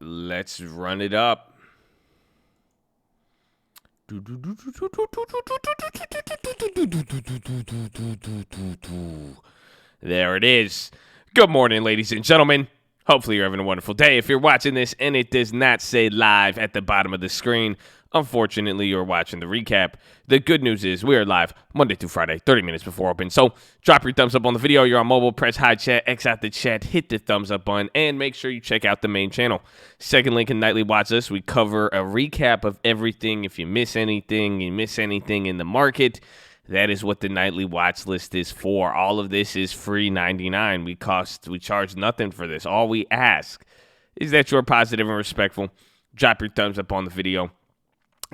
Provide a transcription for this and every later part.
Let's run it up. There it is. Good morning, ladies and gentlemen. Hopefully you're having a wonderful day. If you're watching this and it does not say live at the bottom of the screen, unfortunately, you're watching the recap. The good news is we are live Monday through Friday, 30 minutes before open. So drop your thumbs up on the video. You're on mobile, press high chat, X out the chat, hit the thumbs up button, and make sure you check out the main channel. Second link in Nightly Watchlist. We cover a recap of everything. If you miss anything in the market, that is what the Nightly Watch List is for. All of this is free 99. We charge nothing for this. All we ask is that you're positive and respectful. Drop your thumbs up on the video.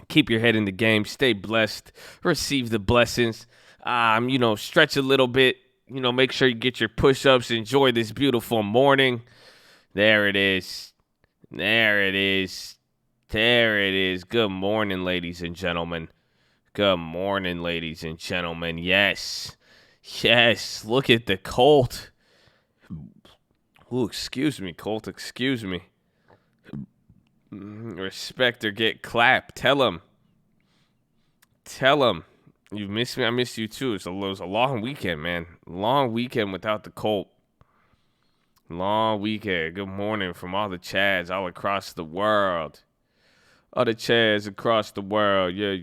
Keep your head in the game. Stay blessed. Receive the blessings. Stretch a little bit. Make sure you get your push-ups. Enjoy this beautiful morning. There it is. There it is. There it is. Good morning, ladies and gentlemen. Good morning, ladies and gentlemen. Yes. Yes. Look at the Colt. Ooh, excuse me, Colt. Excuse me. Respect or get clapped. Tell him. Tell him. You missed me. I missed you too. It was a long weekend, man. Long weekend without the Colt. Long weekend. Good morning from all the Chads all across the world. All the Chads across the world. Yeah.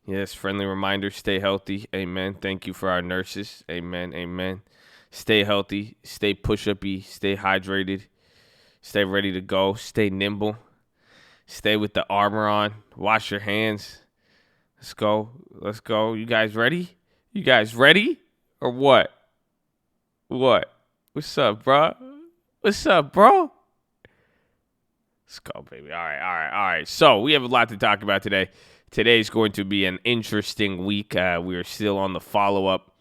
Yes, friendly reminder, stay healthy. Amen. Thank you for our nurses. Amen. Stay healthy. Stay push-up-y. Stay hydrated. Stay ready to go. Stay nimble. Stay with the armor on. Wash your hands. Let's go. Let's go. You guys ready? You guys ready? Or what? What? What's up, bro? What's up, bro? Let's go, baby. All right. So we have a lot to talk about today. Today's going to be an interesting week. We are still on the follow-up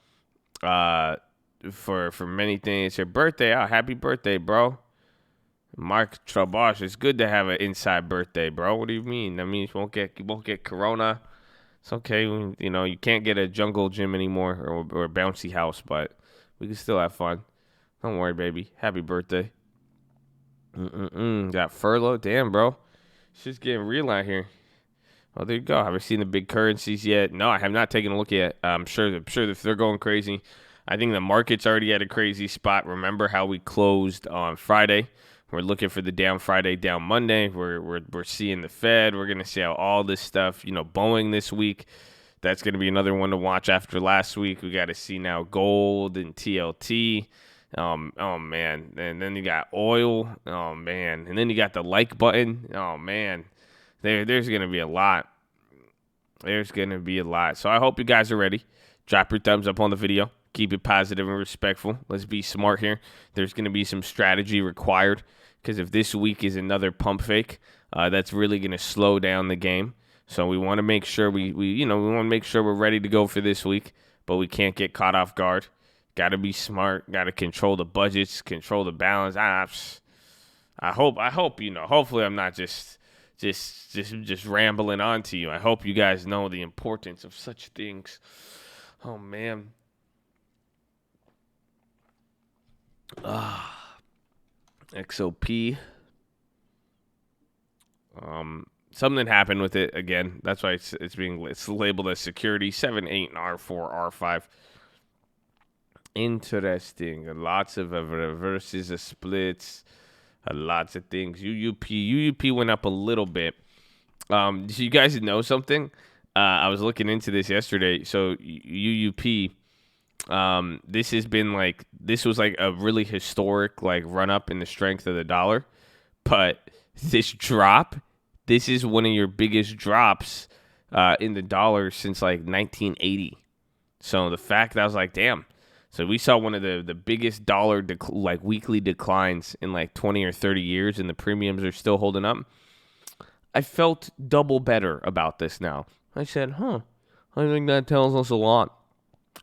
for many things. It's your birthday. Oh, happy birthday, bro. Mark Trabosh. It's good to have an inside birthday, bro. What do you mean? That means you won't get corona. It's okay. You can't get a jungle gym anymore or a bouncy house, but we can still have fun. Don't worry, baby. Happy birthday. Got furlough. Damn, bro. It's just getting real out here. Oh, there you go. Have I seen the big currencies yet? No, I have not taken a look yet. I'm sure if they're going crazy. I think the market's already at a crazy spot. Remember how we closed on Friday? We're looking for the down Friday, down Monday. We're seeing the Fed. We're gonna see how all this stuff. Boeing this week. That's gonna be another one to watch after last week. We got to see now gold and TLT. Oh man, and then you got oil. Oh man, and then you got the like button. Oh man, there's gonna be a lot. There's gonna be a lot. So I hope you guys are ready. Drop your thumbs up on the video. Keep it positive and respectful. Let's be smart here. There's gonna be some strategy required because if this week is another pump fake, that's really gonna slow down the game. So we want to make sure we want to make sure we're ready to go for this week, but we can't get caught off guard. Got to be smart. Got to control the budgets, control the balance. I hope. Hopefully, I'm not just rambling on to you. I hope you guys know the importance of such things. Oh man. XOP. Something happened with it again. That's why it's labeled as security 7.8 and R4 R5. Interesting. Lots of reverses, splits, lots of things. UUP went up a little bit. Do you guys know something? I was looking into this yesterday. So UUP, this was like a really historic run up in the strength of the dollar, but this is one of your biggest drops in the dollar since 1980. So the fact that I was like, damn. So we saw one of the biggest dollar weekly declines in 20 or 30 years, and the premiums are still holding up. I felt double better about this now. I said, I think that tells us a lot.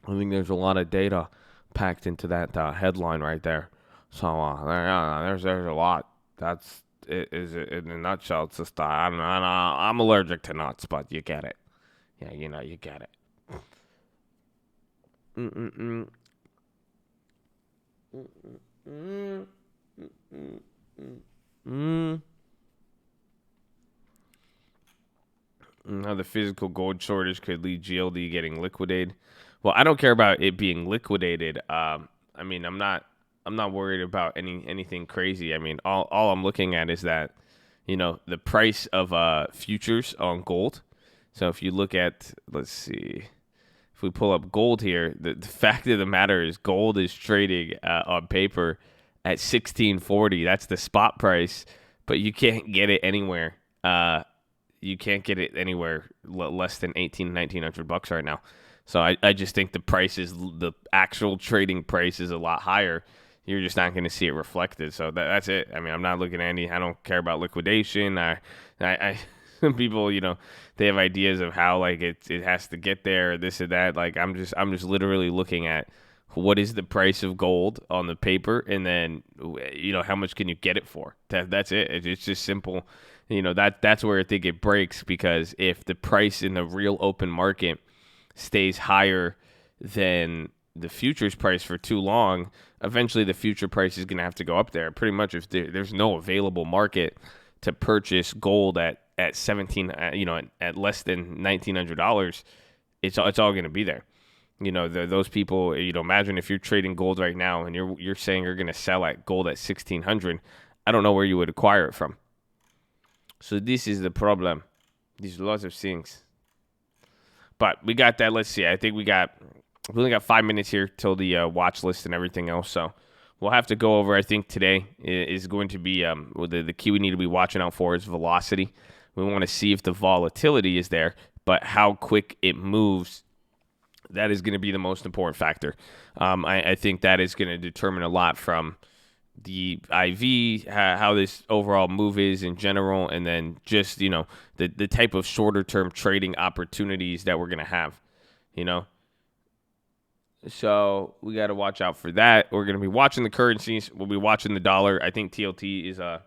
I think there's a lot of data packed into that headline right there. So there's a lot. That's it. Is it in a nutshell? It's just I'm allergic to nuts, but you get it. Yeah, you get it. Mm. How the physical gold shortage could lead GLD getting liquidated. Well, I don't care about it being liquidated. I mean, I'm not worried about anything crazy. I mean, all I'm looking at is that, the price of futures on gold. So if you look at, let's see, if we pull up gold here, the fact of the matter is gold is trading on paper at 1640. That's the spot price, but you can't get it anywhere. You can't get it anywhere less than 1900 bucks right now. So I just think the actual trading price is a lot higher. You're just not going to see it reflected. So that's it. I mean, I'm not looking at I don't care about liquidation. Some people, they have ideas of how like it has to get there, or this or that. Like I'm just literally looking at what is the price of gold on the paper, and then how much can you get it for? That's it. It's just simple. That's where I think it breaks, because if the price in the real open market stays higher than the futures price for too long, eventually the future price is going to have to go up there. Pretty much, if there's no available market to purchase gold at 17, at less than $1,900, it's all going to be there. Those people. Imagine if you're trading gold right now and you're saying you're going to sell at gold at 1,600. I don't know where you would acquire it from. So this is the problem. There's lots of things. But we got that. Let's see. I think we only got 5 minutes here till the watch list and everything else. So we'll have to go over. I think today is going to be the key we need to be watching out for is velocity. We want to see if the volatility is there, but how quick it moves. That is going to be the most important factor. I think that is going to determine a lot from the IV, how this overall move is in general, and then just, the type of shorter term trading opportunities that we're going to have, So we got to watch out for that. We're going to be watching the currencies. We'll be watching the dollar. I think TLT's at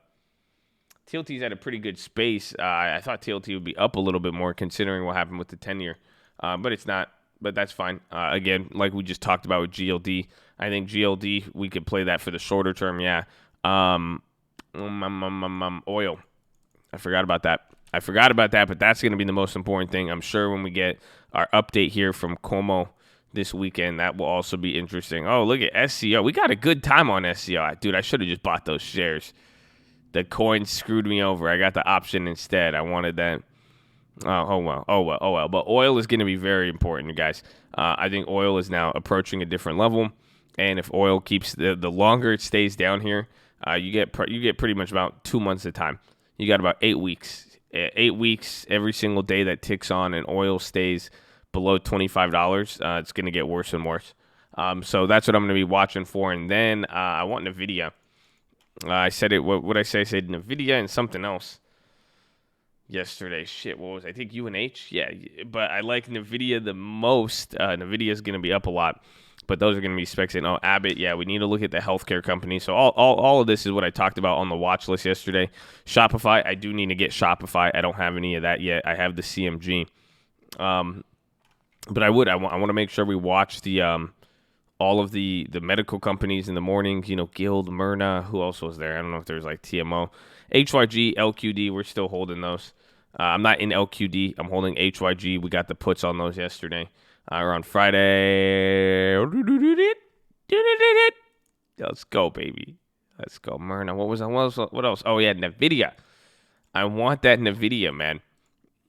a pretty good space. I thought TLT would be up a little bit more considering what happened with the 10-year, but it's not. But that's fine. Again, like we just talked about with GLD, I think GLD, we could play that for the shorter term, yeah. Oil. I forgot about that, but that's going to be the most important thing. I'm sure when we get our update here from Como this weekend, that will also be interesting. Oh, look at SCO. We got a good time on SCO. Dude, I should have just bought those shares. The coin screwed me over. I got the option instead. I wanted that. Oh well. But oil is going to be very important, you guys. I think oil is now approaching a different level, and if oil keeps the longer it stays down here, you get pretty much about 2 months of time. You got about 8 weeks. 8 weeks every single day that ticks on, and oil stays below $25. It's going to get worse and worse. So that's what I'm going to be watching for, and then I want NVIDIA. I said it. What I say? I said NVIDIA and something else yesterday. Shit, what was it? I think UNH? Yeah, but I like NVIDIA the most. NVIDIA is going to be up a lot, but those are going to be specs in. Oh, Abbott, yeah, we need to look at the healthcare company. So all of this is what I talked about on the watch list yesterday. Shopify, I do need to get Shopify. I don't have any of that yet. I have the CMG. But I want to make sure we watch the all of the medical companies in the morning. Guild, Myrna, who else was there? I don't know if there's like TMO. HYG, LQD, we're still holding those. I'm not in LQD. I'm holding HYG. We got the puts on those yesterday. Or on Friday. Let's go, baby. Let's go, Myrna. What else? Oh, yeah, NVIDIA. I want that NVIDIA, man.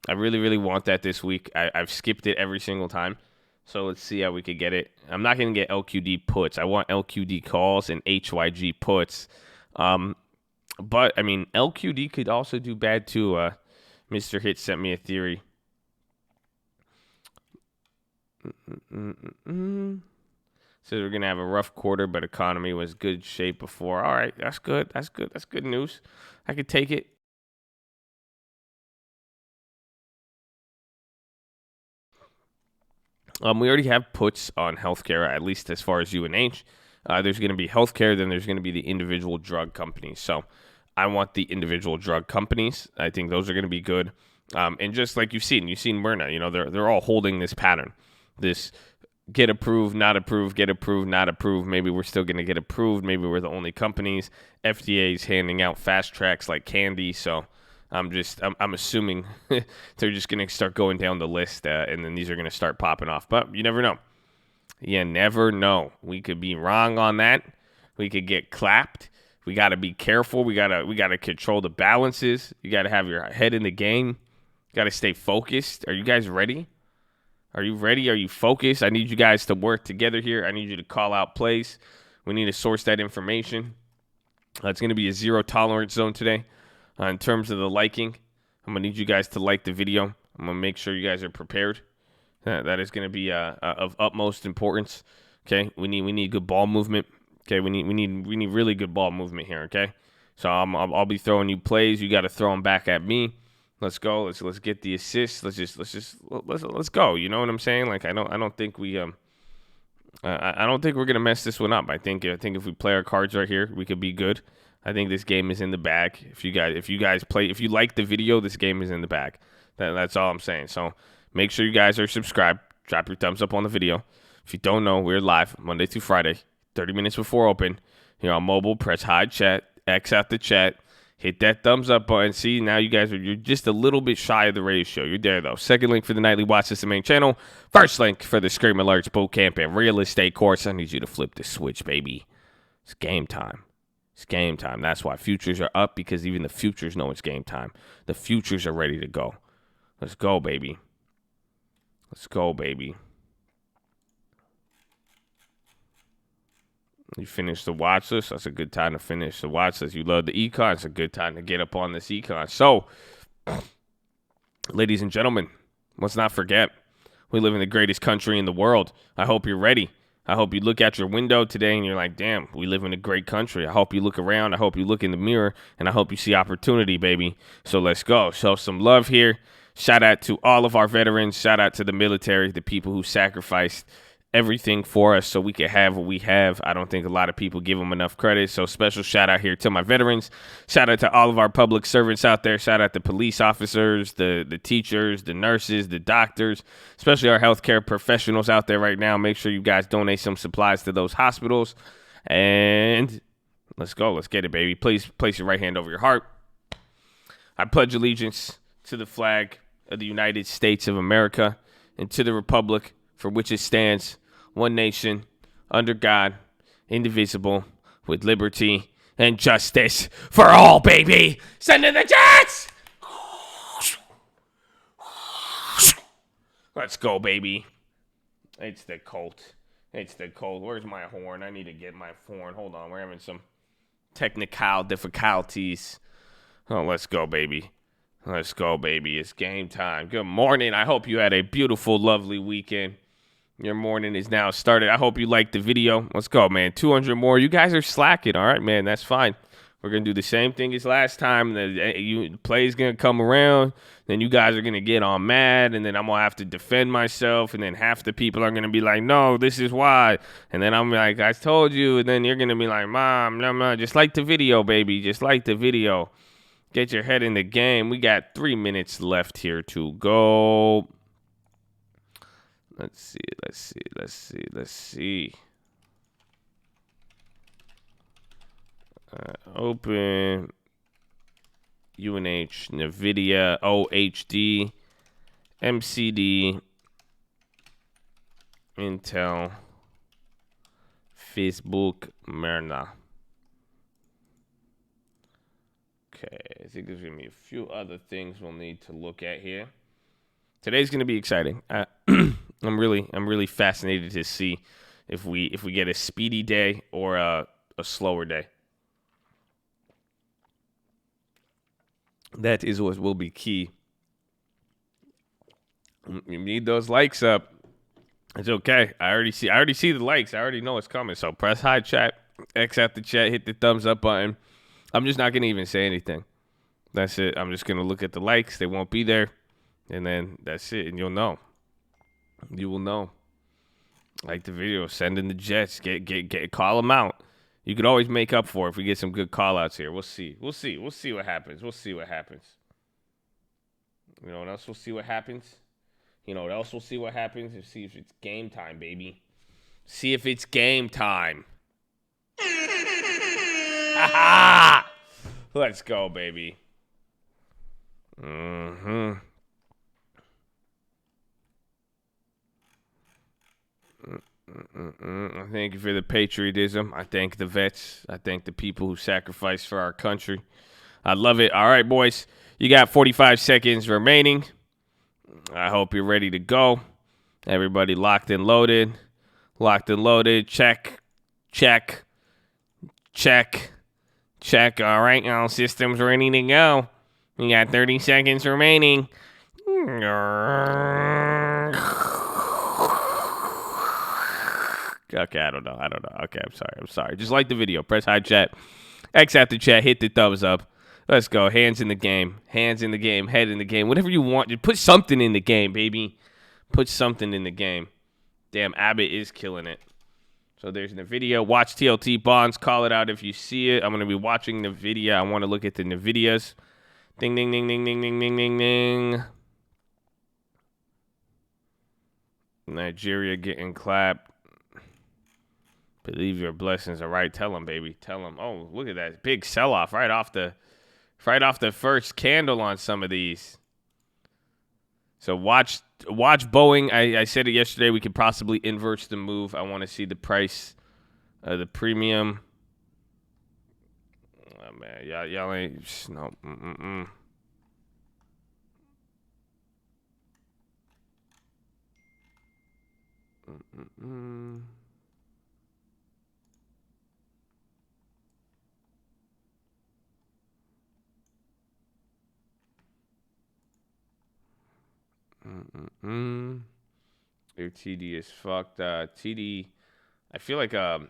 I really, really want that this week. I've skipped it every single time. So let's see how we could get it. I'm not going to get LQD puts. I want LQD calls and HYG puts. But, I mean, LQD could also do bad, too. Mr. Hit sent me a theory. Says we're going to have a rough quarter, but economy was good shape before. All right, that's good. That's good news. I could take it. We already have puts on healthcare, at least as far as UNH. There's going to be healthcare, then there's going to be the individual drug companies. So I want the individual drug companies. I think those are going to be good. And just like you've seen Myrna, they're all holding this pattern, this get approved, not approved, get approved, not approved. Maybe we're still going to get approved. Maybe we're the only companies. FDA's handing out fast tracks like candy. So I'm assuming they're just going to start going down the list, and then these are going to start popping off. But you never know. You never know. We could be wrong on that. We could get clapped. We got to be careful. We got to control the balances. You got to have your head in the game. Got to stay focused. Are you guys ready? Are you ready? Are you focused? I need you guys to work together here. I need you to call out plays. We need to source that information. It's going to be a zero tolerance zone today in terms of the liking. I'm going to need you guys to like the video. I'm going to make sure you guys are prepared. That is going to be of utmost importance. Okay, we need good ball movement. Okay, we need really good ball movement here. Okay, so I'll be throwing you plays. You got to throw them back at me. Let's go. Let's get the assists. Let's go. You know what I'm saying? Like I don't think we're gonna mess this one up. I think if we play our cards right here, we could be good. I think this game is in the bag. If you guys play, if you like the video, this game is in the bag. That's all I'm saying. So make sure you guys are subscribed. Drop your thumbs up on the video. If you don't know, we're live Monday through Friday, 30 minutes before open. Here on mobile, press hide chat, X out the chat. Hit that thumbs up button. See, now you're just a little bit shy of the ratio. You're there, though. Second link for the nightly Watchlist, the main channel. First link for the Scream Alerts Bootcamp and Real Estate course. I need you to flip the switch, baby. It's game time. It's game time. That's why futures are up, because even the futures know it's game time. The futures are ready to go. Let's go, baby. Let's go, baby. You finish the watch list. That's a good time to finish the watch list. You love the econ. It's a good time to get up on this econ. So, ladies and gentlemen, let's not forget, we live in the greatest country in the world. I hope you're ready. I hope you look out your window today and you're like, damn, we live in a great country. I hope you look around. I hope you look in the mirror, and I hope you see opportunity, baby. So let's go. Show some love here. Shout out to all of our veterans. Shout out to the military, the people who sacrificed everything for us so we can have what we have. I don't think a lot of people give them enough credit. So special shout out here to my veterans. Shout out to all of our public servants out there. Shout out to police officers, the teachers, the nurses, the doctors, especially our healthcare professionals out there right now. Make sure you guys donate some supplies to those hospitals. And let's go. Let's get it, baby. Please place your right hand over your heart. I pledge allegiance to the flag of the United States of America and to the republic for which it stands, one nation, under God, indivisible, with liberty and justice for all, baby. Send in the Jets! Let's go, baby. It's the Colt. It's the Colt. Where's my horn? I need to get my horn. Hold on. We're having some technical difficulties. Oh, let's go, baby. Let's go, baby. It's game time. Good morning. I hope you had a beautiful, lovely weekend. Your morning is now started. I hope you liked the video. Let's go, man. 200 more. You guys are slacking. All right, man. That's fine. We're going to do the same thing as last time. The play's going to come around. Then you guys are going to get all mad. And then I'm going to have to defend myself. And then half the people are going to be like, no, this is why. And then I'm like, I told you. And then you're going to be like, Mom, no, just like the video, baby. Just like the video. Get your head in the game. We got 3 minutes left here to go. Let's see. Open UNH, NVIDIA, OHD, MCD, Intel, Facebook, Myrna. Okay, I think there's going to be a few other things we'll need to look at here. Today's going to be exciting. I'm really fascinated to see if we get a speedy day or a slower day. That is what will be key. You need those likes up. It's okay. I already see the likes. I already know it's coming. So press hide chat, X out the chat, hit the thumbs up button. I'm just not gonna even say anything. That's it. I'm just gonna look at the likes. They won't be there. And then that's it, and you'll know. You will know. Like the video, send in the Jets, call them out. You could always make up for it if we get some good call outs here. We'll see what happens. You know what else? We'll see what happens. You know what else we'll see what happens? We'll see if it's game time, baby. See if it's game time. Let's go, baby. Mm-hmm. I thank you for the patriotism. I thank the vets. I thank the people who sacrificed for our country. I love it. All right, boys. You got 45 seconds remaining. I hope you're ready to go. Everybody locked and loaded. Locked and loaded. Check. Check. Check. Check. All right. All systems ready to go. You got 30 seconds remaining. Okay, I don't know. Okay, I'm sorry. Just like the video. Press high chat. X out the chat. Hit the thumbs up. Let's go. Hands in the game. Hands in the game. Head in the game. Whatever you want. Just put something in the game, baby. Put something in the game. Damn, Abbott is killing it. So there's the video. Watch TLT bonds. Call it out if you see it. I'm going to be watching the video. I want to look at the NVIDIAs. Ding, ding, ding, ding, ding, ding, ding, ding, ding. Nigeria getting clapped. Believe your blessings are right. Tell them, baby. Tell them. Oh, look at that big sell-off right off the first candle on some of these. So watch Boeing. I said it yesterday. We could possibly inverse the move. I want to see the price, the premium. Oh man, y'all ain't no. Mm-mm. Mm-mm. Your TD is fucked. TD, I feel like what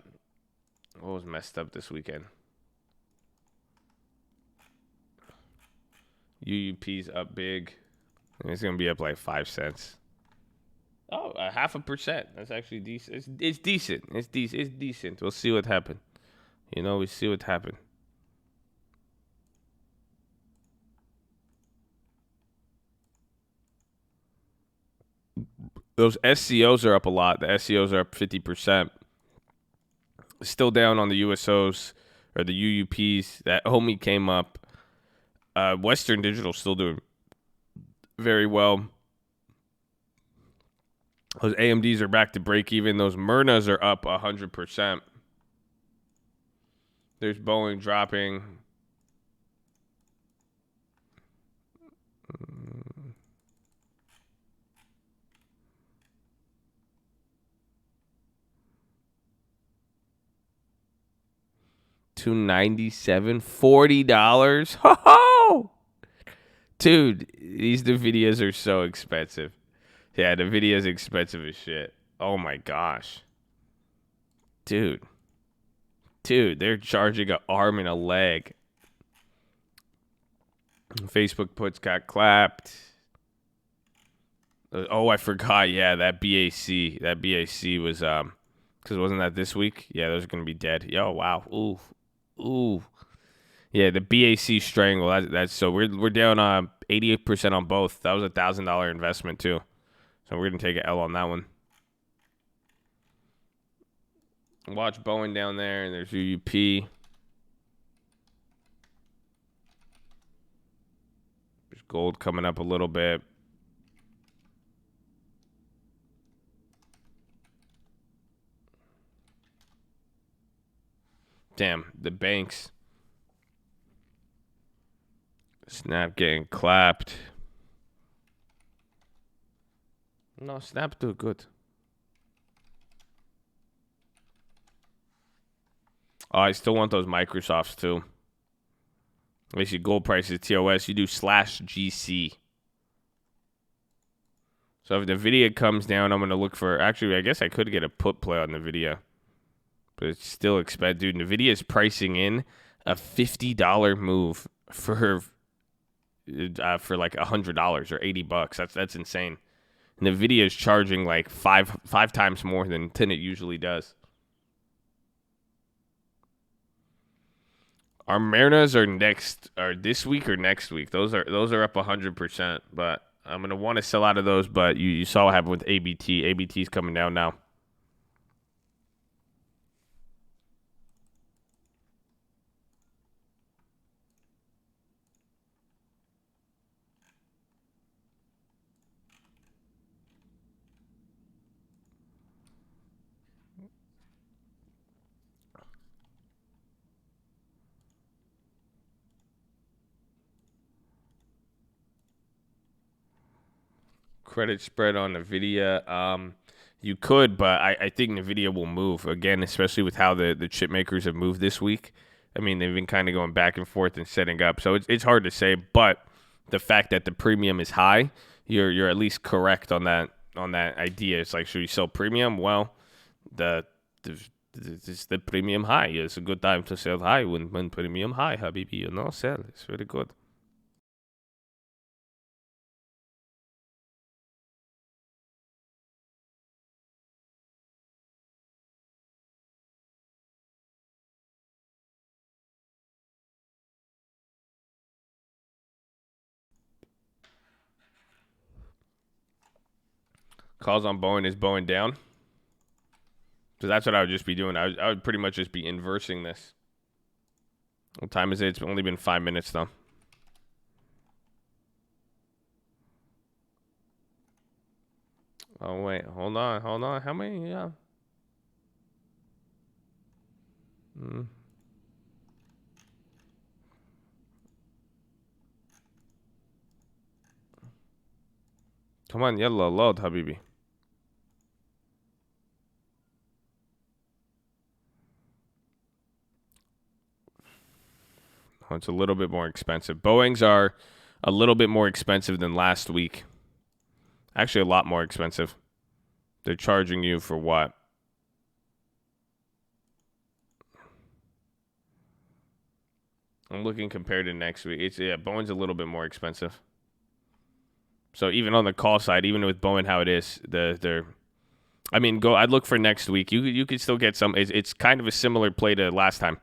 was messed up this weekend? UUP's up big. It's gonna be up like 5 cents. Oh, 0.5%. That's actually decent. It's decent. It's decent. We'll see what happens. You know, we see what happens. Those SCOs are up a lot. The SCOs are up 50%. Still down on the USOs or the UUPs. That homie came up. Western Digital still doing very well. Those AMDs are back to break even. Those Myrnas are up 100%. There's Boeing dropping. $297, $40. Ho ho! Dude, the videos are so expensive. Yeah, the video's expensive as shit. Oh my gosh. Dude, they're charging an arm and a leg. Facebook puts got clapped. Oh, I forgot. Yeah, that BAC. That BAC was because wasn't that this week? Yeah, those are gonna be dead. Yo, wow. Ooh. Yeah, the BAC strangle. That's so we're down 88% on both. That was $1,000 investment too. So we're gonna take an L on that one. Watch Boeing down there, and there's UUP. There's gold coming up a little bit. Damn, the banks. Snap getting clapped. No, Snap do good. Oh, I still want those Microsofts too. At least your gold price is TOS. You do /GC. So if the video comes down, I'm going to look for... Actually, I guess I could get a put play on the video. But it's still expensive. Dude, NVIDIA is pricing in a $50 move for like $100 or $80. That's insane. NVIDIA is charging like five times more than it usually does. Our Myrnas are this week or next week. Those are up 100%. But I'm going to want to sell out of those, but you saw what happened with ABT. ABT's coming down now. Credit spread on NVIDIA. You could, but I think NVIDIA will move again, especially with how the chip makers have moved this week. I mean, they've been kind of going back and forth and setting up, so it's hard to say. But the fact that the premium is high, you're at least correct on that idea. It's like, should you sell premium? Well, the premium high. It's a good time to sell high when premium high, Habibi. Sell. It's very good. Calls on Boeing is Boeing down. So that's what I would just be doing. I would pretty much just be inversing this. What time is it? It's only been 5 minutes, though. Oh, wait. Hold on. How many? Yeah. Mm. Come on, yellow load, Habibi. Oh, it's a little bit more expensive. Boeings are a little bit more expensive than last week. Actually, a lot more expensive. They're charging you for what? I'm looking compared to next week. Boeing's a little bit more expensive. So even on the call side, even with Boeing how it is, they're I mean, I'd look for next week. You could still get some. It's kind of a similar play to last time.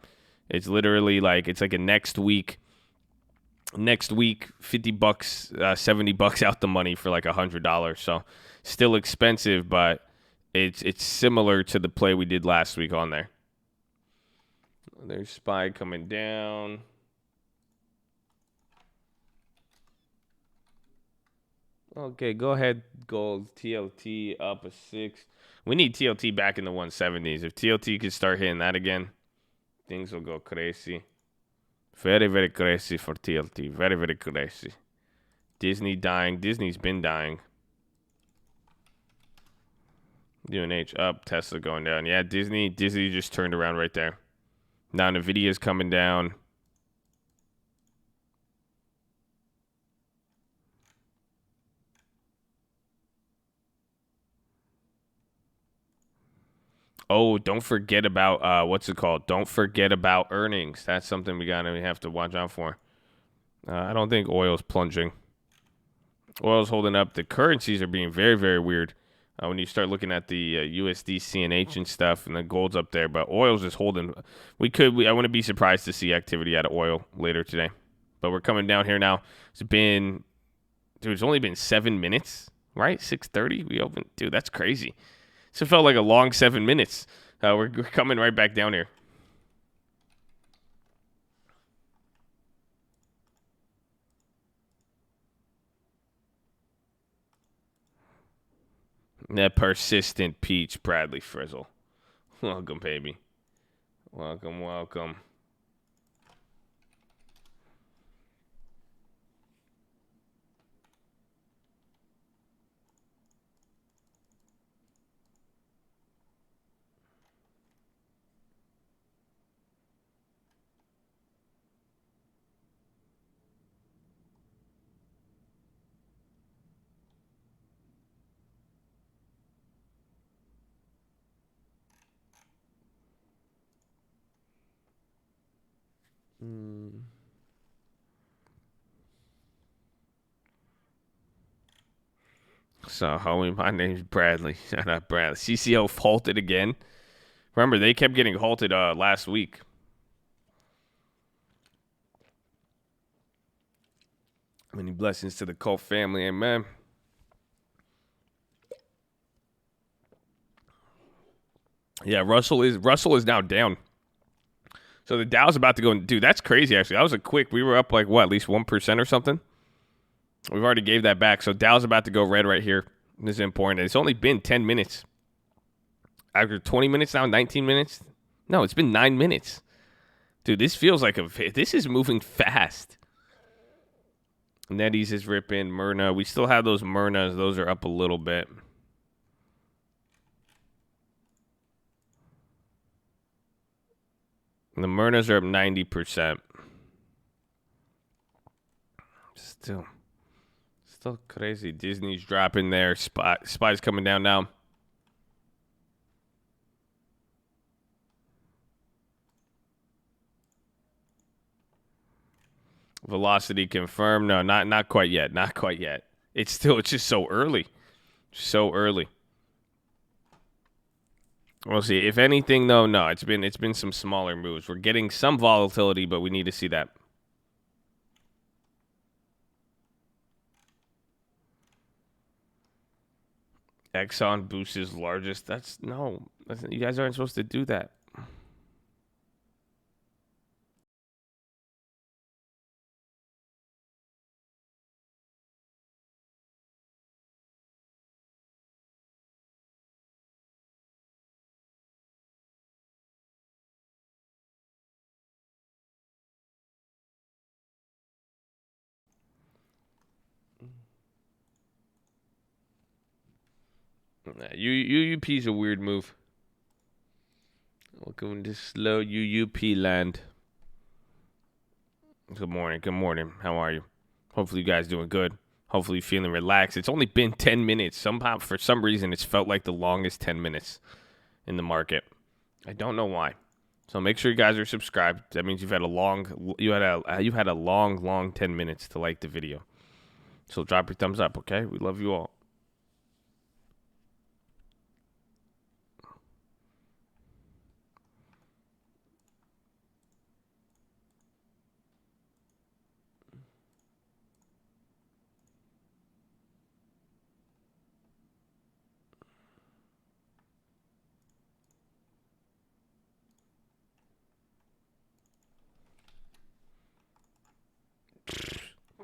It's literally like it's like a next week, $50, $70 out the money for like $100. So still expensive, but it's similar to the play we did last week on there. There's SPY coming down. Okay, go ahead, gold. TLT up a 6. We need TLT back in the 170s. If TLT could start hitting that again, things will go crazy. Very, very crazy for TLT. Very, very crazy. Disney dying. Disney's been dying. UNH up. Tesla going down. Yeah, Disney just turned around right there. Now NVIDIA's coming down. Oh, don't forget about what's it called? Don't forget about earnings. That's something we have to watch out for. I don't think oil's plunging. Oil's holding up. The currencies are being very, very weird when you start looking at the USD, CNH, and stuff, and the gold's up there. But oil's just holding. I wouldn't be surprised to see activity out of oil later today. But we're coming down here now. It's only been 7 minutes, right? 6:30 we opened. Dude, that's crazy. So it felt like a long 7 minutes. We're coming right back down here. That persistent peach, Bradley Frizzle. Welcome, baby. Welcome. So, homie, my name's Bradley. Shout out Bradley. CCO halted again. Remember, they kept getting halted last week. Many blessings to the cult family, amen. Yeah, Russell is now down. So the Dow's about to go. Dude, that's crazy. Actually, that was a quick. We were up like what, at least 1% or something. We've already gave that back. So Dow's about to go red right here. This is important. It's only been 10 minutes. After 20 minutes now, 19 minutes. No, it's been 9 minutes. Dude, this feels like this is moving fast. Nettie's is ripping. Myrna. We still have those Myrnas. Those are up a little bit. The Myrnas are up 90%. Still crazy. Disney's dropping there. Spy's coming down now. Velocity confirmed. No, not quite yet. Not quite yet. It's just so early. So early. We'll see. If anything, though, no, it's been some smaller moves. We're getting some volatility, but we need to see that. Exxon boosts his largest. You guys aren't supposed to do that. UUP's a weird move. Welcome to slow UUP land. Good morning. Good morning. How are you? Hopefully you guys doing good. Hopefully you're feeling relaxed. It's only been 10 minutes. Somehow, for some reason, it's felt like the longest 10 minutes in the market. I don't know why. So make sure you guys are subscribed. That means you've had a long 10 minutes to like the video. So drop your thumbs up, okay? We love you all.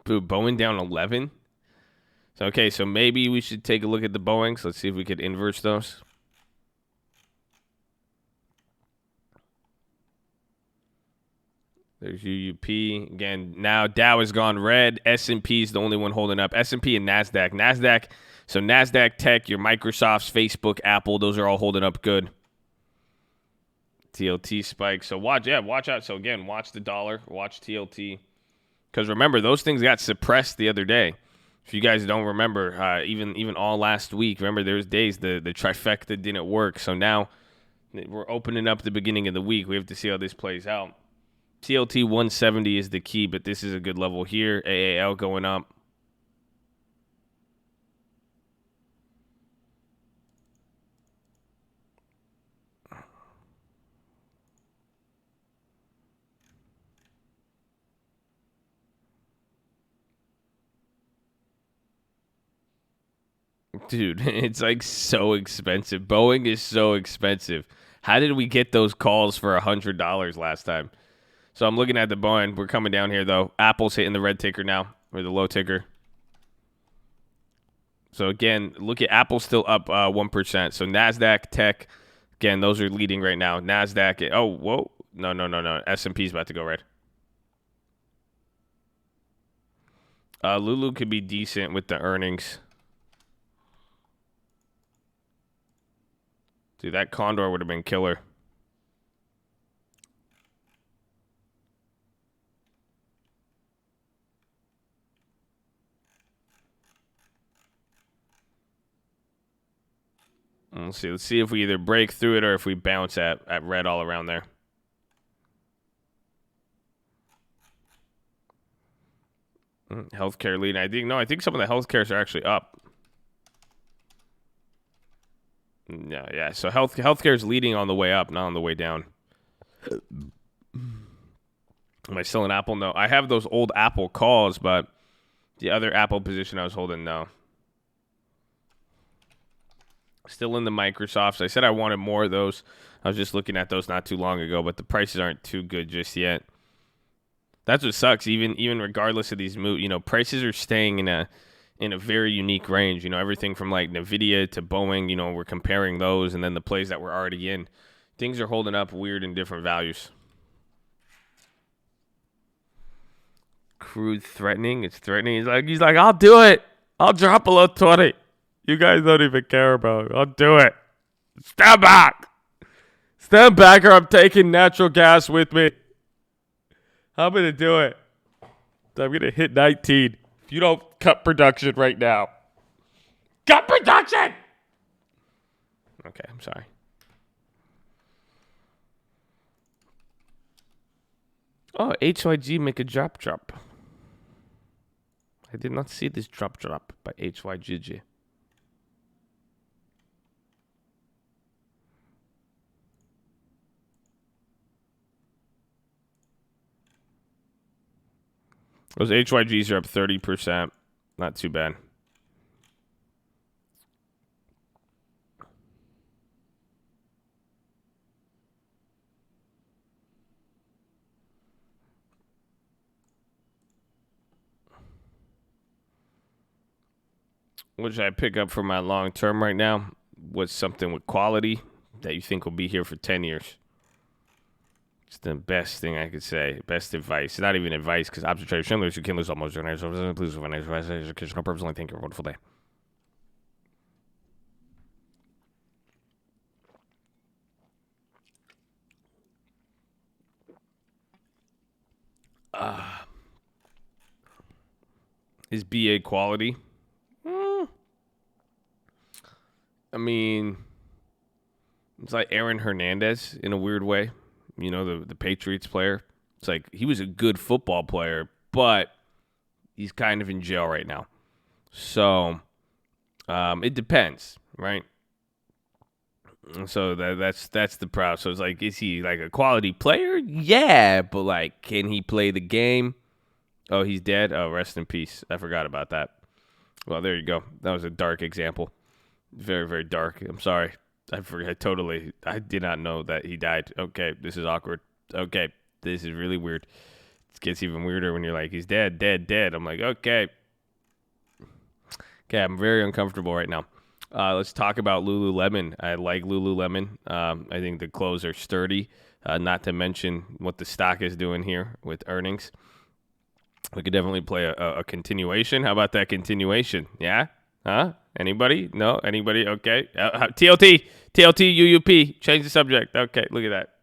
Boeing down 11. So maybe we should take a look at the Boeings. Let's see if we could inverse those. There's UUP. Again, now Dow has gone red. S&P is the only one holding up. S&P and NASDAQ. So NASDAQ Tech, your Microsofts, Facebook, Apple, those are all holding up good. TLT spike. So watch out. So again, watch the dollar. Watch TLT. Because remember, those things got suppressed the other day. If you guys don't remember, even all last week, remember there was days the trifecta didn't work. So now we're opening up the beginning of the week. We have to see how this plays out. TLT 170 is the key, but this is a good level here. AAL going up. Dude, it's like so expensive. Boeing is so expensive. How did we get those calls for $100 last time? So I'm looking at the Boeing. We're coming down here, though. Apple's hitting the red ticker now, or the low ticker. So, again, look at Apple still up 1%. So, NASDAQ, Tech, again, those are leading right now. NASDAQ, whoa. No. S&P's about to go red. Lulu could be decent with the earnings. Dude, that Condor would have been killer. Let's see if we either break through it or if we bounce at red all around there. Healthcare lead. I think some of the healthcares are actually up. Yeah. So healthcare is leading on the way up, not on the way down. Am I still an Apple? No. I have those old Apple calls, but The other Apple position I was holding, no. Still in the Microsofts. I said I wanted more of those. I was just looking at those not too long ago, but the prices aren't too good just yet. That's what sucks. Even regardless of these moves, prices are staying in a very unique range. Everything from like Nvidia to Boeing. We're comparing those, and then the plays that we're already in. Things are holding up weird in different values. Crude threatening. It's threatening. He's like, I'll do it. I'll drop below 20. You guys don't even care about it. I'll do it. Stand back. Stand back, or I'm taking natural gas with me. I'm gonna do it. I'm gonna hit 19. If you don't cut production right now. Cut production! Okay, I'm sorry. Oh, HYG make a drop. I did not see this drop by HYGG. Those HYGs are up 30%. Not too bad. What should I pick up for my long term right now? What's something with quality that you think will be here for 10 years? It's the best thing I could say. Best advice. It's not even advice because observation Schindler's, you can lose almost. Please, educational purpose only. Thank you. Wonderful day. Is BA quality? I mean, it's like Aaron Hernandez in a weird way. The Patriots player. It's like he was a good football player, but he's kind of in jail right now. So it depends, right? So that's the problem. So it's like, is he like a quality player? Yeah, but like, can he play the game? Oh, he's dead. Oh, rest in peace. I forgot about that. Well, there you go. That was a dark example. Very, very dark. I'm sorry. I forgot totally. I did not know that he died. Okay, this is awkward. Okay, this is really weird. It gets even weirder when you're like, he's dead. I'm like, okay. Okay, I'm very uncomfortable right now. Let's talk about Lululemon. I like Lululemon. I think the clothes are sturdy. Not to mention what the stock is doing here with earnings. We could definitely play a continuation. How about that continuation? Yeah? Huh? Anybody? No? Anybody? Okay. TLT, UUP. Change the subject. Okay, look at that.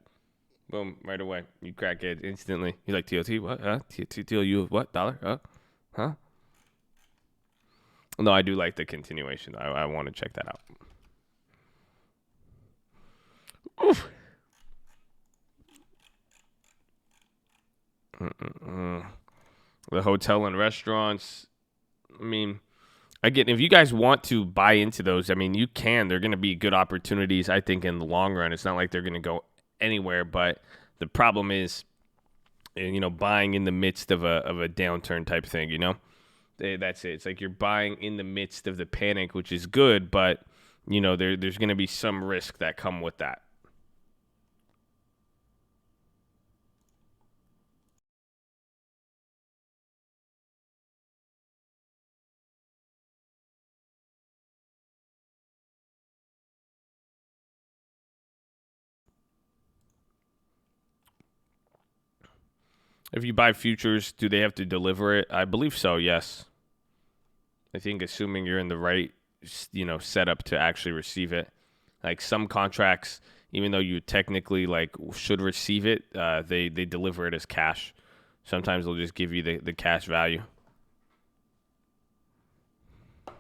Boom, right away. You crackhead instantly. You like TLT? What? Huh? TLU what? Dollar? Huh? No, I do like the continuation. I want to check that out. Oof. The hotel and restaurants. I mean, again, if you guys want to buy into those, I mean, you can. They're going to be good opportunities, I think, in the long run. It's not like they're going to go anywhere, but the problem is, buying in the midst of a downturn type thing, That's it. It's like you're buying in the midst of the panic, which is good, but, there's going to be some risk that come with that. If you buy futures, do they have to deliver it? I believe so, yes. I think assuming you're in the right, setup to actually receive it. Like some contracts, even though you technically like should receive it, they deliver it as cash. Sometimes they'll just give you the cash value. I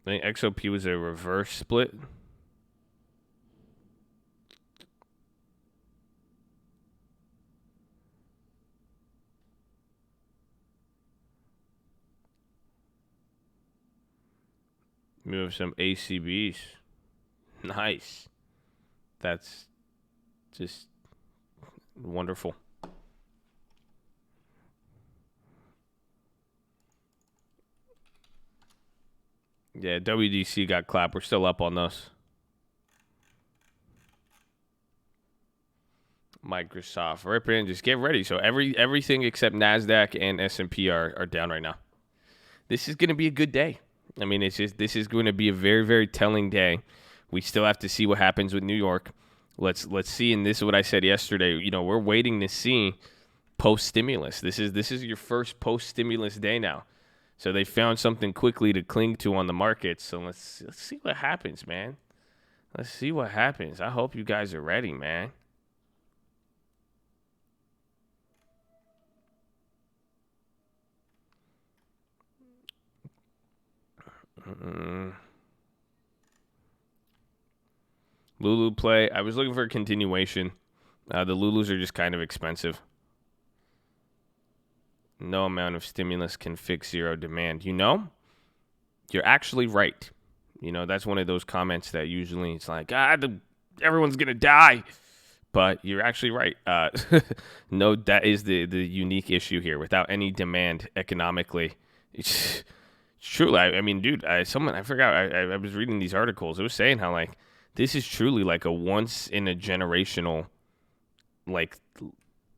think XOP was a reverse split. Move some ACBs. Nice. That's just Wonderful. Yeah, WDC got clapped. We're still up on those. Microsoft, rip in. Just get ready. So everything except Nasdaq and S&P are down right now. This is going to be a good day. I mean, this is going to be a very, very telling day. We still have to see what happens with New York. Let's see. And this is what I said yesterday. You know, we're waiting to see post stimulus. This is your first post stimulus day now. So they found something quickly to cling to on the market. So let's see what happens, man. Let's see what happens. I hope you guys are ready, man. Lulu play. I was looking for a continuation. The Lulus are just kind of expensive. No amount of stimulus can fix zero demand. You know, you're actually right. You know, that's one of those comments that usually it's like, everyone's going to die. But you're actually right. No, that is the unique issue here. Without any demand economically, it's true. I mean, dude, I forgot. I was reading these articles. It was saying how like this is truly like a once in a generational like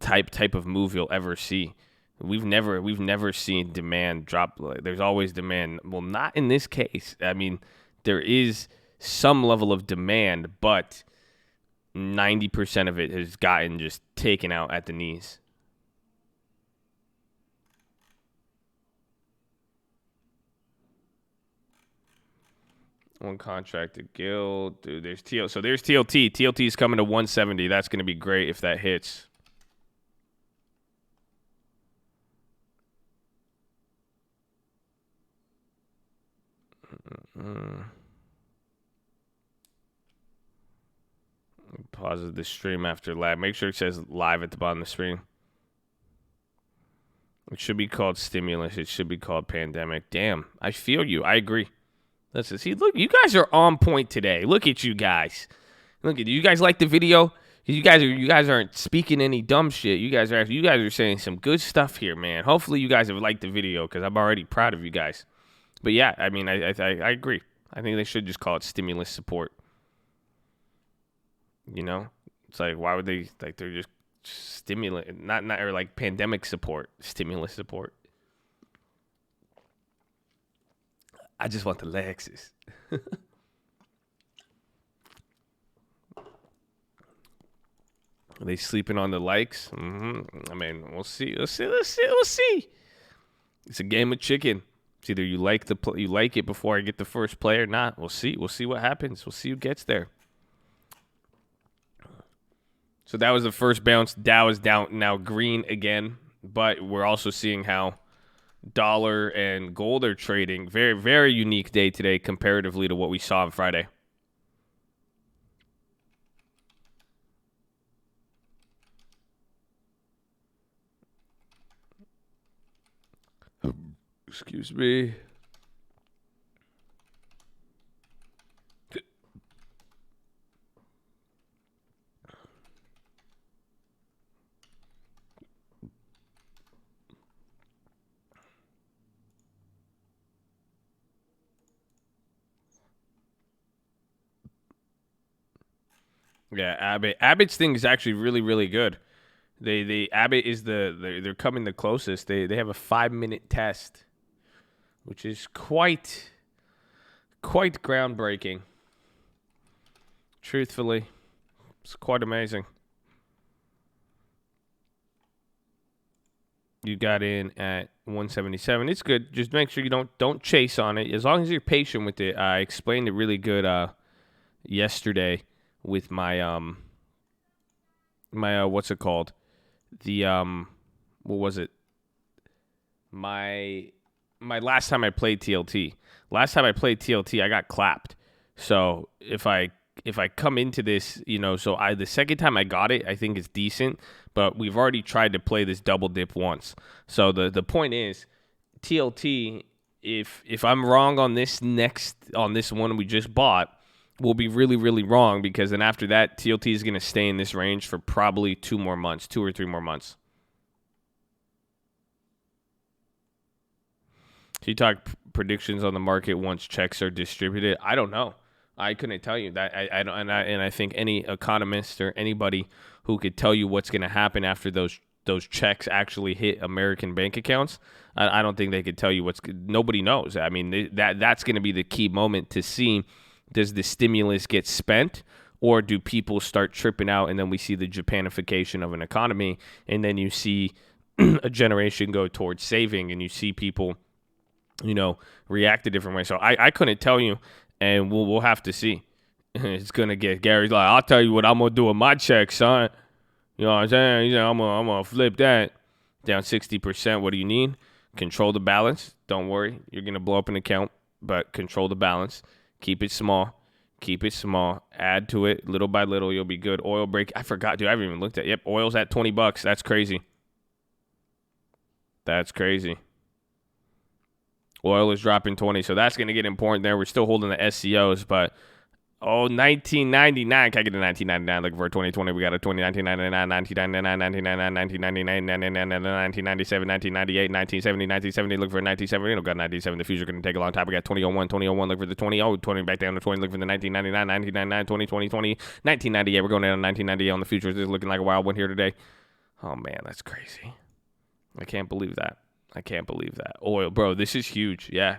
type of move you'll ever see. We've never seen demand drop. There's always demand. Well, not in this case. I mean, there is some level of demand, but 90% of it has gotten just taken out at the knees. One contracted guild. Dude, there's TL. So there's TLT. TLT is coming to 170. That's going to be great if that hits. Pause the stream after live. Make sure it says live at the bottom of the screen. It should be called stimulus. It should be called pandemic. Damn, I feel you. I agree. Listen, see, look, you guys are on point today. Look at you guys. Look at you guys. Like the video? You guys aren't speaking any dumb shit. You guys are saying some good stuff here, man. Hopefully, you guys have liked the video because I'm already proud of you guys. But yeah, I mean, I agree. I think they should just call it stimulus support. You know, it's like why would they they're just stimulate not or like pandemic support, stimulus support. I just want the Lexus. Are they sleeping on the likes? I mean, we'll see. We'll see. It's a game of chicken. It's either you like it before I get the first play or not. We'll see. We'll see what happens. We'll see who gets there. So that was the first bounce. Dow is down now green again, but we're also seeing how dollar and gold are trading. Very, very unique day today comparatively to what we saw on Friday. Excuse me. Yeah, Abbott's thing is actually really, really good. Abbott is they're coming the closest. They have a 5-minute test, which is quite groundbreaking. Truthfully, it's quite amazing. You got in at 177. It's good. Just make sure you don't chase on it. As long as you're patient with it. I explained it really good yesterday with my what's it called? The what was it? My last time I played TLT. Last time I played TLT, I got clapped. So if I come into this, the second time I got it, I think it's decent, but we've already tried to play this double dip once. So the point is, TLT, if I'm wrong on this one we just bought, will be really, really wrong, because then after that, TLT is going to stay in this range for probably 2 or 3 more months. So you talk predictions on the market once checks are distributed. I don't know. I couldn't tell you that. I don't, and I think any economist or anybody who could tell you what's going to happen after those checks actually hit American bank accounts, I don't think they could tell you nobody knows. I mean, that's going to be the key moment to see, does the stimulus get spent, or do people start tripping out, and then we see the Japanification of an economy, and then you see a generation go towards saving, and you see people, react a different way. So I couldn't tell you, and we'll have to see. It's gonna get Gary's like, I'll tell you what I'm gonna do with my check, son. You know what I'm saying? He's like, I'm gonna flip that down 60%. What do you need? Control the balance. Don't worry, you're gonna blow up an account, but control the balance. Keep it small. Keep it small. Add to it little by little. You'll be good. Oil break. I forgot, dude. I haven't even looked at it. Yep, oil's at $20. That's crazy. That's crazy. Oil is dropping 20, so that's going to get important there. We're still holding the SCOs, but 1999. Can I get a 1999? Looking for 2020. We got a 1999, 1999, 1997, 1998, 1970, 1970. Look for 1970. No, got 1970. The future going to take a long time. We got 2001, 2001. Look for the 20. 20 back down to 20. Look for the 1999, 1999, 2020, 1998. We're going down to 1998 on the future. This is looking like a wild one here today. Oh, man, that's crazy. I can't believe that. Oil, bro, this is huge. Yeah,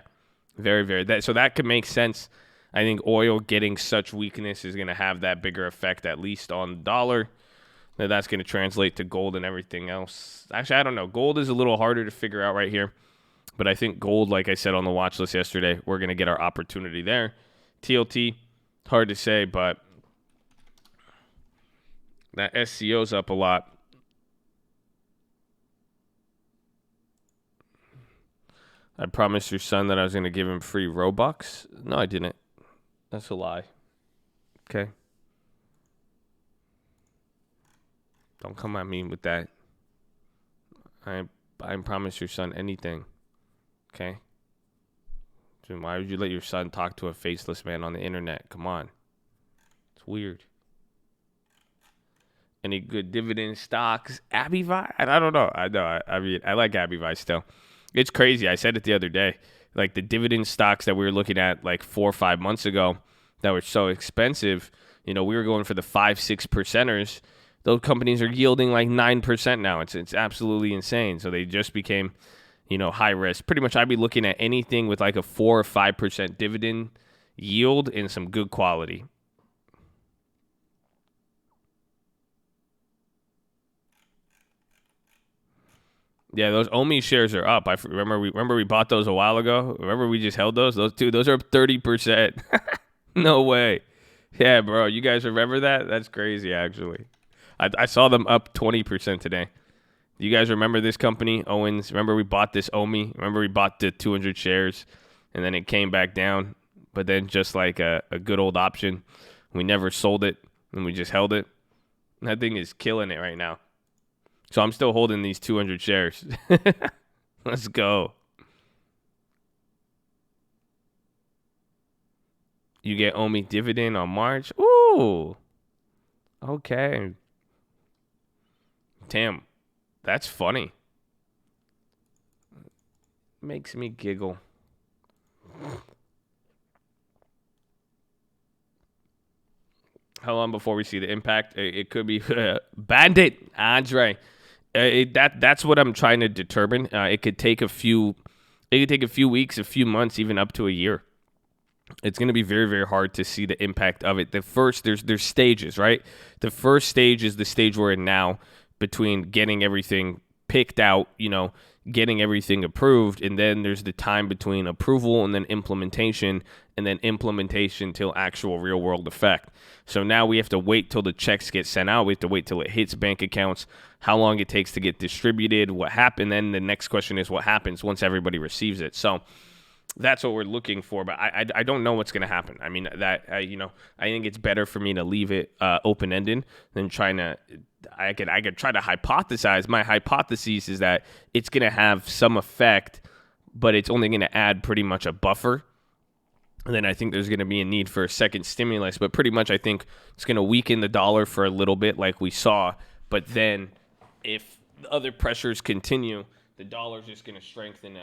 very, very. So that could make sense. I think oil getting such weakness is going to have that bigger effect, at least on the dollar. That's going to translate to gold and everything else. Actually, I don't know. Gold is a little harder to figure out right here. But I think gold, like I said on the watch list yesterday, we're going to get our opportunity there. TLT, hard to say, but that SCO's up a lot. I promised your son that I was going to give him free Robux. No, I didn't. That's a lie. Okay? Don't come at me with that. I promise your son anything. Okay? So why would you let your son talk to a faceless man on the internet? Come on. It's weird. Any good dividend stocks? Abivi? I don't know. I like Abivi still. It's crazy. I said it the other day. Like the dividend stocks that we were looking at like 4 or 5 months ago that were so expensive, we were going for the 5-6%ers. Those companies are yielding like 9% now. It's absolutely insane. So they just became, high risk. Pretty much I'd be looking at anything with like a 4 or 5% dividend yield and some good quality. Yeah, those OMI shares are up. I remember we bought those a while ago. Remember we just held those? Those are up 30%. No way. Yeah, bro. You guys remember that? That's crazy, actually. I saw them up 20% today. You guys remember this company, Owens? Remember we bought this OMI? Remember we bought the 200 shares, and then it came back down? But then just like a good old option, we never sold it, and we just held it. That thing is killing it right now. So I'm still holding these 200 shares. Let's go. You get OMI dividend on March. Ooh. Okay. Damn. That's funny. Makes me giggle. How long before we see the impact? It could be Bandit Andre. That's what I'm trying to determine. It could take a few weeks, a few months, even up to a year. It's going to be very, very hard to see the impact of it. The first, there's stages, right? The first stage is the stage we're in now, between getting everything picked out, getting everything approved, and then there's the time between approval and then implementation, and then implementation till actual real world effect. So now we have to wait till the checks get sent out. We have to wait till it hits bank accounts, how long it takes to get distributed, what happened. Then the next question is what happens once everybody receives it. So that's what we're looking for, but I don't know what's going to happen. I mean, I think it's better for me to leave it open-ended than trying to. I could try to hypothesize. My hypothesis is that it's going to have some effect, but it's only going to add pretty much a buffer. And then I think there's going to be a need for a second stimulus, but pretty much I think it's going to weaken the dollar for a little bit like we saw. But then if the other pressures continue, the dollar's just going to strengthen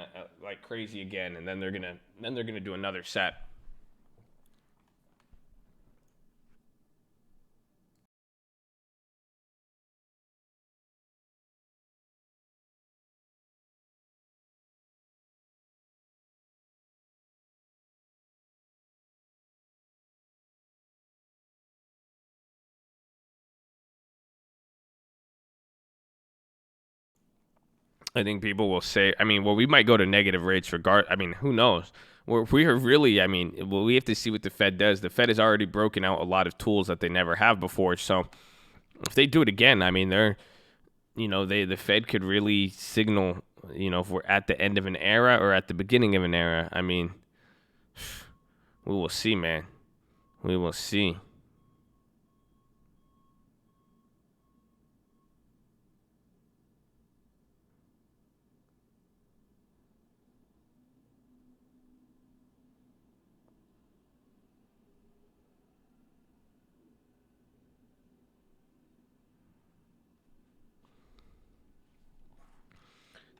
like crazy again, and then they're going to do another set. I think people will say, I mean, well, we might go to negative rates I mean, who knows? We are really, I mean, well, we have to see what the Fed does. The Fed has already broken out a lot of tools that they never have before. So if they do it again, I mean, the Fed could really signal, if we're at the end of an era or at the beginning of an era. I mean, we will see, man. We will see.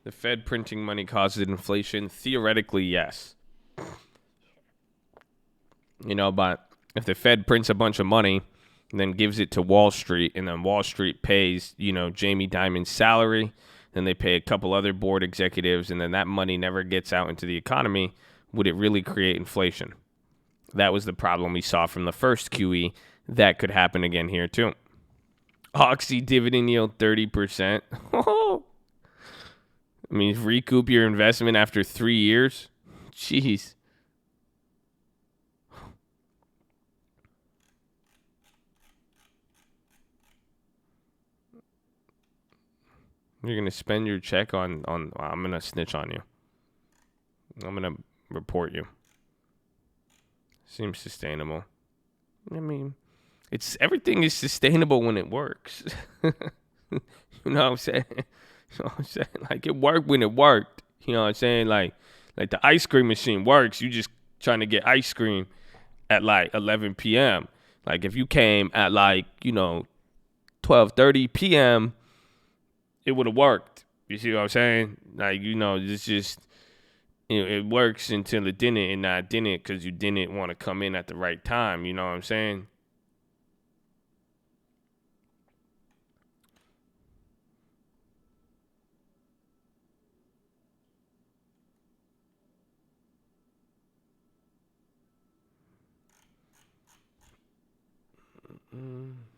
The Fed printing money causes inflation. Theoretically, yes. But if the Fed prints a bunch of money and then gives it to Wall Street, and then Wall Street pays, Jamie Dimon's salary, then they pay a couple other board executives, and then that money never gets out into the economy, would it really create inflation? That was the problem we saw from the first QE. That could happen again here, too. Oxy dividend yield 30%. I mean, recoup your investment after 3 years? Jeez. You're going to spend your check on I'm going to snitch on you. I'm going to report you. Seems sustainable. I mean, everything is sustainable when it works. You know what I'm saying? You know what I'm saying? Like, it worked when it worked. You know what I'm saying? Like the ice cream machine works. You just trying to get ice cream at like 11 p.m. Like, if you came at 12:30 p.m., it would have worked. You see what I'm saying? Like, it's just, it works until it didn't, and not didn't because you didn't want to come in at the right time. You know what I'm saying?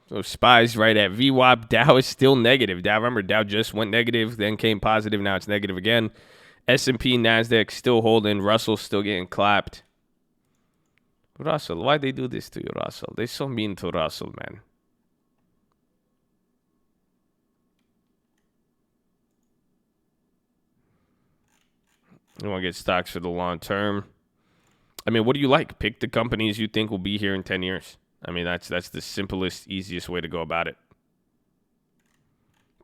So SPY's right at VWAP. Dow is still negative. Remember, Dow just went negative, then came positive. Now it's negative again. S&P, NASDAQ still holding. Russell still getting clapped. Russell, why'd they do this to you, Russell? They're so mean to Russell, man. You want to get stocks for the long term? I mean, what do you like? Pick the companies you think will be here in 10 years. I mean, that's the simplest, easiest way to go about it.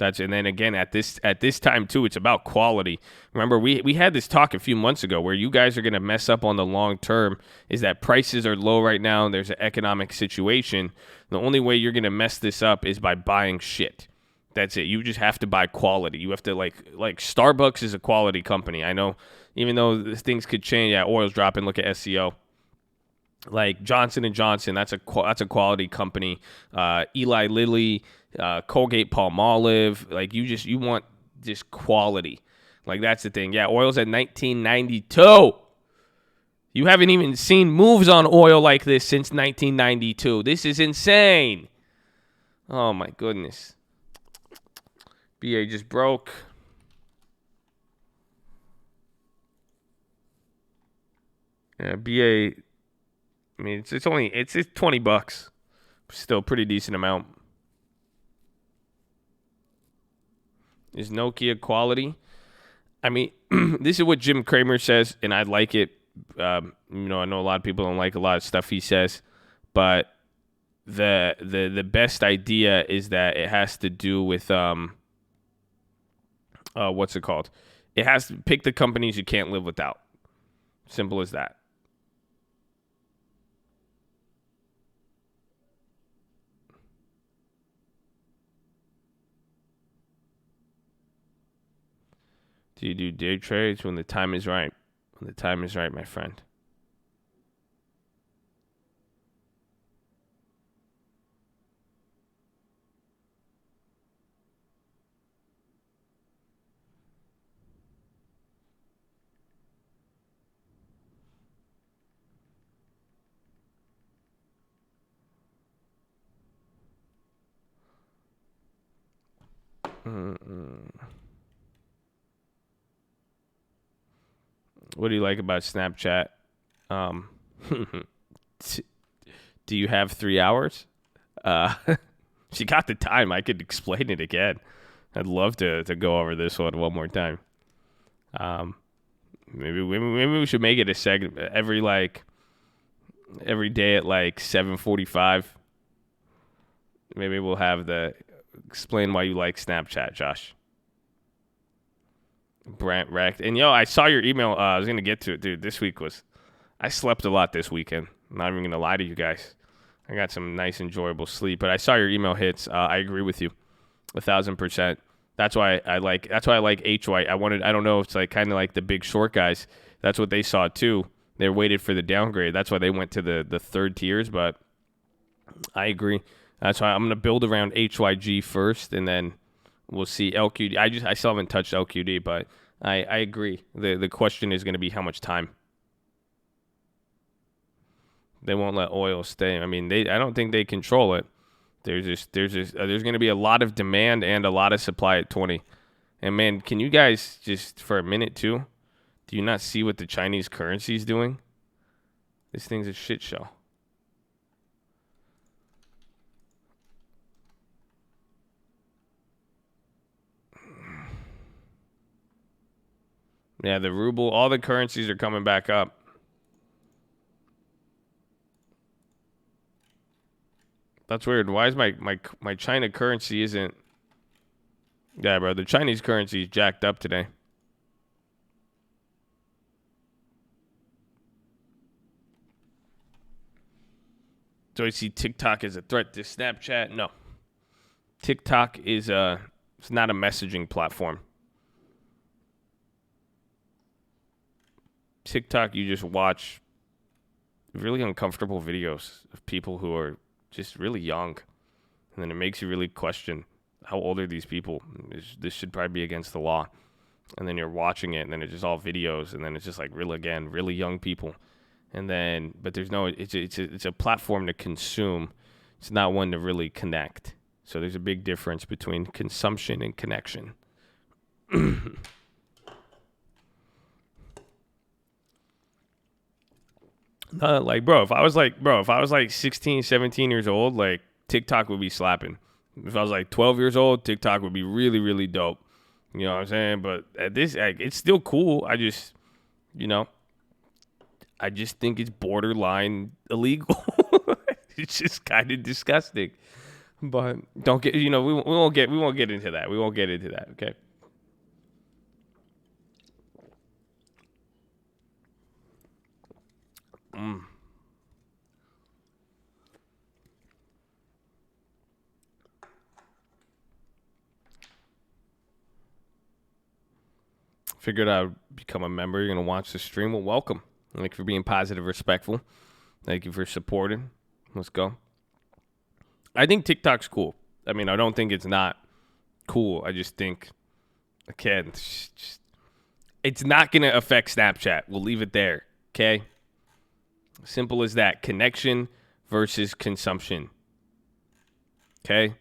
And then again at this time too, it's about quality. Remember, we had this talk a few months ago where you guys are gonna mess up on the long term. Is that prices are low right now and there's an economic situation. The only way you're gonna mess this up is by buying shit. That's it. You just have to buy quality. You have to like Starbucks is a quality company. I know, even though things could change. Yeah, oil's dropping. Look at SEO. Like Johnson & Johnson, that's a quality company. Eli Lilly, Colgate Palmolive, like you want just quality. Like, that's the thing. Yeah, oil's at 1992. You haven't even seen moves on oil like this since 1992. This is insane. Oh my goodness. BA just broke. Yeah, BA. I mean, it's $20. Still pretty decent amount. Is Nokia quality? I mean, this is what Jim Cramer says, and I like it. I know a lot of people don't like a lot of stuff he says, but the best idea is that it has to do with what's it called? It has to pick the companies you can't live without. Simple as that. Do you do day trades when the time is right? When the time is right, my friend. What do you like about Snapchat? Um, do you have 3 hours? Uh, she got the time. I could explain it again. I'd love to go over this one more time. Um, maybe we should make it a segment every day at like 7:45. Maybe we'll have the explain why you like Snapchat, Josh. Brant wrecked. And I saw your email. I was gonna get to it, dude. I slept a lot this weekend. I'm not even gonna lie to you guys. I got some nice, enjoyable sleep. But I saw your email hits. I agree with you, 1,000%. That's why I like H White. I don't know if it's like kind of like the Big Short guys. That's what they saw too. They waited for the downgrade. That's why they went to the third tiers. But I agree. That's why I'm gonna build around HYG first, and then we'll see LQD. I still haven't touched LQD, but I agree. The question is gonna be how much time. They won't let oil stay. I mean, I don't think they control it. There's going to be a lot of demand and a lot of supply at 20. And man, can you guys just for a minute too? Do you not see what the Chinese currency is doing? This thing's a shit show. Yeah, the ruble, all the currencies are coming back up. That's weird. Why is my China currency isn't? Yeah, bro, the Chinese currency is jacked up today. Do I see TikTok as a threat to Snapchat? No. TikTok is it's not a messaging platform. TikTok, you just watch really uncomfortable videos of people who are just really young. And then it makes you really question how old are these people? This should probably be against the law. And then you're watching it, and then it's just all videos, and then it's just like really young people. And then, but there's no, it's a platform to consume. It's not one to really connect. So there's a big difference between consumption and connection. If I was like 16, 17 years old, like TikTok would be slapping. If I was like 12 years old, TikTok would be really, really dope. You know what I'm saying? But at this, it's still cool. I just think it's borderline illegal. It's just kind of disgusting. But don't get, we won't get into that. We won't get into that. Okay. Figured I'd become a member. You're gonna watch the stream. Well, welcome. Thank you for being positive, respectful. Thank you for supporting. Let's go. I think TikTok's cool. I mean, I don't think it's not cool. I just think, again, it's not going to affect Snapchat. We'll leave it there, okay? Simple as that. Connection versus consumption, okay?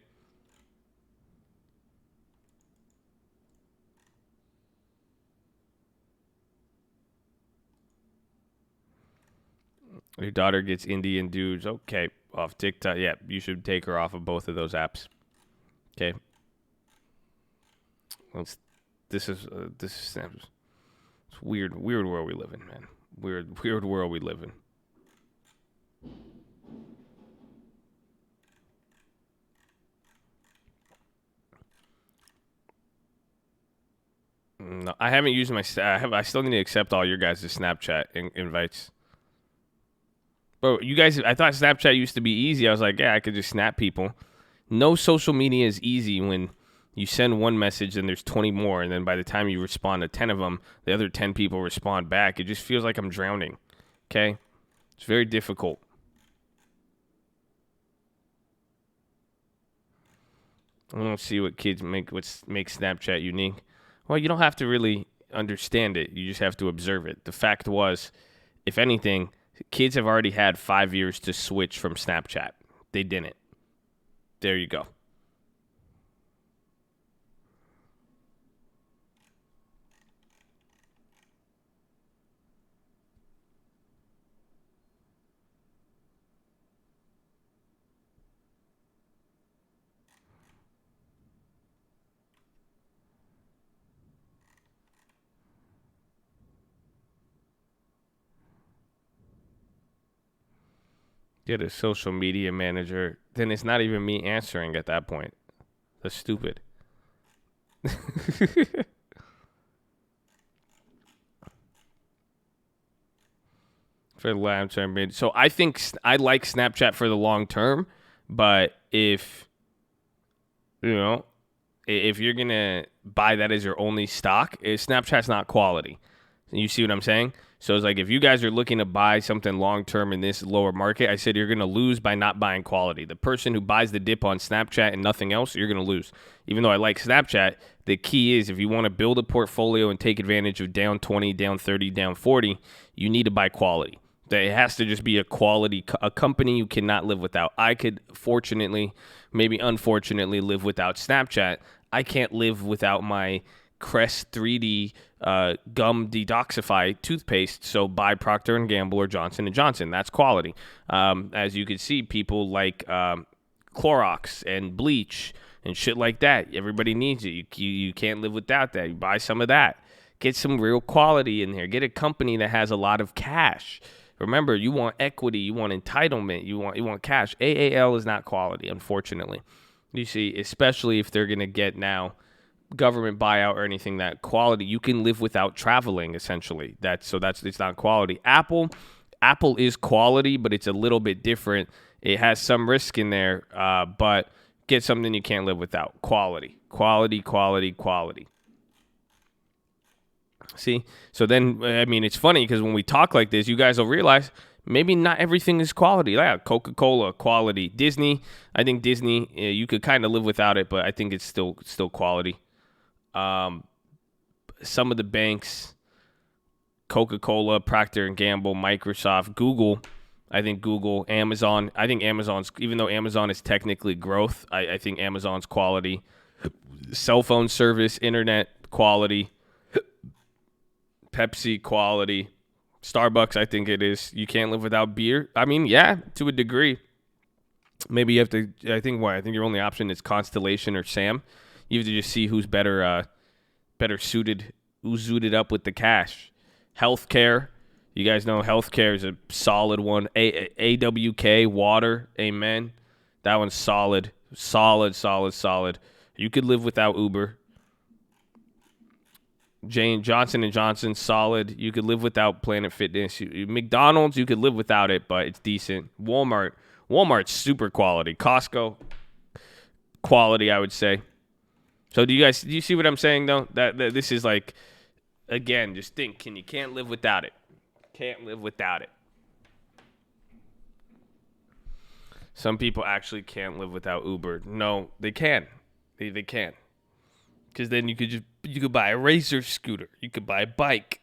Your daughter gets Indian dudes. Okay, off TikTok. Yeah, you should take her off of both of those apps. Okay. This is it's weird world we live in, man. Weird world we live in. No, I haven't used my. I still need to accept all your guys' Snapchat invites. But you guys, I thought Snapchat used to be easy. I was like, yeah, I could just snap people. No social media is easy when You send one message and there's 20 more, and then by the time you respond to 10 of them, the other 10 people respond back. It just feels like I'm drowning. Okay? It's very difficult. I don't see what kids make Snapchat unique. Well, you don't have to really understand it. You just have to observe it. The fact was, if anything, kids have already had 5 years to switch from Snapchat. They didn't. There you go. Get a social media manager. Then it's not even me answering at that point. That's stupid. For the long term. So I think I like Snapchat for the long term, but if you're gonna buy that as your only stock, Snapchat's not quality. You see what I'm saying? So it's like if you guys are looking to buy something long term in this lower market, I said you're gonna lose by not buying quality. The person who buys the dip on Snapchat and nothing else, you're gonna lose. Even though I like Snapchat, the key is if you want to build a portfolio and take advantage of down 20, down 30, down 40, you need to buy quality. It has to just be a company you cannot live without. I could fortunately, maybe unfortunately, live without Snapchat. I can't live without my Crest 3D gum detoxify toothpaste. So buy Procter & Gamble or Johnson & Johnson. That's quality. As you can see, people like Clorox and bleach and shit like that. Everybody needs it. You can't live without that. You buy some of that. Get some real quality in here. Get a company that has a lot of cash. Remember, you want equity, you want entitlement, you want cash. AAL is not quality, unfortunately. You see, especially if they're going to get now government buyout or anything that quality, you can live without traveling, essentially. It's not quality. Apple is quality, but it's a little bit different. It has some risk in there, but get something you can't live without. Quality. See? So then, I mean, it's funny because when we talk like this, you guys will realize maybe not everything is quality. Yeah, Coca-Cola, quality. Disney, I think Disney, you could kind of live without it, but I think it's still quality. Some of the banks, Coca-Cola, Procter & Gamble, Microsoft, Google, Amazon. I think Amazon's, even though Amazon is technically growth, I think Amazon's quality. Cell phone service, internet, quality. Pepsi, quality. Starbucks, I think it is. You can't live without beer. I mean, yeah, to a degree. Maybe you have to, I think your only option is Constellation or Sam. You have to just see who's better suited, who's zooted up with the cash. Healthcare. You guys know healthcare is a solid one. AWK, water, amen. That one's solid. Solid. You could live without Uber. Johnson & Johnson, solid. You could live without Planet Fitness. McDonald's, you could live without it, but it's decent. Walmart's super quality. Costco, quality, I would say. So do you see what I'm saying, though? That this is like, again, just think, you can't live without it. Can't live without it. Some people actually can't live without Uber. No, they can. They can. Because then you could buy a Razor scooter. You could buy a bike.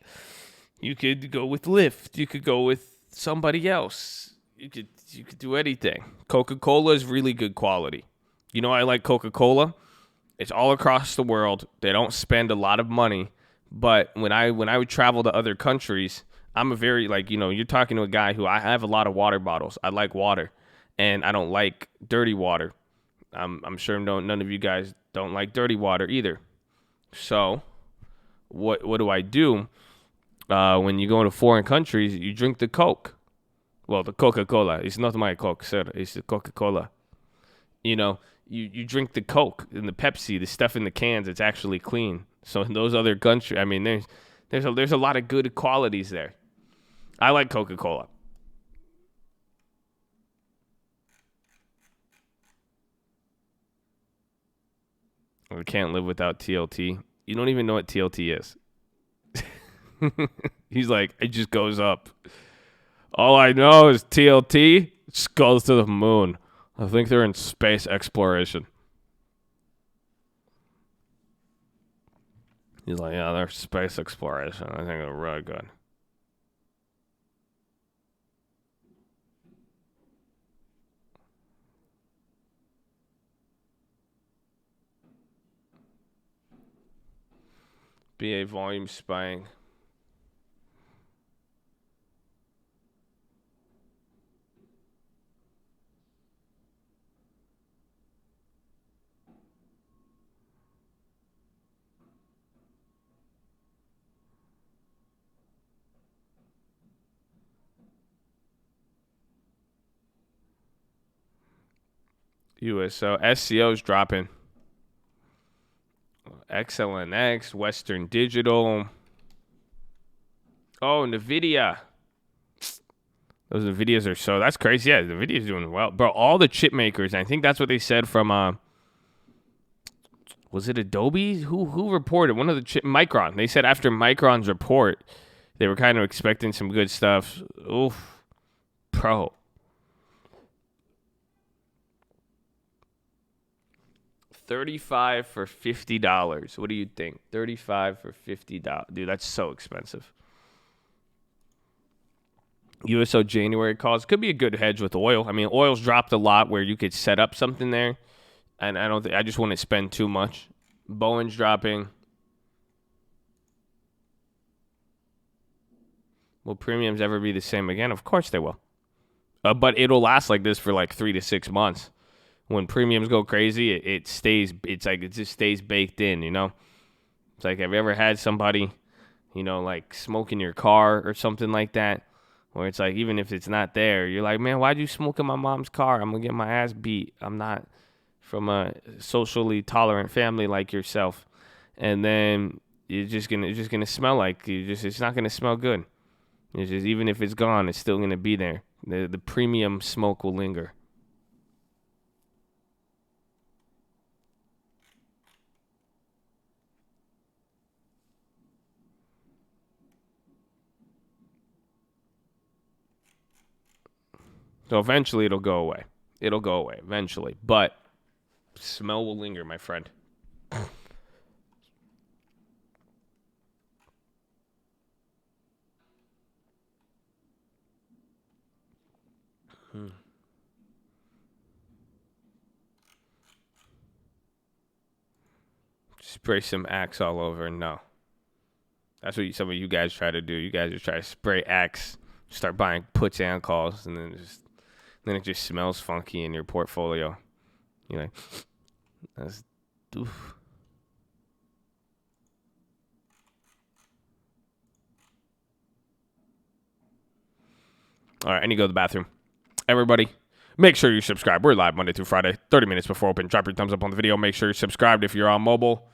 You could go with Lyft. You could go with somebody else. You could do anything. Coca-Cola is really good quality. You know, I like Coca-Cola. It's all across the world. They don't spend a lot of money. But when I would travel to other countries, I'm a very, you're talking to a guy who I have a lot of water bottles. I like water. And I don't like dirty water. I'm sure none of you guys don't like dirty water either. So what do I do? When you go to foreign countries, you drink the Coke. Well, the Coca-Cola. It's not my Coke, sir. It's the Coca-Cola. You know, you drink the Coke and the Pepsi, the stuff in the cans. It's actually clean. So in those other countries, I mean, there's a lot of good qualities there. I like Coca-Cola. I can't live without TLT. You don't even know what TLT is. He's like, it just goes up. All I know is TLT just goes to the moon. I think they're in space exploration. He's like, yeah, they're space exploration. I think they're really good. BA volume spying. USO. SCO's dropping. XLNX, Western Digital. Oh, NVIDIA. Those NVIDIAs are so, that's crazy. Yeah, NVIDIA's doing well. Bro, all the chip makers, I think that's what they said from, was it Adobe? Who reported? One of the chip, Micron. They said after Micron's report, they were kind of expecting some good stuff. Oof. Bro. 35 for $50. What do you think? 35 for $50. Dude, that's so expensive. USO January calls could be a good hedge with oil. I mean, oil's dropped a lot where you could set up something there, and I just wouldn't spend too much. Bowen's dropping. Will premiums ever be the same again? Of course they will. But it'll last like this for like 3 to 6 months. When premiums go crazy, it stays. It's like it just stays baked in. You know, it's like, have you ever had somebody, like smoke in your car or something like that? Where it's like, even if it's not there, you're like, man, why'd you smoke in my mom's car? I'm going to get my ass beat. I'm not from a socially tolerant family like yourself. And then it's just gonna smell like, it's not going to smell good. It's just, even if it's gone, it's still going to be there. The premium smoke will linger. So eventually it'll go away. It'll go away eventually. But smell will linger, my friend. Spray some Axe all over. No. That's what some of you guys try to do. You guys just try to spray Axe, start buying puts and calls, and then it just smells funky in your portfolio. You're like, that's oof. All right, I need to go to the bathroom. Everybody, make sure you subscribe. We're live Monday through Friday, 30 minutes before open. Drop your thumbs up on the video. Make sure you're subscribed if you're on mobile.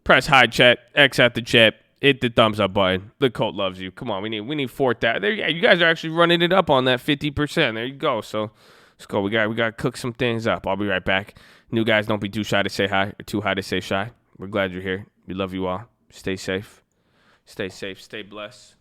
Press hide chat, X at the chat, hit the thumbs up button. The cult loves you. Come on, we need 4,000. There, yeah, you guys are actually running it up on that 50%. There you go. So let's go. We got to cook some things up. I'll be right back. New guys, don't be too shy to say hi or too high to say shy. We're glad you're here. We love you all. Stay safe. Stay safe. Stay blessed.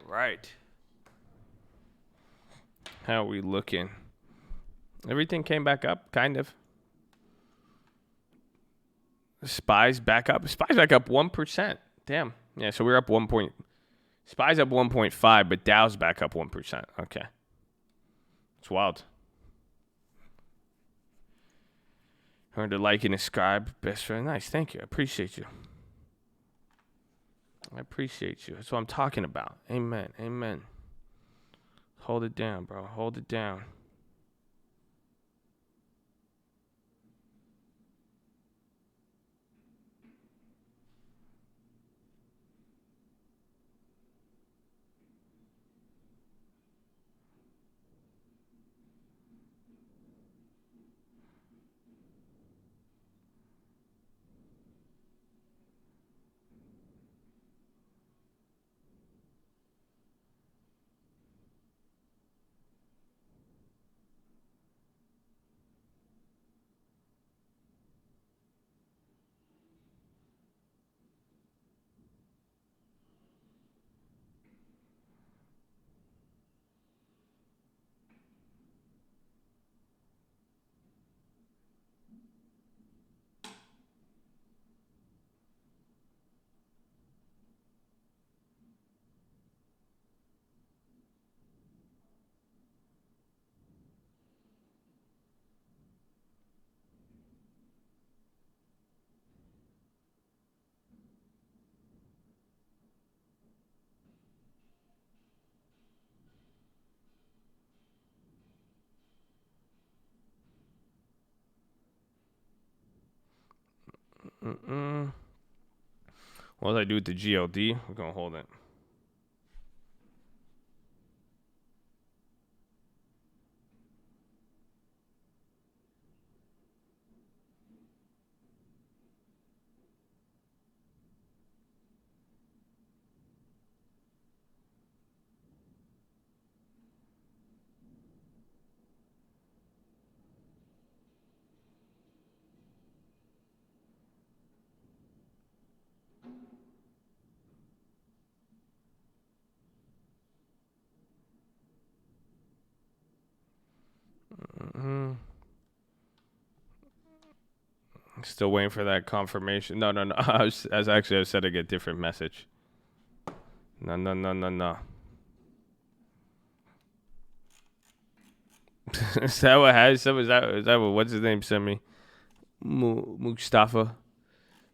right. How are we looking? Everything came back up, kind of. Spies back up. Spies back up 1%. Damn. Yeah, so we're up 1 point. Spies up 1.5, but Dow's back up 1%. Okay. It's wild. Learn to like and subscribe. Best friend. Nice. Thank you. I appreciate you. I appreciate you. That's what I'm talking about. Amen. Amen. Hold it down, bro. Hold it down. What did I do with the GLD? We're going to hold it. Still waiting for that confirmation. No. I said I get a different message. No. Is that what has some? Is that what? What's his name sent me? Mustafa.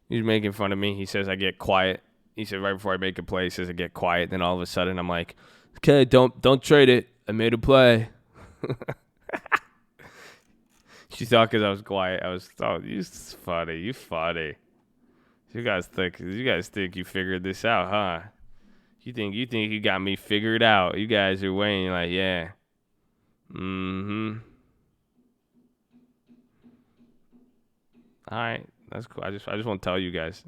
He's making fun of me. He says I get quiet. He said right before I make a play, he says I get quiet. Then all of a sudden I'm like, okay, don't trade it. I made a play. She thought because I was quiet. You funny. You funny. You guys think you figured this out, huh? You think you got me figured out. You guys are waiting like, yeah. Mm-hmm. All right. That's cool. I just want to tell you guys.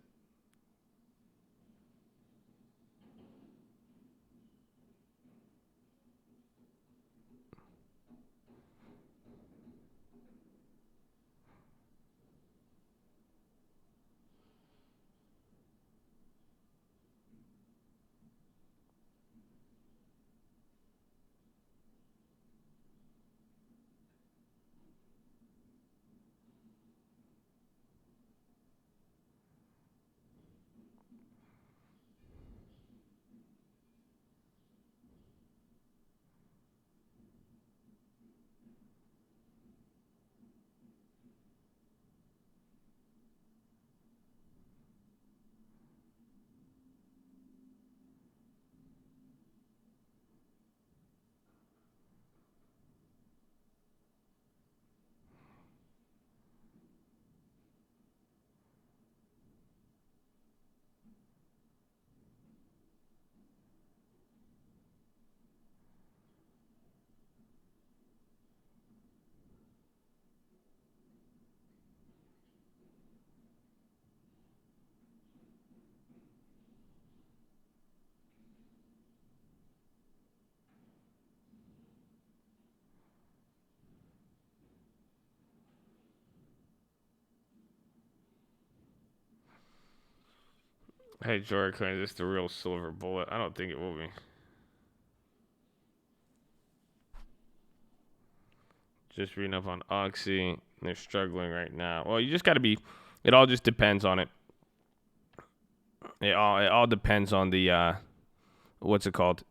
Hey, Jordan, is this the real silver bullet? I don't think it will be. Just reading up on Oxy. They're struggling right now. Well, you just got to be. It all just depends on it. It all depends on the what's it called?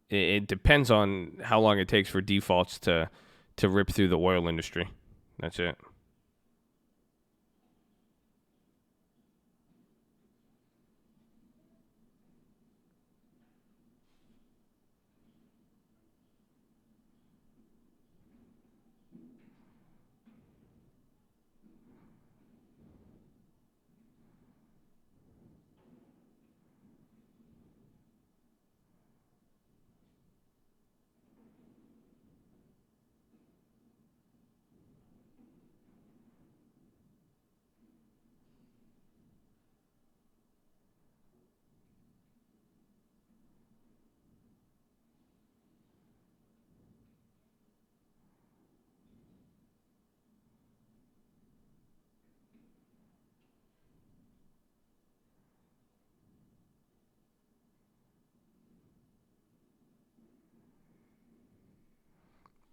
It depends on how long it takes for defaults to rip through the oil industry. That's it.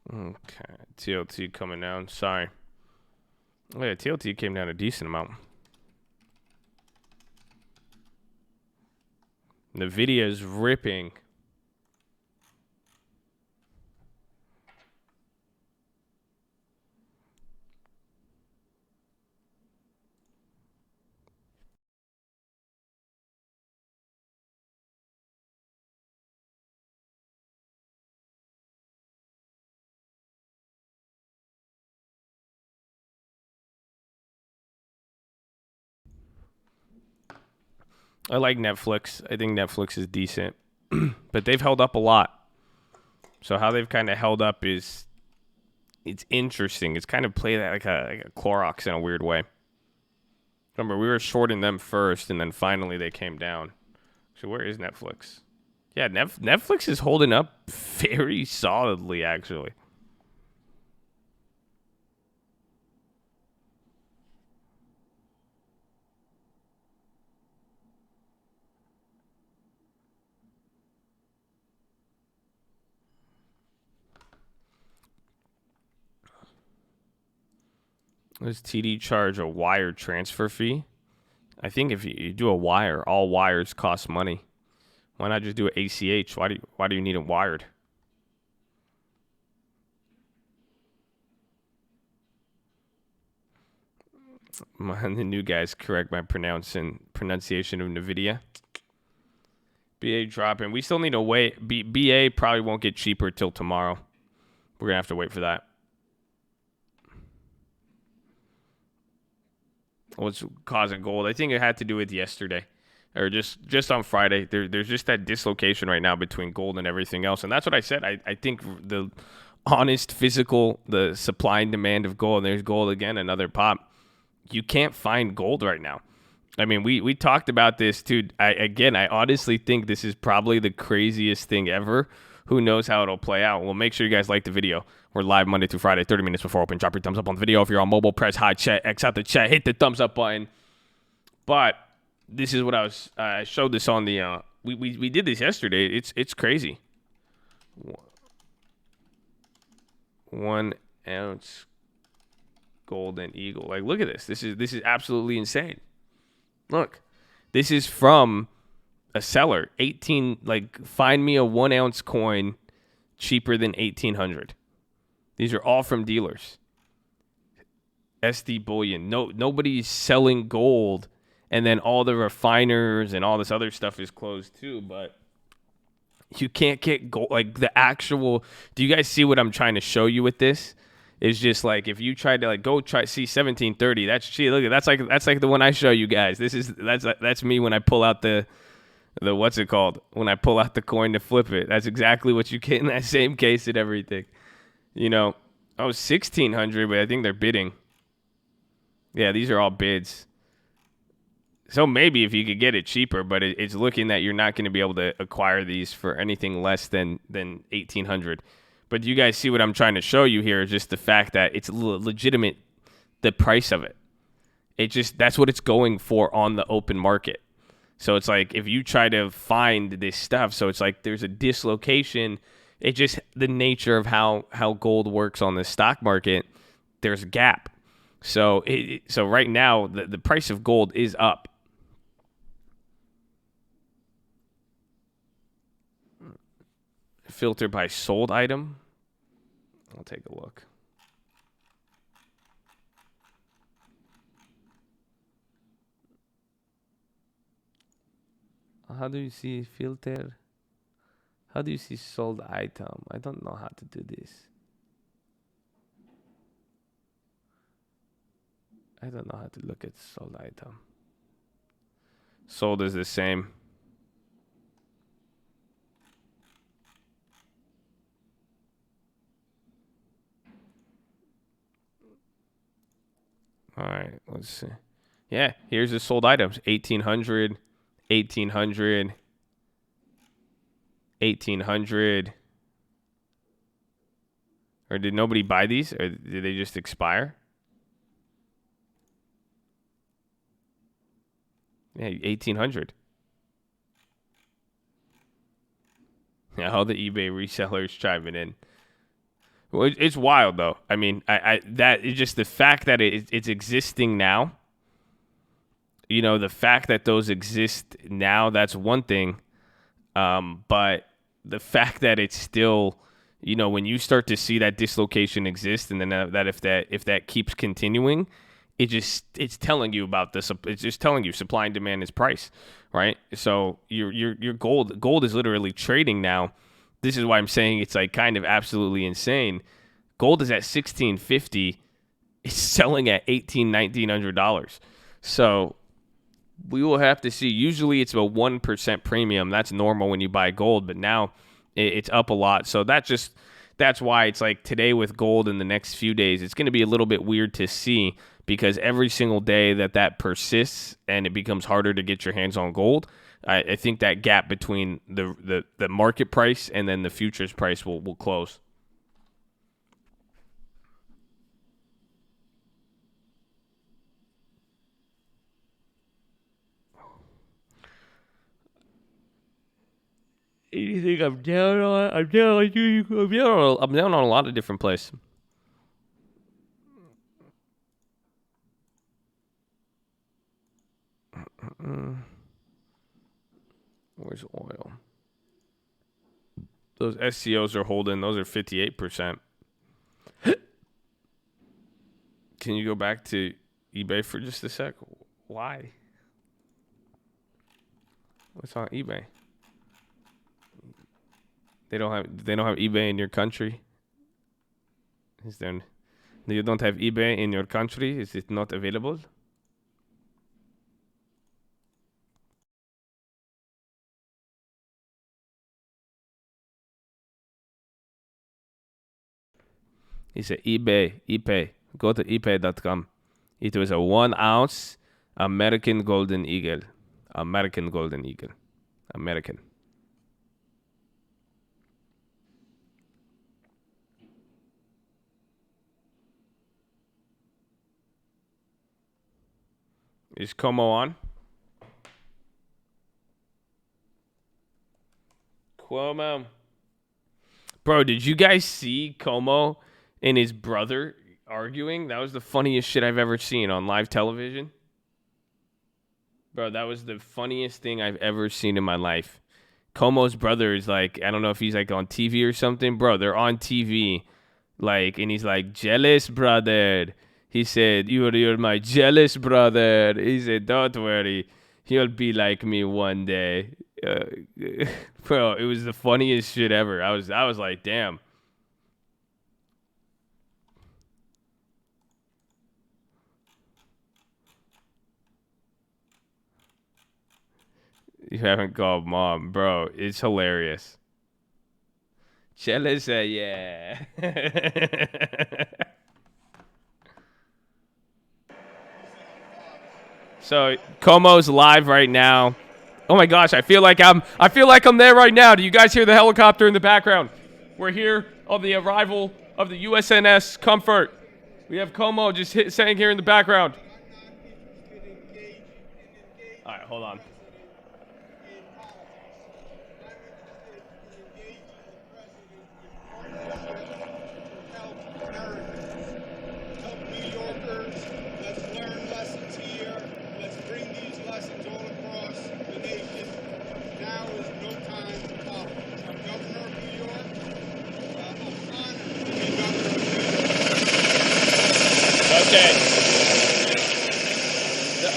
Okay, TLT coming down. Sorry. Oh yeah, TLT came down a decent amount. Nvidia's ripping. I like Netflix. I think Netflix is decent, but they've held up a lot. So how they've kind of held up is it's interesting. It's kind of played like a Clorox in a weird way. Remember, we were shorting them first, and then finally they came down. So where is Netflix? Yeah, Netflix is holding up very solidly, actually. Does TD charge a wire transfer fee? I think if you do a wire, all wires cost money. Why not just do an ACH? Why do you need it wired? The new guys correct my pronunciation of Nvidia. BA dropping. We still need to wait. BA probably won't get cheaper till tomorrow. We're gonna have to wait for that. What's causing gold? I think it had to do with yesterday, or just on Friday. There's just that dislocation right now between gold and everything else, and that's what I said. I think the honest physical, the supply and demand of gold. And there's gold again, another pop. You can't find gold right now. I mean, we talked about this too. I honestly think this is probably the craziest thing ever. Who knows how it'll play out? Well, make sure you guys like the video. We're live Monday through Friday, 30 minutes before open. Drop your thumbs up on the video. If you're on mobile, press high chat, X out the chat, hit the thumbs up button. But this is what I showed this on the, we did this yesterday. It's crazy. 1 ounce golden eagle. Like, look at this. This is absolutely insane. Look, this is from a seller. 18, like, find me a 1 ounce coin cheaper than 1800. These are all from dealers. SD bullion. Nobody's selling gold, and then all the refiners and all this other stuff is closed too. But you can't get gold, like the actual. Do you guys see what I'm trying to show you with this? It's just like if you tried to like go try see 1730. That's like the one I show you guys. That's me when I pull out the what's it called? When I pull out the coin to flip it. That's exactly what you get in that same case and everything. You know, I was 1600, but I think they're bidding. Yeah, these are all bids. So maybe if you could get it cheaper, but it's looking that you're not going to be able to acquire these for anything less than 1800. But you guys see what I'm trying to show you here is just the fact that it's legitimate, the price of it. That's what it's going for on the open market. So it's like if you try to find this stuff, so it's like there's a dislocation It just the nature of how gold works on the stock market. There's a gap. So so right now the price of gold is up. Filter by sold item. I'll take a look. How do you see filter? How do you see sold item? I don't know how to do this. I don't know how to look at sold item. Sold is the same. All right, let's see. Yeah, here's the sold items. 1800, 1800, 1800. Or did nobody buy these? Or did they just expire? Yeah, 1800. Yeah, all the eBay resellers chiming in. Well, it's wild though. I mean, I that is just the fact that it's existing now. You know, the fact that those exist now, that's one thing. But the fact that it's still, you know, when you start to see that dislocation exist, and then that if that keeps continuing, it's telling you about this. It's just telling you supply and demand is price, right? So your gold is literally trading now. This is why I'm saying it's like kind of absolutely insane. Gold is at $1,650. It's selling at $1,900. So we will have to see. Usually it's a 1% premium. That's normal when you buy gold, but now it's up a lot. So that's why it's like today with gold in the next few days, it's going to be a little bit weird to see because every single day that persists and it becomes harder to get your hands on gold, I think that gap between the market price and then the futures price will close. Anything I'm down on? I'm down on a lot of different places. Where's oil? Those SCOs are holding. Those are 58%. Can you go back to eBay for just a sec? Why? What's on eBay? They don't have eBay in your country. Is there? You don't have eBay in your country? Is it not available? He said eBay. Go to ebay.com. It was a 1 ounce American golden eagle. American golden eagle. American. Is Como on? Cuomo. Bro, did you guys see Como and his brother arguing? That was the funniest shit I've ever seen on live television. Bro, that was the funniest thing I've ever seen in my life. Como's brother is like, I don't know if he's like on TV or something. Bro, they're on TV. Like, and he's like, jealous brother. He said, you're my jealous brother. He said, don't worry. He'll be like me one day. Bro, it was the funniest shit ever. I was like, damn. You haven't called mom, bro. It's hilarious. Jealous, yeah. So Como's live right now. Oh my gosh, I feel like I'm there right now. Do you guys hear the helicopter in the background? We're here on the arrival of the USNS Comfort. We have Como just saying here in the background. All right, hold on.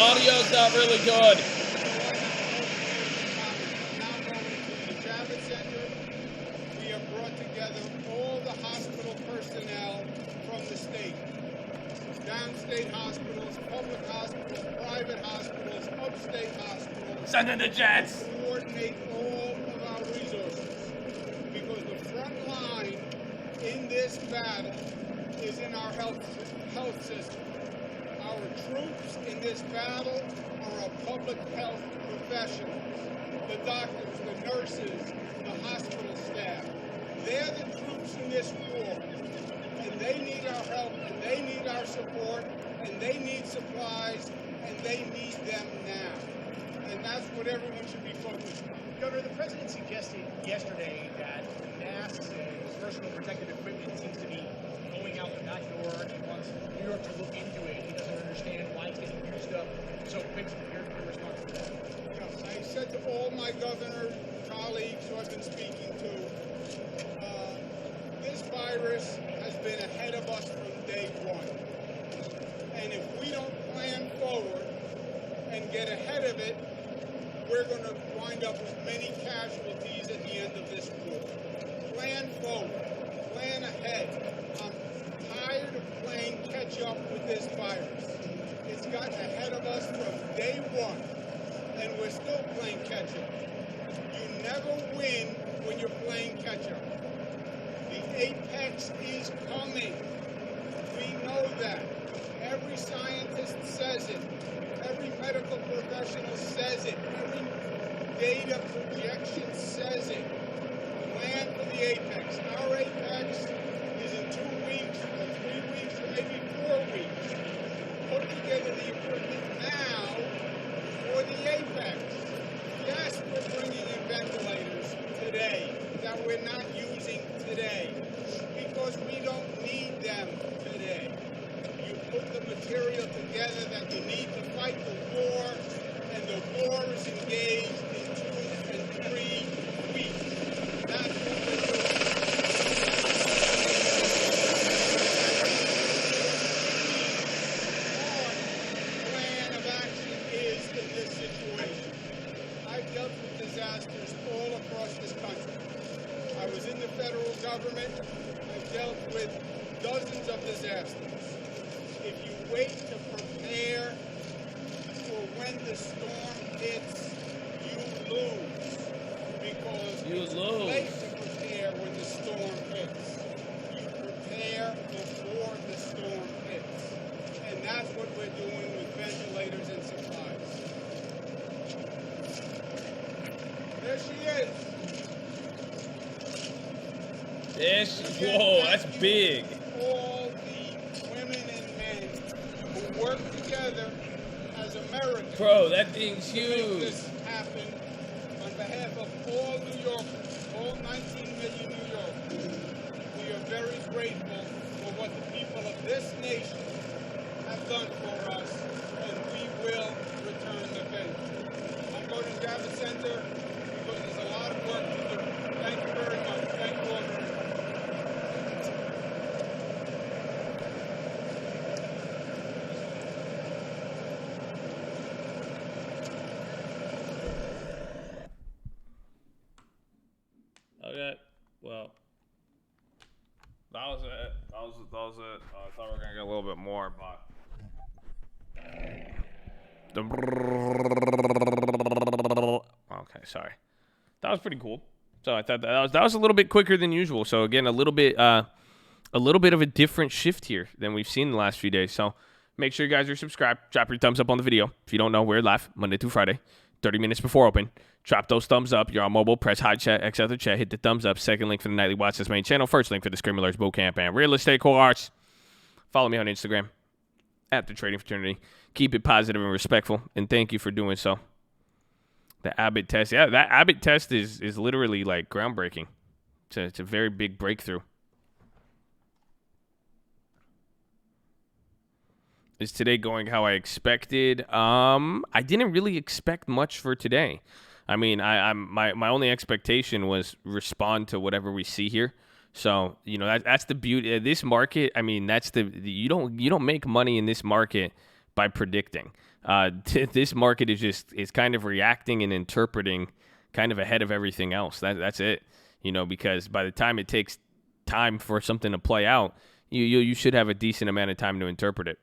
audio's not really good. We have brought together all the hospital personnel from the state. Downstate hospitals, public hospitals, private hospitals, upstate hospitals. Send in the jets. Coordinate all of our resources. Because the front line in this battle is in our health system. Our troops in this battle are our public health professionals. The doctors, the nurses, the hospital staff. They're the troops in this war. And they need our help, and they need our support, and they need supplies, and they need them now. And that's what everyone should be focused on. Governor, the president suggested yesterday that masks and personal protective equipment seems to be going out the back door. He wants New York to look into it. He doesn't understand why it's getting used up so quick. Your response to that? I said to all my governor colleagues who I've been speaking to, this virus has been ahead of us from day one. And if we don't plan forward and get ahead of it, we're going to wind up with many casualties at the end of this war. Plan forward. Plan ahead. I'm tired of playing catch up with this virus. It's gotten ahead of us from day one, and we're still playing catch up. You never win when you're playing catch up. The apex is coming. We know that. Every scientist says it. Every medical professional says it. Every data projection says it. Plan for the apex. Our apex is in 2 weeks, or 3 weeks, or maybe 4 weeks. Put together the equipment now for the apex. Yes, we're bringing in ventilators today that we're not using today because we don't need them today. You put the material together that you need to fight the war, and the war is engaged in 2 and 3 weeks. That's what we're doing. Our plan of action is in this situation. I've dealt with disasters all across this country. I was in the federal government. I've dealt with dozens of disasters. If you wait to prepare for when the storm hits, you lose. Because it's late to prepare when the storm hits. You prepare before the storm hits. And that's what we're doing with ventilators and supplies. There she is. Whoa, that's big. All the women and men who work together as Americans. Bro, that thing's to make huge. this happen on behalf of all New Yorkers, all 19 million New Yorkers. We are very grateful for what the people of this nation have done for us, and we will return the favor. I'm going to Javits Center because there's a lot of work to do. Thank you very much. Thank you all very much. Okay, well, that was it. That was it. I thought we were gonna get a little bit more, but okay, sorry. That was pretty cool. So I thought that was a little bit quicker than usual. So again, a little bit of a different shift here than we've seen in the last few days. So make sure you guys are subscribed. Drop your thumbs up on the video. If you don't know, we're live Monday through Friday, 30 minutes before open. Drop those thumbs up. You're on mobile. Press high chat, X out the chat. Hit the thumbs up. Second link for the nightly Watchlist main channel. First link for the Scream Alerts Bootcamp and Real Estate Course. Follow me on Instagram at The Trading Fraternity. Keep it positive and respectful, and thank you for doing so. The Abbott test. Yeah, that Abbott test is literally like groundbreaking. It's a very big breakthrough. Is today going how I expected? I didn't really expect much for today. I mean, my only expectation was respond to whatever we see here. So, you know, that's the beauty of this market. I mean, that's you don't make money in this market by predicting. This market is kind of reacting and interpreting kind of ahead of everything else. That's it. Because by the time it takes time for something to play out, you should have a decent amount of time to interpret it.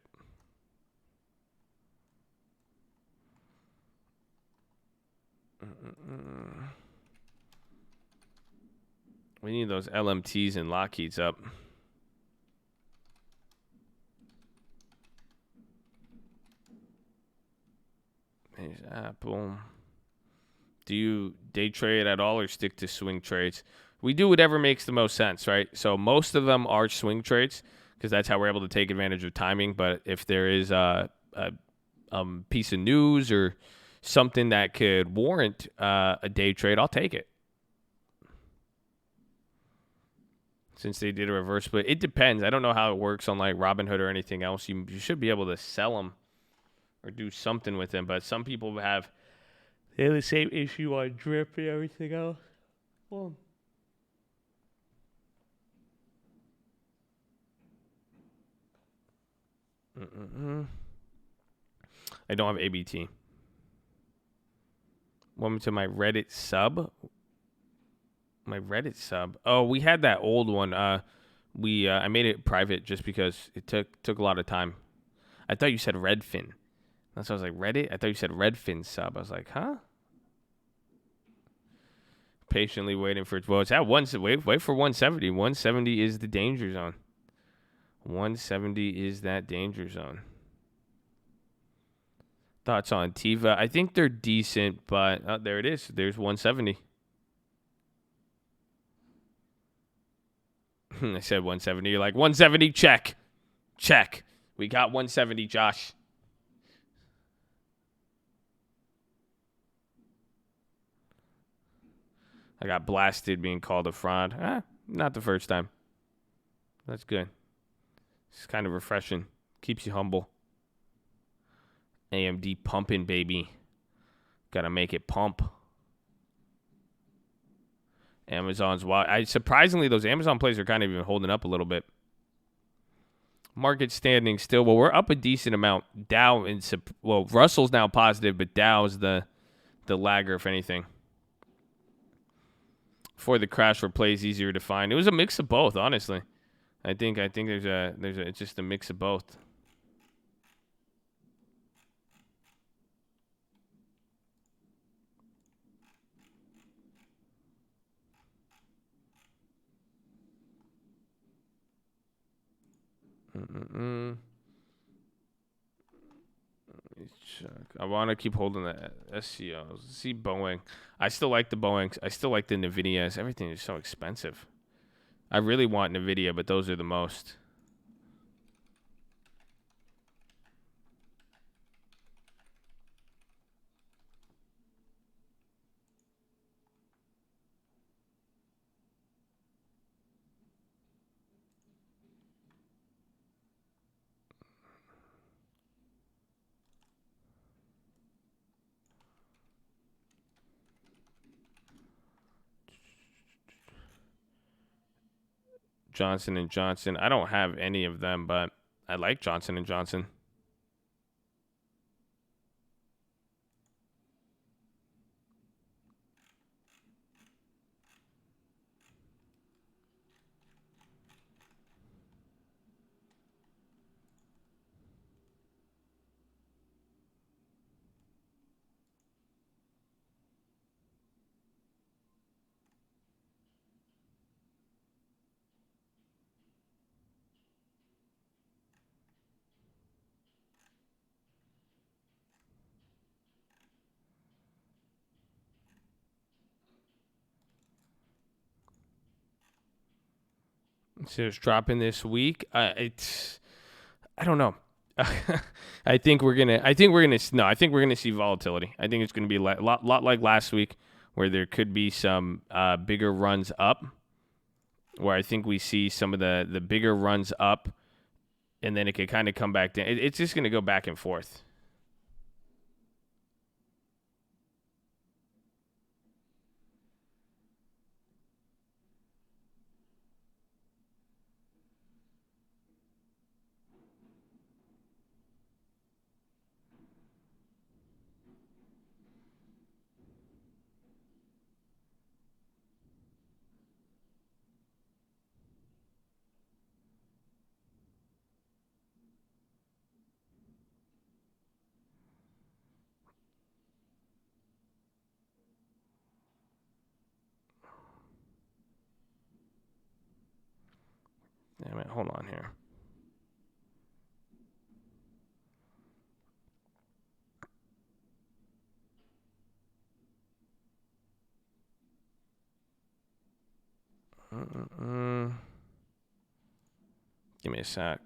We need those LMTs and Lockheeds up. There's Apple. Do you day trade at all or stick to swing trades? We do whatever makes the most sense, right? So most of them are swing trades because that's how we're able to take advantage of timing. But if there is a piece of news or something that could warrant a day trade, I'll take it. Since they did a reverse split, it depends. I don't know how it works on like Robinhood or anything else. You should be able to sell them or do something with them. But some people they have the same issue on drip and everything else. Well, I don't have ABT. Welcome to my Reddit sub. My Reddit sub. Oh, we had that old one. I made it private just because it took a lot of time. I thought you said Redfin. That's why I was like, Reddit? I thought you said Redfin sub. I was like, huh? Patiently waiting for it. Well, it's at wait for 170. 170 is the danger zone. 170 is that danger zone. Thoughts on Tiva? I think they're decent, but there it is. There's 170. I said 170. You're like, 170, check. Check. We got 170, Josh. I got blasted being called a fraud. Not the first time. That's good. It's kind of refreshing. Keeps you humble. AMD pumping, baby. Gotta make it pump. Amazon's wild. Surprisingly, those Amazon plays are kind of even holding up a little bit. Market standing still. Well, we're up a decent amount. Dow Russell's now positive, but Dow's the lagger, if anything. Before the crash were plays easier to find. It was a mix of both, honestly. I think it's just a mix of both. I want to keep holding the SCOs. See Boeing. I still like the Boeings. I still like the NVIDIAs. Everything is so expensive. I really want NVIDIA, but those are the most. Johnson & Johnson. I don't have any of them, but I like Johnson & Johnson. So it's dropping this week. I don't know. I think we're gonna see volatility. I think it's gonna be a lot like last week, where there could be some bigger runs up. Where I think we see some of the bigger runs up, and then it could kind of come back down. It's just gonna go back and forth. Damn it, hold on here. Give me a sec.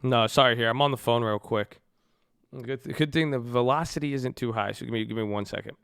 No, sorry here. I'm on the phone real quick. Good thing the velocity isn't too high, so give me 1 second.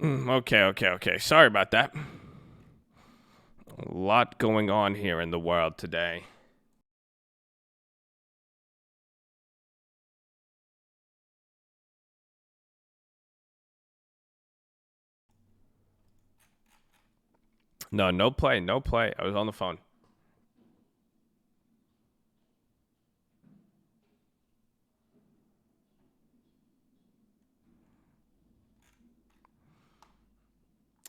Okay. Sorry about that. A lot going on here in the world today. No play. I was on the phone.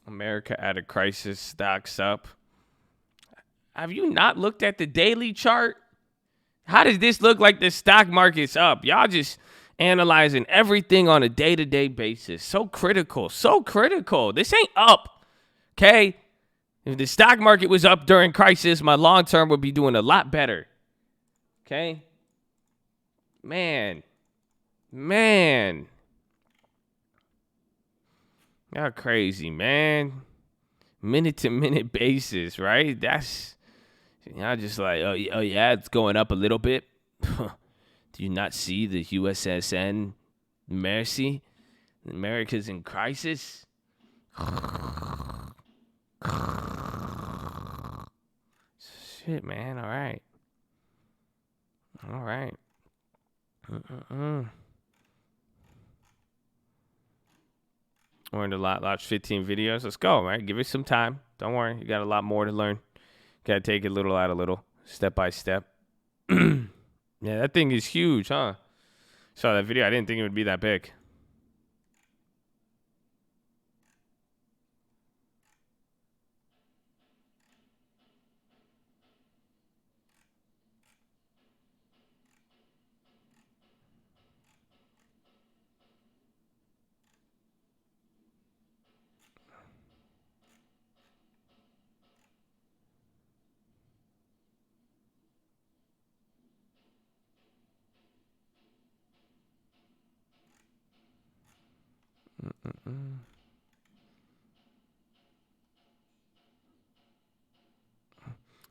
America at a crisis, stocks up. Have you not looked at the daily chart? How does this look like the stock market's up? Y'all just analyzing everything on a day-to-day basis. So critical. This ain't up, okay? If the stock market was up during crisis, my long term would be doing a lot better. Okay? Man. Y'all crazy, man. Minute to minute basis, right? That's y'all just like, oh yeah, it's going up a little bit. Do you not see the USSN Mercy? America's in crisis. Shit, man. All right. Learned a lot. Watched 15 videos. Let's go, right? Give it some time. Don't worry. You got a lot more to learn. Got to take it little at a little, step by step. Yeah, that thing is huge, huh? Saw that video. I didn't think it would be that big.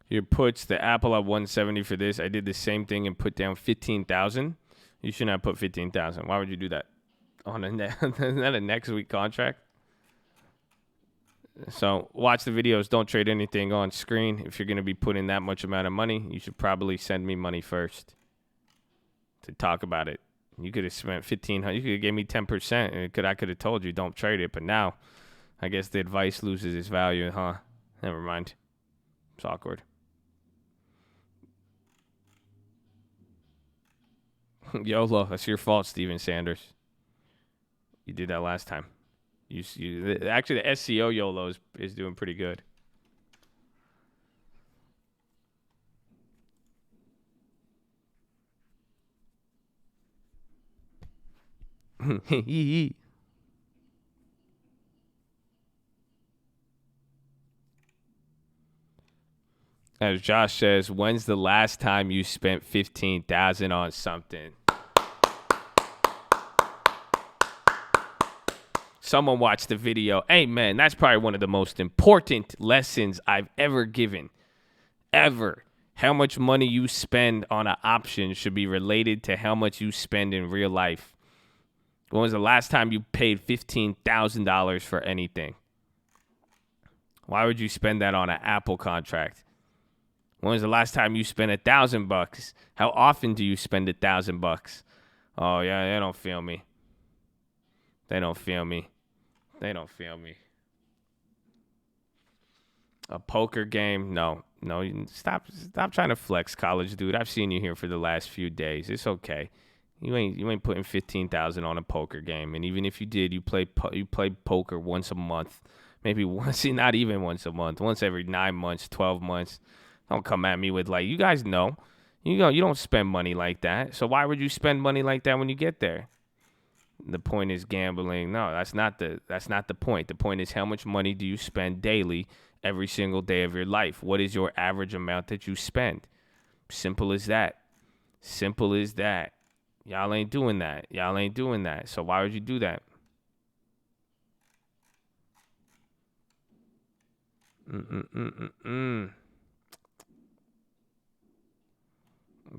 Your puts, the Apple at 170 for this. I did the same thing and put down 15,000. You should not put 15,000. Why would you do that? Isn't that a next week contract? So watch the videos. Don't trade anything on screen. If you're going to be putting that much amount of money, you should probably send me money first to talk about it. You could have spent 1,500. You could have gave me 10%, and I could have told you don't trade it. But now, I guess the advice loses its value, huh? Never mind. It's awkward. YOLO. That's your fault, Steven Sanders. You did that last time. Actually, the SEO YOLO is doing pretty good. As Josh says, when's the last time you spent 15,000 on something? Someone watched the video. Hey, man, that's probably one of the most important lessons I've ever given. Ever. How much money you spend on an option should be related to how much you spend in real life. When was the last time you paid $15,000 for anything? Why would you spend that on an Apple contract? When was the last time you spent $1,000? How often do you spend $1,000? Oh, yeah, they don't feel me. A poker game? No. Stop trying to flex, college dude. I've seen you here for the last few days. It's okay. You ain't putting 15,000 on a poker game. And even if you did, you play poker once a month, maybe once, not even once a month, once every 9 months, 12 months. Don't come at me with you guys know, you don't spend money like that. So why would you spend money like that when you get there? The point is gambling. No, that's not the point. The point is how much money do you spend daily, every single day of your life? What is your average amount that you spend? Simple as that. Y'all ain't doing that. So why would you do that? I'm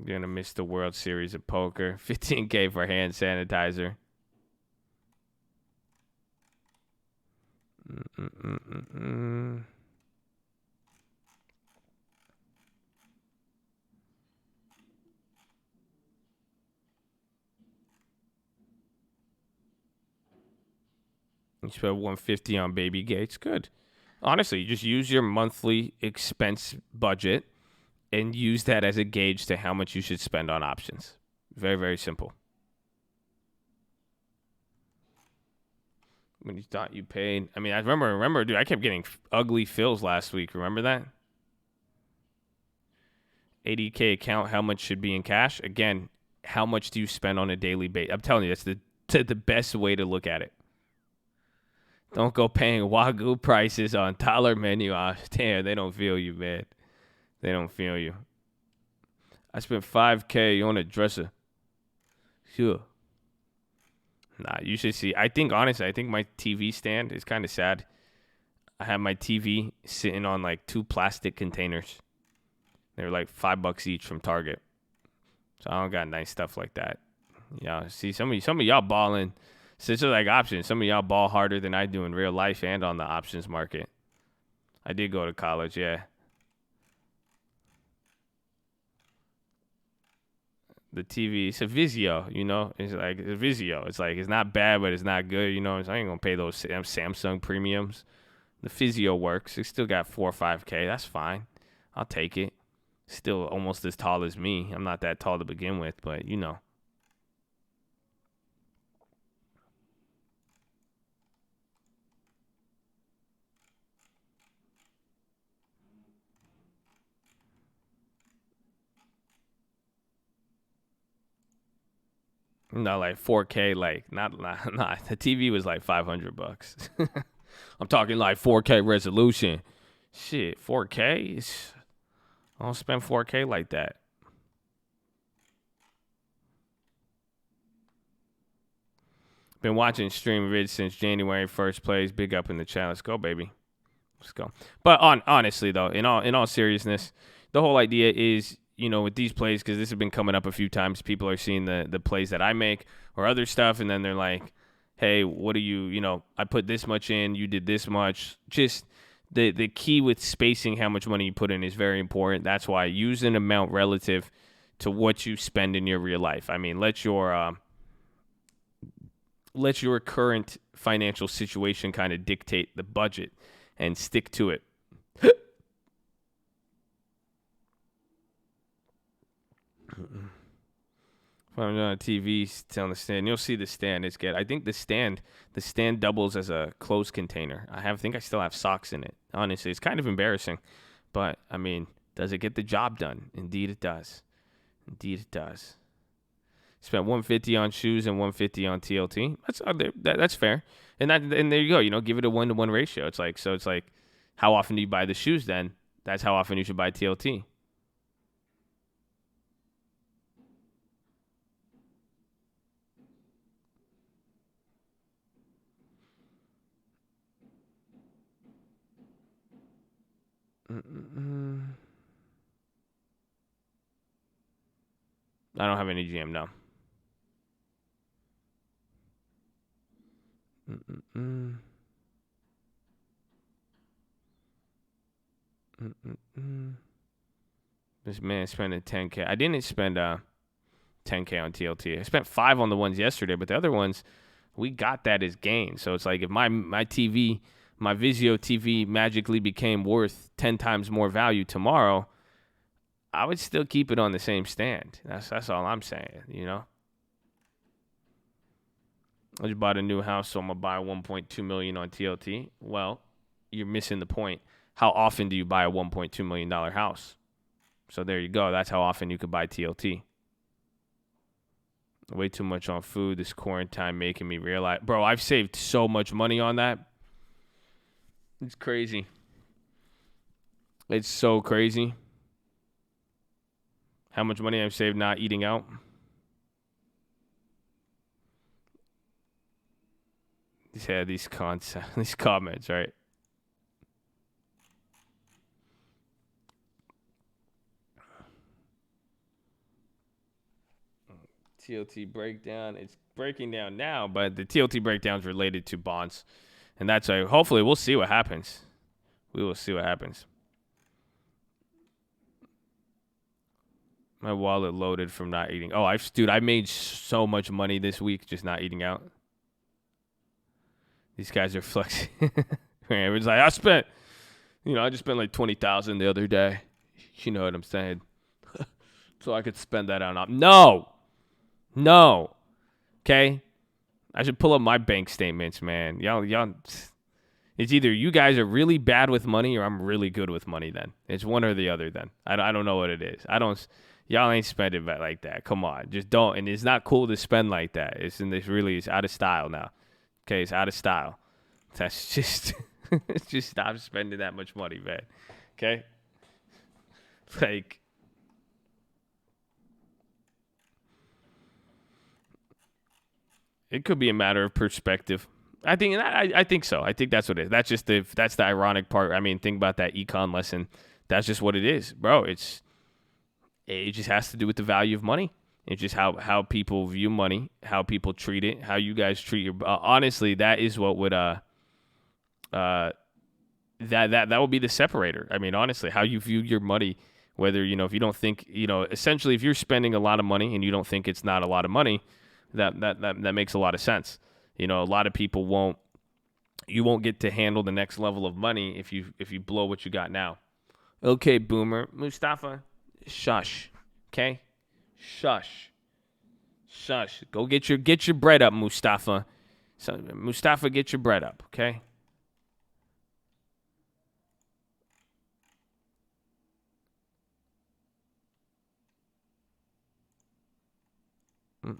going to miss the World Series of Poker. $15K for hand sanitizer. You spend 150 on baby gates. Good. Honestly, you just use your monthly expense budget and use that as a gauge to how much you should spend on options. Very, very simple. When you thought you paid, I mean, I remember, dude, I kept getting ugly fills last week. Remember that? 80K account, how much should be in cash? Again, how much do you spend on a daily basis? I'm telling you, that's the best way to look at it. Don't go paying Wagyu prices on dollar menu. Damn, they don't feel you, man. They don't feel you. I spent 5K on a dresser. Sure. Nah, you should see. Honestly, I think my TV stand is kind of sad. I have my TV sitting on like 2 plastic containers. They're like $5 each from Target. So I don't got nice stuff like that. Yeah, see, some of y'all balling. Since it's like options, some of y'all ball harder than I do in real life and on the options market. I did go to college, yeah. The TV, it's a Vizio, you know? It's like a Vizio. It's like, it's not bad, but it's not good, you know? So I ain't gonna pay those Samsung premiums. The Vizio works. It still got 4 or 5K. That's fine. I'll take it. Still almost as tall as me. I'm not that tall to begin with, but you know. Not like 4K, like not the TV was like $500. I'm talking like 4K resolution. Shit, 4K? I don't spend 4K like that. Been watching Stream Vid since January 1st plays. Big up in the chat. Let's go, baby. Let's go. But honestly though, in all seriousness, the whole idea is, you know, with these plays, because this has been coming up a few times, people are seeing the plays that I make or other stuff, and then they're like, hey, what do you know, I put this much in, you did this much. Just the key with spacing how much money you put in is very important. That's why use an amount relative to what you spend in your real life. I mean, let your current financial situation kind of dictate the budget and stick to it. If I'm on TV, on the stand, you'll see the stand. It's good. I think the stand doubles as a clothes container. I think I still have socks in it. Honestly, it's kind of embarrassing, but I mean, does it get the job done? Indeed, it does. Indeed, it does. Spent 150 on shoes and 150 on TLT. That's fair. And there you go. You know, give it a 1-to-1 ratio. It's like how often do you buy the shoes? Then that's how often you should buy TLT. I don't have any GM now. This man spending 10K. I didn't spend 10K on TLT. I spent 5 on the ones yesterday, but the other ones, we got that as gain. So it's like if my TV, my Vizio TV magically became worth 10 times more value tomorrow, I would still keep it on the same stand. That's all I'm saying, you know? I just bought a new house, so I'm going to buy $1.2 million on TLT. Well, you're missing the point. How often do you buy a $1.2 million house? So there you go. That's how often you could buy TLT. Way too much on food. This quarantine making me realize. Bro, I've saved so much money on that. It's crazy. It's so crazy. How much money I've saved not eating out. Yeah, these comments, right? TLT breakdown. It's breaking down now, but the TLT breakdown is related to bonds. And that's hopefully we'll see what happens. We will see what happens. My wallet loaded from not eating. Oh, dude, I made so much money this week just not eating out. These guys are flexing. It's like I just spent like 20,000 the other day. You know what I'm saying? So I could spend that on. No. Okay. I should pull up my bank statements, man. Y'all. It's either you guys are really bad with money or I'm really good with money. Then it's one or the other. Then I don't know what it is. Y'all ain't spending like that. Come on, just don't. And it's not cool to spend like that. It's out of style now. Okay, it's out of style. That's just just stop spending that much money, man. Okay, like it could be a matter of perspective. I think so. I think that's what it is. That's the ironic part. I mean, think about that econ lesson. That's just what it is, bro. It just has to do with the value of money. It's just how people view money, how people treat it, how you guys treat your. Honestly, that is what would that would be the separator. I mean, honestly, how you view your money. Whether if you don't think essentially if you're spending a lot of money and you don't think it's not a lot of money, that makes a lot of sense. A lot of people won't get to handle the next level of money if you blow what you got now. Okay, boomer. Mustafa, shush. Okay? Shush. Go get your bread up, Mustafa. Mustafa, get your bread up, okay? If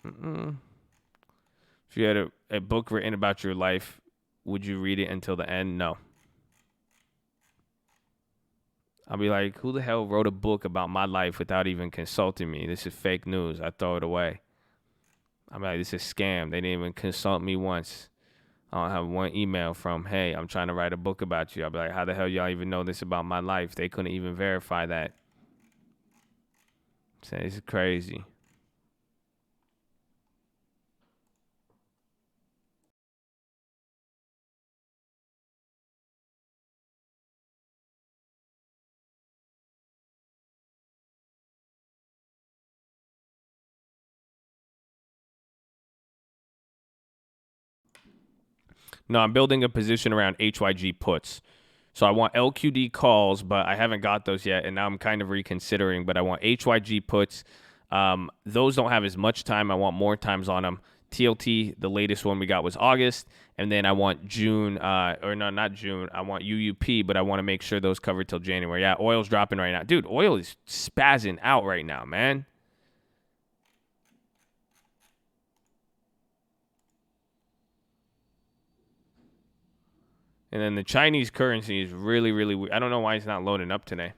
you had a book written about your life, would you read it until the end? No. I'll be like, who the hell wrote a book about my life without even consulting me? This is fake news. I throw it away. I'm like, this is a scam. They didn't even consult me once. I don't have one email from, hey, I'm trying to write a book about you. I'll be like, how the hell y'all even know this about my life? They couldn't even verify that. So this is crazy. No, I'm building a position around HYG puts. So I want LQD calls, but I haven't got those yet, and now I'm kind of reconsidering. But I want HYG puts. Those don't have as much time. I want more times on them. TLT, the latest one we got was August, and then I want June, or no, not June. I want UUP, but I want to make sure those cover till January. Yeah, oil's dropping right now. Dude, oil is spazzing out right now, man. And then the Chinese currency is really, really weird. I don't know why it's not loading up today.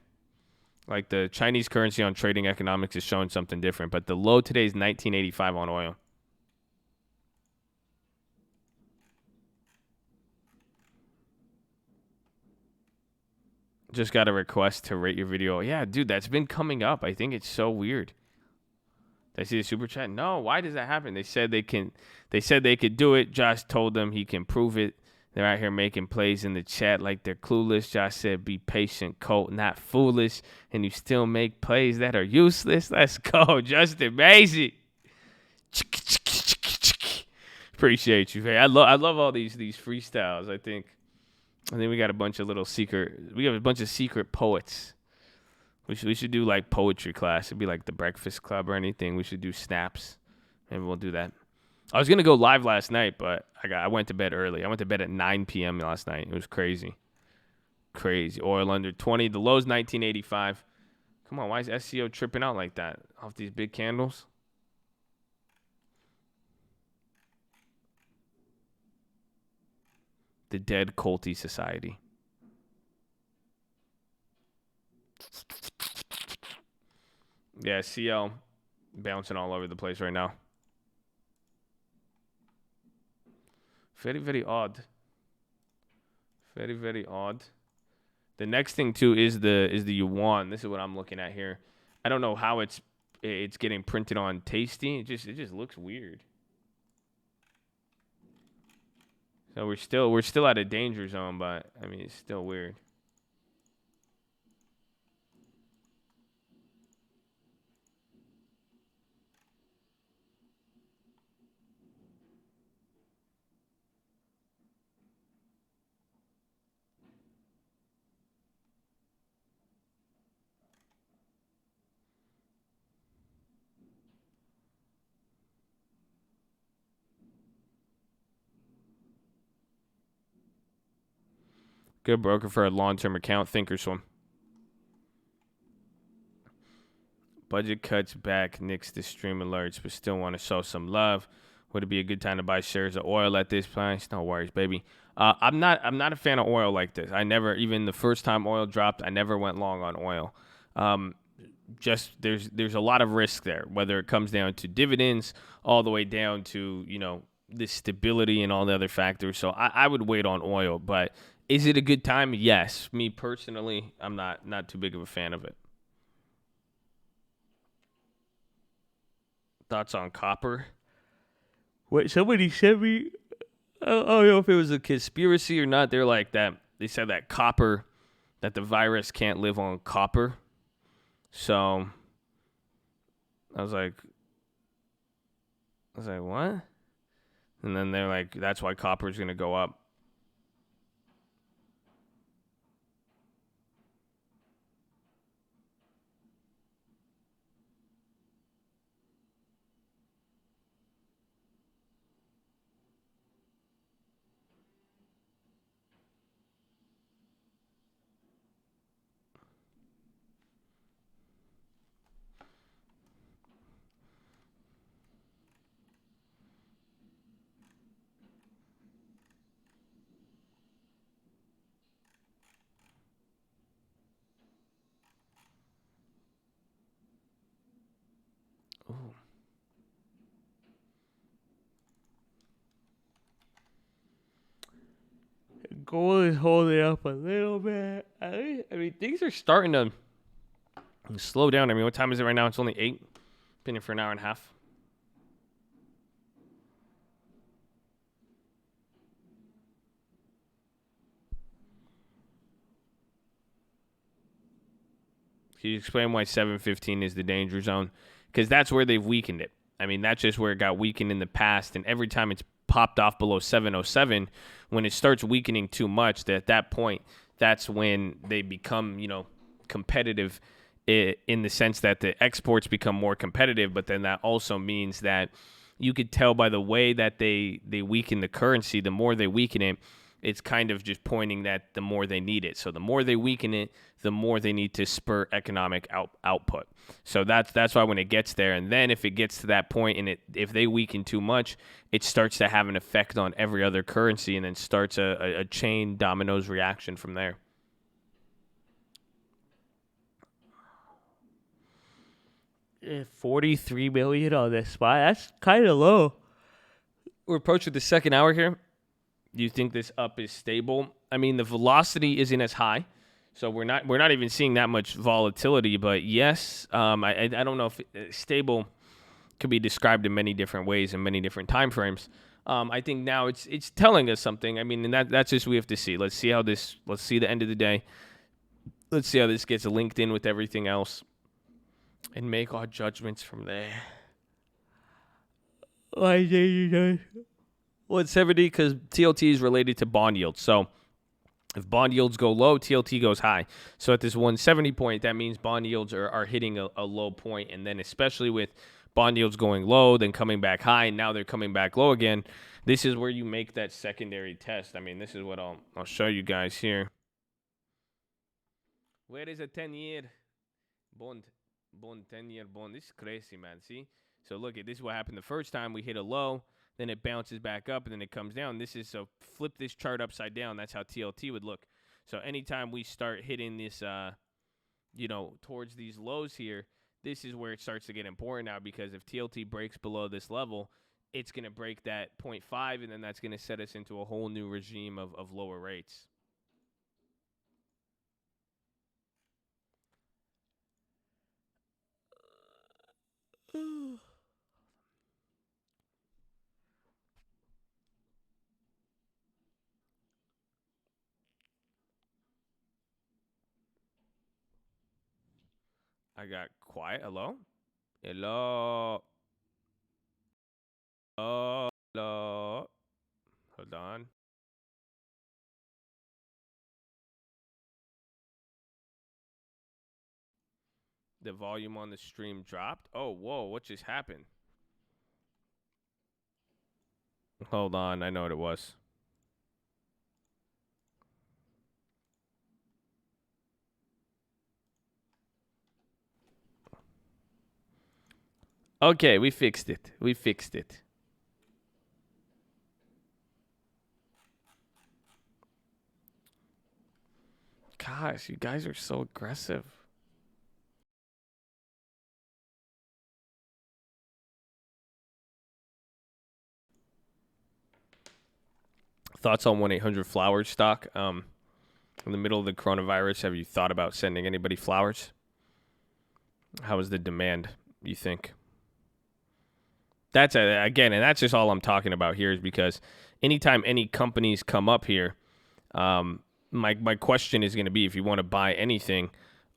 Like the Chinese currency on trading economics is showing something different. But the low today is 1985 on oil. Just got a request to rate your video. Yeah, dude, that's been coming up. I think it's so weird. Did I see the super chat? No, why does that happen? They said they could do it. Josh told them he can prove it. They're out here making plays in the chat like they're clueless. Josh said, be patient, Colt, not foolish. And you still make plays that are useless. Let's go, Justin Macy. Appreciate you. Hey, I love all these freestyles. I think we got a bunch of we have a bunch of secret poets. We should do like poetry class. It'd be like the Breakfast Club or anything. We should do snaps. Maybe we'll do that. I was gonna go live last night, but I went to bed early. I went to bed at 9 p.m. last night. It was crazy. Oil under 20. The low's 1985. Come on, why is SEO tripping out like that off these big candles? The dead Colty Society. Yeah, CL bouncing all over the place right now. Very, very odd. Very, very odd. The next thing too is the yuan. This is what I'm looking at here. I don't know how it's getting printed on Tasty. It just looks weird. So we're still at a danger zone, but I mean it's still weird. Good broker for a long-term account. Thinkorswim. Budget cuts back, nicks the stream alerts, but still want to show some love. Would it be a good time to buy shares of oil at this price? No worries, baby. I'm not a fan of oil like this. I never, even the first time oil dropped, I never went long on oil. Just there's a lot of risk there, whether it comes down to dividends, all the way down to the stability and all the other factors. So I would wait on oil, but is it a good time? Yes. Me personally, I'm not too big of a fan of it. Thoughts on copper? Wait, somebody sent me. I don't know if it was a conspiracy or not. They're like that. They said that copper, that the virus can't live on copper. So I was like, what? And then they're like, that's why copper is gonna go up. Ooh. Gold is holding up a little bit. I mean, things are starting to slow down. I mean, what time is it right now? It's only 8. Been here for an hour and a half. Can you explain why 715 is the danger zone? Because that's where they've weakened it. I mean, that's just where it got weakened in the past. And every time it's popped off below 707, when it starts weakening too much, that at that point, that's when they become, competitive in the sense that the exports become more competitive. But then that also means that you could tell by the way that they weaken the currency, the more they weaken it, it's kind of just pointing that the more they need it. So the more they weaken it, the more they need to spur economic output. So that's why when it gets there, and then if it gets to that point and if they weaken too much, it starts to have an effect on every other currency and then starts a chain dominoes reaction from there. $43 million on this spot. That's kind of low. We're approaching the second hour here. Do you think this up is stable? I mean, the velocity isn't as high, so we're not even seeing that much volatility. But yes, I don't know if stable could be described in many different ways in many different time frames. I think now it's telling us something. I mean, and that's just we have to see. Let's see the end of the day. Let's see how this gets linked in with everything else, and make our judgments from there. 170 because TLT is related to bond yields. So if bond yields go low, TLT goes high. So at this 170 point, that means bond yields are hitting a low point. And then especially with bond yields going low, then coming back high, and now they're coming back low again, this is where you make that secondary test. I mean, this is what I'll show you guys here. Where is a 10-year bond? 10-year bond. This is crazy, man. See? So look, this is what happened the first time. We hit a low. Then it bounces back up, and then it comes down. So flip this chart upside down. That's how TLT would look. So anytime we start hitting this, towards these lows here, this is where it starts to get important now, because if TLT breaks below this level, it's going to break that 0.5, and then that's going to set us into a whole new regime of lower rates. I got quiet. Hello? Hello? Hello? Hello? Hold on. The volume on the stream dropped. Oh, whoa. What just happened? Hold on. I know what it was. Okay, we fixed it. We fixed it. Gosh, you guys are so aggressive. Thoughts on 1-800-Flowers stock? In the middle of the coronavirus, have you thought about sending anybody flowers? How is the demand, you think? That's again, and that's just all I'm talking about here is because anytime any companies come up here, my question is going to be, if you want to buy anything,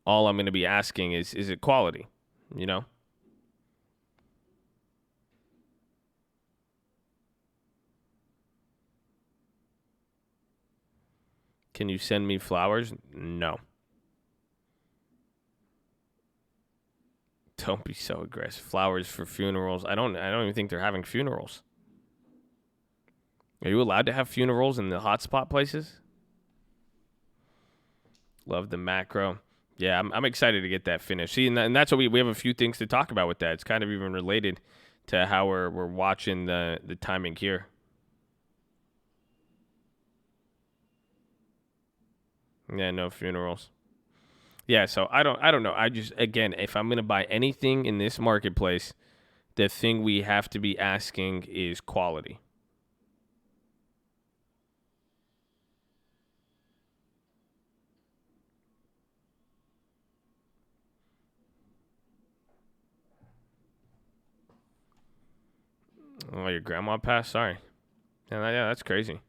all I'm going to be asking is it quality? You know? Can you send me flowers? No. Don't be so aggressive. Flowers for funerals. I don't even think they're having funerals. Are you allowed to have funerals in the hotspot places? Love the macro. Yeah, I'm excited to get that finished. See, and that's what we have a few things to talk about with that. It's kind of even related to how we're watching the timing here. Yeah, no funerals. Yeah, so I don't know. I just, again, if I'm gonna buy anything in this marketplace, the thing we have to be asking is quality. Oh, your grandma passed? Sorry. Yeah, that's crazy.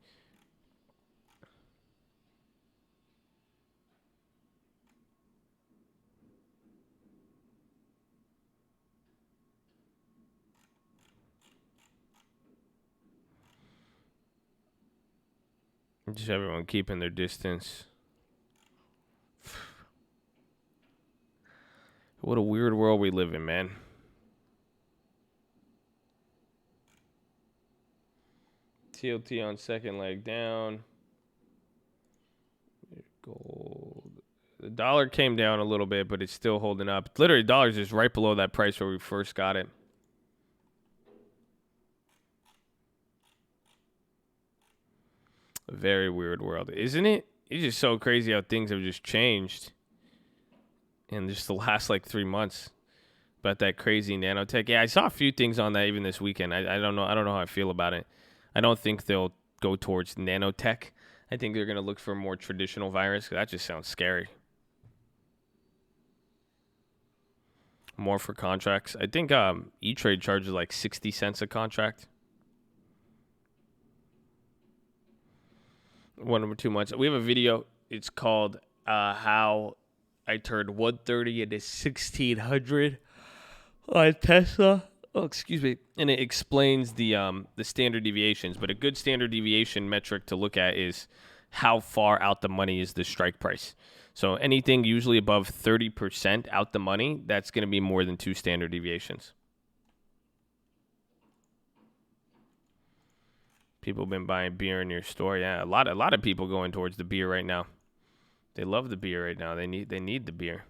Just everyone keeping their distance. What a weird world we live in, man. TLT on second leg down. Gold. The dollar came down a little bit, but it's still holding up. Literally, dollar's just right below that price where we first got it. A very weird world, isn't it? It's just so crazy how things have just changed in just the last like 3 months. About that crazy nanotech. Yeah, I saw a few things on that even this weekend. I don't know. I don't know how I feel about it. I don't think they'll go towards nanotech. I think they're gonna look for a more traditional virus. That just sounds scary. More for contracts. I think E-Trade charges like 60 cents a contract. 1 or 2 months. We have a video. It's called how I turned 130 into 1600 on Tesla. Oh, excuse me. And it explains the standard deviations. But a good standard deviation metric to look at is how far out the money is the strike price. So anything usually above 30% out the money, that's going to be more than 2 standard deviations. People have been buying beer in your store. Yeah, a lot of people going towards the beer right now. They love the beer right now. They need the beer.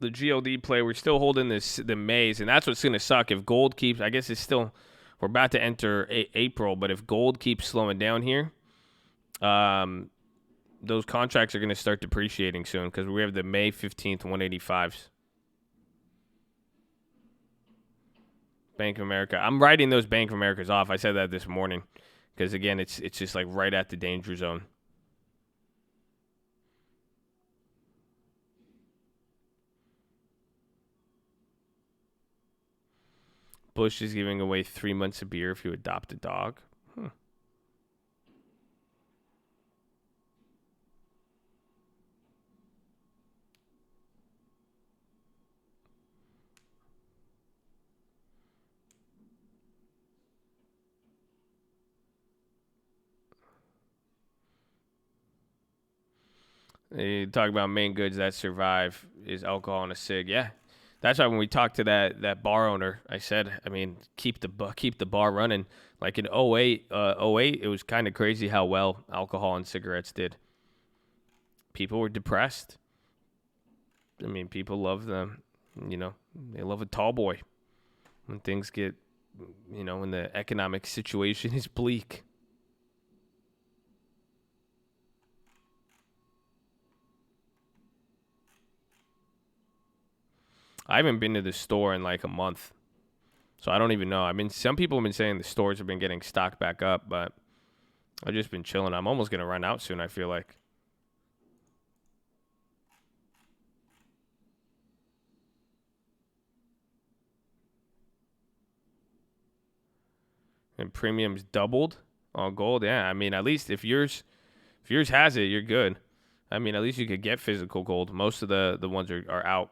The GLD play, we're still holding the maze, and that's what's going to suck if gold keeps. I guess it's still, we're about to enter April, but if gold keeps slowing down here, those contracts are going to start depreciating soon because we have the May 15th 185s. Bank of America. I'm writing those Bank of Americas off. I said that this morning because again, it's just like right at the danger zone. Bush is giving away 3 months of beer if you adopt a dog. You talk about main goods that survive is alcohol and a cig. Yeah, that's why when we talked to that bar owner, I said, I mean, keep the bar running. Like in '08, it was kind of crazy how well alcohol and cigarettes did. People were depressed. I mean, people love them. You know, they love a tall boy when things get, when the economic situation is bleak. I haven't been to the store in like a month, so I don't even know. I mean, some people have been saying the stores have been getting stocked back up, but I've just been chilling. I'm almost gonna run out soon, I feel like. And premiums doubled on gold. Yeah, I mean, at least if yours has it, you're good. I mean, at least you could get physical gold. Most of the ones are out.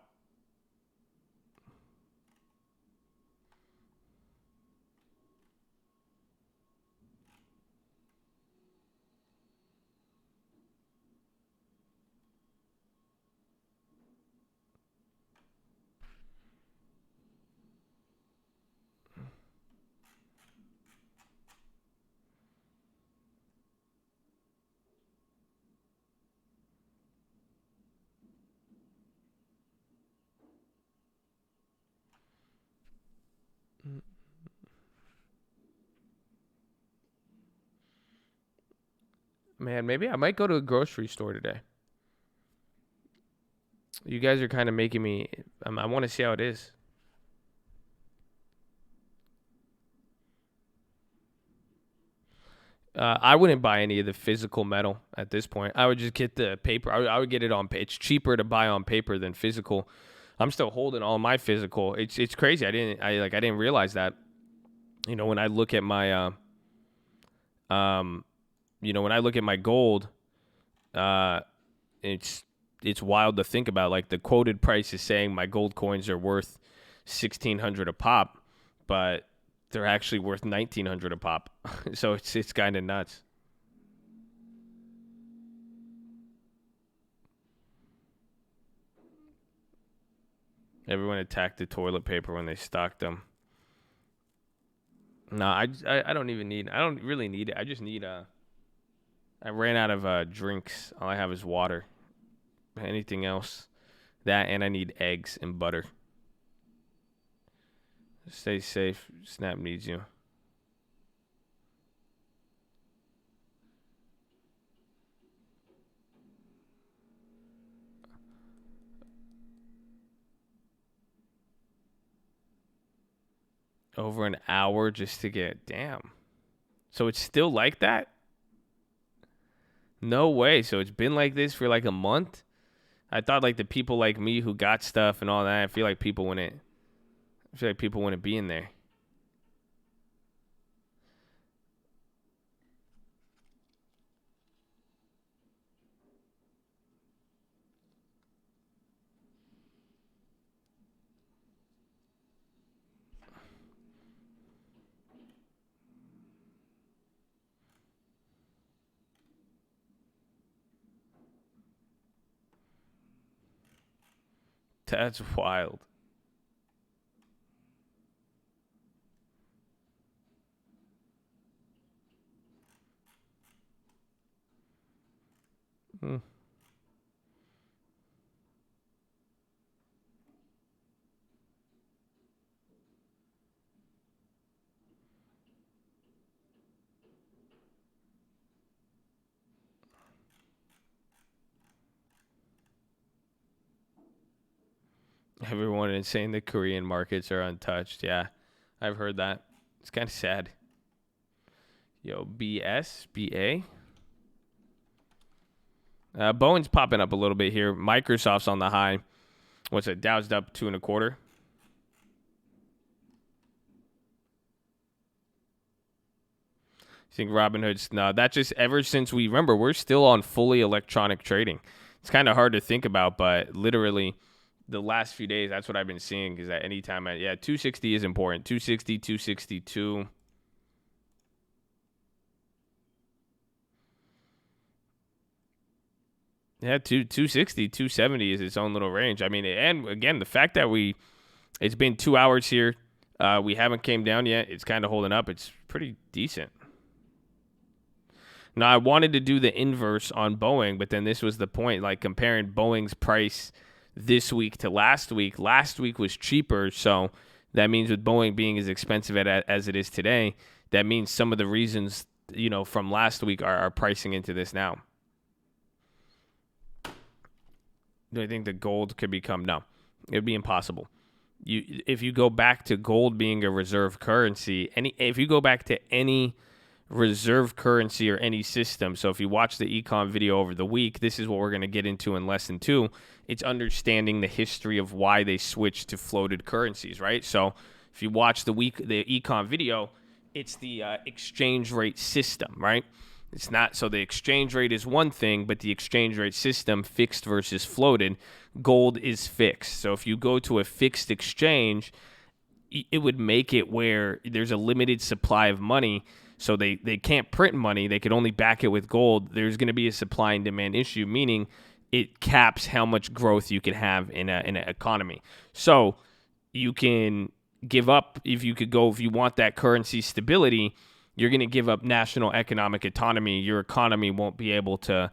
Man, maybe I might go to a grocery store today. You guys are kind of making me. I want to see how it is. I wouldn't buy any of the physical metal at this point. I would just get the paper. I would get it on. It's cheaper to buy on paper than physical. I'm still holding all my physical. It's crazy. I didn't realize that. When I look at my when I look at my gold, uh, it's wild to think about. Like the quoted price is saying my gold coins are worth $1,600 a pop, but they're actually worth $1,900 a pop. So it's kind of nuts. Everyone attacked the toilet paper when they stocked them. No, I don't even need. I don't really need it. I just need I ran out of drinks. All I have is water. Anything else? That and I need eggs and butter. Stay safe. Snap needs you. Over an hour just to get. Damn. So it's still like that? No way. So it's been like this for like a month? I thought like the people like me who got stuff and all that, I feel like people wouldn't be in there. That's wild. Hmm. Everyone is saying the Korean markets are untouched. Yeah, I've heard that. It's kind of sad. Yo, BA. Bowen's popping up a little bit here. Microsoft's on the high. What's it? Dow's up 2.25. think Robinhood's no. That just ever since we're still on fully electronic trading. It's kind of hard to think about, but literally the last few days, that's what I've been seeing. Is that anytime 260 is important. 260, 262. Yeah, 260, 270 is its own little range. I mean, and again, the fact that it's been 2 hours here, we haven't came down yet. It's kind of holding up. It's pretty decent. Now, I wanted to do the inverse on Boeing, but then this was the point, like comparing Boeing's price this week to last week. Last week was cheaper, so that means with Boeing being as expensive as it is today, that means some of the reasons, from last week are pricing into this now. Do I think the gold could become? No, it would be impossible. If you go back to gold being a reserve currency, if you go back to any reserve currency or any system, so if you watch the econ video over the week, this is what we're going to get into in lesson 2. It's understanding the history of why they switched to floated currencies, right? So if you watch the econ video, it's the exchange rate system, right? It's not, so the exchange rate is one thing, but the exchange rate system, fixed versus floated, gold is fixed. So if you go to a fixed exchange, it would make it where there's a limited supply of money, so they can't print money. They could only back it with gold. There's going to be a supply and demand issue, meaning it caps how much growth you can have in an economy. So you can give up, if you want that currency stability, you're going to give up national economic autonomy. Your economy won't be able to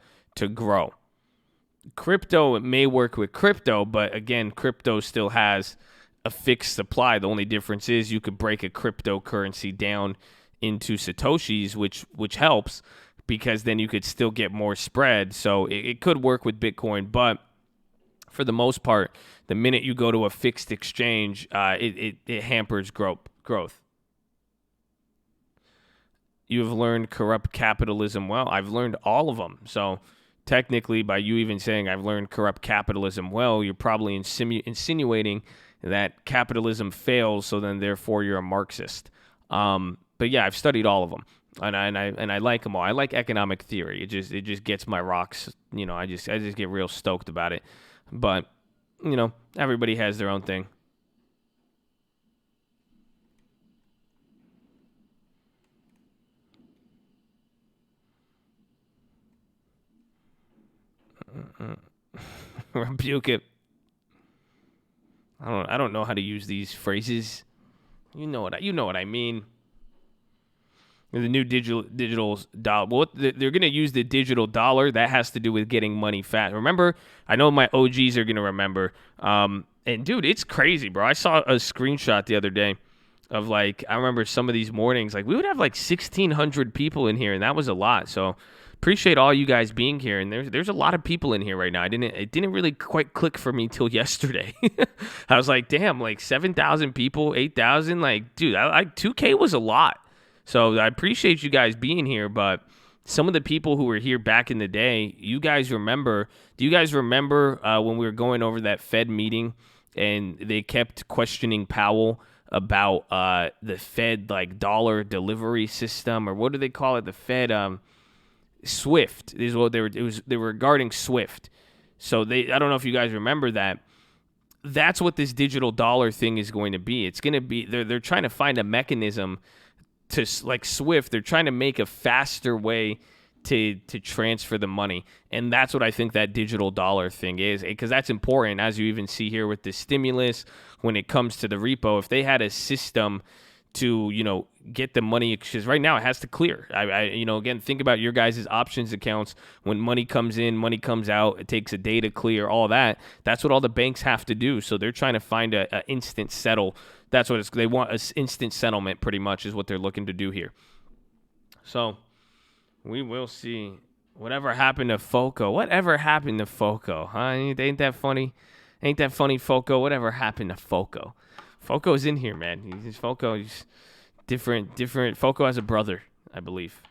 grow. Crypto, it may work with crypto, but again, crypto still has a fixed supply. The only difference is you could break a cryptocurrency down into Satoshis, which helps, because then you could still get more spread. So it could work with Bitcoin, but for the most part, the minute you go to a fixed exchange, it hampers growth. You have learned corrupt capitalism well. I've learned all of them. So technically, by you even saying I've learned corrupt capitalism well, you're probably insinuating that capitalism fails, so then therefore you're a Marxist. But yeah, I've studied all of them, and I like them all. I like economic theory. It just gets my rocks. I just get real stoked about it. But everybody has their own thing. Rebuke it. I don't know how to use these phrases. You know what I mean. The new digital dollar. Well, they're going to use the digital dollar. That has to do with getting money fast. Remember, I know my OGs are going to remember. And dude, it's crazy, bro. I saw a screenshot the other day of I remember some of these mornings, we would have 1,600 people in here, and that was a lot. So appreciate all you guys being here. And there's a lot of people in here right now. It didn't really quite click for me till yesterday. I was like, damn, 7,000 people, 8,000. Dude, 2K was a lot. So I appreciate you guys being here, but some of the people who were here back in the day, do you guys remember when we were going over that Fed meeting and they kept questioning Powell about the Fed dollar delivery system, or what do they call it? The Fed Swift is what they were regarding Swift. So I don't know if you guys remember that. That's what this digital dollar thing is going to be. It's going to be they're trying to find a mechanism to Swift. They're trying to make a faster way to transfer the money, and that's what I think that digital dollar thing is, because that's important, as you even see here with the stimulus. When it comes to the repo, if they had a system to get the money, because right now it has to clear. Again, think about your guys' options accounts. When money comes in, money comes out, it takes a day to clear, all that. That's what all the banks have to do. So they're trying to find a instant settle. That's what they want. An instant settlement, pretty much, is what they're looking to do here. So we will see. Whatever happened to FOCO? Whatever happened to FOCO? Huh? Ain't that funny? Ain't that funny, FOCO? Whatever happened to FOCO? FOCO's in here, man. He's different. FOCO has a brother, I believe.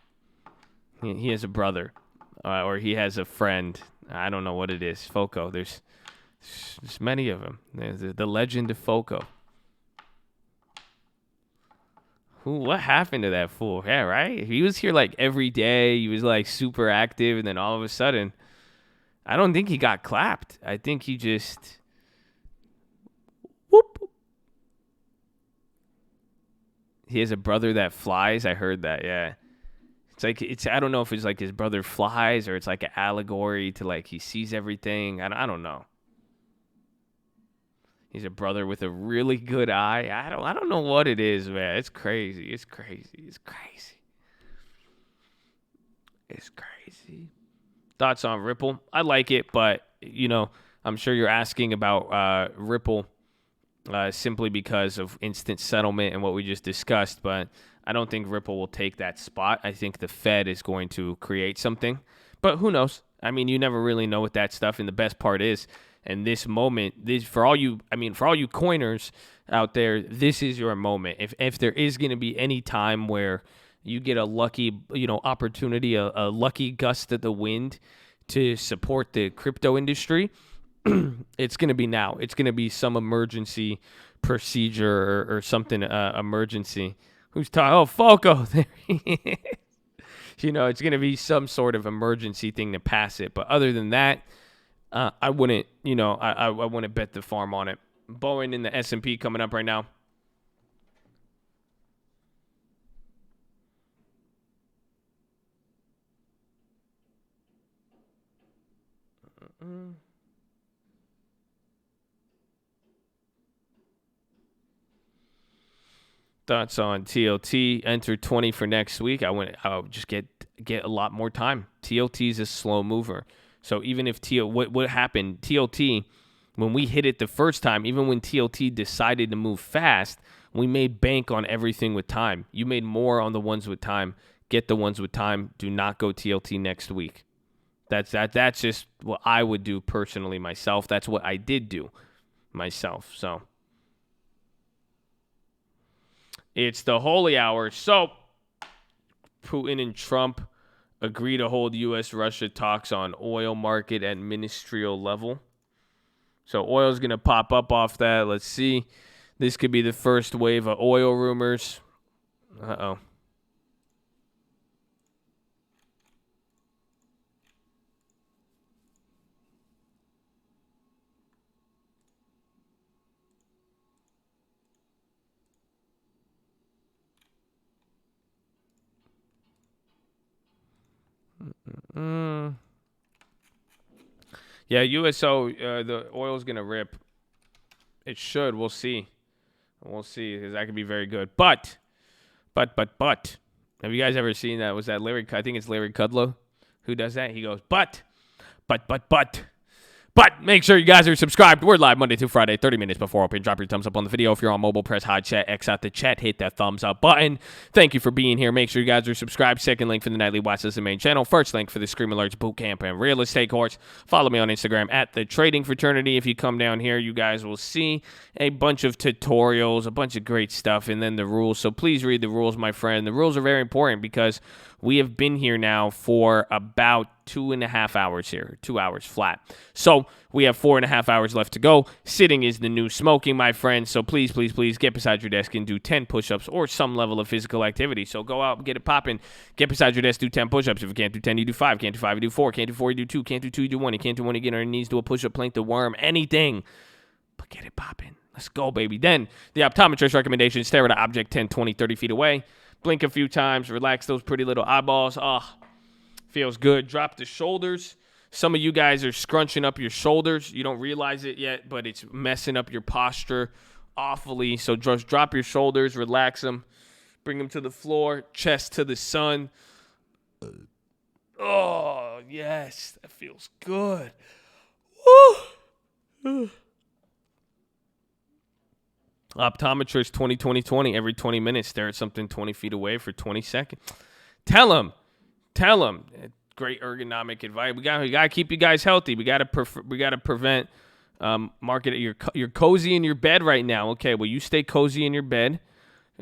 He has a brother, or he has a friend. I don't know what it is. FOCO. There's many of them. There's the legend of FOCO. What happened to that fool? Yeah, right? He was here like every day. He was like super active, and then all of a sudden, I don't think he got clapped. I think he just whoop. He has a brother that flies. I heard that. Yeah. It's I don't know if it's like his brother flies or it's like an allegory to like he sees everything. I don't know. He's a brother with a really good eye. I don't know what it is, man. It's crazy. It's crazy. It's crazy. It's crazy. Thoughts on Ripple? I like it, but I'm sure you're asking about Ripple simply because of instant settlement and what we just discussed, but I don't think Ripple will take that spot. I think the Fed is going to create something, but who knows? I mean, you never really know with that stuff, and the best part is, in this moment, for all you coiners out there, this is your moment. If there is going to be any time where you get a lucky, opportunity, a lucky gust of the wind to support the crypto industry, it's going to be now. It's going to be some emergency procedure or something emergency. Who's talking? Oh, Falco. There he is. It's going to be some sort of emergency thing to pass it. But other than that, I wouldn't, I wouldn't bet the farm on it. Boeing in the S&P coming up right now. Thoughts on TLT? Enter 20 for next week. I'll just get a lot more time. TLT is a slow mover. So even if what happened, TLT, when we hit it the first time, even when TLT decided to move fast, we made bank on everything with time. You made more on the ones with time. Get the ones with time. Do not go TLT next week. That's just what I would do personally myself. That's what I did do myself. So it's the holy hour. So Putin and Trump agree to hold U.S.-Russia talks on oil market at ministerial level. So oil's going to pop up off that. Let's see. This could be the first wave of oil rumors. Uh-oh. Yeah, USO, the oil's going to rip. It should. We'll see. We'll see, because that could be very good. But, have you guys ever seen that? Was that Larry? I think it's Larry Kudlow who does that. He goes, but. But make sure you guys are subscribed. We're live Monday through Friday, 30 minutes before open. Drop your thumbs up on the video. If you're on mobile, press high chat, X out the chat, hit that thumbs up button. Thank you for being here. Make sure you guys are subscribed. Second link for the nightly Watchlist, the main channel. First link for the Scream Alerts Bootcamp and Real Estate Course. Follow me on Instagram at The Trading Fraternity. If you come down here, you guys will see a bunch of tutorials, a bunch of great stuff, and then the rules. So please read the rules, my friend. The rules are very important because we have been here now for about 2.5 hours here, 2 hours flat. So we have 4.5 hours left to go. Sitting is the new smoking, my friend. So please get beside your desk and do 10 push-ups or some level of physical activity. So go out and get it popping. Get beside your desk, do 10 push-ups. If you can't do 10, you do 5. Can't do 5, you do 4. Can't do 4, you do 2. Can't do 2, you do 1. You can't do 1, you get on your knees, do a push-up, plank the worm, anything. But get it popping. Let's go, baby. Then the optometrist recommendation, stare at an object 10, 20, 30 feet away. Blink a few times. Relax those pretty little eyeballs. Feels good. Drop the shoulders. Some of you guys are scrunching up your shoulders. You don't realize it yet, but it's messing up your posture awfully. So just drop your shoulders. Relax them. Bring them to the floor. Chest to the sun. Oh, yes. That feels good. Woo. Optometrist 20 every 20 minutes. Stare at something 20 feet away for 20 seconds. Tell them. Great ergonomic advice. We got to keep you guys healthy. We got to prevent market. You're cozy in your bed right now. Okay, well, you stay cozy in your bed.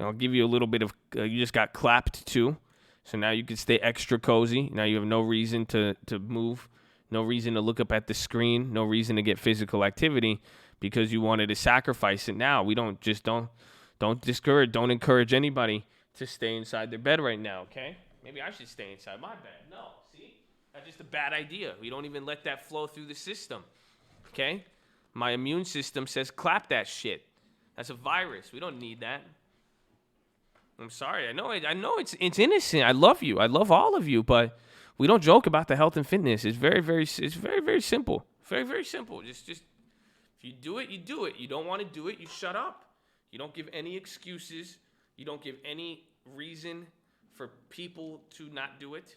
I'll give you a little bit of. You just got clapped too, so now you can stay extra cozy. Now you have no reason to move, no reason to look up at the screen, no reason to get physical activity because you wanted to sacrifice it. Now we don't discourage, don't encourage anybody to stay inside their bed right now, okay? Maybe I should stay inside my bed. No, see? That's just a bad idea. We don't even let that flow through the system, okay? My immune system says clap that shit. That's a virus. We don't need that. I'm sorry. I know it's innocent. I love you. I love all of you, but we don't joke about the health and fitness. It's very simple. Very, very simple. Just if you do it, you do it. You don't want to do it, you shut up. You don't give any excuses. You don't give any reason for people to not do it.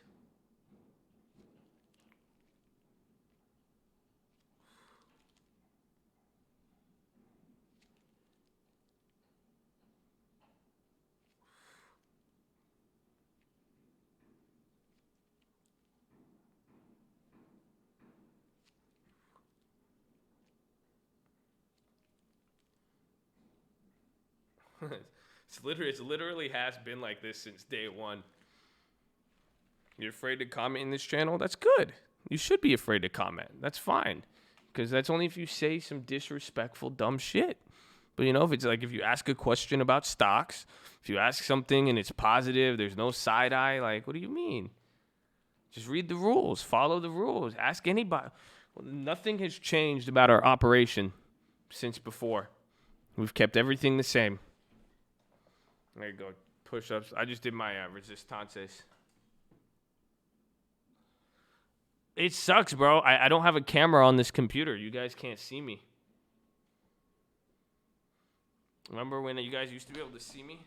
It literally has been like this since day one. You're afraid to comment in this channel? That's good. You should be afraid to comment. That's fine. Because that's only if you say some disrespectful, dumb shit. But, if it's like if you ask a question about stocks, if you ask something and it's positive, there's no side eye, like, what do you mean? Just read the rules. Follow the rules. Ask anybody. Well, nothing has changed about our operation since before. We've kept everything the same. There you go. Push-ups. I just did my resistances. It sucks, bro. I don't have a camera on this computer. You guys can't see me. Remember when you guys used to be able to see me?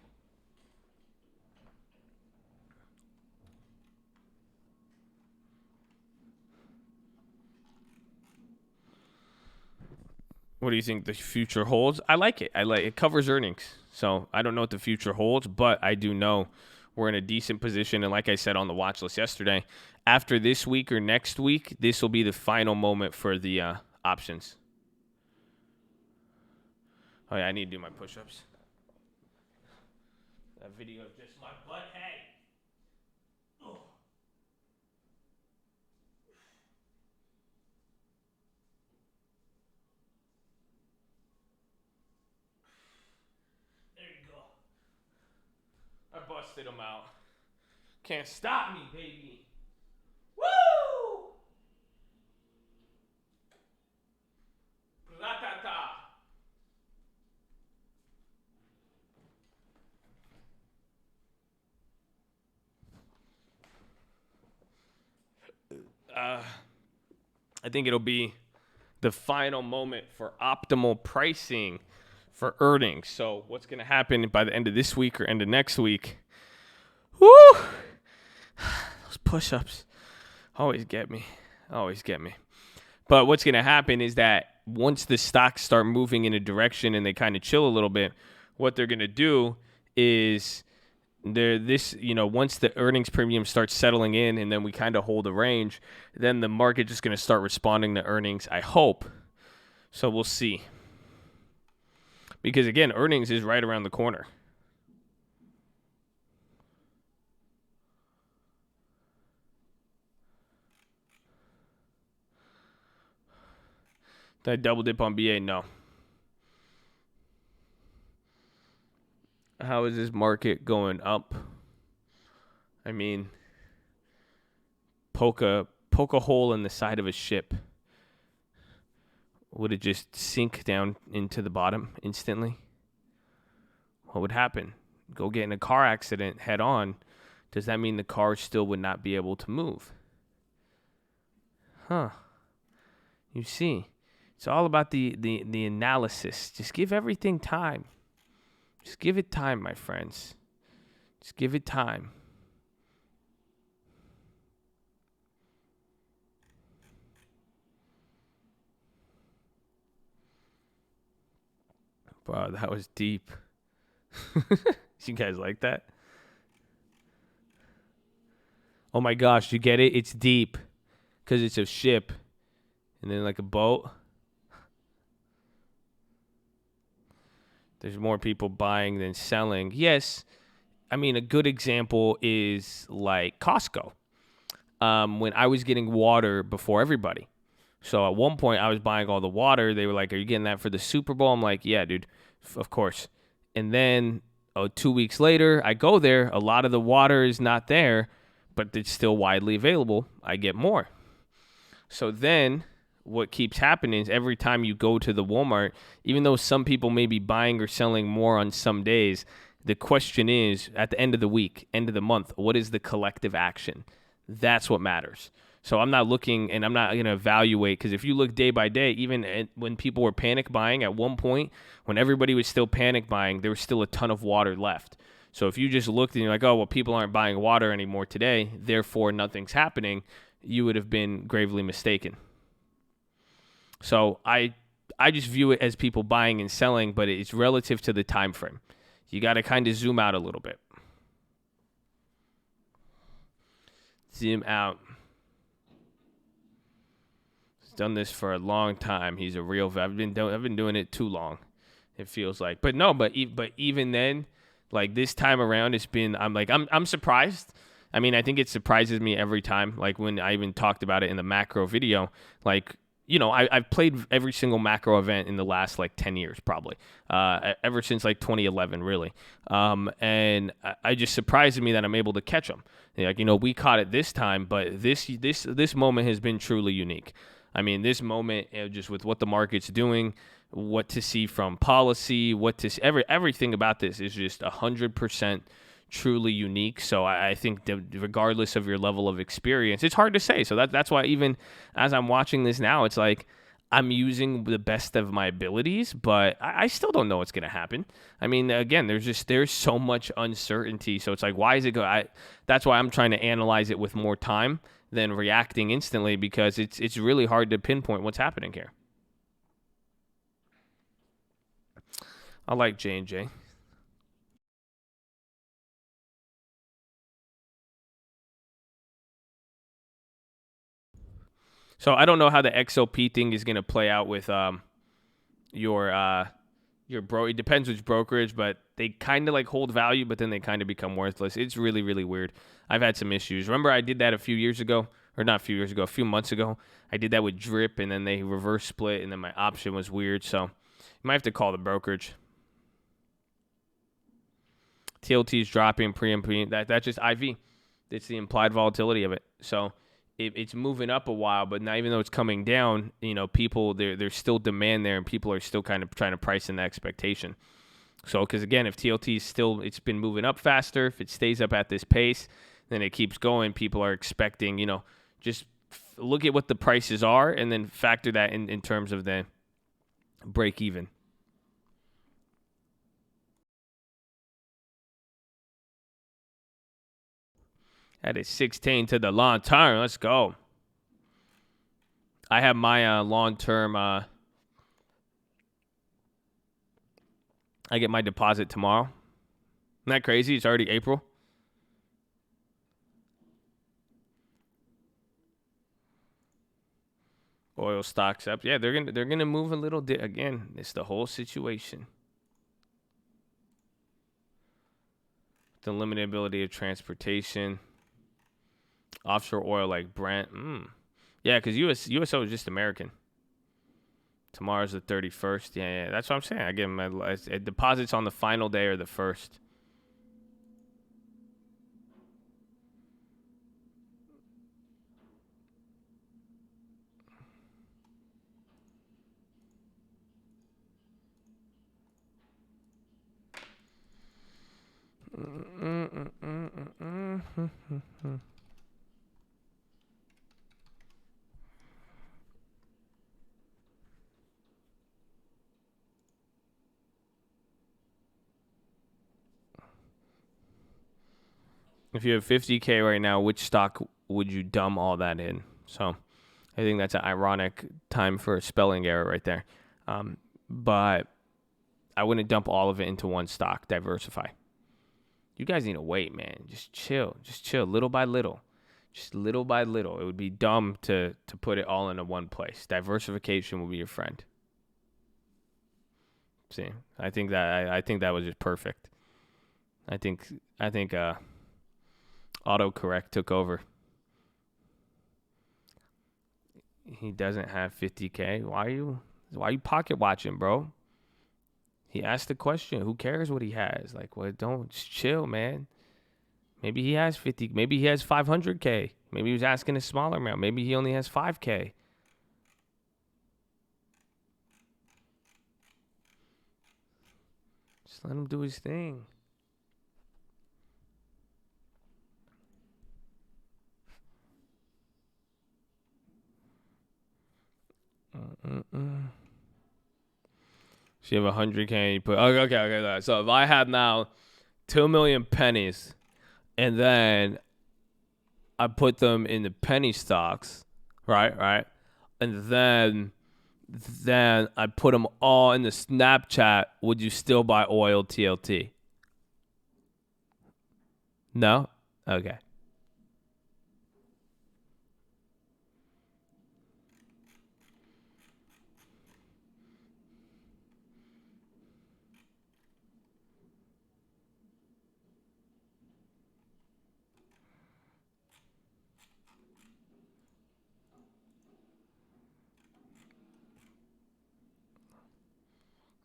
What do you think the future holds? I like it. It covers earnings. So I don't know what the future holds, but I do know we're in a decent position. And like I said on the watch list yesterday, after this week or next week, this will be the final moment for the options. Oh, yeah, I need to do my push-ups. That video of just my butt. Hey. Oh. There you go. I busted them out. Can't stop me, baby. Woo! Ratata. I think it'll be the final moment for optimal pricing for earnings. So what's going to happen by the end of this week or end of next week? Woo! Those push-ups always get me. But what's going to happen is that once the stocks start moving in a direction and they kind of chill a little bit, what they're going to do is once the earnings premium starts settling in and then we kind of hold a range, then the market just going to start responding to earnings, I hope. So we'll see. Because again, earnings is right around the corner. Did I double dip on BA? No. How is this market going up? I mean, poke a hole in the side of a ship. Would it just sink down into the bottom instantly? What would happen? Go get in a car accident head on. Does that mean the car still would not be able to move? Huh. You see, it's all about the analysis. Just give everything time. Just give it time, my friends. Just give it time. Wow, that was deep. You guys like that? Oh my gosh, you get it? It's deep. Because it's a ship. And then like a boat. There's more people buying than selling. Yes. I mean, a good example is like Costco. When I was getting water before everybody. So at one point I was buying all the water. They were like, are you getting that for the Super Bowl? I'm like, yeah, dude, of course. And then 2 weeks later, I go there. A lot of the water is not there, but it's still widely available. I get more. So then what keeps happening is every time you go to the Walmart, even though some people may be buying or selling more on some days, the question is at the end of the week, end of the month, what is the collective action? That's what matters. So I'm not looking and I'm not going to evaluate, because if you look day by day, even when people were panic buying at one point, when everybody was still panic buying, there was still a ton of water left. So if you just looked and you're like, oh, well, people aren't buying water anymore today, therefore nothing's happening, you would have been gravely mistaken. So I just view it as people buying and selling, but it's relative to the time frame. You got to kind of zoom out a little bit. Zoom out. He's done this for a long time. He's a real. I've been doing it too long. It feels like, but even then, like this time around, it's been. I'm surprised. I mean, I think it surprises me every time. Like when I even talked about it in the macro video, like, you know, I've played every single macro event in the last like 10 years, probably, ever since like 2011, really. And I just surprises me that I'm able to catch them. Like, you know, we caught it this time, but this moment has been truly unique. I mean, this moment, just with what the market's doing, what to see from policy, everything about this is just 100% truly unique. So I think that regardless of your level of experience, it's hard to say. So that's why even as I'm watching this now, it's like I'm using the best of my abilities, but I still don't know what's going to happen. I mean, again, there's so much uncertainty. So it's like, why is it that's why I'm trying to analyze it with more time than reacting instantly, because it's really hard to pinpoint what's happening here. I like J&J. So I don't know how the XOP thing is going to play out with your bro. It depends which brokerage, but they kind of like hold value, but then they kind of become worthless. It's really, really weird. I've had some issues. Remember I did that a few months ago. I did that with Drip, and then they reverse split, and then my option was weird. So you might have to call the brokerage. TLT is dropping pre. That's just IV. It's the implied volatility of it. So it's moving up a while, but now even though it's coming down, you know, people there's still demand there, and people are still kind of trying to price in the expectation. So because again, if TLT is it's been moving up faster, if it stays up at this pace, then it keeps going. People are expecting, you know, just look at what the prices are and then factor that in terms of the break even. That is 16 to the long term. Let's go. I have my long term. I get my deposit tomorrow. Isn't that crazy? It's already April. Oil stocks up. Yeah, they're gonna move a little. Again, it's the whole situation. The limited ability of transportation. Offshore oil like Brent. Yeah, because USO is just American. Tomorrow's the 31st. Yeah, that's what I'm saying. I give them deposits on the final day or the first. If you have 50K right now, which stock would you dump all that in? So I think that's an ironic time for a spelling error right there. But I wouldn't dump all of it into one stock. Diversify. You guys need to wait, man. Just chill. Just chill little by little. Just little by little. It would be dumb to put it all into one place. Diversification will be your friend. See, I think that was just perfect. I think autocorrect took over. He doesn't have 50K. Why are you pocket watching, bro? He asked the question. Who cares what he has? Like, well, don't just chill, man. Maybe he has 50. Maybe he has 500K. Maybe he was asking a smaller amount. Maybe he only has 5K. Just let him do his thing. So you have 100K. You put okay. So if I have now 2 million pennies, and then I put them in the penny stocks, right, and then I put them all in the Snapchat. Would you still buy oil TLT? No? Okay.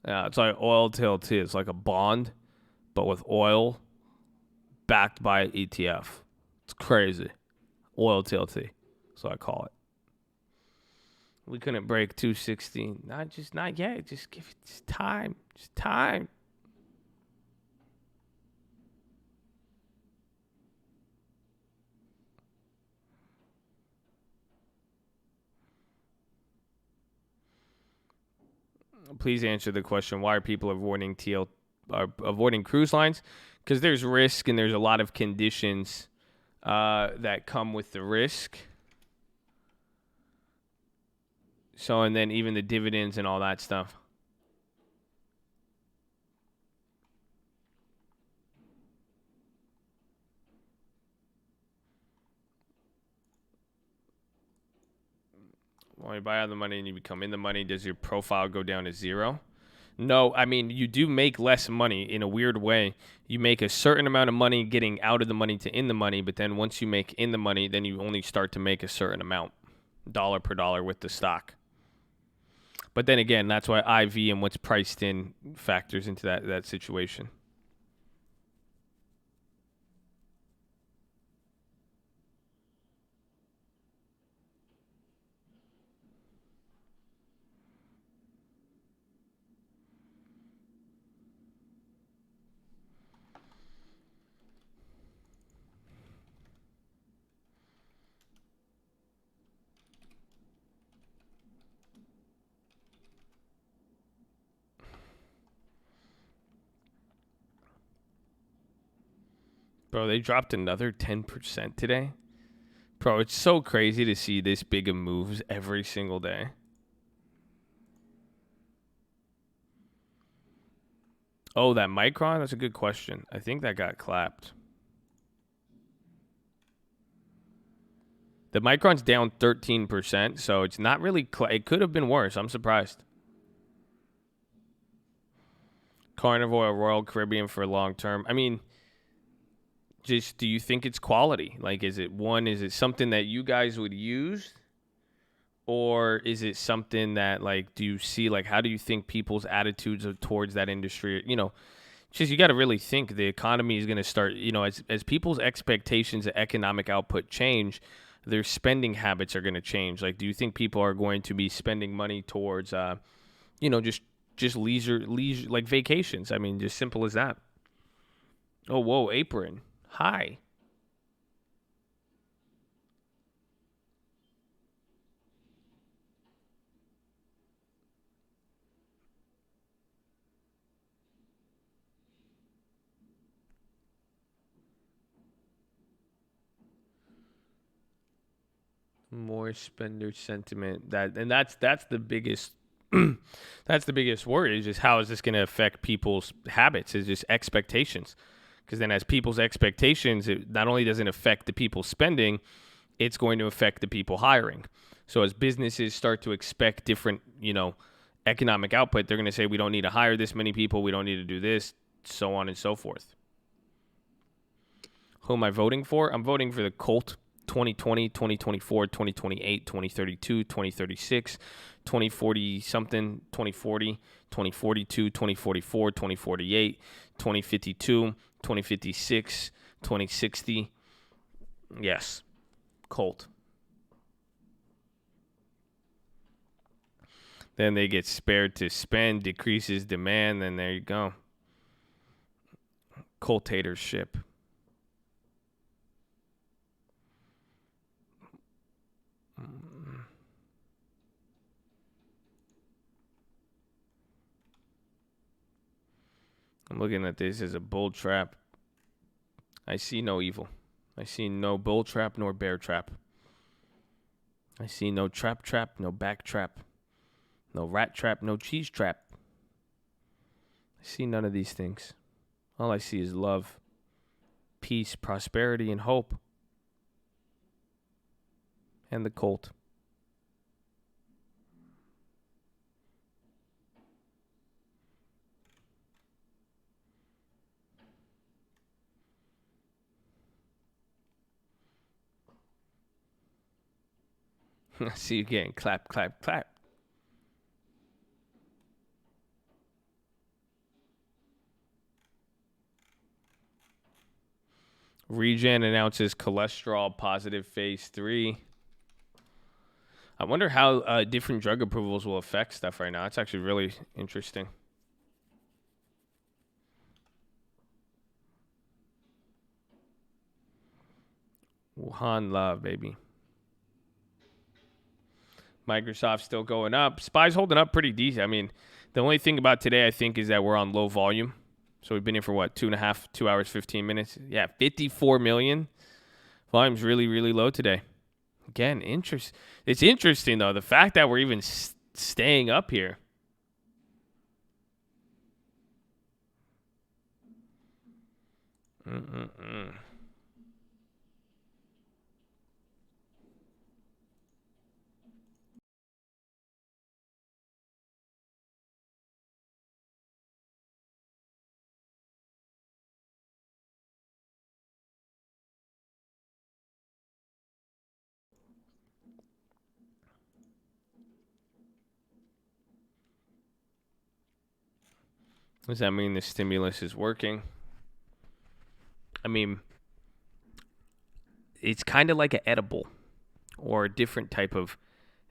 Yeah, it's like oil TLT. It's like a bond, but with oil backed by ETF. It's crazy. Oil TLT. So I call it. We couldn't break 216. Not yet. Just give it just time. Just time. Please answer the question: why are people avoiding avoiding cruise lines? Because there's risk and there's a lot of conditions that come with the risk. So, and then even the dividends and all that stuff. When you buy out of the money and you become in the money, does your profile go down to zero? No, I mean, you do make less money in a weird way. You make a certain amount of money getting out of the money to in the money, but then once you make in the money, then you only start to make a certain amount, dollar per dollar with the stock. But then again, that's why IV and what's priced in factors into that situation. Bro, they dropped another 10% today. Bro, it's so crazy to see this big of moves every single day. Oh, that Micron? That's a good question. I think that got clapped. The Micron's down 13%, so it's not really... it could have been worse. I'm surprised. Carnival, Royal Caribbean for long term. I mean... just do you think it's quality? Like, is it something that you guys would use? Or is it something that, like, do you see, like, how do you think people's attitudes towards that industry? You know, just you got to really think the economy is going to start, you know, as people's expectations of economic output change, their spending habits are going to change. Like, do you think people are going to be spending money towards, you know, just leisure, like vacations? I mean, just simple as that. Oh, whoa, apron. Hi. More spender sentiment. That's the biggest that's the biggest worry is just how is this going to affect people's habits, is just expectations. Because then as people's expectations, it not only doesn't affect the people spending, it's going to affect the people hiring. So as businesses start to expect different, you know, economic output, they're going to say we don't need to hire this many people, we don't need to do this, so on and so forth. Who am I voting for? I'm voting for the Colt 2020, 2024, 2028, 2032, 2036, 2040 something, 2040, 2042, 2044, 2048, 2052, 2056, 2060. Yes, Colt. Then they get spared to spend, decreases demand, then there you go. Coltatorship. I'm looking at this as a bull trap. I see no evil. I see no bull trap nor bear trap. I see no trap, no back trap, no rat trap, no cheese trap. I see none of these things. All I see is love, peace, prosperity, and hope. And the Colt. I see you getting clap, clap, clap. Regen announces cholesterol positive phase 3. I wonder how different drug approvals will affect stuff right now. It's actually really interesting. Wuhan love, baby. Microsoft still going up. SPY's holding up pretty decent. I mean, the only thing about today, I think, is that we're on low volume. So we've been here for what, 2 hours, 15 minutes? Yeah, 54 million. Volume's really, really low today. Again, it's interesting, though, the fact that we're even staying up here. Does that mean the stimulus is working? I mean, it's kind of like an edible or a different type of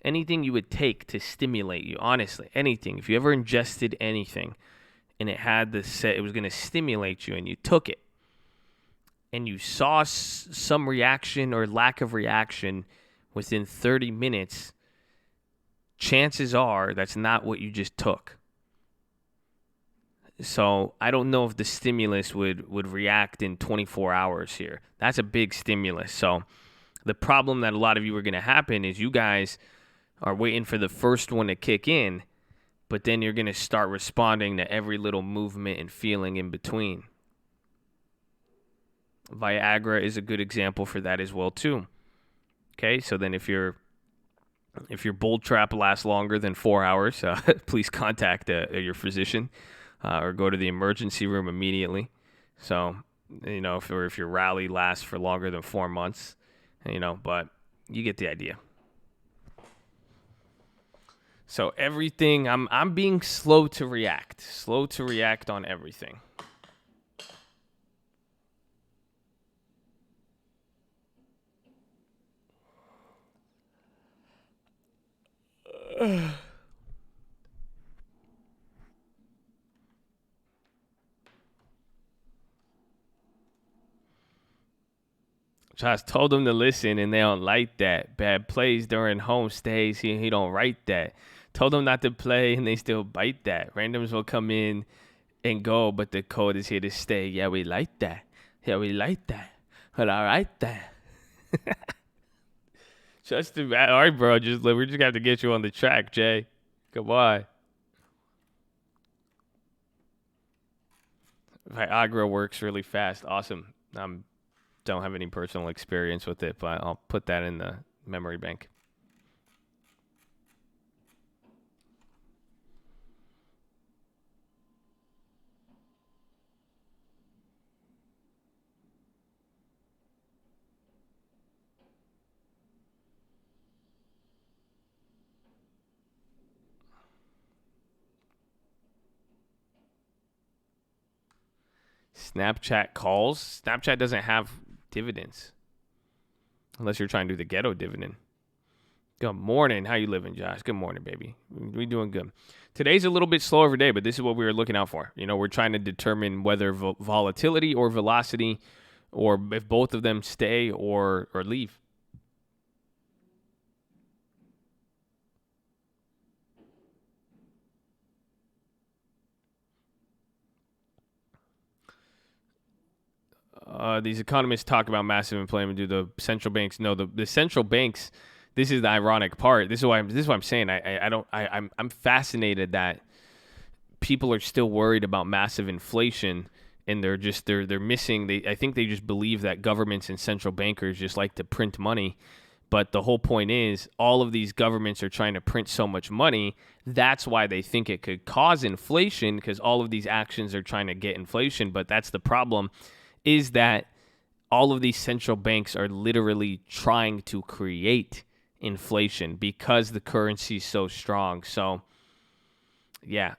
anything you would take to stimulate you. Honestly, anything. If you ever ingested anything and it had it was going to stimulate you and you took it and you saw some reaction or lack of reaction within 30 minutes, chances are that's not what you just took. So I don't know if the stimulus would react in 24 hours here. That's a big stimulus. So the problem that a lot of you are going to happen is you guys are waiting for the first one to kick in, but then you're going to start responding to every little movement and feeling in between. Viagra is a good example for that as well too. Okay, so then if your bull trap lasts longer than 4 hours, please contact your physician. Or go to the emergency room immediately. So, if your rally lasts for longer than 4 months, but you get the idea. So everything, I'm being slow to react on everything. Josh told them to listen, and they don't like that. Bad plays during home stays, he don't write that. Told them not to play, and they still bite that. Randoms will come in and go, but the code is here to stay. Yeah, we like that. Yeah, we like that. But all right, that. Just all right, bro. We just have to get you on the track, Jay. Goodbye. Viagra works really fast. Awesome. Don't have any personal experience with it, but I'll put that in the memory bank. Snapchat calls. Snapchat doesn't have dividends unless you're trying to do the ghetto dividend. Good morning. How you living, Josh? Good morning, baby. We doing good. Today's a little bit slower every day, but this is what we were looking out for. We're trying to determine whether volatility or velocity, or if both of them stay or leave. These economists talk about massive employment. Do the central banks? No, the central banks. This is the ironic part. This is what I'm saying. I'm fascinated that people are still worried about massive inflation, and they're missing. I think they just believe that governments and central bankers just like to print money. But the whole point is, all of these governments are trying to print so much money. That's why they think it could cause inflation, because all of these actions are trying to get inflation. But that's the problem, is that all of these central banks are literally trying to create inflation because the currency is so strong. So, yeah,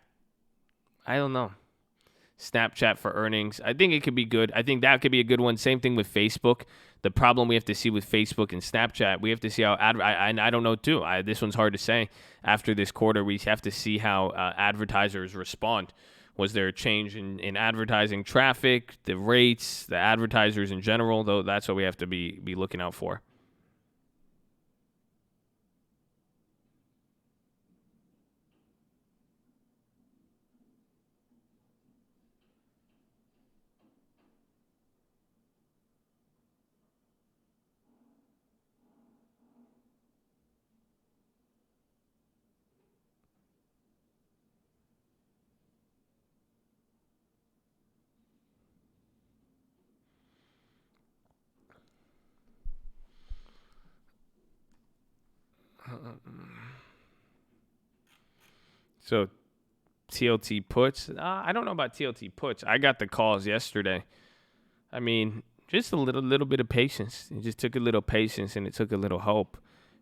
I don't know. Snapchat for earnings. I think it could be good. I think that could be a good one. Same thing with Facebook. The problem we have to see with Facebook and Snapchat, we have to see how I don't know too. This one's hard to say. After this quarter, we have to see how advertisers respond. Was there a change in advertising traffic, the rates, the advertisers in general? Though that's what we have to be looking out for. So TLT puts. I don't know about TLT puts. I got the calls yesterday. I mean, just a little bit of patience. It just took a little patience, and it took a little hope.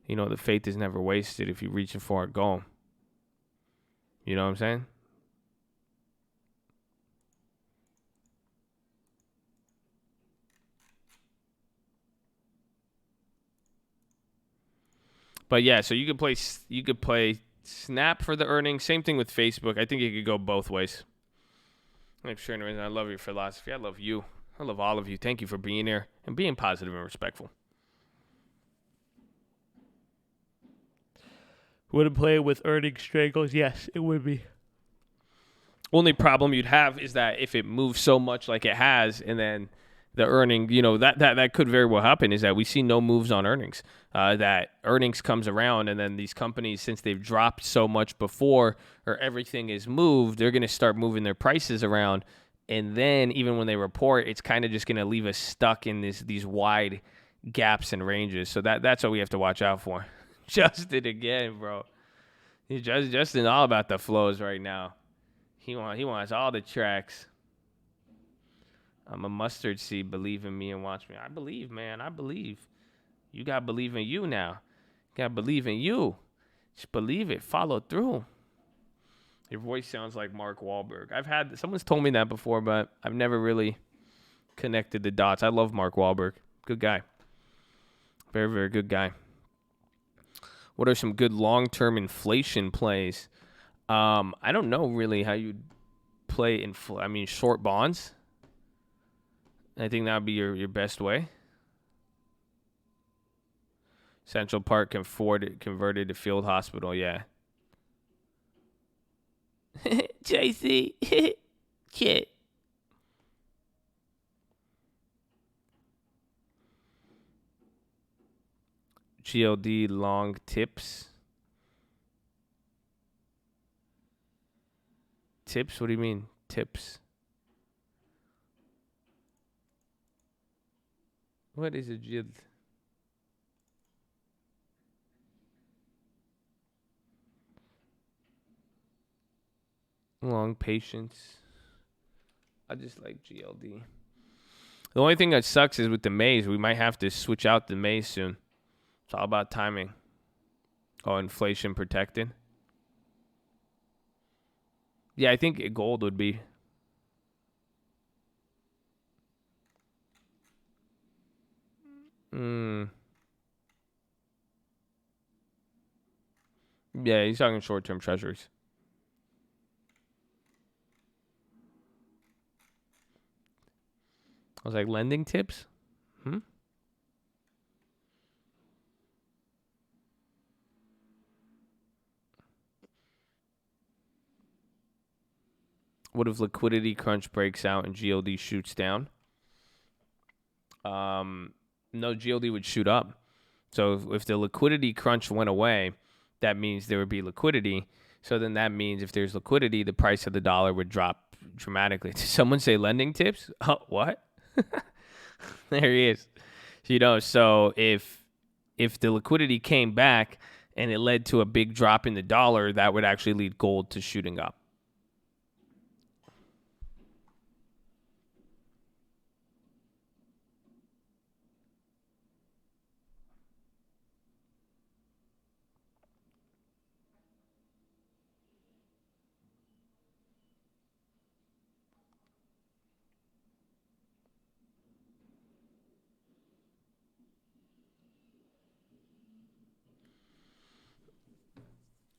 The faith is never wasted if you're reaching for a goal. You know what I'm saying? But yeah, so you could play Snap for the earnings. Same thing with Facebook. I think it could go both ways. I'm sure. I love your philosophy. I love you. I love all of you. Thank you for being here and being positive and respectful. Would it play with earnings strangles? Yes, it would be. Only problem you'd have is that if it moves so much like it has, and then the earning, that could very well happen, is that we see no moves on earnings. That earnings comes around, and then these companies, since they've dropped so much before, or everything is moved, they're going to start moving their prices around. And then even when they report, it's kind of just going to leave us stuck in these wide gaps and ranges. So that's what we have to watch out for. Justin again, bro. Justin all about the flows right now. He wants all the tracks. I'm a mustard seed. Believe in me and watch me. I believe, man. I believe. You got to believe in you now. You got to believe in you. Just believe it. Follow through. Your voice sounds like Mark Wahlberg. Someone's told me that before, but I've never really connected the dots. I love Mark Wahlberg. Good guy. Very, very good guy. What are some good long-term inflation plays? I don't know really how you'd play short bonds. I think that would be your best way. Central Park converted to field hospital, yeah. JC. Kid. GLD long tips. Tips? What do you mean, tips? What is a GLD? Long patience. I just like GLD. The only thing that sucks is with the maze, we might have to switch out the maze soon. It's all about timing. Oh, inflation protected. Yeah, I think gold would be. Yeah, he's talking short-term treasuries. I was like, lending tips? What if liquidity crunch breaks out and GLD shoots down? No, GLD would shoot up. So if the liquidity crunch went away, that means there would be liquidity. So then that means if there's liquidity, the price of the dollar would drop dramatically. Did someone say lending tips? Oh, what? There he is. So if the liquidity came back and it led to a big drop in the dollar, that would actually lead gold to shooting up.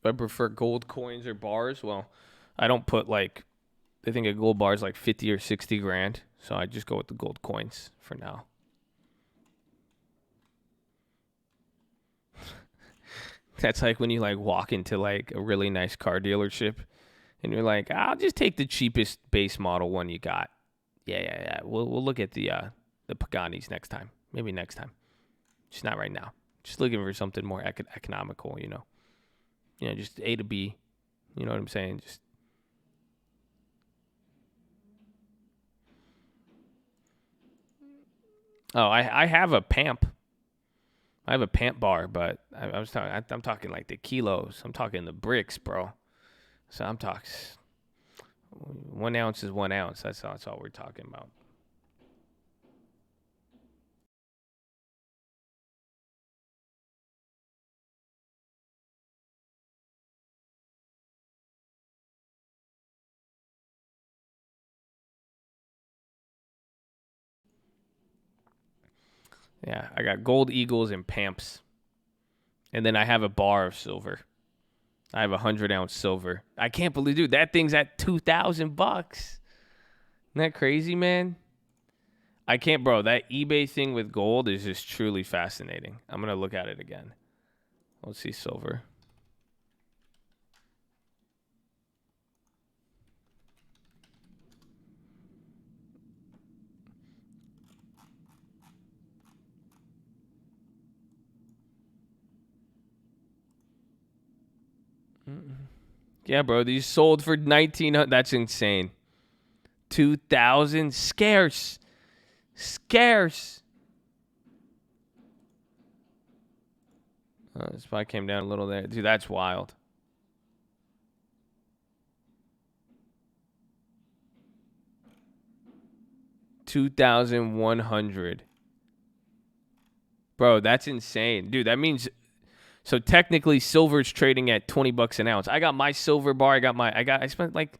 Do I prefer gold coins or bars? Well, I don't put I think a gold bar is like 50 or 60 grand. So I just go with the gold coins for now. That's like when you walk into a really nice car dealership and you're like, I'll just take the cheapest base model one you got. Yeah. We'll look at the Paganis next time. Maybe next time. Just not right now. Just looking for something more economical, just A to B. You know what I'm saying? Just I have a PAMP. I have a PAMP bar, but I'm talking like the kilos. I'm talking the bricks, bro. So I'm talking 1 ounce is 1 ounce. That's all we're talking about. Yeah, I got gold eagles and PAMPs. And then I have a bar of silver. I have 100-ounce silver. I can't believe, dude, that thing's at $2,000. Isn't that crazy, man? I can't, bro. That eBay thing with gold is just truly fascinating. I'm going to look at it again. Let's see silver. Yeah, bro. These sold for $1,900. That's insane. 2,000. Scarce. This probably came down a little there. Dude, that's wild. $2,100. Bro, that's insane. Dude, that means so technically silver's trading at $20 an ounce. I got my silver bar. I spent like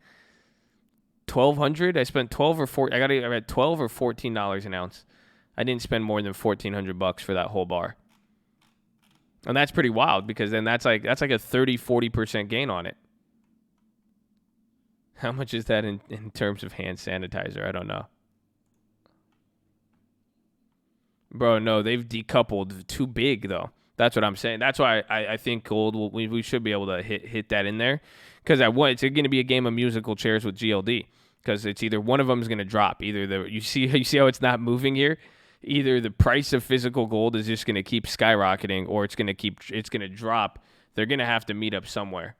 $1,200. I spent 12 or 4. I had $12 or $14 an ounce. I didn't spend more than $1,400 for that whole bar. And that's pretty wild because then that's like a 30-40% gain on it. How much is that in terms of hand sanitizer? I don't know. Bro, no, they've decoupled too big though. That's what I'm saying. That's why I think gold we should be able to hit that in there because it's going to be a game of musical chairs with GLD because it's either one of them is going to drop. Either you see how it's not moving here. Either the price of physical gold is just going to keep skyrocketing or it's going to drop. They're going to have to meet up somewhere.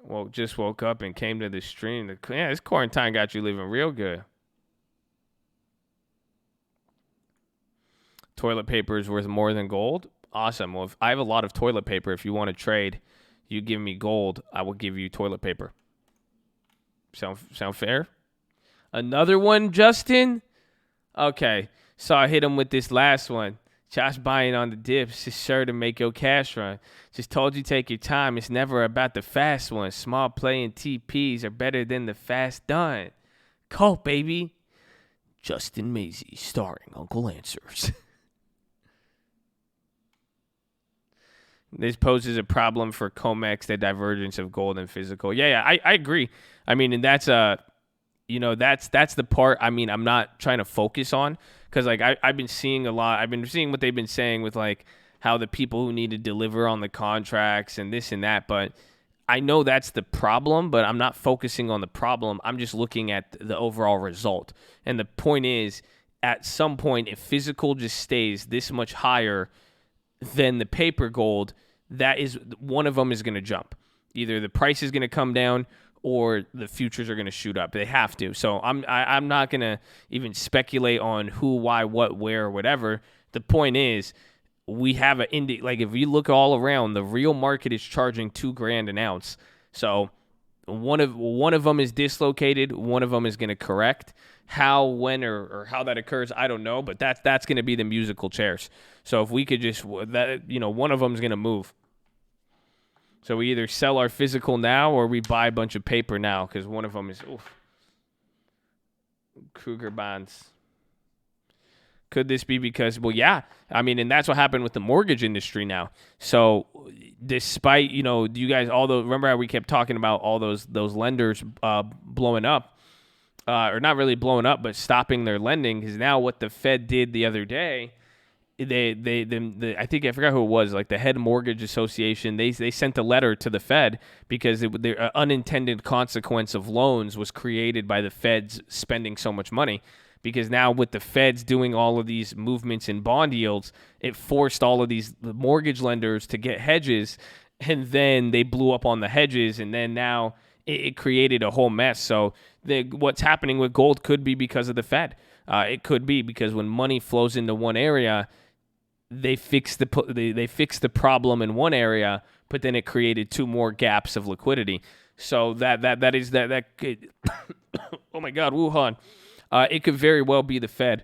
Well, just woke up and came to the stream. Yeah, this quarantine got you living real good. Toilet paper is worth more than gold? Awesome. Well, if I have a lot of toilet paper. If you want to trade, you give me gold, I will give you toilet paper. Sound fair? Another one, Justin? Okay. So I hit him with this last one. Josh buying on the dips is sure to make your cash run. Just told you take your time. It's never about the fast ones. Small play and TPs are better than the fast done. Colt, baby. Justin Mazie, starring Uncle Answers. This poses a problem for COMEX, the divergence of gold and physical. Yeah, I agree. I mean, and that's that's the part. I mean, I'm not trying to focus on because like I've been seeing a lot. I've been seeing what they've been saying with like how the people who need to deliver on the contracts and this and that. But I know that's the problem, but I'm not focusing on the problem. I'm just looking at the overall result. And the point is, at some point, if physical just stays this much higher than the paper gold, that is one of them is going to jump. Either the price is going to come down or the futures are going to shoot up. They have to. So I'm not going to even speculate on who, why, what, where, or whatever. The point is, we have like if you look all around, the real market is charging $2,000 an ounce. So one of them is dislocated. One of them is going to correct. How, when, or how that occurs, I don't know. But that's going to be the musical chairs. So if we could just one of them is going to move. So we either sell our physical now or we buy a bunch of paper now because one of them is Kruger bonds. Could this be because, well, yeah, I mean, and that's what happened with the mortgage industry now. So despite, you guys, remember how we kept talking about all those lenders blowing up, or not really blowing up, but stopping their lending, because now what the Fed did the other day, I think I forgot who it was, like the head mortgage association, they sent a letter to the Fed because the unintended consequence of loans was created by the Feds spending so much money. Because now with the Feds doing all of these movements in bond yields, it forced all of these mortgage lenders to get hedges, and then they blew up on the hedges, and then now it created a whole mess. So what's happening with gold could be because of the Fed. It could be because when money flows into one area, they fix the problem in one area, but then it created two more gaps of liquidity. So that could, oh my God, Wuhan. It could very well be the Fed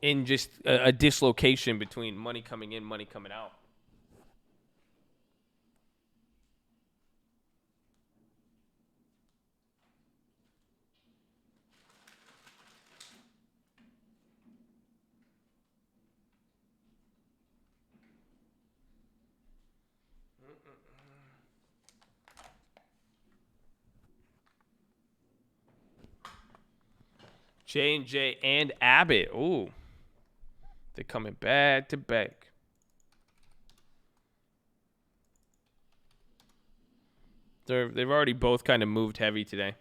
in just a dislocation between money coming in, money coming out. J&J and Abbott. Ooh. They're coming back to back. They've already both kind of moved heavy today.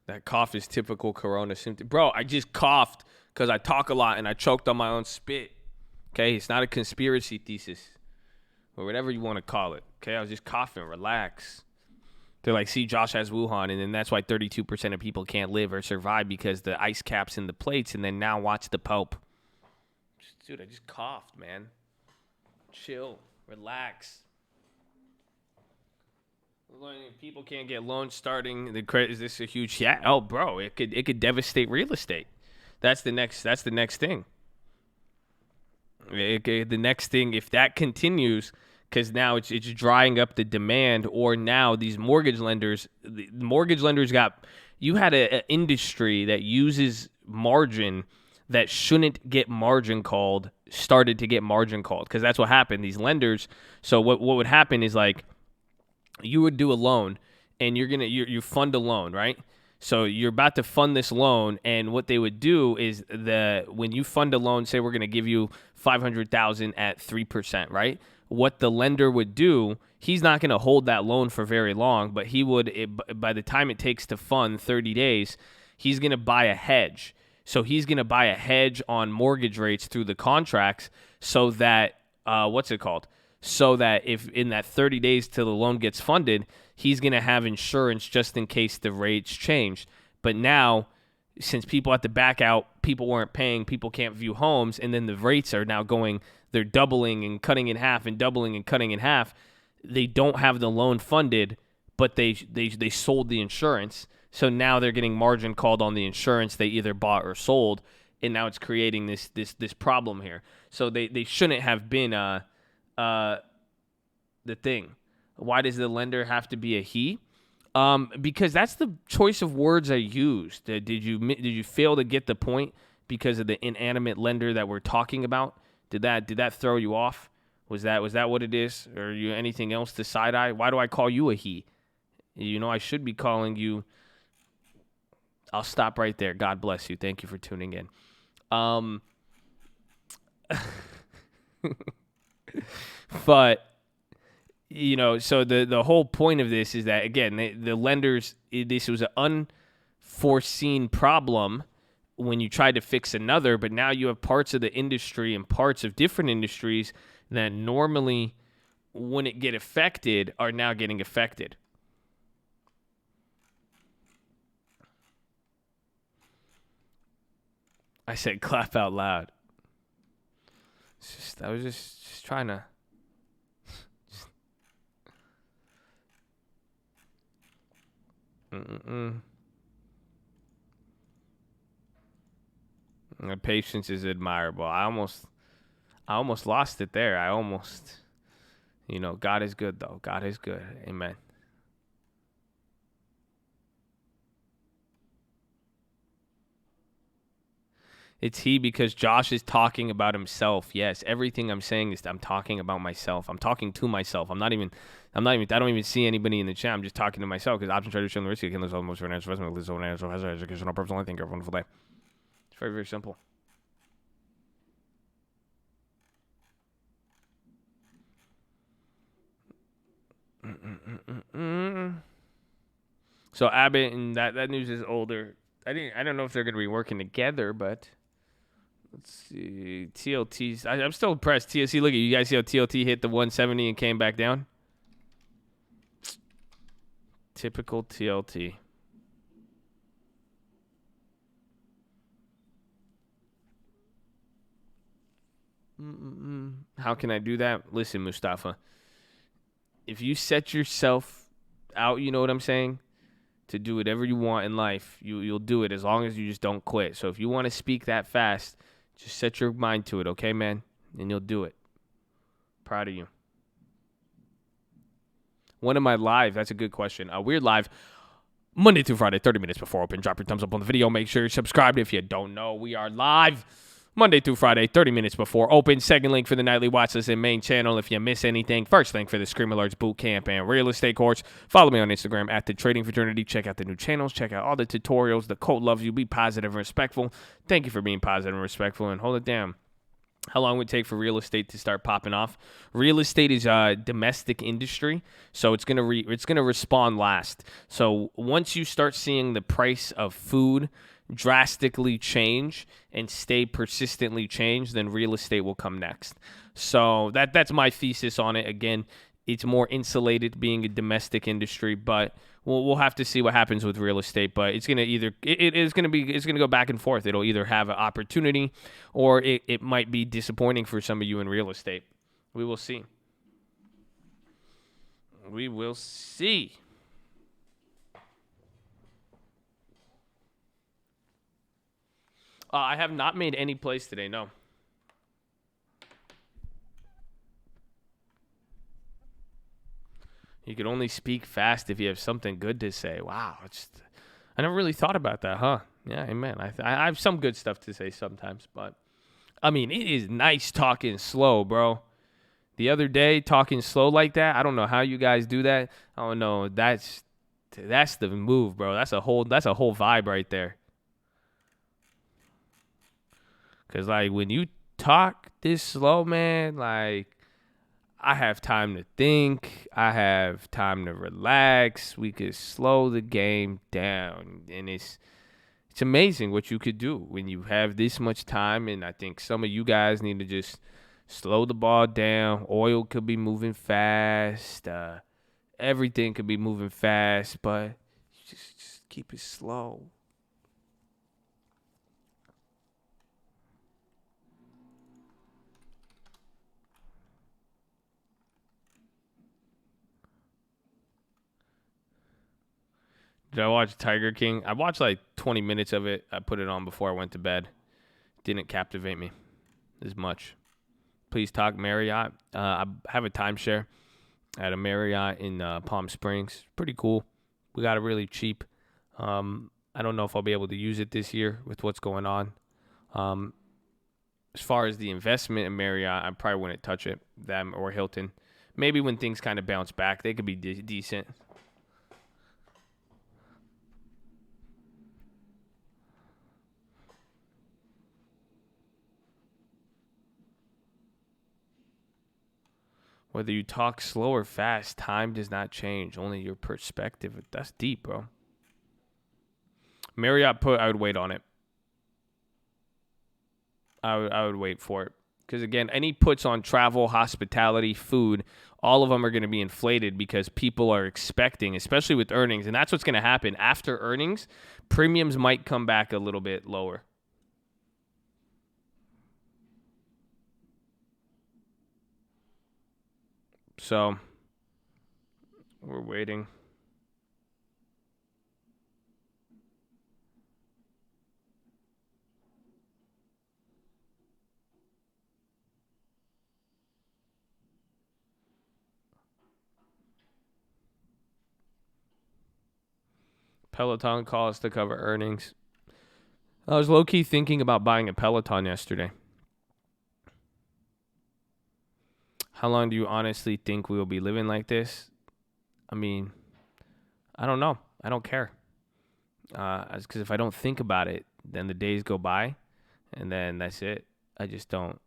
That cough is typical corona symptom. Bro, I just coughed because I talk a lot and I choked on my own spit. Okay, it's not a conspiracy thesis or whatever you want to call it. Okay, I was just coughing. Relax. They're like, see, Josh has Wuhan, and then that's why 32% of people can't live or survive because the ice caps in the plates, and then now watch the Pope. Dude, I just coughed, man. Chill. Relax. People can't get loans starting. Is this a huge? Yeah. Oh, bro, it could devastate real estate. That's the next thing. The next thing, if that continues, because now it's drying up the demand, or now these mortgage lenders you had an industry that uses margin that shouldn't get margin called, started to get margin called, because that's what happened. These lenders, so what would happen is like you would do a loan and you fund a loan, right? So you're about to fund this loan, and what they would do is when you fund a loan, say we're going to give you $500,000 at 3%, right? What the lender would do, he's not going to hold that loan for very long, but by the time it takes to fund 30 days, he's going to buy a hedge. So he's going to buy a hedge on mortgage rates through the contracts so that, so that if in that 30 days till the loan gets funded, he's going to have insurance just in case the rates change. But now, since people have to back out, people weren't paying, people can't view homes, and then the rates are now they're doubling and cutting in half and doubling and cutting in half. They don't have the loan funded, but they sold the insurance. So now they're getting margin called on the insurance they either bought or sold. and now it's creating this problem here. So they shouldn't have been the thing. Why does the lender have to be a he? Because that's the choice of words I used. Did you fail to get the point because of the inanimate lender that we're talking about? Did that throw you off? Was that what it is? Or you anything else to side eye? Why do I call you a he? I should be calling you. I'll stop right there. God bless you. Thank you for tuning in. But so the whole point of this is that, again, the lenders, this was an unforeseen problem when you tried to fix another, but now you have parts of the industry and parts of different industries that normally wouldn't get affected are now getting affected. I said clap out loud. I was just trying to. The patience is admirable. I almost lost it there. God is good though. God is good. Amen. It's he because Josh is talking about himself. Yes, everything I'm saying is I'm talking about myself. I'm talking to myself. I don't even see anybody in the chat. I'm just talking to myself because options try to show the risk. You can lose almost financial investment, lose financial hazard, educational purpose. Only thing. Have a wonderful day. It's very, very simple. So Abbott and that news is older. I don't know if they're going to be working together, but let's see. TLT's. I'm still impressed. TLC, look at you guys. See how TLT hit the 170 and came back down? Typical TLT. How can I do that? Listen, Mustafa. If you set yourself out, you know what I'm saying, to do whatever you want in life, you'll do it as long as you just don't quit. So if you want to speak that fast, just set your mind to it, okay, man? And you'll do it. Proud of you. When am I live? That's a good question. We're live Monday through Friday, 30 minutes before open. Drop your thumbs up on the video. Make sure you're subscribed if you don't know. We are live Monday through Friday, 30 minutes before open. Second link for the nightly Watchlist and main channel if you miss anything. First link for the Scream Alerts boot camp and real estate course. Follow me on Instagram at The Trading Fraternity. Check out the new channels. Check out all the tutorials. The cult loves you. Be positive and respectful. Thank you for being positive and respectful. And hold it down. How long would it take for real estate to start popping off? Real estate is a domestic industry, so it's gonna respond last. So once you start seeing the price of food drastically change and stay persistently change, then real estate will come next. So that's my thesis on it. Again, it's more insulated being a domestic industry, but we'll have to see what happens with real estate. But it's gonna it's gonna go back and forth. It'll either have an opportunity or it might be disappointing for some of you in real estate. We will see. We will see. I have not made any plays today, no. You can only speak fast if you have something good to say. Wow. I never really thought about that, huh? Yeah, amen. I have some good stuff to say sometimes, but, I mean, it is nice talking slow, bro. The other day, talking slow like that, I don't know how you guys do that. I don't know. That's the move, bro. That's a whole vibe right there. Because, like, when you talk this slow, man, like, I have time to think. I have time to relax. We could slow the game down. And it's amazing what you could do when you have this much time. And I think some of you guys need to just slow the ball down. Oil could be moving fast. Everything could be moving fast. But just keep it slow. Did I watch Tiger King? I watched like 20 minutes of it. I put it on before I went to bed. Didn't captivate me as much. Please talk Marriott. I have a timeshare at a Marriott in Palm Springs. Pretty cool. We got it really cheap. I don't know if I'll be able to use it this year with what's going on. As far as the investment in Marriott, I probably wouldn't touch it. Them or Hilton. Maybe when things kind of bounce back, they could be decent. Whether you talk slow or fast, time does not change. Only your perspective. That's deep, bro. Marriott put, I would wait on it. I would wait for it. Because, again, any puts on travel, hospitality, food, all of them are going to be inflated because people are expecting, especially with earnings. And that's what's going to happen. After earnings, premiums might come back a little bit lower. So, we're waiting. Peloton calls to cover earnings. I was low-key thinking about buying a Peloton yesterday. How long do you honestly think we will be living like this? I mean, I don't know. I don't care. Because if I don't think about it, then the days go by, and then that's it. I just don't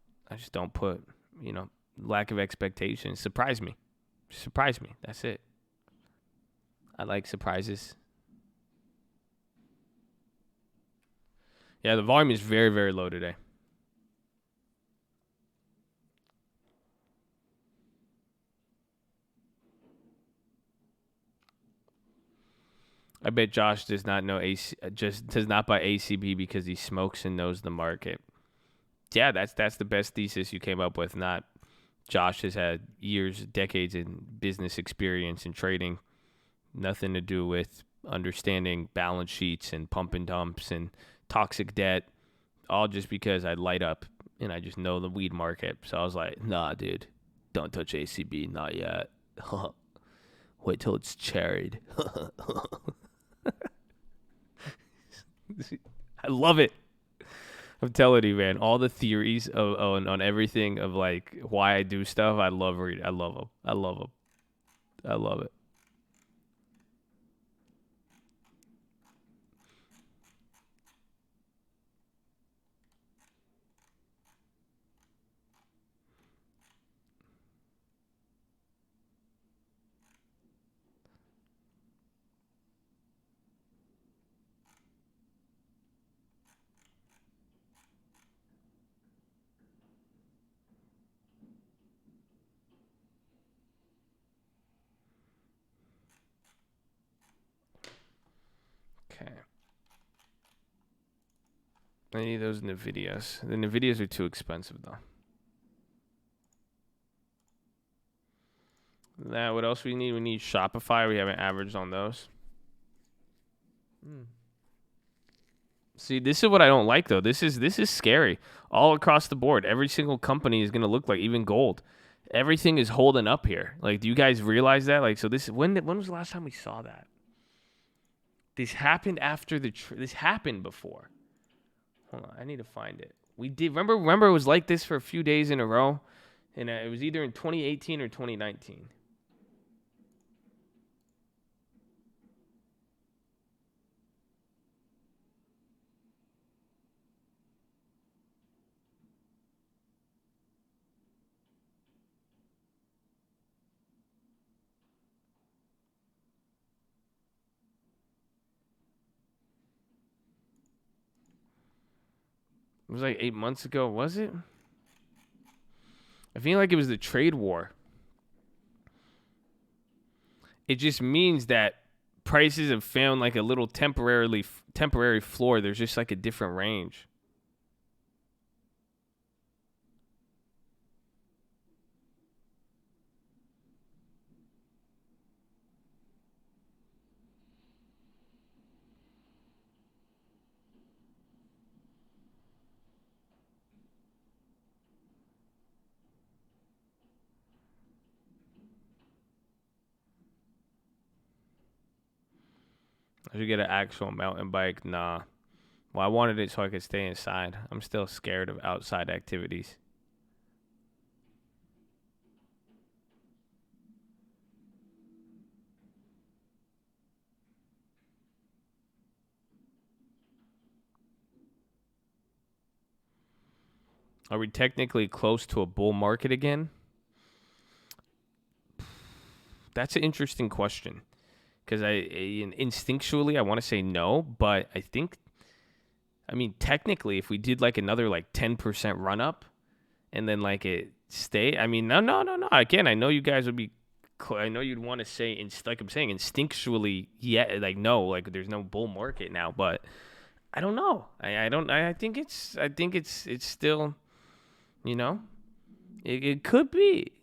put, lack of expectations. Surprise me. That's it. I like surprises. Yeah, the volume is very, very low today. I bet Josh does not know just does not buy ACB because he smokes and knows the market. Yeah, that's the best thesis you came up with. Not Josh has had years, decades in business experience and trading. Nothing to do with understanding balance sheets and pump and dumps and toxic debt. All just because I light up and I just know the weed market. So I was like, nah, dude, don't touch ACB, not yet. Wait till it's cherried. I love it. I'm telling you, man. All the theories on everything of like why I do stuff, I love reading. I love them. I love it. Okay. I need those NVIDIAs. The NVIDIAs are too expensive, though. Now, what else we need? We need Shopify. We haven't averaged on those. See, this is what I don't like, though. This is scary. All across the board, every single company is gonna look like even gold. Everything is holding up here. Like, do you guys realize that? Like, so this when was the last time we saw that? This happened after this happened before. Hold on, I need to find it. We did remember it was like this for a few days in a row, and it was either in 2018 or 2019. It was like 8 months ago, was it? I feel like it was the trade war. It just means that prices have found like a little temporary floor. There's just like a different range. I should get an actual mountain bike. Nah. Well, I wanted it so I could stay inside. I'm still scared of outside activities. Are we technically close to a bull market again? That's an interesting question. Because instinctually I want to say no, but I mean, technically, if we did like another like 10% run up and then like it stay, I mean, no. Again, I know you guys would be, I know you'd want to say, like I'm saying, instinctually, yeah, like no, like there's no bull market now, but I don't know. I think it's still, you know, it could be.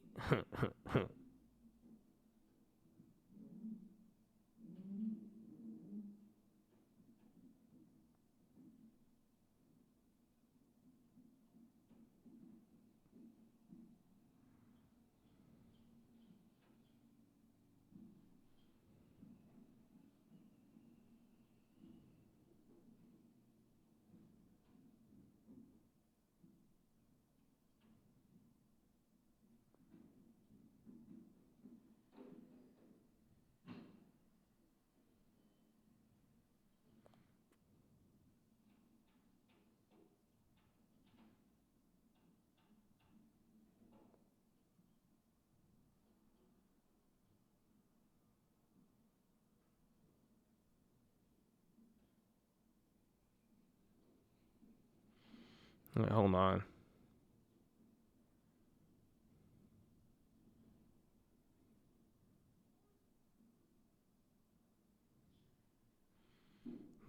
Wait, hold on.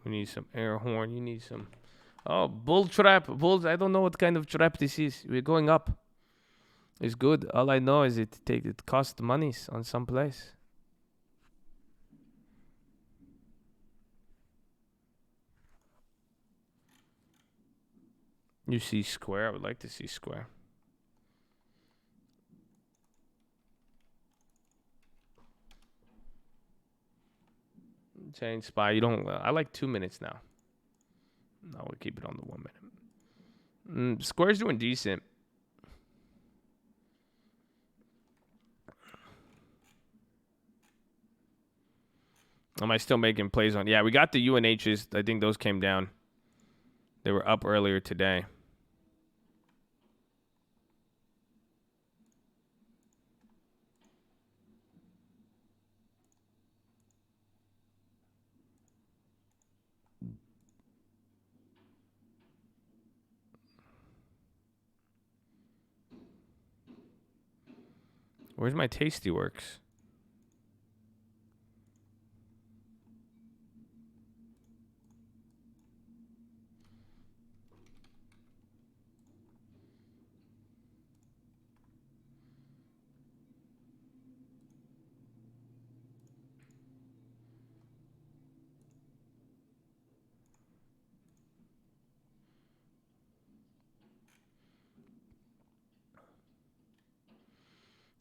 We need some air horn. You need some. Oh, bull trap. Bulls. I don't know what kind of trap this is. We're going up. It's good. All I know is it costs money on some place. You see square? I would like to see square. Chain spy. You don't. I like 2 minutes now. No, we'll keep it on the 1 minute. Square's doing decent. Am I still making plays on? Yeah, we got the UNHs. I think those came down. They were up earlier today. Where's my Tastyworks?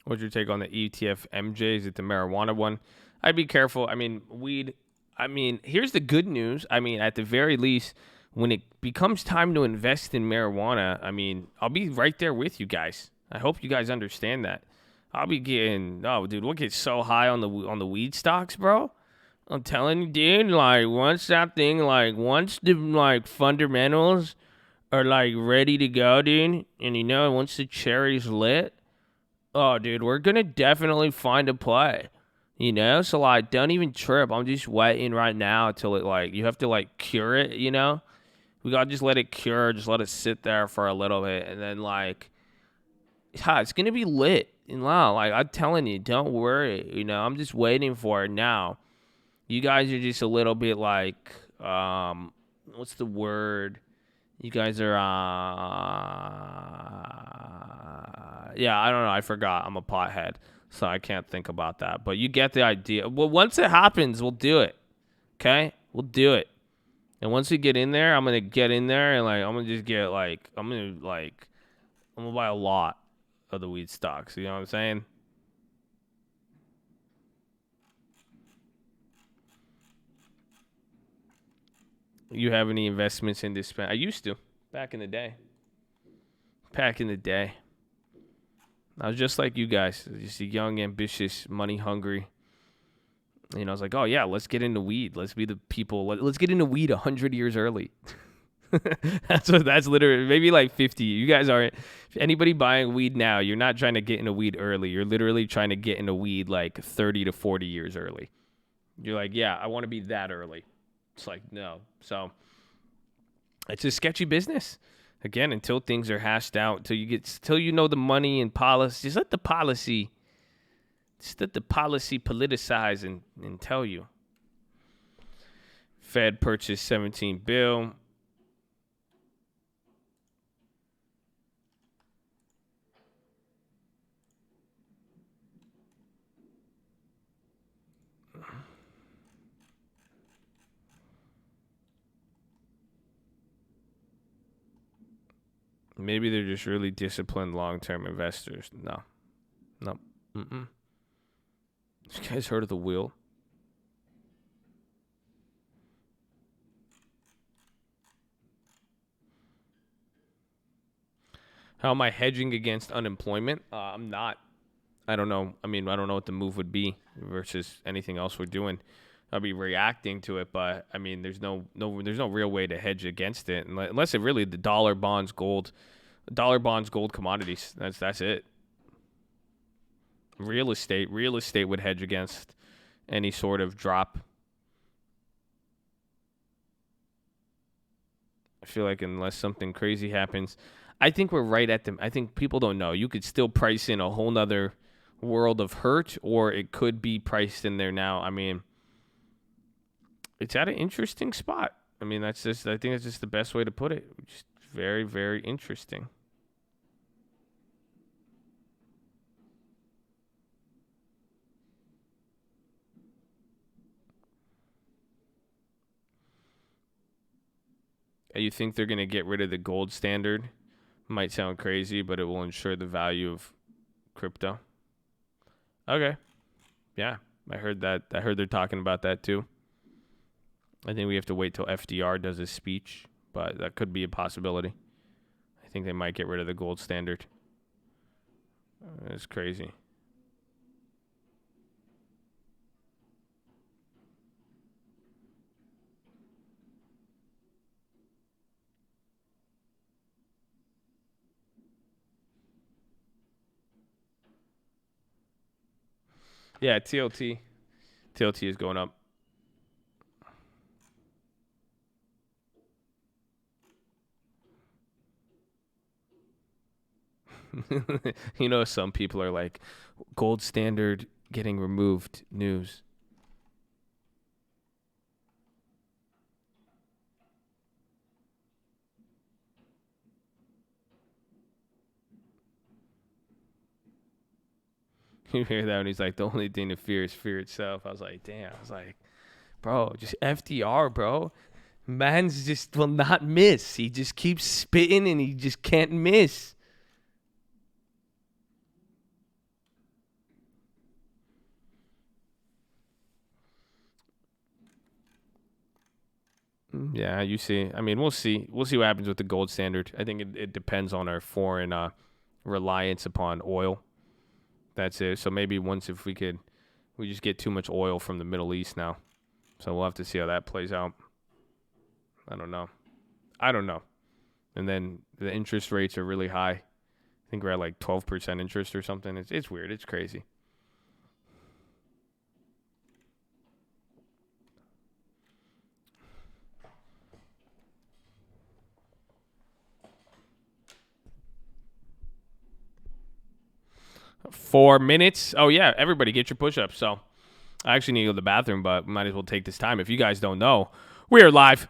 What's your take on the ETF MJ? Is it the marijuana one? I'd be careful. I mean, weed. I mean, here's the good news. I mean, at the very least, when it becomes time to invest in marijuana, I mean, I'll be right there with you guys. I hope you guys understand that. I'll be getting, oh, dude, we'll get so high on the weed stocks, bro. I'm telling you, dude. Like once the like fundamentals are like ready to go, dude, and once the cherry's lit. Oh, dude, we're gonna definitely find a play. So like, don't even trip. I'm just waiting right now until it like you have to like cure it. We gotta just let it cure, just let it sit there for a little bit, and then like, it's gonna be lit. And wow, like I'm telling you, don't worry. I'm just waiting for it now. You guys are just a little bit like, what's the word? You guys are, yeah, I don't know. I forgot. I'm a pothead, so I can't think about that. But you get the idea. Well, once it happens, we'll do it. Okay? We'll do it. And once we get in there, I'm gonna get in there and like I'm gonna just get like I'm gonna buy a lot of the weed stocks. You know what I'm saying? You have any investments in this? I used to back in the day. Back in the day. I was just like you guys, just a young, ambitious, money hungry. You know, I was like, oh yeah, let's get into weed. Let's be the people. Let's get into weed 100 years early. That's literally maybe like 50. You guys aren't. Anybody buying weed now, you're not trying to get into weed early. You're literally trying to get into weed like 30 to 40 years early. You're like, yeah, I want to be that early. It's like, no. So it's a sketchy business. Again, until things are hashed out, till you know the money and policy. Just let the policy politicize and tell you. Fed purchased 17 bill. Maybe they're just really disciplined long-term investors. No. You guys heard of the wheel? How am I hedging against unemployment? I'm not. I don't know. I mean, I don't know what the move would be versus anything else we're doing. I'll be reacting to it, but I mean, there's no real way to hedge against it unless it really the dollar bonds, gold, commodities. That's it. Real estate would hedge against any sort of drop. I feel like unless something crazy happens, I think we're right at them. I think people don't know. You could still price in a whole nother world of hurt, or it could be priced in there now. I mean, it's at an interesting spot. I mean, I think that's just the best way to put it. Just very, very interesting. You think they're going to get rid of the gold standard? Might sound crazy, but it will ensure the value of crypto. Okay. Yeah, I heard that. I heard they're talking about that too. I think we have to wait till FDR does his speech, but that could be a possibility. I think they might get rid of the gold standard. It's crazy. Yeah, TLT is going up. You know, some people are like, gold standard getting removed news. You hear that when he's like, the only thing to fear is fear itself. I was like, damn. I was like, bro, just FDR, bro. Man's just will not miss. He just keeps spitting and he just can't miss. Yeah, you see. I mean, we'll see. We'll see what happens with the gold standard. I think it depends on our foreign reliance upon oil. That's it. So maybe if we just get too much oil from the Middle East now. So we'll have to see how that plays out. I don't know. And then the interest rates are really high. I think we're at like 12% interest or something. It's weird. It's crazy. Four minutes. Oh, yeah. Everybody get your push-ups. So I actually need to go to the bathroom, but might as well take this time. If you guys don't know, we are live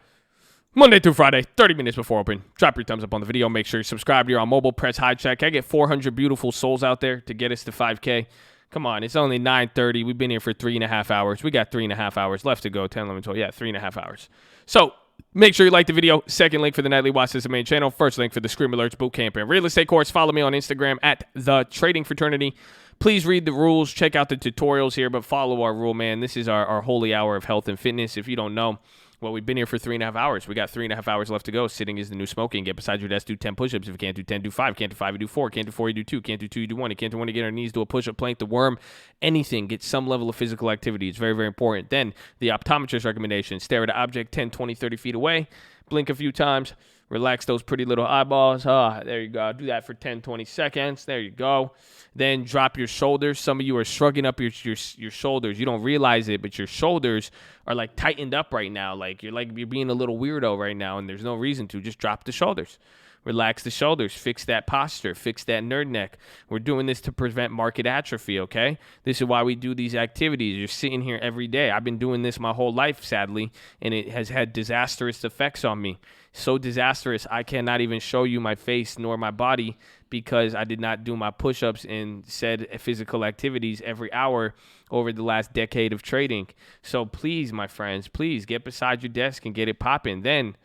Monday through Friday, 30 minutes before open. Drop your thumbs up on the video. Make sure you subscribe here on mobile. Press high check. I get 400 beautiful souls out there to get us to 5K. Come on. It's only 9:30. We've been here for 3.5 hours. We got 3.5 hours left to go. 10, 11, 12. Yeah, 3.5 hours. So make sure you like the video. Second link for the nightly watch is the main channel. First link for the Scream Alerts Bootcamp and Real Estate Course. Follow me on Instagram at The Trading Fraternity. Please read the rules. Check out the tutorials here, but follow our rule, man. This is our holy hour of health and fitness. If you don't know, Well, we've been here for 3.5 hours. We got 3.5 hours left to go. Sitting is the new smoking. Get beside your desk, do 10 push-ups. If you can't do 10, do 5. Can't do 5, you do 4. Can't do 4, you do 2. Can't do 2, you do 1. You can't do 1, you get on your knees, do a push-up, plank, the worm, anything. Get some level of physical activity. It's very, very important. Then the optometrist recommendation, stare at an object 10, 20, 30 feet away. Blink a few times. Relax those pretty little eyeballs. There you go. Do that for 10, 20 seconds. There you go. Then drop your shoulders. Some of you are shrugging up your shoulders. You don't realize it, but your shoulders are like tightened up right now. You're being a little weirdo right now, and there's no reason to. Just drop the shoulders. Relax the shoulders. Fix that posture. Fix that nerd neck. We're doing this to prevent market atrophy, okay? This is why we do these activities. You're sitting here every day. I've been doing this my whole life, sadly, and it has had disastrous effects on me. So disastrous, I cannot even show you my face nor my body because I did not do my push-ups and said physical activities every hour over the last decade of trading. So please, my friends, please get beside your desk and get it popping. Then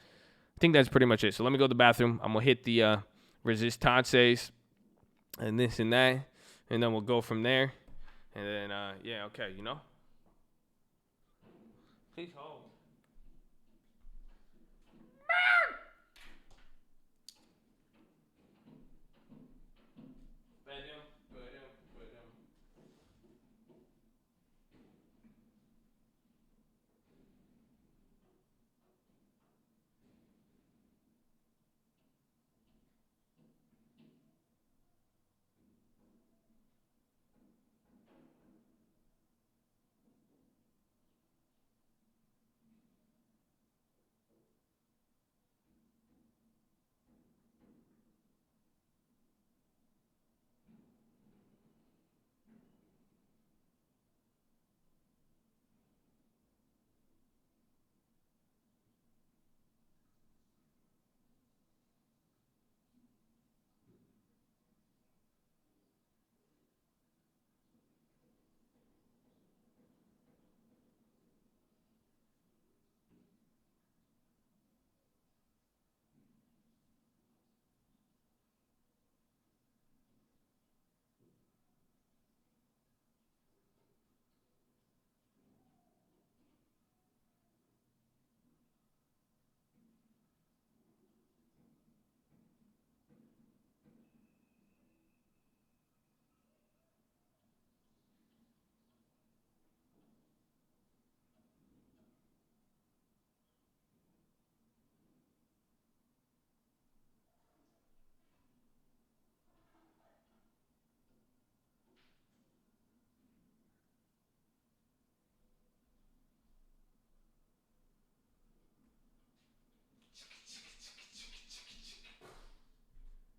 I think that's pretty much it. So let me go to the bathroom. I'm going to hit the resistances and this and that, and then we'll go from there. And then, okay, Please hold.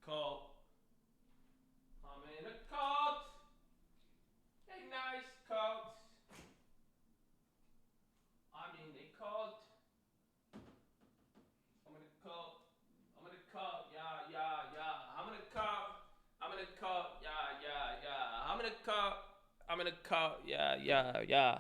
Cult. I'm in a cult. A nice cult. I'm in a cult. I'm in a cult. I'm in a cult. Yeah. I'm in a cult. I'm in a cult. Yeah. I'm in a cult. I'm in a cult. Yeah.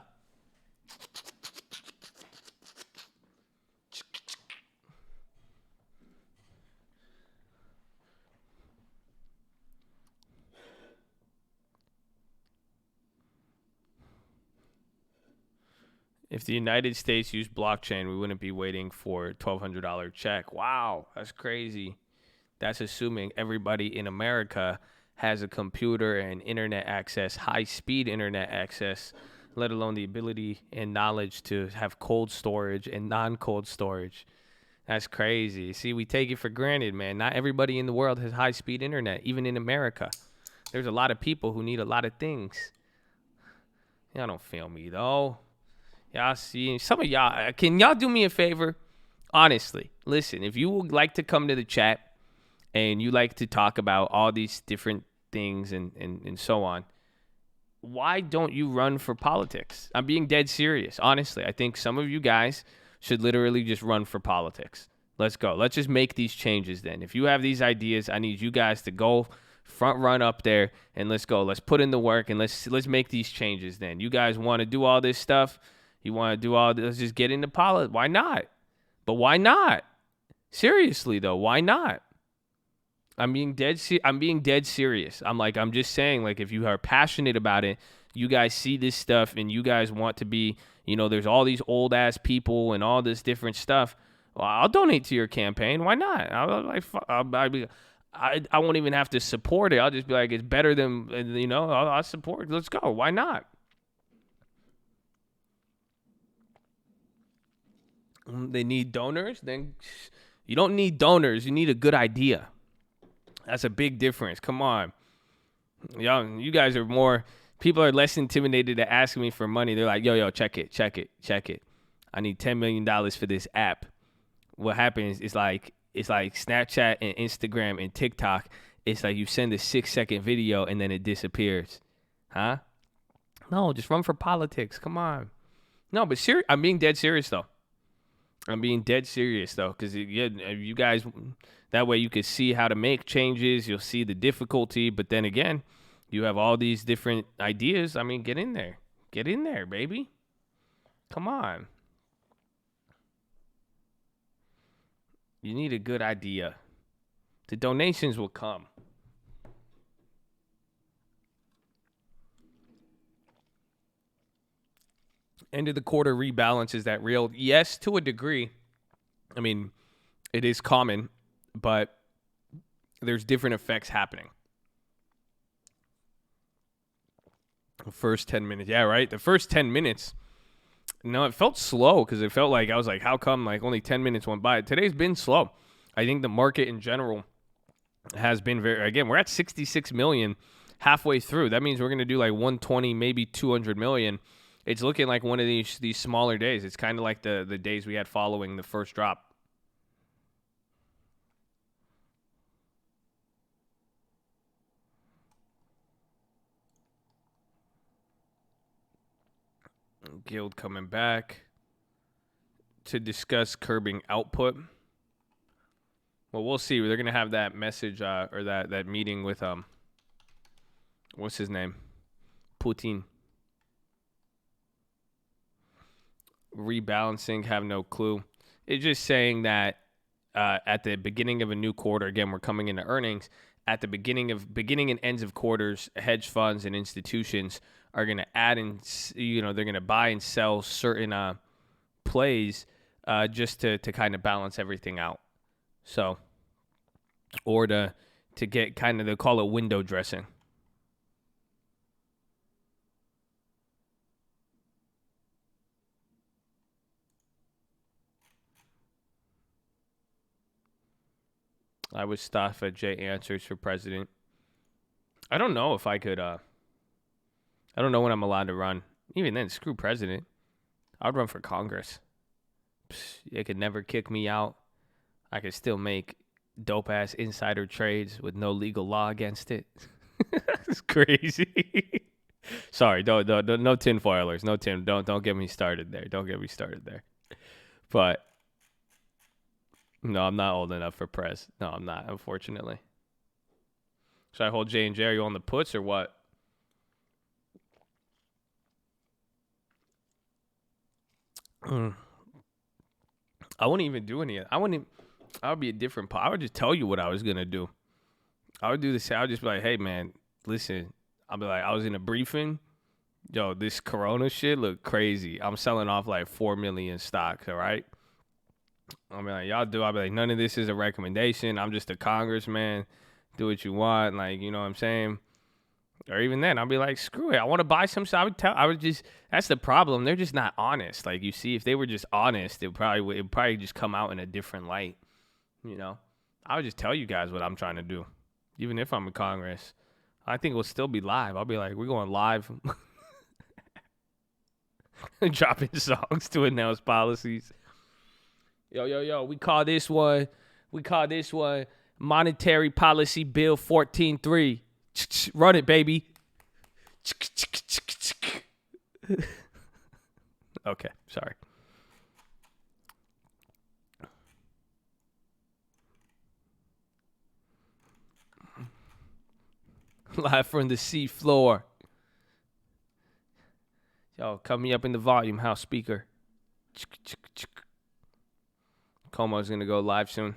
If the United States used blockchain, we wouldn't be waiting for a $1,200 check. Wow, that's crazy. That's assuming everybody in America has a computer and internet access, high-speed internet access, let alone the ability and knowledge to have cold storage and non-cold storage. That's crazy. See, we take it for granted, man. Not everybody in the world has high-speed internet, even in America. There's a lot of people who need a lot of things. Y'all don't feel me, though. Y'all see, some of y'all, can y'all do me a favor? Honestly, listen, if you would like to come to the chat and you like to talk about all these different things and so on, why don't you run for politics? I'm being dead serious. Honestly, I think some of you guys should literally just run for politics. Let's go. Let's just make these changes then. If you have these ideas, I need you guys to go front run up there and let's go. Let's put in the work and let's make these changes then. You guys want to do all this stuff? You want to do all this? Let's just get into politics. Why not? But why not? Seriously though, why not? I'm being dead serious. I'm just saying, like, if you are passionate about it, you guys see this stuff and you guys want to be, there's all these old ass people and all this different stuff. Well, I'll donate to your campaign. Why not? I won't even have to support it. I'll just be like, it's better than, I'll support. Let's go. Why not? They need donors. Then you don't need donors. You need a good idea. That's a big difference. Come on. Y'all, you guys are more, people are less intimidated to ask me for money. They're like, yo, check it. I need $10 million for this app. What happens is like Snapchat and Instagram and TikTok. It's like you send a 6-second video and then it disappears. Huh? No, just run for politics. Come on. No, but I'm being dead serious though. Because you guys, that way you can see how to make changes. You'll see the difficulty, but then again, you have all these different ideas. I mean, get in there. Get in there, baby. Come on. You need a good idea. The donations will come. End of the quarter rebalance, is that real? Yes, to a degree. I mean, it is common, but there's different effects happening. The first 10 minutes. Yeah, right? The first 10 minutes, it felt slow because it felt like, I was like, how come like only 10 minutes went by? Today's been slow. I think the market in general has been again, we're at 66 million halfway through. That means we're going to do like 120, maybe 200 million. It's looking like one of these smaller days. It's kind of like the days we had following the first drop. Guild coming back to discuss curbing output. Well, we'll see. They're going to have that message or that meeting with what's his name? Putin. Rebalancing, have no clue. It's just saying that at the beginning of a new quarter, again, we're coming into earnings. At the beginning and ends of quarters, hedge funds and institutions are going to add in, they're going to buy and sell certain plays just to kind of balance everything out. So, or to get kind of, they call it window dressing. I would stop at J answers for president. I don't know if I could, I don't know when I'm allowed to run. Even then, screw president. I would run for Congress. They could never kick me out. I could still make dope-ass insider trades with no legal law against it. It's crazy. Sorry, don't, no tinfoilers. No tin. Don't get me started there. Don't get me started there. But no, I'm not old enough for press. No, I'm not, unfortunately. Should I hold J&J? Are you on the puts or what? I wouldn't even do any of it. I would be a different I would just tell you what I was going to do. I would do this. I would just be like, hey, man, listen. I'll be like, I was in a briefing. Yo, this Corona shit look crazy. I'm selling off like 4 million stocks, all right? I'll be like, y'all do. I'll be like, none of this is a recommendation. I'm just a congressman. Do what you want. Like, you know what I'm saying? Or even then, I'll be like, screw it. I want to buy some stuff. That's the problem. They're just not honest. Like, you see, if they were just honest, it'd probably just come out in a different light. You know? I would just tell you guys what I'm trying to do. Even if I'm in Congress. I think we'll still be live. I'll be like, we're going live. Dropping songs to announce policies. Yo, we call this one Monetary Policy Bill 14.3. Run it, baby. Okay, sorry. Live from the sea floor. Yo, cut me up in the volume, house speaker. Como's going to go live soon.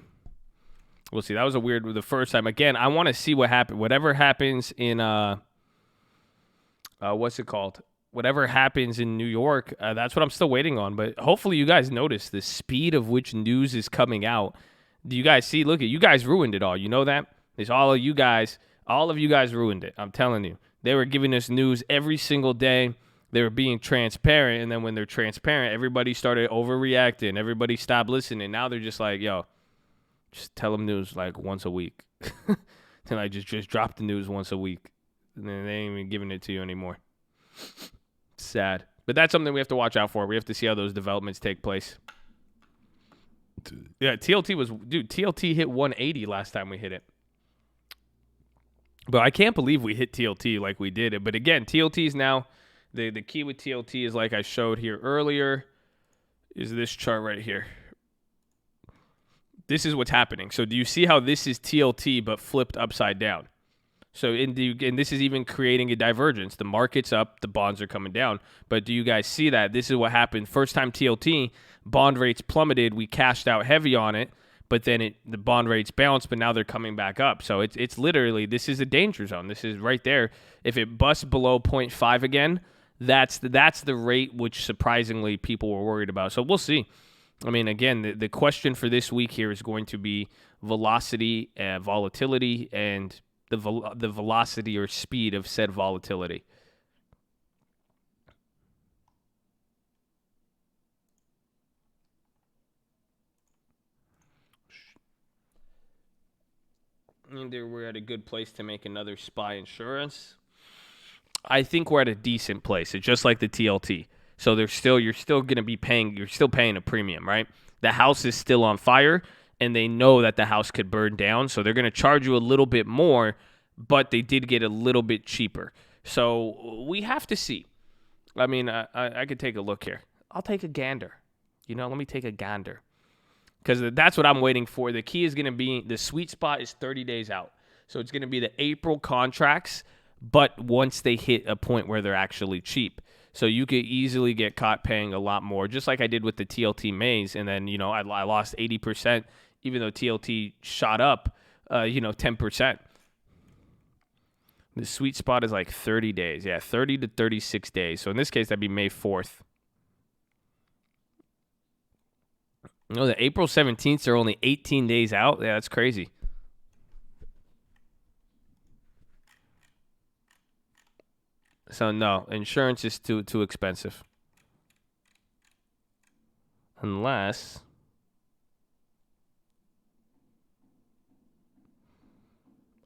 We'll see. That was the first time. Again, I want to see what happened. Whatever happens in what's it called? Whatever happens in New York, that's what I'm still waiting on. But hopefully, you guys notice the speed of which news is coming out. Do you guys see? Look at you guys ruined it all. You know that? It's all of you guys. All of you guys ruined it. I'm telling you. They were giving us news every single day. They were being transparent, and then when they're transparent, everybody started overreacting. Everybody stopped listening. Now they're just like, yo, just tell them news like once a week. And I just drop the news once a week. And then they ain't even giving it to you anymore. Sad. But that's something we have to watch out for. We have to see how those developments take place. Yeah, TLT hit 180 last time we hit it. But I can't believe we hit TLT like we did it. But again, TLT is now, the key with TLT is like I showed here earlier, is this chart right here. This is what's happening. So do you see how this is TLT but flipped upside down? So and this is even creating a divergence. The market's up, the bonds are coming down. But do you guys see that? This is what happened. First time TLT, bond rates plummeted. We cashed out heavy on it, but then the bond rates bounced, but now they're coming back up. So it's literally, this is a danger zone. This is right there. If it busts below 0.5 again, that's the rate which surprisingly people were worried about. So we'll see. I mean, again, the question for this week here is going to be velocity, volatility, and the velocity or speed of said volatility. Either we're at a good place to make another SPY insurance. I think we're at a decent place. It's just like the TLT. So you're still going to be paying, you're still paying a premium, right? The house is still on fire, and they know that the house could burn down. So they're going to charge you a little bit more, but they did get a little bit cheaper. So we have to see. I mean, I could take a look here. I'll take a gander. Let me take a gander. Because that's what I'm waiting for. The key is going to be, the sweet spot is 30 days out. So it's going to be the April contracts, but once they hit a point where they're actually cheap. So you could easily get caught paying a lot more, just like I did with the TLT Maze. And then, I lost 80%, even though TLT shot up, 10%. The sweet spot is like 30 days. Yeah, 30 to 36 days. So in this case, that'd be May 4th. No, the April 17th are only 18 days out. Yeah, that's crazy. So no, insurance is too expensive. Unless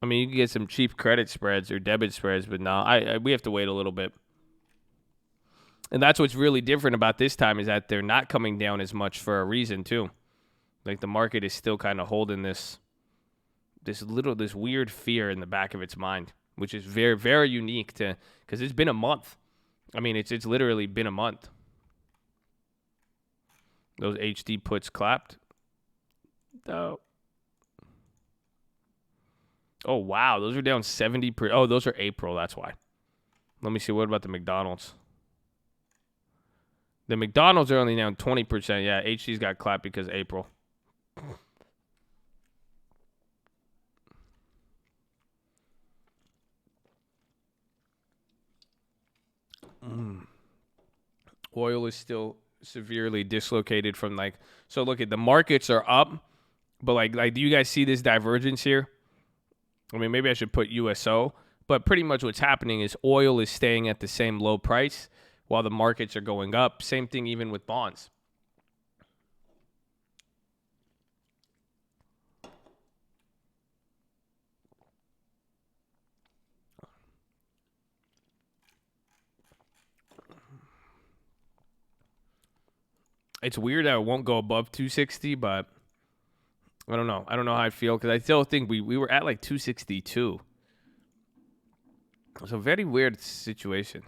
you can get some cheap credit spreads or debit spreads, but no, we have to wait a little bit. And that's what's really different about this time is that they're not coming down as much for a reason too. Like the market is still kind of holding this weird fear in the back of its mind, which is very, very unique because it's been a month. I mean, it's literally been a month. Those HD puts clapped. Oh wow, those are down 70%. Oh, those are April. That's why. Let me see. What about the McDonald's? The McDonald's are only down 20%. Yeah, HD's got clapped because April. Oil is still severely dislocated from so look at the markets are up, but like do you guys see this divergence here? I mean, maybe I should put USO, but pretty much what's happening is oil is staying at the same low price while the markets are going up. Same thing even with bonds. It's weird that it won't go above 260, but I don't know. I don't know how I feel because I still think we were at like 262. It's a very weird situation,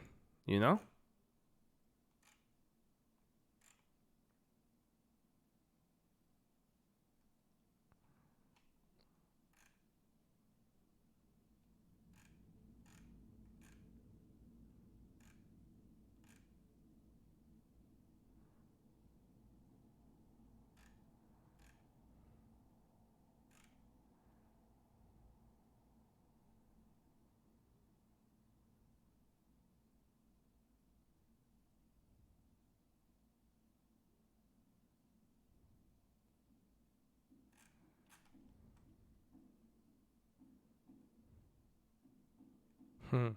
Hmm.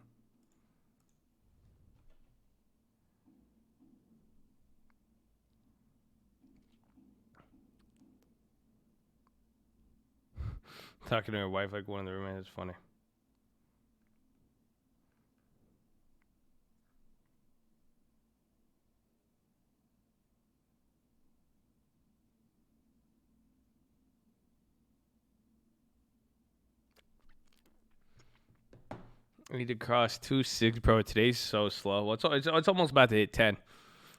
Talking to her wife like one of the roommates is funny. We need to cross 2.6, bro. Today's so slow. Well, it's almost about to hit 10.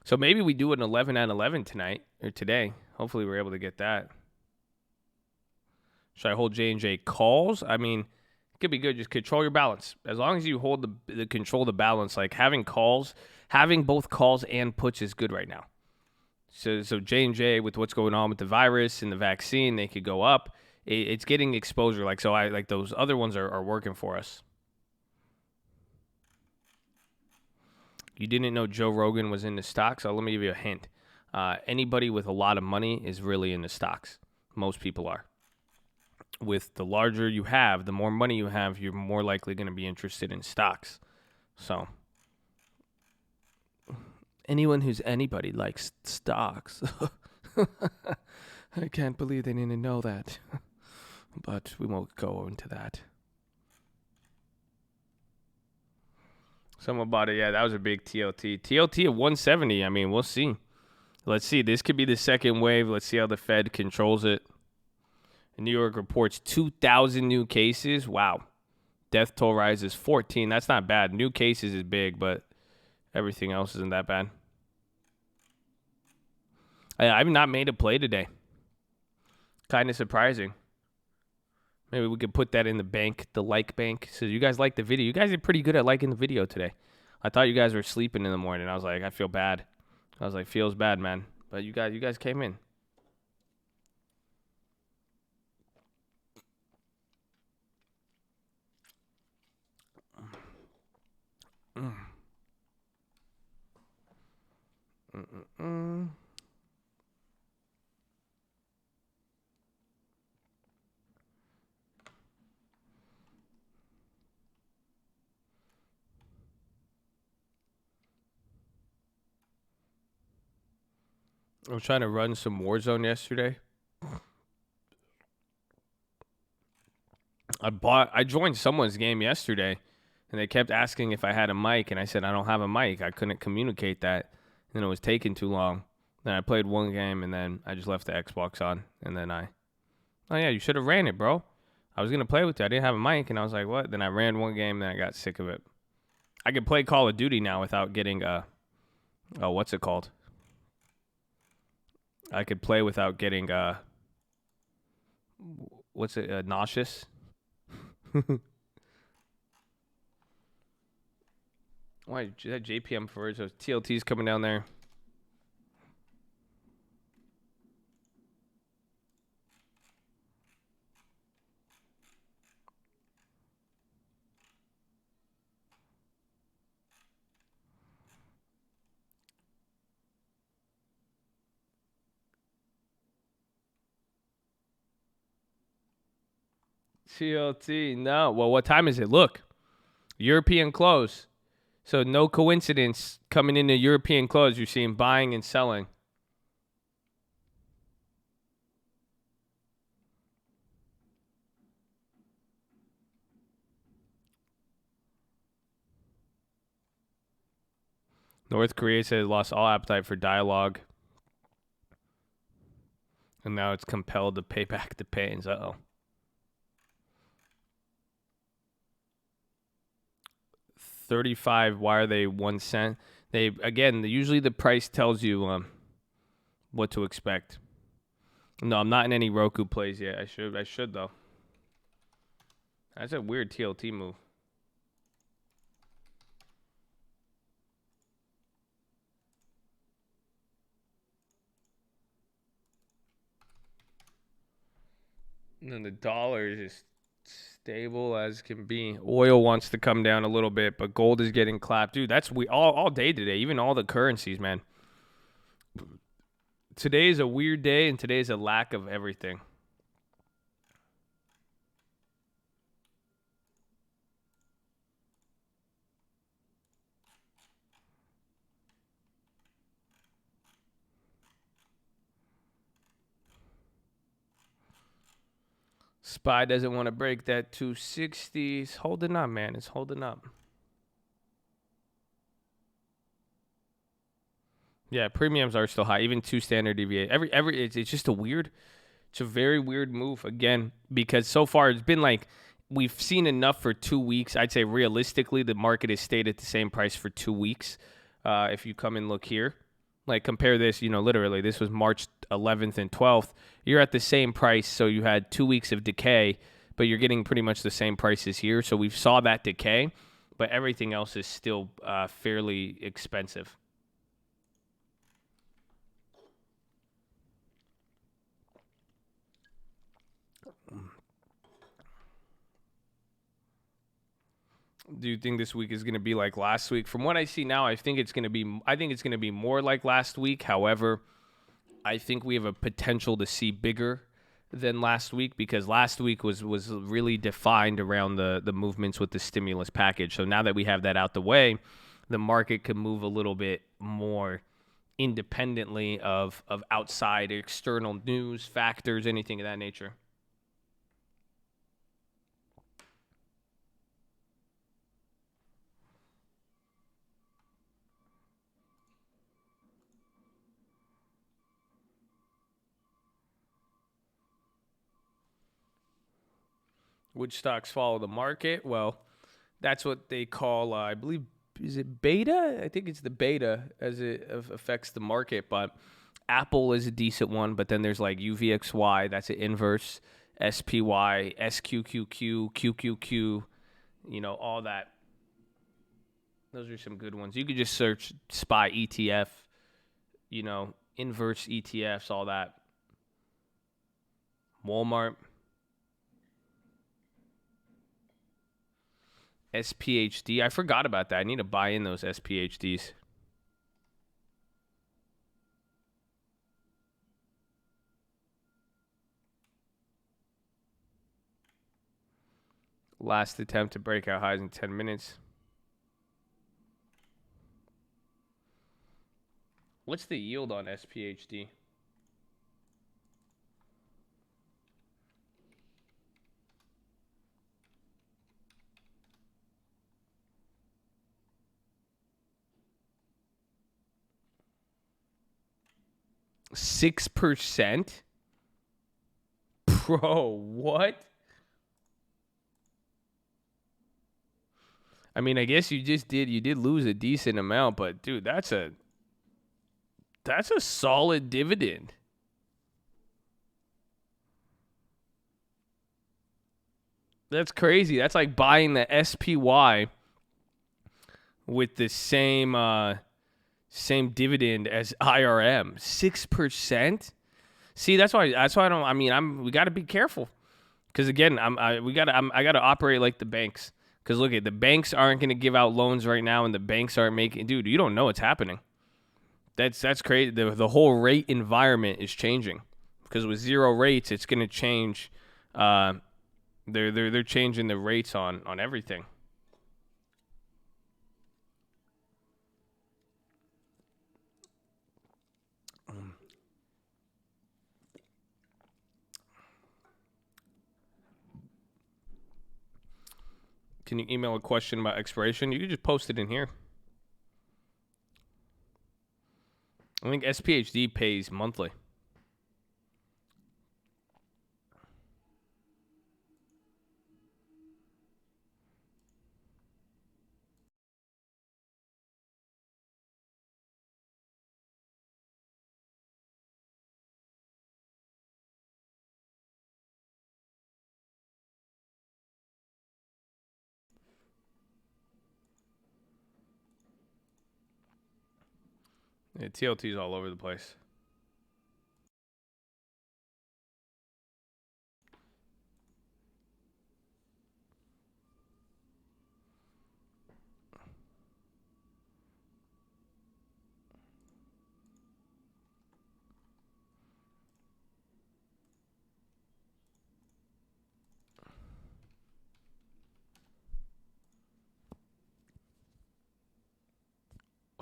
So maybe we do an 11 on 11 tonight or today. Hopefully we're able to get that. Should I hold J&J calls? I mean, it could be good. Just control your balance. As long as you hold the control the balance, like having both calls and puts is good right now. So J&J with what's going on with the virus and the vaccine, they could go up. It's getting exposure. Like so, I like those other ones are working for us. You didn't know Joe Rogan was into stocks? So let me give you a hint. Anybody with a lot of money is really into stocks. Most people are. With the larger you have, the more money you have, you're more likely going to be interested in stocks. So anyone who's anybody likes stocks. I can't believe they didn't know that. But we won't go into that. Someone bought it. Yeah, that was a big TLT. TLT at 170. I mean, we'll see. Let's see. This could be the second wave. Let's see how the Fed controls it. New York reports 2,000 new cases. Wow. Death toll rises 14. That's not bad. New cases is big, but everything else isn't that bad. I've not made a play today. Kind of surprising. Maybe we could put that in the bank, the like bank. So you guys like the video. You guys are pretty good at liking the video today. I thought you guys were sleeping in the morning. I was like, I feel bad. I was like, feels bad, man. But you guys came in. I'm trying to run some Warzone yesterday. I joined someone's game yesterday, and they kept asking if I had a mic, and I said I don't have a mic. I couldn't communicate that, and it was taking too long. Then I played one game, and then I just left the Xbox on, and then oh yeah, you should have ran it, bro. I was gonna play with you. I didn't have a mic, and I was like, what? Then I ran one game, then I got sick of it. I can play Call of Duty now without getting what's it called? I could play without getting nauseous. Why is that JPM for those TLTs coming down there? TLT, no. Well, what time is it? Look, European close. So no coincidence coming into European close. You're seeing buying and selling. North Korea says lost all appetite for dialogue. And now it's compelled to pay back the pains. Uh-oh. 35, why are they 1 cent? Usually the price tells you what to expect. No, I'm not in any Roku plays yet. I should though. That's a weird TLT move. And then the dollar is just stable as can be. Oil wants to come down a little bit, but gold is getting clapped. Dude, that's all day today, even all the currencies, man. Today is a weird day, and today is a lack of everything. SPY doesn't want to break that 260. It's holding up, man. It's holding up. Yeah, premiums are still high, even 2 standard deviation. It's just it's a very weird move again, because so far it's been like we've seen enough for 2 weeks. I'd say realistically the market has stayed at the same price for 2 weeks. If you come and look here, like compare this, literally this was March 11th and 12th. You're at the same price, so you had 2 weeks of decay, but you're getting pretty much the same prices here. So we've saw that decay, but everything else is still fairly expensive. Do you think this week is going to be like last week? From what I see now, I think it's going to be more like last week. However, I think we have a potential to see bigger than last week, because last week was really defined around the movements with the stimulus package. So now that we have that out the way, the market can move a little bit more independently of outside external news, factors, anything of that nature. Which stocks follow the market? Well, that's what they call, I believe, is it beta? I think it's the beta as it affects the market. But Apple is a decent one. But then there's like UVXY, that's an inverse, SPY, SQQQ, QQQ, all that. Those are some good ones. You could just search SPY ETF, inverse ETFs, all that. Walmart. SPHD. I forgot about that. I need to buy in those SPHDs. Last attempt to break out highs in 10 minutes. What's the yield on SPHD? %6? Bro, what? I mean, I guess you did lose a decent amount, but dude, that's a solid dividend. That's crazy. That's like buying the SPY with the same dividend as IRM. 6%. See, that's why I don't. I mean, we got to be careful, because again, I got to operate like the banks. Because look at the banks aren't going to give out loans right now, and the banks aren't making. Dude, you don't know what's happening. That's crazy. The whole rate environment is changing, because with zero rates, it's going to change. They're changing the rates on everything. Can you email a question about expiration? You can just post it in here. I think SPHD pays monthly. Yeah, TLT's all over the place.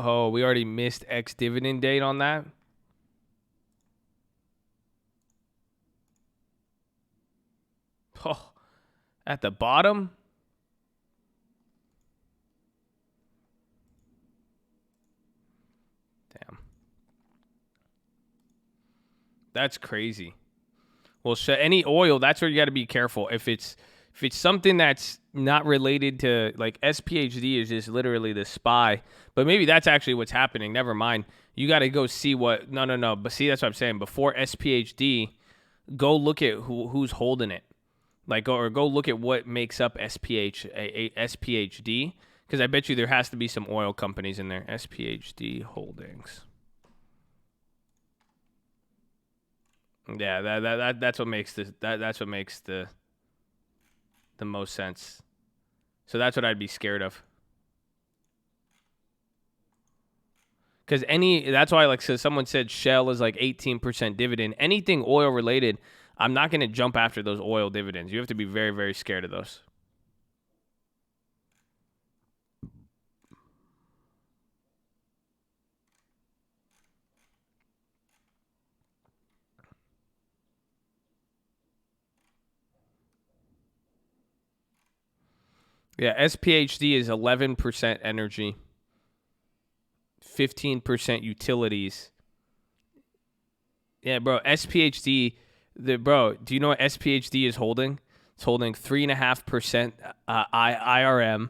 Oh, we already missed ex-dividend date on that? Oh, at the bottom? Damn. That's crazy. Well, any oil, that's where you got to be careful. If it's something that's not related to, like, SPHD is just literally the SPY, but maybe that's actually what's happening. Never mind. You got to go see what. No. But see, that's what I'm saying. Before SPHD, go look at who's holding it. Like, go look at what makes up SPHD, because I bet you there has to be some oil companies in there. SPHD Holdings. Yeah, that's what makes that's what makes the most sense. So that's what I'd be scared of. Because that's why, like, so someone said Shell is like 18% dividend. Anything oil related, I'm not going to jump after those oil dividends. You have to be very, very scared of those. Yeah, SPHD is 11% energy, 15% utilities. Yeah, bro, SPHD, do you know what SPHD is holding? It's holding 3.5% IRM,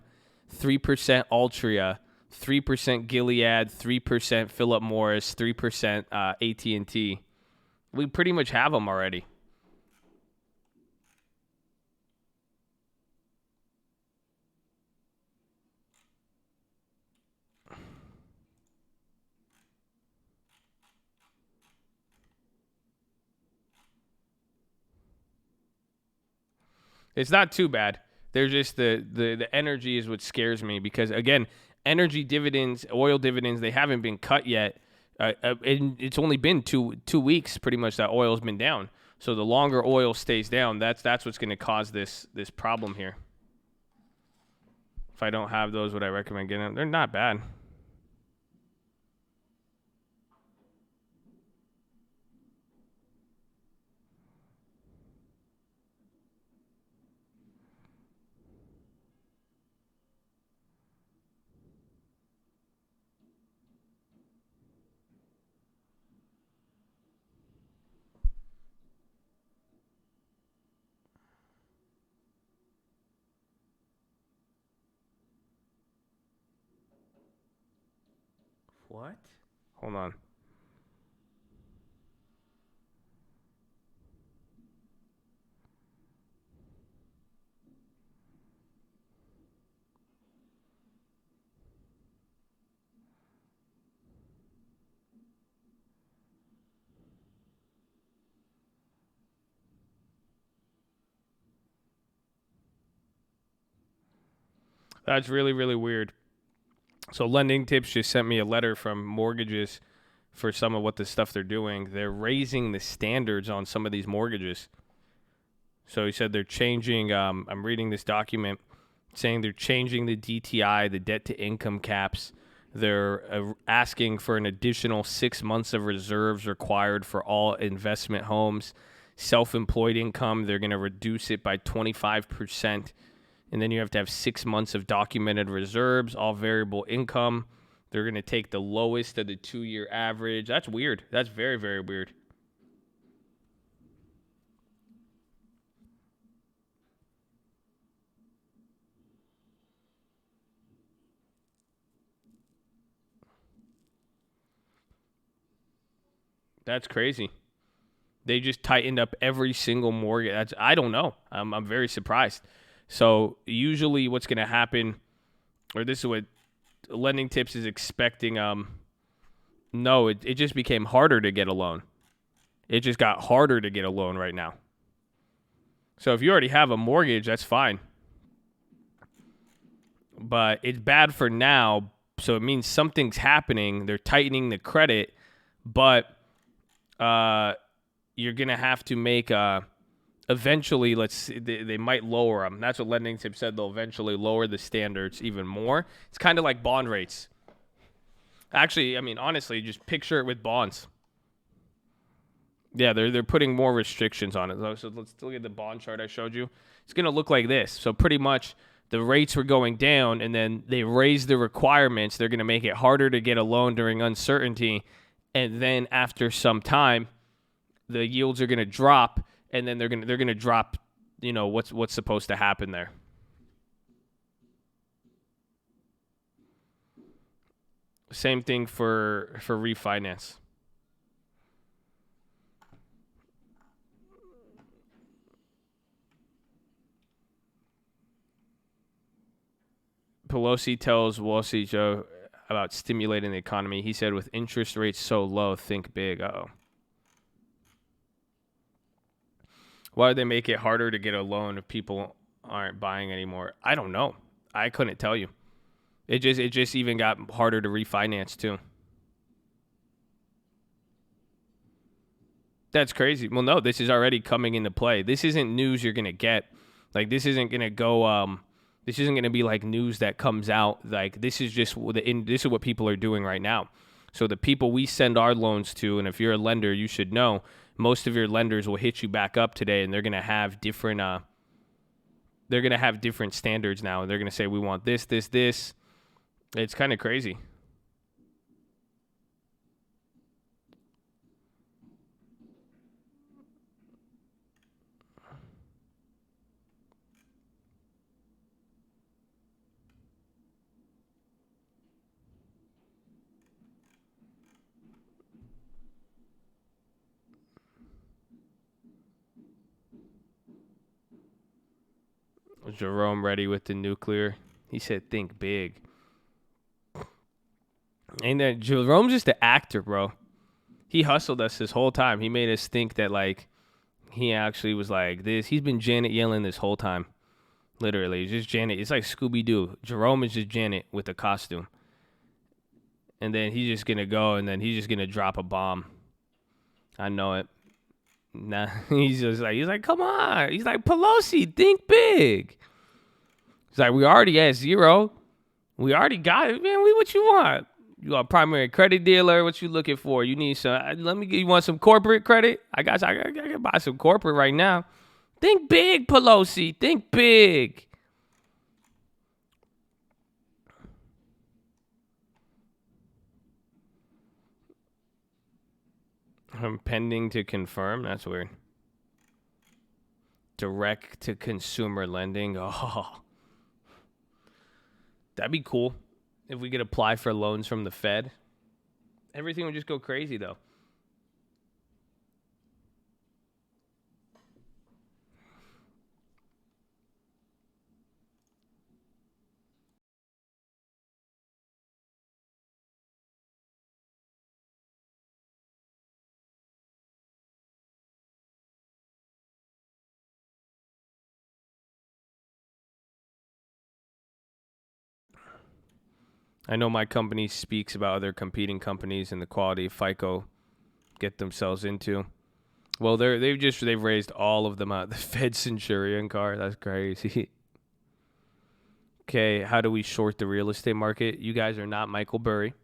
3% Altria, 3% Gilead, 3% Philip Morris, 3% AT&T. We pretty much have them already. It's not too bad. They're just the energy is what scares me, because, again, energy dividends, oil dividends, they haven't been cut yet. And it's only been two weeks pretty much that oil's been down. So the longer oil stays down, that's what's going to cause this problem here. If I don't have those, would I recommend getting them? They're not bad. What? Hold on. That's really, really weird. So Lending Tips just sent me a letter from mortgages for some of what the stuff they're doing. They're raising the standards on some of these mortgages. So he said they're changing. I'm reading this document saying they're changing the DTI, the debt to income caps. They're asking for an additional 6 months of reserves required for all investment homes. Self-employed income, they're going to reduce it by 25%. And then you have to have 6 months of documented reserves. All variable income, they're going to take the lowest of the 2-year average. That's weird. That's very, very weird. That's crazy. They just tightened up every single mortgage. I don't know. I'm very surprised. So usually what's going to happen, or this is what Lending Tips is expecting. No, it just became harder to get a loan. It just got harder to get a loan right now. So if you already have a mortgage, that's fine. But it's bad for now. So it means something's happening. They're tightening the credit, but you're going to have to make eventually, they might lower them. That's what Lending Tip said. They'll eventually lower the standards even more. It's kind of like bond rates. Actually, I mean, honestly, just picture it with bonds. Yeah, they're putting more restrictions on it. So let's look at the bond chart I showed you. It's going to look like this. So pretty much the rates were going down, and then they raised the requirements. They're going to make it harder to get a loan during uncertainty, and then after some time, the yields are going to drop, and then they're going to drop. You know what's supposed to happen there. Same thing for refinance. Pelosi tells Wall Street Joe about stimulating the economy. He said, with interest rates so low, think big. Uh-oh. Why would they make it harder to get a loan if people aren't buying anymore? I don't know. I couldn't tell you. It just even got harder to refinance too. That's crazy. Well, no, this is already coming into play. This isn't news you're gonna get. Like this isn't gonna go. This isn't gonna be like news that comes out. Like this is just this is what people are doing right now. So the people we send our loans to, and if you're a lender, you should know most of your lenders will hit you back up today, and they're gonna have different. They're gonna have different standards now, and they're gonna say we want this, this, this. It's kind of crazy. Jerome ready with the nuclear. He said, think big. And then Jerome's just an actor, bro. He hustled us this whole time. He made us think that, like, he actually was like this. He's been Janet Yellen this whole time. Literally. It's just Janet. It's like Scooby-Doo. Jerome is just Janet with a costume. And then he's just going to go, and then he's just going to drop a bomb. I know it. Nah, he's like, come on. He's like, Pelosi, think big. He's like, we already at zero. We already got it, man. What you want? You a primary credit dealer? What you looking for? You need some? You want some corporate credit? I can buy some corporate right now. Think big, Pelosi. Think big. I'm pending to confirm. That's weird. Direct to consumer lending. Oh, that'd be cool if we could apply for loans from the Fed. Everything would just go crazy, though. I know my company speaks about other competing companies and the quality FICO get themselves into. Well, they've raised all of them out. The Fed Centurion car, that's crazy. Okay, how do we short the real estate market? You guys are not Michael Burry.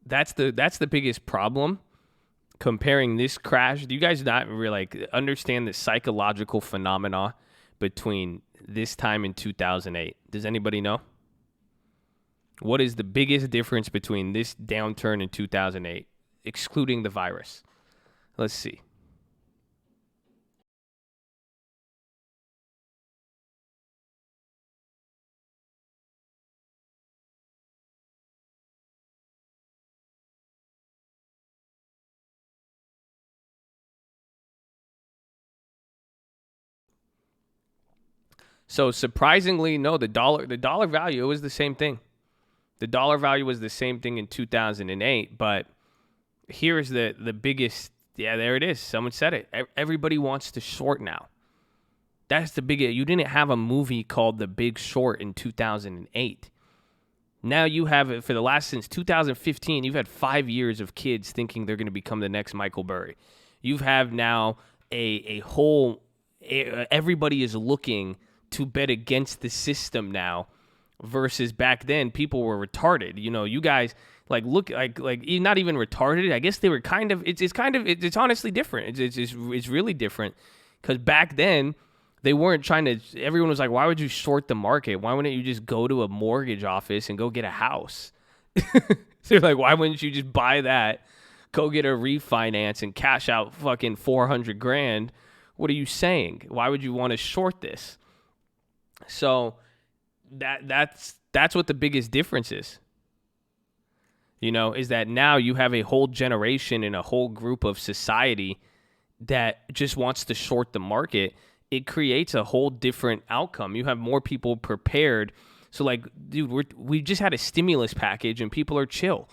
That's the biggest problem. Comparing this crash, do you guys not really understand the psychological phenomena between this time in 2008? Does anybody know? What is the biggest difference between this downturn in 2008, excluding the virus? Let's see. So surprisingly, no, the dollar value was the same thing. The dollar value was the same thing in 2008, but here's the biggest. Yeah, there it is. Someone said it. Everybody wants to short now. That's the biggest. You didn't have a movie called The Big Short in 2008. Now you have it since 2015. You've had 5 years of kids thinking they're going to become the next Michael Burry. You have now a whole. Everybody is looking to bet against the system now versus back then people were retarded. You guys look not even retarded. I guess they were kind of. It's honestly different. It's really different because back then they weren't trying to. Everyone was like, why would you short the market? Why wouldn't you just go to a mortgage office and go get a house? So you're like, why wouldn't you just buy that, go get a refinance and cash out fucking 400 grand? What are you saying? Why would you want to short this? So that's what the biggest difference is. Is that now you have a whole generation and a whole group of society that just wants to short the market. It creates a whole different outcome. You have more people prepared. So dude, we just had a stimulus package and people are chill.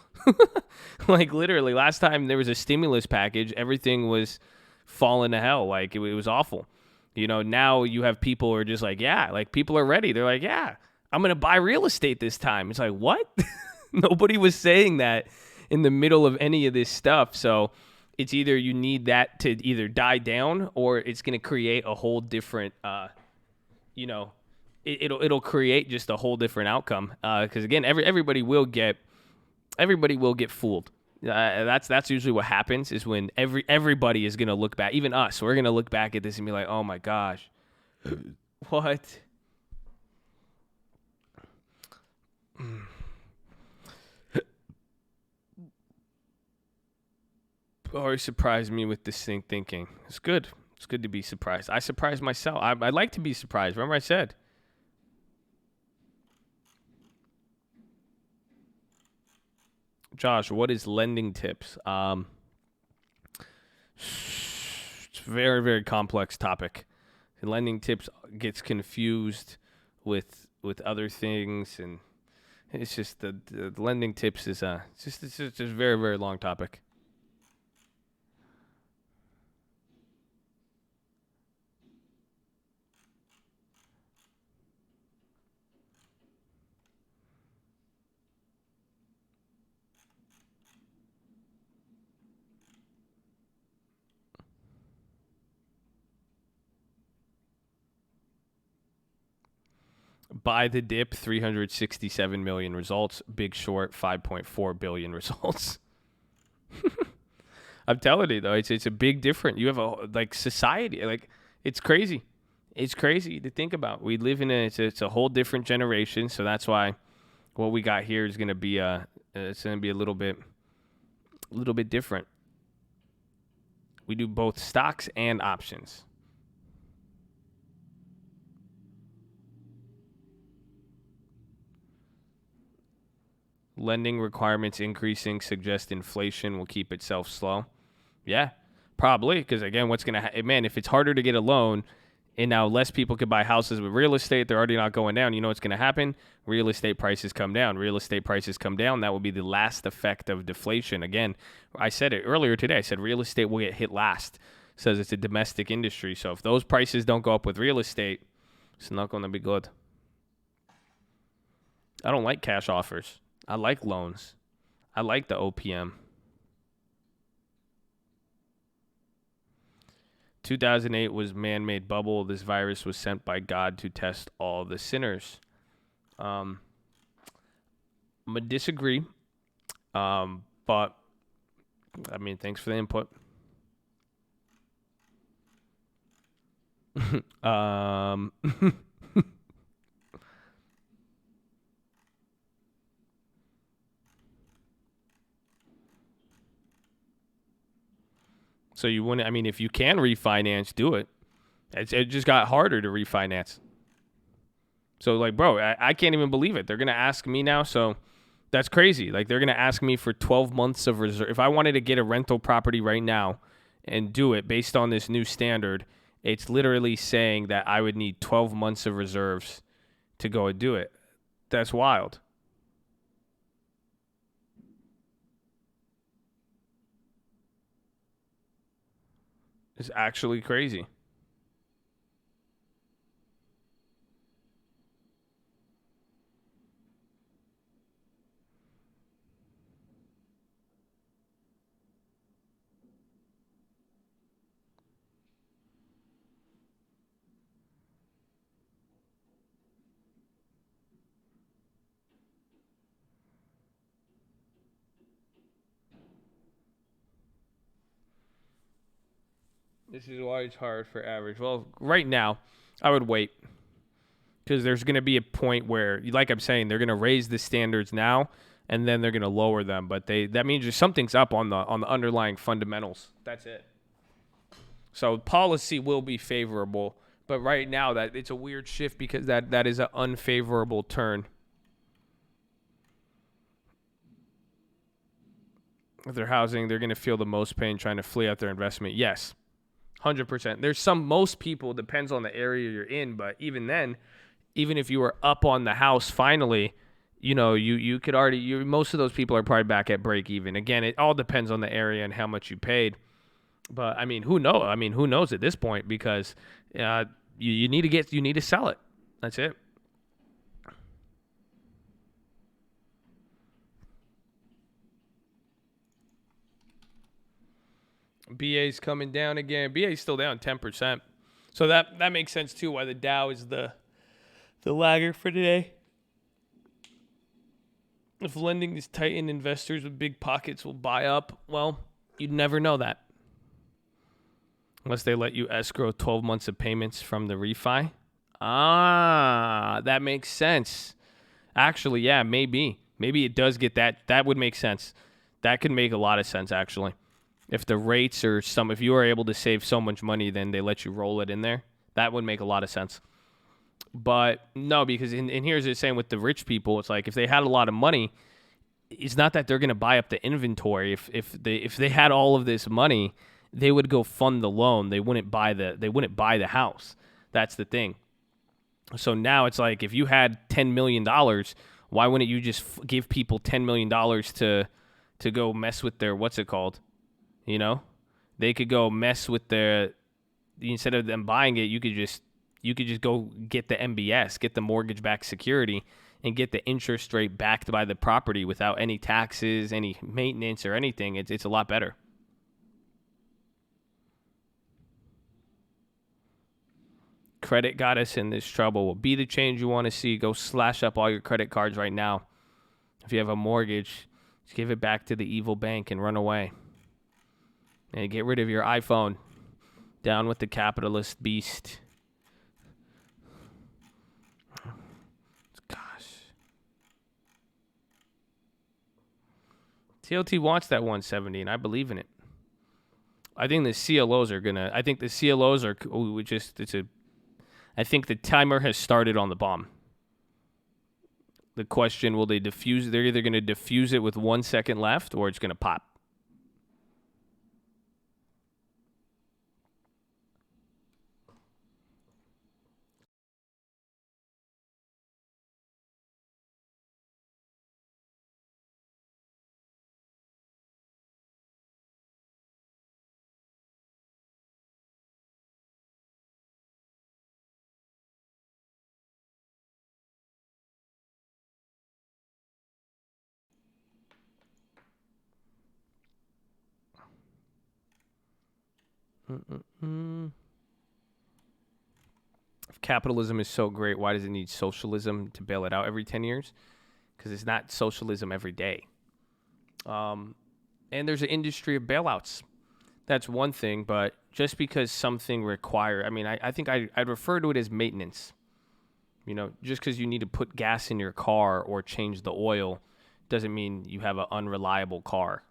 Literally last time there was a stimulus package, everything was falling to hell. It was awful. Now you have people who are just people are ready. They're like, yeah, I'm going to buy real estate this time. It's like, what? Nobody was saying that in the middle of any of this stuff. So it's either you need that to either die down or it's going to create a whole different, it'll create just a whole different outcome. Because again, everybody will get fooled. That's usually what happens is when everybody is going to look back, even us, we're going to look back at this and be like, oh my gosh, what? Always surprised me with this thing thinking. It's good. It's good to be surprised. I surprise myself. I like to be surprised. Remember I said. Josh, what is lending tips? It's a very, very complex topic. And lending tips gets confused with other things, and it's just the lending tips is it's just a very, very long topic. Buy the dip, 367 million results. Big Short, 5.4 billion results. I'm telling you though, it's a big difference. You have a society, it's crazy. It's crazy to think about. We live in it's a whole different generation, so that's why what we got here is gonna be a little bit different. We do both stocks and options. Lending requirements increasing suggest inflation will keep itself slow. Yeah, probably. Because again, what's going to man, if it's harder to get a loan and now less people can buy houses with real estate, they're already not going down. You know what's going to happen? Real estate prices come down. Real estate prices come down. That will be the last effect of deflation. Again, I said it earlier today. I said real estate will get hit last. It says it's a domestic industry. So if those prices don't go up with real estate, it's not going to be good. I don't like cash offers. I like loans. I like the OPM. 2008 was man-made bubble. This virus was sent by God to test all the sinners. I'm going to disagree. But, I mean, thanks for the input. So you wouldn't, I mean, if you can refinance, do it. It just got harder to refinance. So, bro, I can't even believe it. They're going to ask me now. So that's crazy. They're going to ask me for 12 months of reserve. If I wanted to get a rental property right now and do it based on this new standard, it's literally saying that I would need 12 months of reserves to go and do it. That's wild. It's actually crazy. This is why it's hard for average. Well, right now, I would wait because there's going to be a point where, like I'm saying, they're going to raise the standards now, and then they're going to lower them. But that means just something's up on the underlying fundamentals. That's it. So policy will be favorable, but right now that it's a weird shift because that is an unfavorable turn. If they're housing, they're going to feel the most pain trying to flee out their investment. Yes, 100%. There's most people, depends on the area you're in, but even then, even if you were up on the house finally, you could already, most of those people are probably back at break even. Again, it all depends on the area and how much you paid. But I mean, who knows at this point, because you need to sell it. That's it. BA's coming down again. BA's still down 10%. So that makes sense too why the Dow is the laggard for today. If lending is tightened, investors with big pockets will buy up. Well, you'd never know that. Unless they let you escrow 12 months of payments from the refi. That makes sense. Actually, yeah, maybe. Maybe it does get that. That would make sense. That could make a lot of sense, actually. If the rates are if you are able to save so much money, then they let you roll it in there. That would make a lot of sense. But no, because in here's the same with the rich people. It's like if they had a lot of money, it's not that they're going to buy up the inventory. If they had all of this money, they would go fund the loan. They wouldn't buy the house. That's the thing. So now it's like if you had $10 million, why wouldn't you just give people $10 million to go mess with their, what's it called? They could go mess with instead of them buying it, you could just go get the MBS, get the mortgage-backed security, and get the interest rate backed by the property without any taxes, any maintenance, or anything. It's a lot better. Credit got us in this trouble. Will be the change you want to see. Go slash up all your credit cards right now. If you have a mortgage, just give it back to the evil bank and run away. And get rid of your iPhone. Down with the capitalist beast. Gosh. TLT wants that 170, and I believe in it. I think the CLOs are I think the timer has started on the bomb. The question, will they diffuse? They're either going to diffuse it with 1 second left or it's going to pop. If capitalism is so great, why does it need socialism to bail it out every 10 years? Because it's not socialism every day. And there's an industry of bailouts. That's one thing, but just because something I think I'd refer to it as maintenance. Just because you need to put gas in your car or change the oil doesn't mean you have an unreliable car.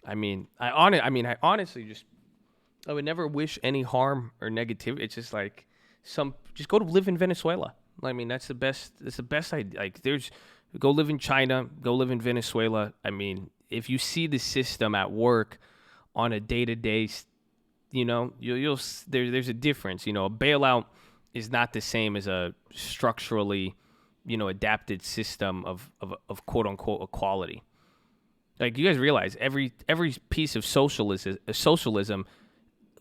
I would never wish any harm or negativity. It's just like just go to live in Venezuela. That's the best. That's the best. Go live in China. Go live in Venezuela. If you see the system at work on a day-to-day, there's a difference. A bailout is not the same as a structurally, adapted system of quote unquote equality. Like, you guys realize every piece of socialism,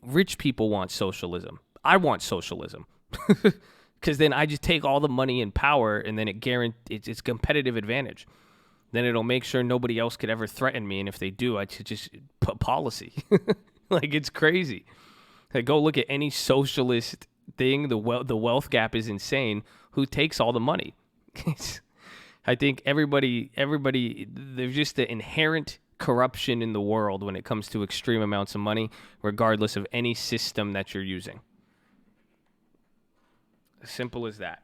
rich people want socialism. I want socialism. Because then I just take all the money and power, and then it's competitive advantage. Then it'll make sure nobody else could ever threaten me, and if they do, I should just put policy. It's crazy. Go look at any socialist thing. The wealth gap is insane. Who takes all the money? I think everybody, there's just the inherent corruption in the world when it comes to extreme amounts of money, regardless of any system that you're using. As simple as that.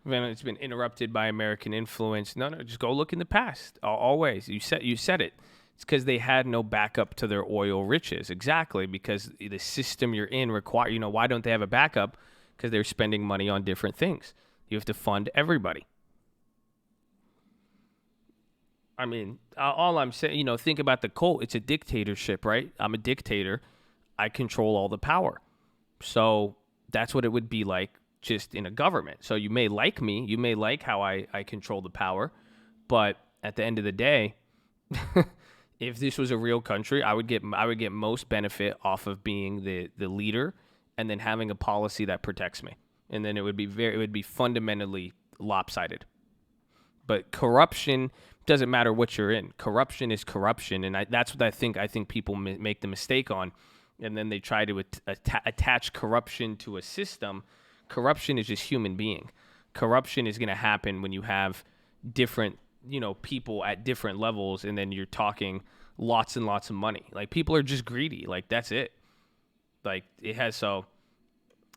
Then it's been interrupted by American influence. No, just go look in the past. Always. You said it. It's because they had no backup to their oil riches. Exactly, because the system you're in require. Why don't they have a backup? Because they're spending money on different things. You have to fund everybody. I mean, all I'm saying, think about the cult. It's a dictatorship, right? I'm a dictator. I control all the power. So that's what it would be like just in a government. So you may like me. You may like how I control the power. But at the end of the day, if this was a real country, I would get most benefit off of being the leader and then having a policy that protects me. And then it would be fundamentally lopsided. But corruption doesn't matter what you're in. Corruption is corruption, and that's what I think people make the mistake on, and then they try to attach corruption to a system. Corruption is just human being. Corruption is going to happen when you have different, people at different levels, and then you're talking lots and lots of money. Like, people are just greedy. Like, that's it. Like, it has so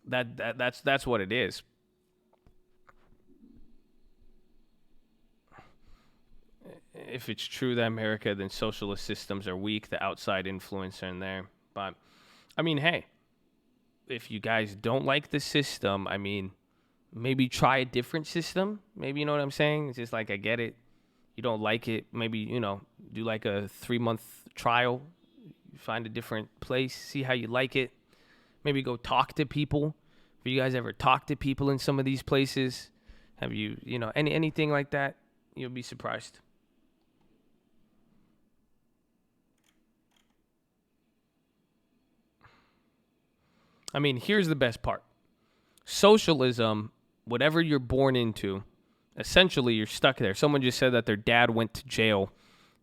that's what it is. If it's true that America, then socialist systems are weak, the outside influence are in there. But, I mean, hey, if you guys don't like the system, I mean, maybe try a different system. Maybe, you know what I'm saying? It's just like, I get it. You don't like it. Maybe, do like a 3-month trial. Find a different place. See how you like it. Maybe go talk to people. Have you guys ever talked to people in some of these places? Have you, anything like that? You'll be surprised. I mean, here's the best part. Socialism, whatever you're born into, essentially you're stuck there. Someone just said that their dad went to jail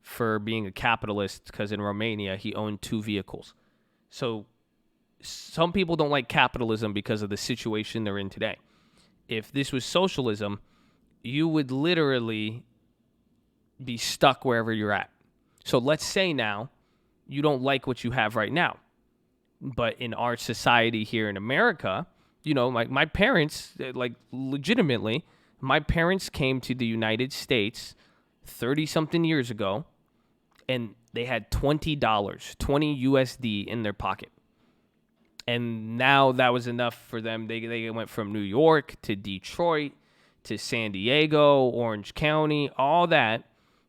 for being a capitalist because in Romania he owned 2 vehicles. So some people don't like capitalism because of the situation they're in today. If this was socialism, you would literally be stuck wherever you're at. So let's say now you don't like what you have right now. But in our society here in America, like my parents, like legitimately, my parents came to the United States 30-something years ago, and they had $20, 20 USD in their pocket. And now that was enough for them. They went from New York to Detroit to San Diego, Orange County, all that.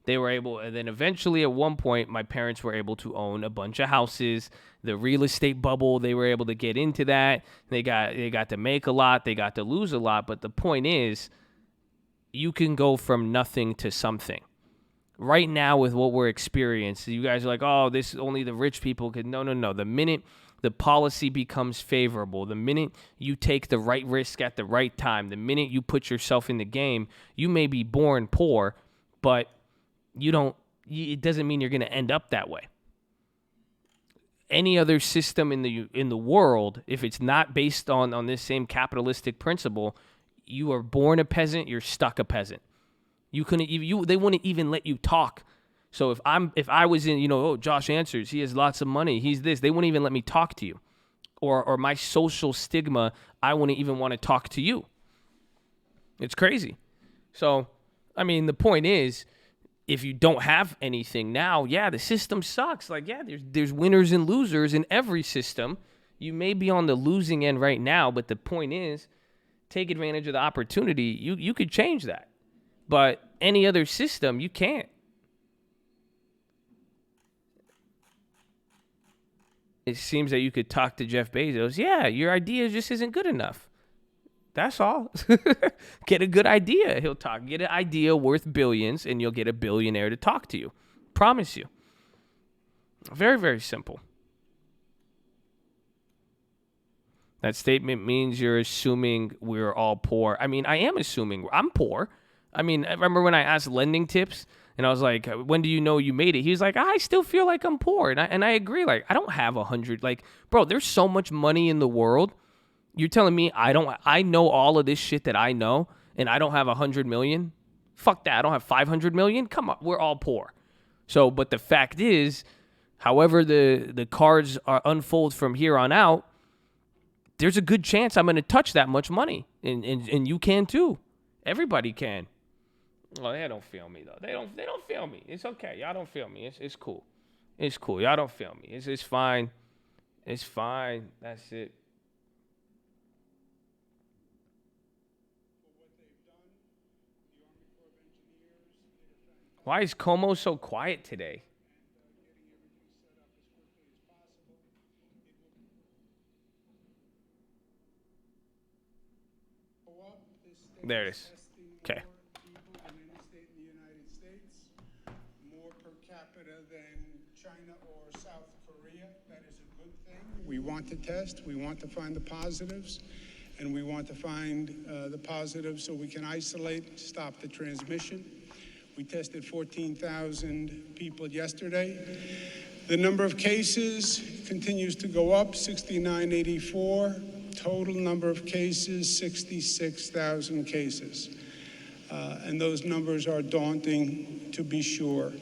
They were able, and then eventually at one point, my parents were able to own a bunch of houses. The real estate bubble, they were able to get into that. They got to make a lot. They got to lose a lot. But the point is, you can go from nothing to something. Right now, with what we're experiencing, you guys are like, oh, this only the rich people could. No. The minute the policy becomes favorable, the minute you take the right risk at the right time, the minute you put yourself in the game, you may be born poor, but it doesn't mean you're going to end up that way. Any other system in the world, if it's not based on this same capitalistic principle, you are born a peasant, you're stuck a peasant. They wouldn't even let you talk. So if I was in, Josh Answers, he has lots of money, he's this, they wouldn't even let me talk to you. Or my social stigma, I wouldn't even want to talk to you. It's crazy. So, I mean, the point is, if you don't have anything now, the system sucks. Like, there's winners and losers in every system. You may be on the losing end right now, but the point is, take advantage of the opportunity. You could change that. But any other system, you can't. It seems that you could talk to Jeff Bezos. Yeah, your idea just isn't good enough. That's all. Get a good idea. He'll talk. Get an idea worth billions, and you'll get a billionaire to talk to you. Promise you. Very, very simple. That statement means you're assuming we're all poor. I mean, I am assuming I'm poor. I mean, I remember when I asked lending tips, And I was like, when do you know you made it? He was like, I still feel like I'm poor. And I agree. Like, I don't have 100. Like, bro, there's so much money in the world. You're telling me I know all of this shit that I know and I don't have 100 million? Fuck that. I don't have 500 million? Come on. We're all poor. So, but the fact is, however the cards are unfold from here on out, there's a good chance I'm going to touch that much money. And you can too. Everybody can. Well, they don't feel me though. They don't feel me. It's okay. Y'all don't feel me. It's cool. It's cool. Y'all don't feel me. It's fine. It's fine. That's it. Why is Como so quiet today? There it is. Okay. More per capita than China or South Korea. That is a good thing. We want to test. We want to find the positives. And we want to find the positives so we can isolate, stop the transmission. We tested 14,000 people yesterday. The number of cases continues to go up, 6,984. Total number of cases, 66,000 cases. And those numbers are daunting, to be sure.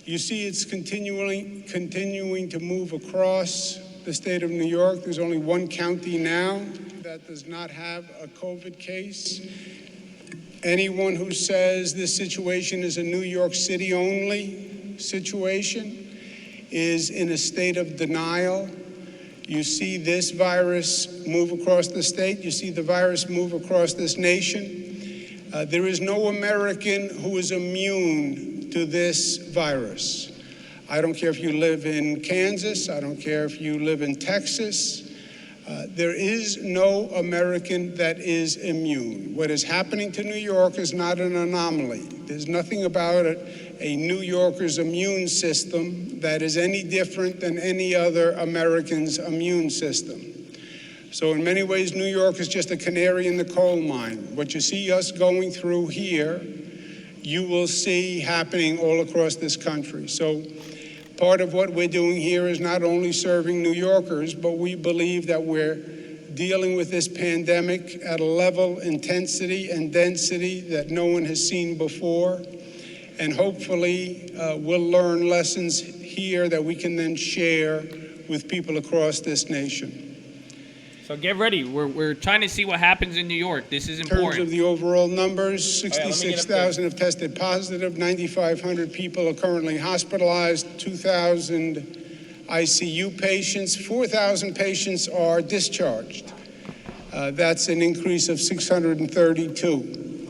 You see it's continuing to move across the state of New York. There's only one county now that does not have a COVID case. Anyone who says this situation is a New York City only situation is in a state of denial. You see this virus move across the state. You see the virus move across this nation. There is no American who is immune to this virus. I don't care if you live in Kansas. I don't care if you live in Texas. There is no American that is immune. What is happening to New York is not an anomaly. There's nothing about a New Yorker's immune system that is any different than any other American's immune system. So in many ways, New York is just a canary in the coal mine. What you see us going through here, you will see happening all across this country. So part of what we're doing here is not only serving New Yorkers, but we believe that we're dealing with this pandemic at a level, intensity, and density that no one has seen before. And hopefully we'll learn lessons here that we can then share with people across this nation. So get ready. We're trying to see what happens in New York. This is important. In terms of the overall numbers, 66,000 have tested positive, 9,500 people are currently hospitalized, 2,000 ICU patients, 4,000 patients are discharged. That's an increase of 632.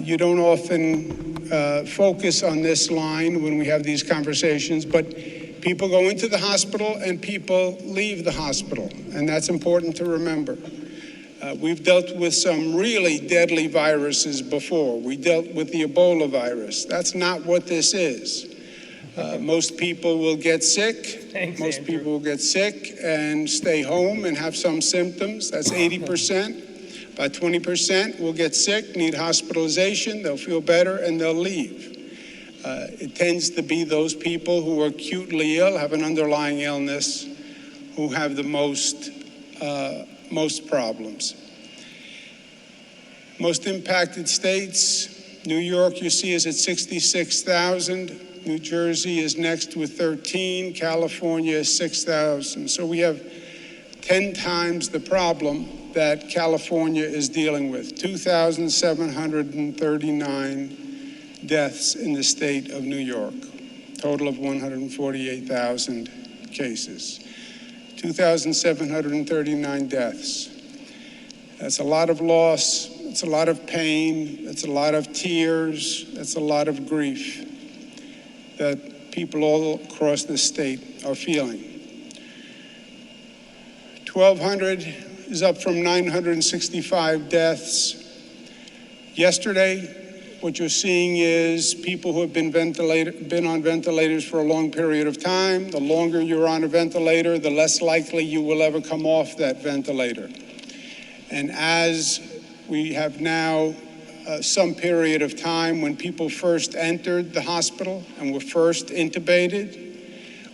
You don't often focus on this line when we have these conversations, but people go into the hospital and people leave the hospital, and that's important to remember. We've dealt with some really deadly viruses before. We dealt with the Ebola virus. That's not what this is. Most people will get sick. Most people will get sick and stay home and have some symptoms. That's 80%. About 20% will get sick, need hospitalization, they'll feel better, and they'll leave. It tends to be those people who are acutely ill, have an underlying illness, who have the most problems. Most impacted states, New York, you see, is at 66,000. New Jersey is next with 13. California is 6,000. So we have 10 times the problem that California is dealing with, 2,739 deaths in the state of New York, total of 148,000 cases. 2,739 deaths. That's a lot of loss, it's a lot of pain, it's a lot of tears, it's a lot of grief that people all across the state are feeling. 1,200 is up from 965 deaths. Yesterday, what you're seeing is people who have been on ventilators for a long period of time. The longer you're on a ventilator, the less likely you will ever come off that ventilator. And as we have now some period of time when people first entered the hospital and were first intubated.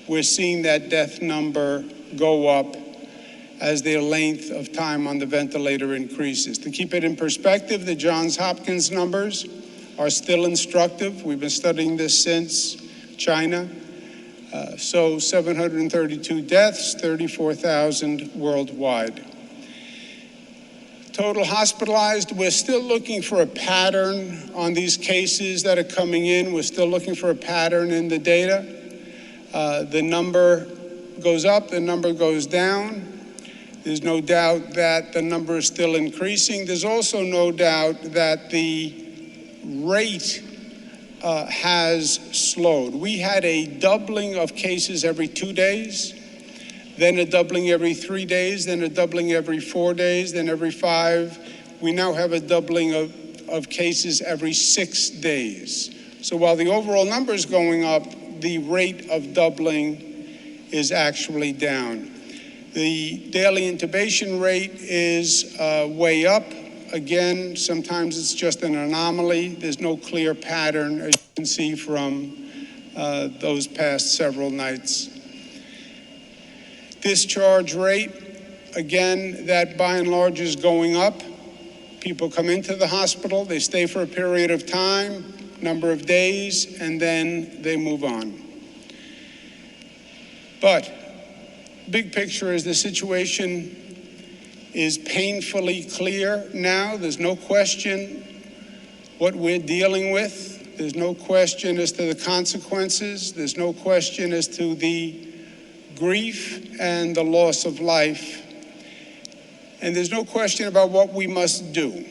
We're seeing that death number go up as their length of time on the ventilator increases. To keep it in perspective, the Johns Hopkins numbers are still instructive. We've been studying this since China. So 732 deaths, 34,000 worldwide. Total hospitalized, we're still looking for a pattern on these cases that are coming in. We're still looking for a pattern in the data. The number goes up, the number goes down. There's no doubt that the number is still increasing. There's also no doubt that the rate has slowed. We had a doubling of cases every 2 days, then a doubling every 3 days, then a doubling every 4 days, then every 5. We now have a doubling of cases every 6 days. So while the overall number is going up, the rate of doubling is actually down. The daily intubation rate is way up. Again, sometimes it's just an anomaly. There's no clear pattern, as you can see from those past several nights. Discharge rate, again, that by and large is going up. People come into the hospital, they stay for a period of time, number of days, and then they move on. But big picture is the situation is painfully clear now. There's no question what we're dealing with. There's no question as to the consequences. There's no question as to the grief and the loss of life. And there's no question about what we must do.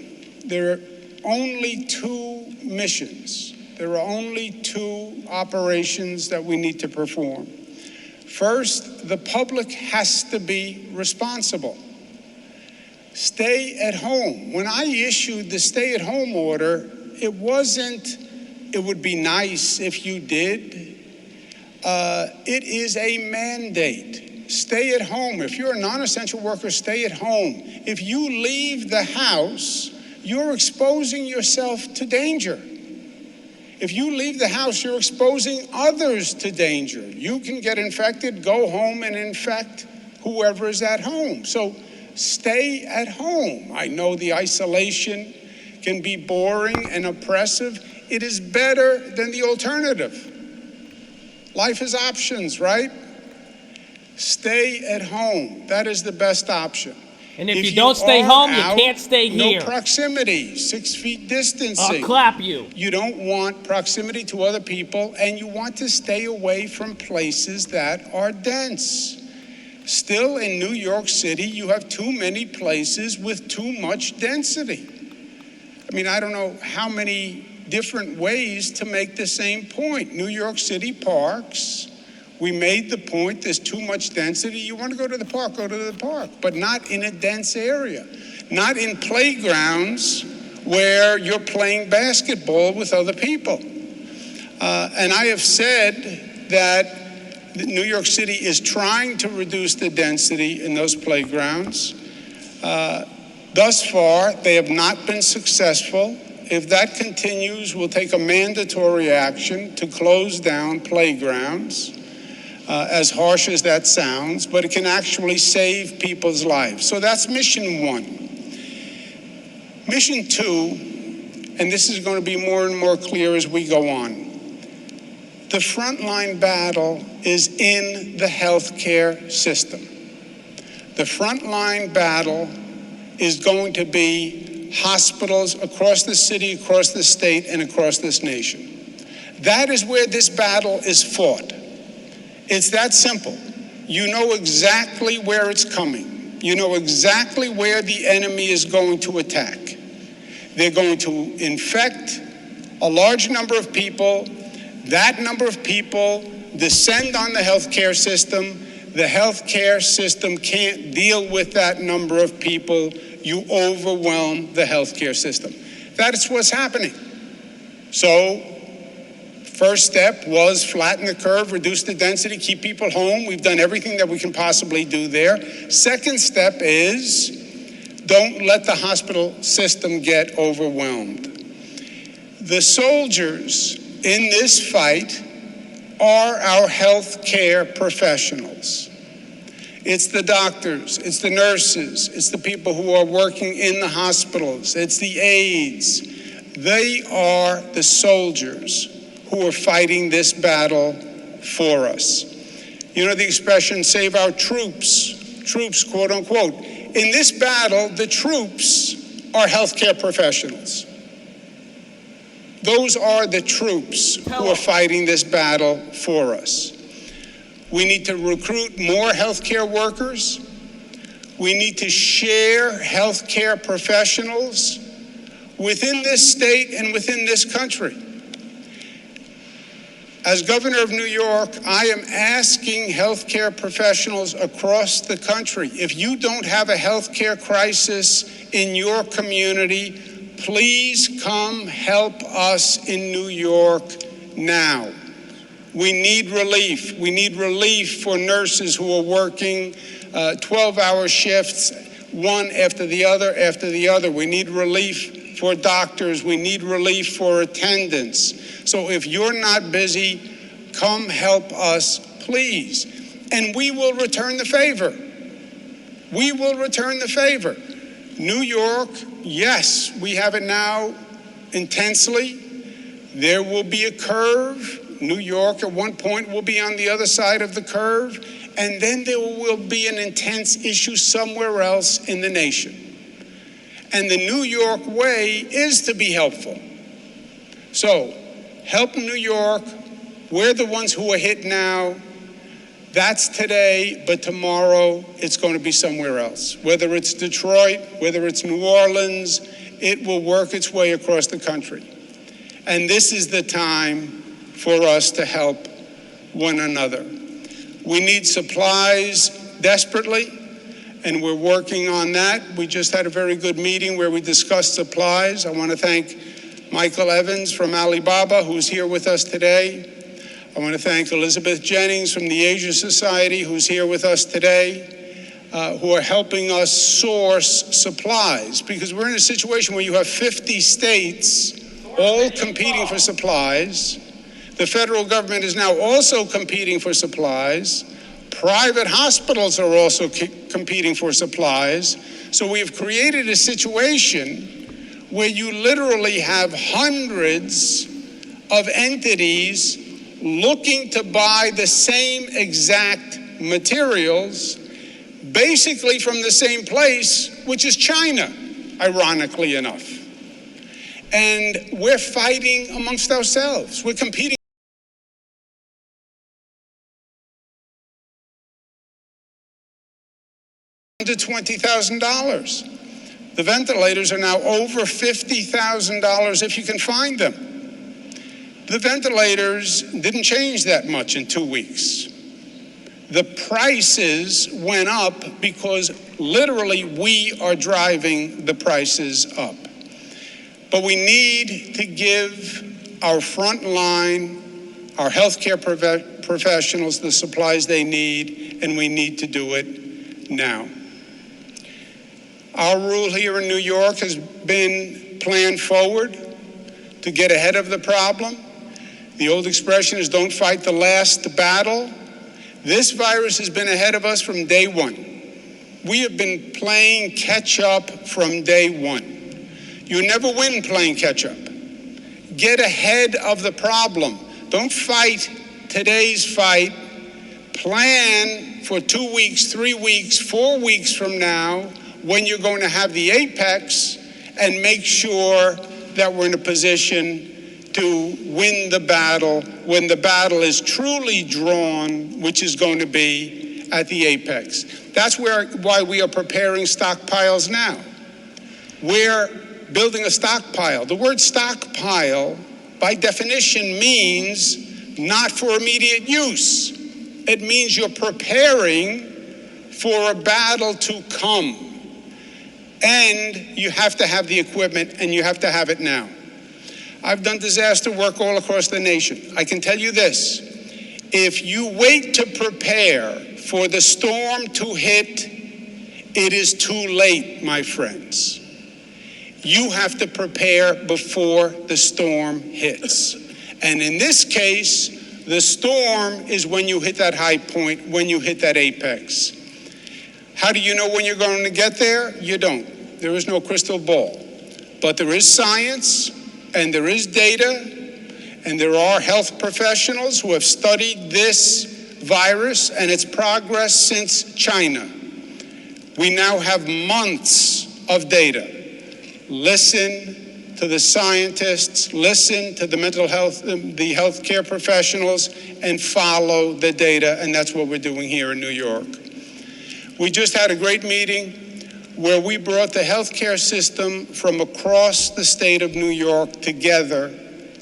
There are only two missions. There are only two operations that we need to perform. First, the public has to be responsible. Stay at home. When I issued the stay-at-home order, it wasn't, it would be nice if you did. It is a mandate. Stay at home. If you're a non-essential worker, stay at home. If you leave the house, you're exposing yourself to danger. If you leave the house, you're exposing others to danger. You can get infected, go home and infect whoever is at home. So stay at home. I know the isolation can be boring and oppressive. It is better than the alternative. Life has options, right? Stay at home. That is the best option. And if you don't stay home, you out, can't stay here. No proximity, 6 feet distancing. I'll clap you. You don't want proximity to other people, and you want to stay away from places that are dense. Still in New York City, you have too many places with too much density. I mean, I don't know how many different ways to make the same point. New York City parks, we made the point there's too much density. You want to go to the park, go to the park, but not in a dense area. Not in playgrounds where you're playing basketball with other people. And I have said that New York City is trying to reduce the density in those playgrounds. Thus far, they have not been successful. If that continues, we'll take a mandatory action to close down playgrounds, as harsh as that sounds, but it can actually save people's lives. So that's mission one. Mission two, and this is going to be more and more clear as we go on. The frontline battle is in the healthcare system. The frontline battle is going to be hospitals across the city, across the state, and across this nation. That is where this battle is fought. It's that simple. You know exactly where it's coming. You know exactly where the enemy is going to attack. They're going to infect a large number of people. That number of people descend on the healthcare system. The healthcare system can't deal with that number of people. You overwhelm the healthcare system. That's what's happening. So, first step was flatten the curve, reduce the density, keep people home. We've done everything that we can possibly do there. Second step is don't let the hospital system get overwhelmed. The soldiers in this fight are our health care professionals. It's the doctors, it's the nurses, it's the people who are working in the hospitals, it's the aides. They are the soldiers who are fighting this battle for us. You know the expression, save our troops, quote unquote. In this battle, the troops are healthcare professionals. Those are the troops who are fighting this battle for us. We need to recruit more healthcare workers. We need to share healthcare professionals within this state and within this country. As governor of New York, I am asking healthcare professionals across the country, if you don't have a healthcare crisis in your community, please come help us in New York now. We need relief. We need relief for nurses who are working 12-hour shifts, one after the other after the other. We need relief for doctors. We need relief for attendants. So if you're not busy, come help us, please. And we will return the favor. We will return the favor. New York, yes, we have it now intensely. There will be a curve. New York at one point will be on the other side of the curve, and then there will be an intense issue somewhere else in the nation. And the New York way is to be helpful. So, help New York. We're the ones who are hit now. That's today, but tomorrow it's going to be somewhere else. Whether it's Detroit, whether it's New Orleans, it will work its way across the country. And this is the time for us to help one another. We need supplies desperately, and we're working on that. We just had a very good meeting where we discussed supplies. I want to thank Michael Evans from Alibaba, who's here with us today. I want to thank Elizabeth Jennings from the Asia Society, who's here with us today, who are helping us source supplies, because we're in a situation where you have 50 states all competing for supplies. The federal government is now also competing for supplies. Private hospitals are also competing for supplies. So we have created a situation where you literally have hundreds of entities looking to buy the same exact materials, basically from the same place, which is China, ironically enough. And we're fighting amongst ourselves. We're competing to $20,000. The ventilators are now over $50,000 if you can find them. The ventilators didn't change that much in 2 weeks. The prices went up because literally we are driving the prices up. But we need to give our front line, our healthcare professionals, the supplies they need, and we need to do it now. Our rule here in New York has been plan forward to get ahead of the problem. The old expression is don't fight the last battle. This virus has been ahead of us from day one. We have been playing catch up from day one. You never win playing catch up. Get ahead of the problem. Don't fight today's fight. Plan for 2 weeks, 3 weeks, 4 weeks from now when you're going to have the apex, and make sure that we're in a position to win the battle when the battle is truly drawn, which is going to be at the apex. That's why we are preparing stockpiles now. We're building a stockpile. The word stockpile, by definition, means not for immediate use. It means you're preparing for a battle to come. And you have to have the equipment, and you have to have it now. I've done disaster work all across the nation. I can tell you this: if you wait to prepare for the storm to hit, it is too late, my friends. You have to prepare before the storm hits. And in this case, the storm is when you hit that high point, when you hit that apex. How do you know when you're going to get there? You don't. There is no crystal ball. But there is science, and there is data, and there are health professionals who have studied this virus and its progress since China. We now have months of data. Listen to the scientists, listen to the mental health, the healthcare professionals, and follow the data, and that's what we're doing here in New York. We just had a great meeting where we brought the healthcare system from across the state of New York together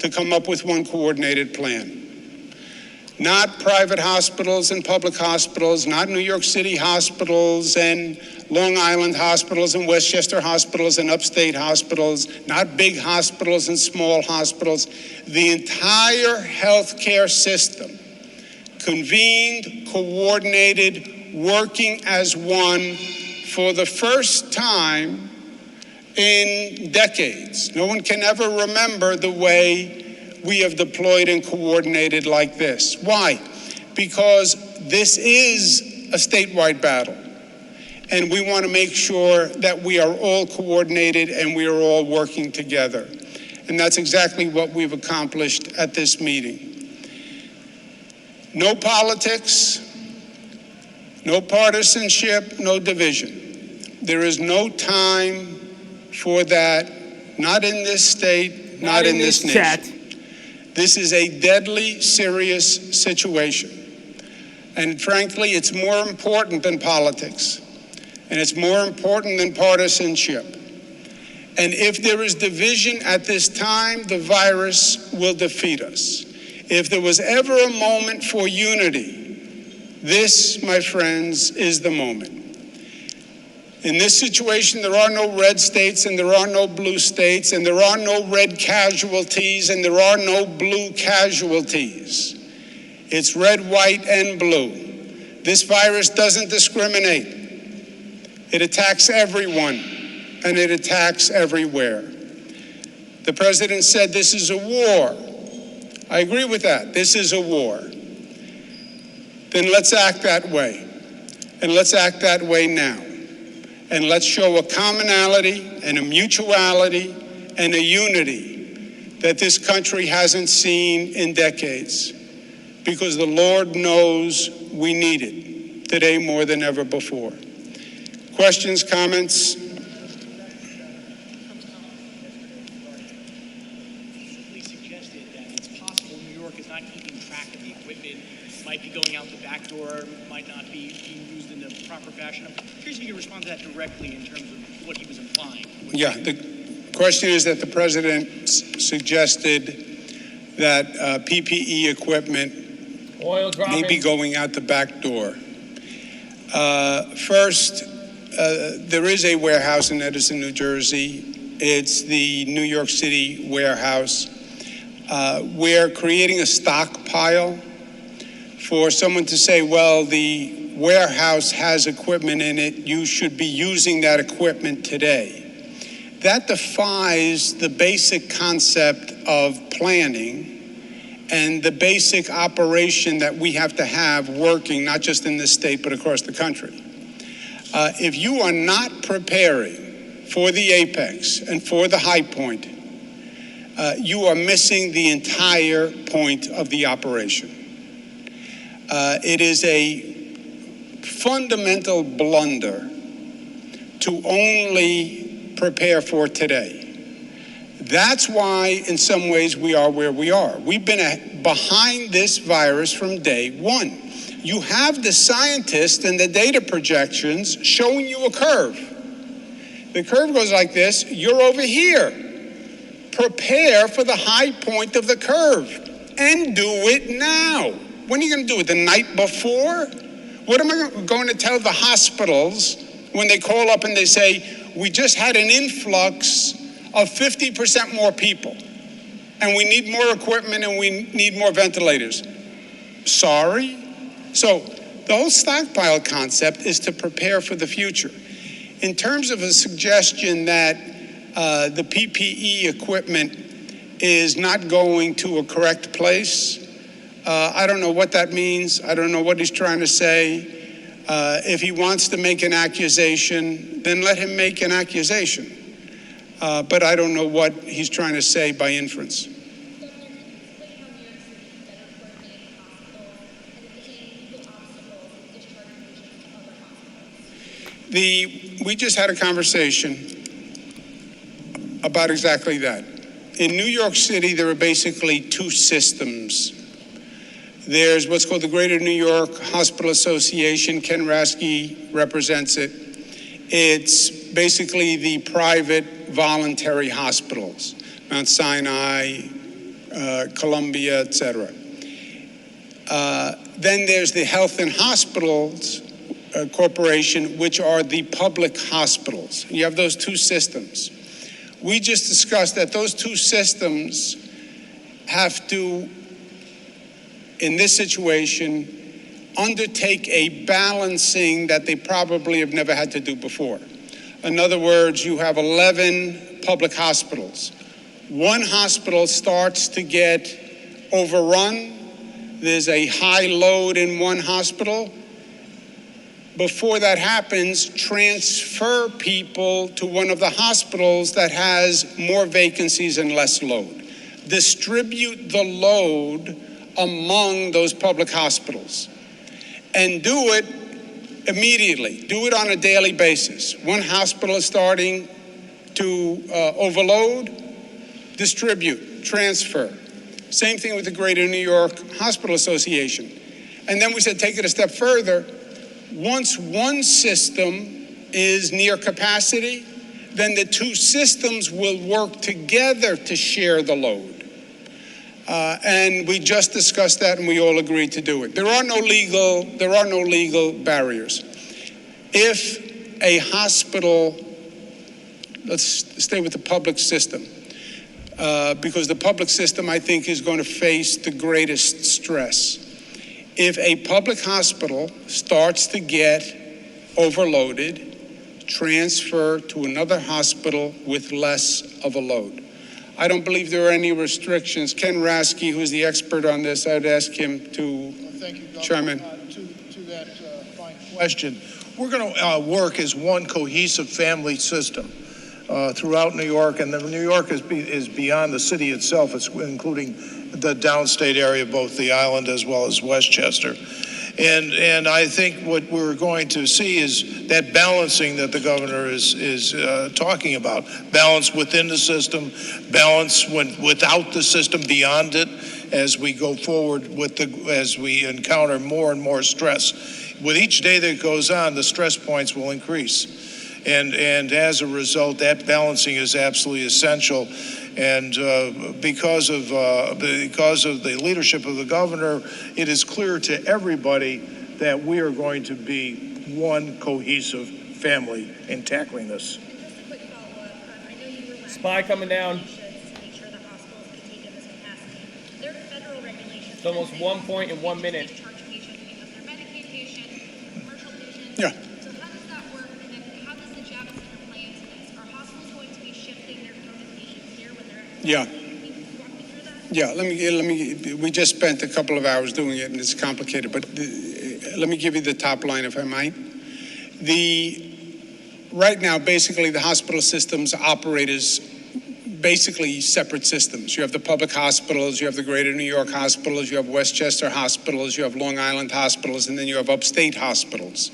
to come up with one coordinated plan. Not private hospitals and public hospitals, not New York City hospitals and Long Island hospitals and Westchester hospitals and upstate hospitals, not big hospitals and small hospitals. The entire healthcare system convened, coordinated, working as one for the first time in decades. No one can ever remember the way we have deployed and coordinated like this. Why? Because this is a statewide battle. And we want to make sure that we are all coordinated and we are all working together. And that's exactly what we've accomplished at this meeting. No politics, no partisanship, no division. There is no time for that, not in this state, not in this nation. chat. This is a deadly, serious situation. And frankly, it's more important than politics. And it's more important than partisanship. And if there is division at this time, the virus will defeat us. If there was ever a moment for unity, this, my friends, is the moment. In this situation, there are no red states and there are no blue states and there are no red casualties and there are no blue casualties. It's red, white, and blue. This virus doesn't discriminate. It attacks everyone and it attacks everywhere. The president said this is a war. I agree with that. This is a war. Then let's act that way. And let's act that way now. And let's show a commonality and a mutuality and a unity that this country hasn't seen in decades. Because the Lord knows we need it today more than ever before. Questions, comments? Suggested that it's possible New York is not keeping track of the equipment, might be going out the back door, might not be being used in the proper fashion. I'm curious if you can respond to that directly in terms of what he was implying. Yeah, the question is that the president suggested that PPE equipment may be going out the back door. First, there is a warehouse in Edison, New Jersey. It's the New York City warehouse. We're creating a stockpile for someone to say, well, the warehouse has equipment in it, you should be using that equipment today. That defies the basic concept of planning and the basic operation that we have to have working, not just in this state, but across the country. If you are not preparing for the apex and for the high point, you are missing the entire point of the operation. It is a fundamental blunder to only prepare for today. That's why, in some ways, we are where we are. We've been behind this virus from day one. You have the scientists and the data projections showing you a curve. The curve goes like this. You're over here. Prepare for the high point of the curve and do it now. When are you going to do it? The night before? What am I going to tell the hospitals when they call up and they say, we just had an influx of 50% more people and we need more equipment and we need more ventilators? Sorry? So the whole stockpile concept is to prepare for the future. In terms of a suggestion that The PPE equipment is not going to a correct place. I don't know what that means. I don't know what he's trying to say. If he wants to make an accusation, then let him make an accusation. But I don't know what he's trying to say by inference. We just had a conversation about exactly that. In New York City, there are basically two systems. There's what's called the Greater New York Hospital Association. Ken Rasky represents it. It's basically the private voluntary hospitals, Mount Sinai, Columbia, et cetera. Then there's the Health and Hospitals Corporation, which are the public hospitals. You have those two systems. We just discussed that those two systems have to, in this situation, undertake a balancing that they probably have never had to do before. In other words, you have 11 public hospitals. One hospital starts to get overrun. There's a high load in one hospital. Before that happens, transfer people to one of the hospitals that has more vacancies and less load. Distribute the load among those public hospitals and do it immediately. Do it on a daily basis. One hospital is starting to overload, distribute, transfer. Same thing with the Greater New York Hospital Association. And then we said, take it a step further. Once one system is near capacity, then the two systems will work together to share the load. And we just discussed that, and we all agreed to do it. There are no legal barriers. If a hospital, let's stay with the public system, because the public system, I think, is going to face the greatest stress. If a public hospital starts to get overloaded, transfer to another hospital with less of a load. I don't believe there are any restrictions. Ken Rasky, who's the expert on this, I'd ask him to chime in. To that fine question, we're going to work as one cohesive family system throughout New York, and New York is beyond the city itself. It's including the downstate area, both the island as well as Westchester. And I think what we're going to see is that balancing that the governor is talking about. Balance within the system, balance without the system, beyond it, as we go forward as we encounter more and more stress. With each day that goes on, the stress points will increase. And as a result, that balancing is absolutely essential. And because of the leadership of the governor, it is clear to everybody that we are going to be one cohesive family in tackling this. Spy coming down. It's almost 1 point in 1 minute. Yeah. Yeah. Yeah, let me, we just spent a couple of hours doing it, and it's complicated, but let me give you the top line, if I might. Right now, basically, the hospital systems operate as basically separate systems. You have the public hospitals, you have the Greater New York hospitals, you have Westchester hospitals, you have Long Island hospitals, and then you have upstate hospitals.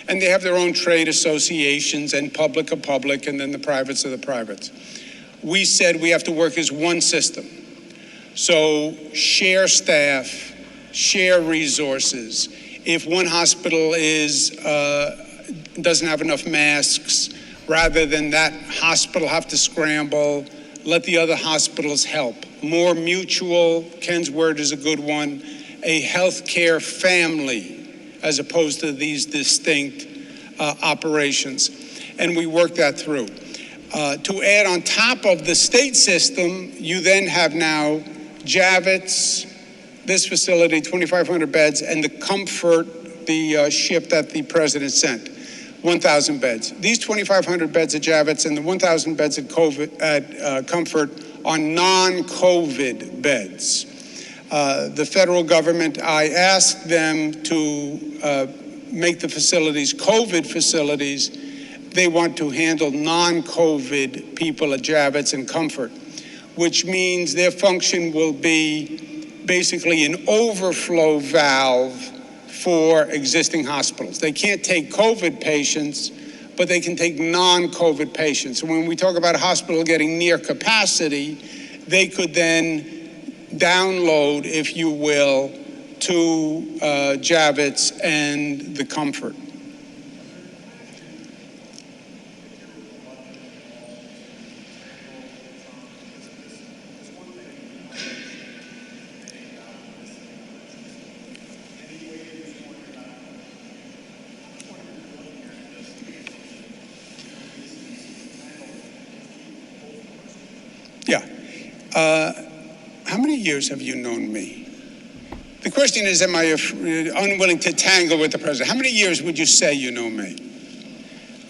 And they have their own trade associations, and public are public, and then the privates are the privates. We said we have to work as one system. So share staff, share resources. If one hospital doesn't have enough masks, rather than that hospital have to scramble, let the other hospitals help. More mutual, Ken's word is a good one, a healthcare family, as opposed to these distinct operations. And we work that through. To add on top of the state system, you then have now Javits, this facility, 2,500 beds, and the Comfort, the ship that the president sent. 1,000 beds. These 2,500 beds at Javits and the 1,000 beds at Comfort are non-COVID beds. The federal government, I asked them to make the facilities COVID facilities. They want to handle non-COVID people at Javits and Comfort, which means their function will be basically an overflow valve for existing hospitals. They can't take COVID patients, but they can take non-COVID patients. So when we talk about a hospital getting near capacity, they could then download, if you will, to Javits and the Comfort. Yeah. How many years have you known me? The question is, am I unwilling to tangle with the president? How many years would you say you know me?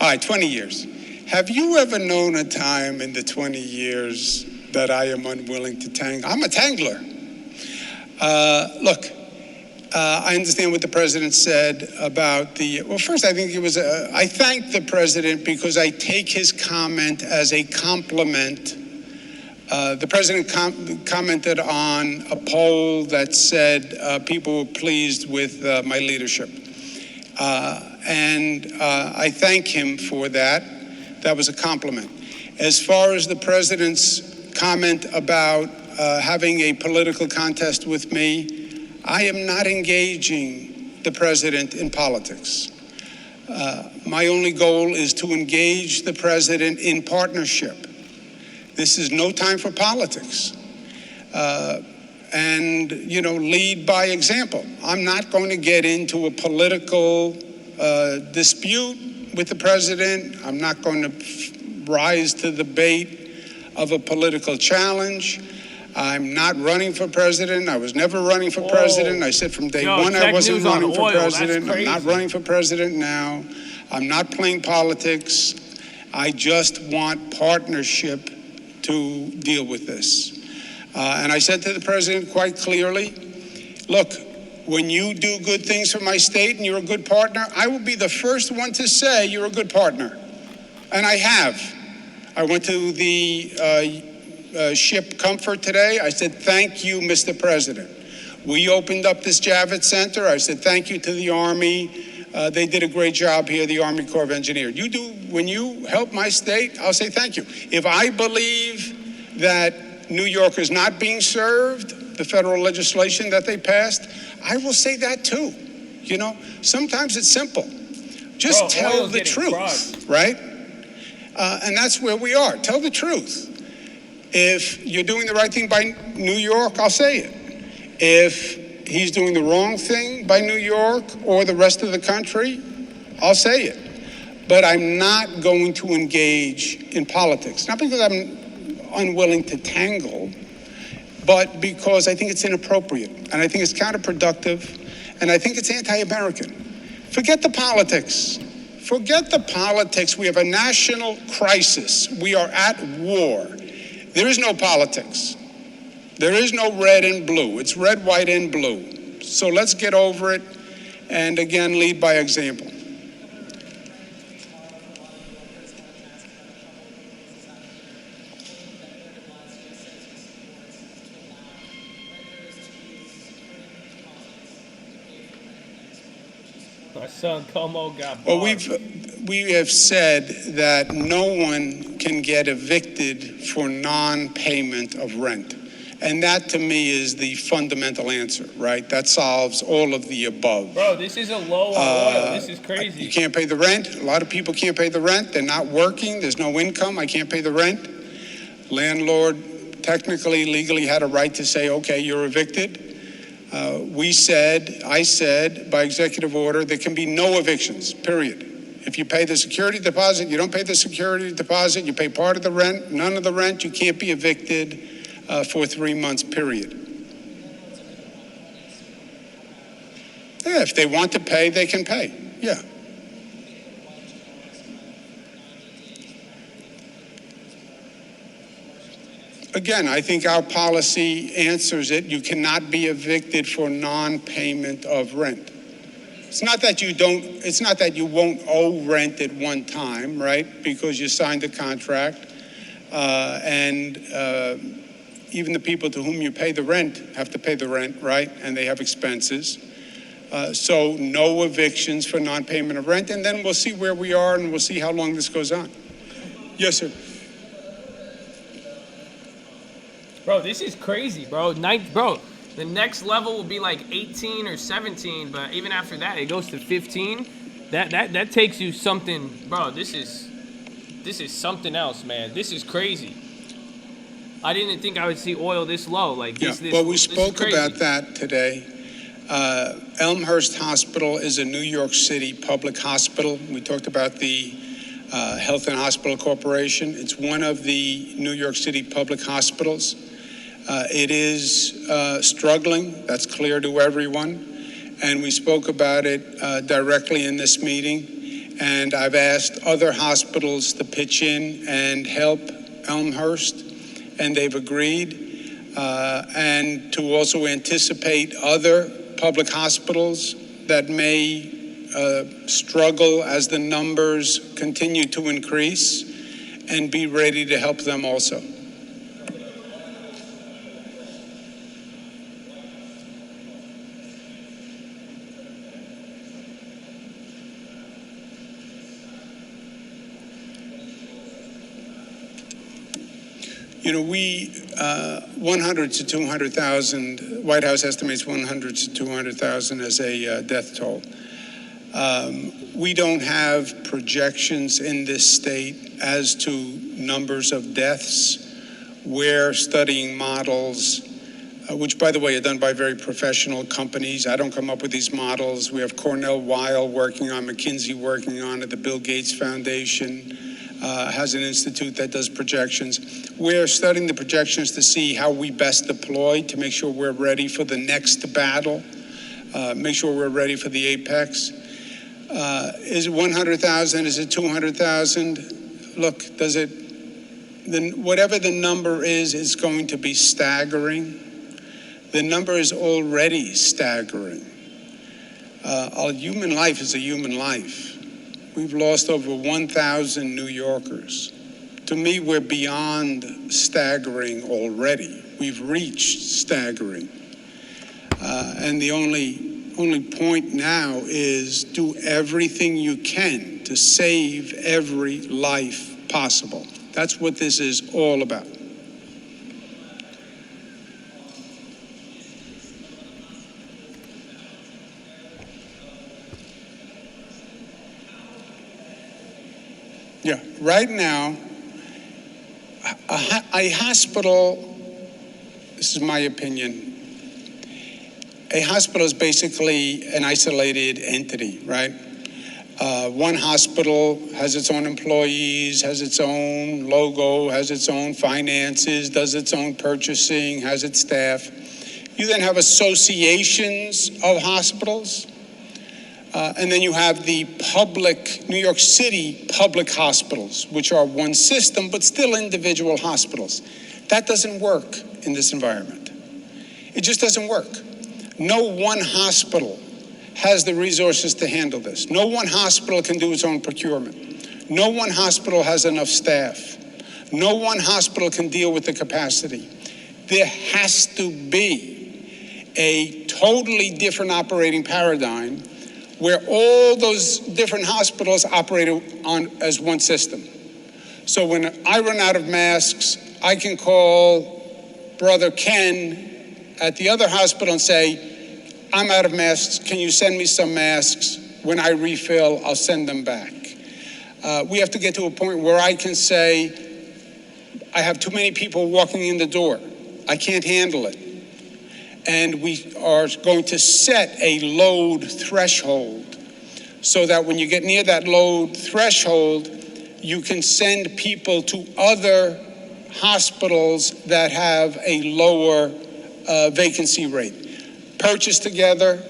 All right, 20 years. Have you ever known a time in the 20 years that I am unwilling to tangle? I'm a tangler. Look, I understand what the president said about well, first, I think it was, I thank the president because I take his comment as a compliment. The president commented on a poll that said people were pleased with my leadership. And I thank him for that. That was a compliment. As far as the president's comment about having a political contest with me, I am not engaging the president in politics. My only goal is to engage the president in partnership. This is no time for politics. And, you know, lead by example. I'm not going to get into a political dispute with the president. I'm not going to rise to the bait of a political challenge. I'm not running for president. I was never running for president. I said from day one I wasn't running for president. I'm not running for president now. I'm not playing politics. I just want partnership to deal with this. And I said to the president quite clearly, look, when you do good things for my state and you're a good partner, I will be the first one to say you're a good partner. And I have. I went to the ship Comfort today. I said, thank you, Mr. President. We opened up this Javits Center. I said, thank you to the Army. They did a great job here, the Army Corps of Engineers. When you help my state, I'll say thank you. If I believe that New York is not being served, the federal legislation that they passed, I will say that too. You know, sometimes it's simple. Just tell the truth, right? And that's where we are. Tell the truth. If you're doing the right thing by New York, I'll say it. If he's doing the wrong thing by New York or the rest of the country, I'll say it. But I'm not going to engage in politics. Not because I'm unwilling to tangle, but because I think it's inappropriate, and I think it's counterproductive, and I think it's anti-American. Forget the politics. Forget the politics. We have a national crisis. We are at war. There is no politics. There is no red and blue. It's red, white, and blue. So let's get over it and, again, lead by example. My son Como got Well, we have said that no one can get evicted for non-payment of rent. And that, to me, is the fundamental answer, right? That solves all of the above. Bro, this is a low on oil. This is crazy. You can't pay the rent. A lot of people can't pay the rent. They're not working. There's no income. I can't pay the rent. Landlord technically, legally had a right to say, okay, you're evicted. I said, by executive order, there can be no evictions, period. If you pay the security deposit, you don't pay the security deposit, you pay part of the rent, none of the rent, you can't be evicted for 3 months, period. Yeah, if they want to pay, they can pay, yeah. Again, I think our policy answers it. You cannot be evicted for non-payment of rent. It's not that you won't owe rent at one time, right? Because you signed a contract, and even the people to whom you pay the rent have to pay the rent, right? And they have expenses. So no evictions for non-payment of rent, and then we'll see where we are, and we'll see how long this goes on. Yes, sir. Bro, this is crazy, bro. Bro, the next level will be like 18 or 17, but even after that, it goes to 15. That takes you something, bro. This is something else, man. This is crazy. I didn't think I would see oil this low. Like this. Yeah, well, we spoke about that today. Elmhurst Hospital is a New York City public hospital. We talked about the Health and Hospital Corporation. It's one of the New York City public hospitals. It is struggling. That's clear to everyone. And we spoke about it directly in this meeting. And I've asked other hospitals to pitch in and help Elmhurst, and they've agreed. And to also anticipate other public hospitals that may struggle as the numbers continue to increase, and be ready to help them also. You know, 100 to 200,000, White House estimates 100 to 200,000 as a death toll. We don't have projections in this state as to numbers of deaths. We're studying models, which, by the way, are done by very professional companies. I don't come up with these models. We have Cornell Weil working on, McKinsey working on it, the Bill Gates Foundation has an institute that does projections. We're studying the projections to see how we best deploy to make sure we're ready for the next battle, make sure we're ready for the apex. Is it 100,000? Is it 200,000? Look, whatever the number is, it's going to be staggering. The number is already staggering. A human life is a human life. We've lost over 1,000 New Yorkers. To me, we're beyond staggering already. We've reached staggering. And the only point now is do everything you can to save every life possible. That's what this is all about. Yeah, right now, a hospital, this is my opinion, a hospital is basically an isolated entity, right? One hospital has its own employees, has its own logo, has its own finances, does its own purchasing, has its staff. You then have associations of hospitals. And then you have the public, New York City public hospitals, which are one system, but still individual hospitals. That doesn't work in this environment. It just doesn't work. No one hospital has the resources to handle this. No one hospital can do its own procurement. No one hospital has enough staff. No one hospital can deal with the capacity. There has to be a totally different operating paradigm where all those different hospitals operate on as one system. So when I run out of masks, I can call Brother Ken at the other hospital and say, I'm out of masks, can you send me some masks? When I refill, I'll send them back. We have to get to a point where I can say, I have too many people walking in the door. I can't handle it. And we are going to set a load threshold so that when you get near that load threshold, you can send people to other hospitals that have a lower vacancy rate. Purchase together,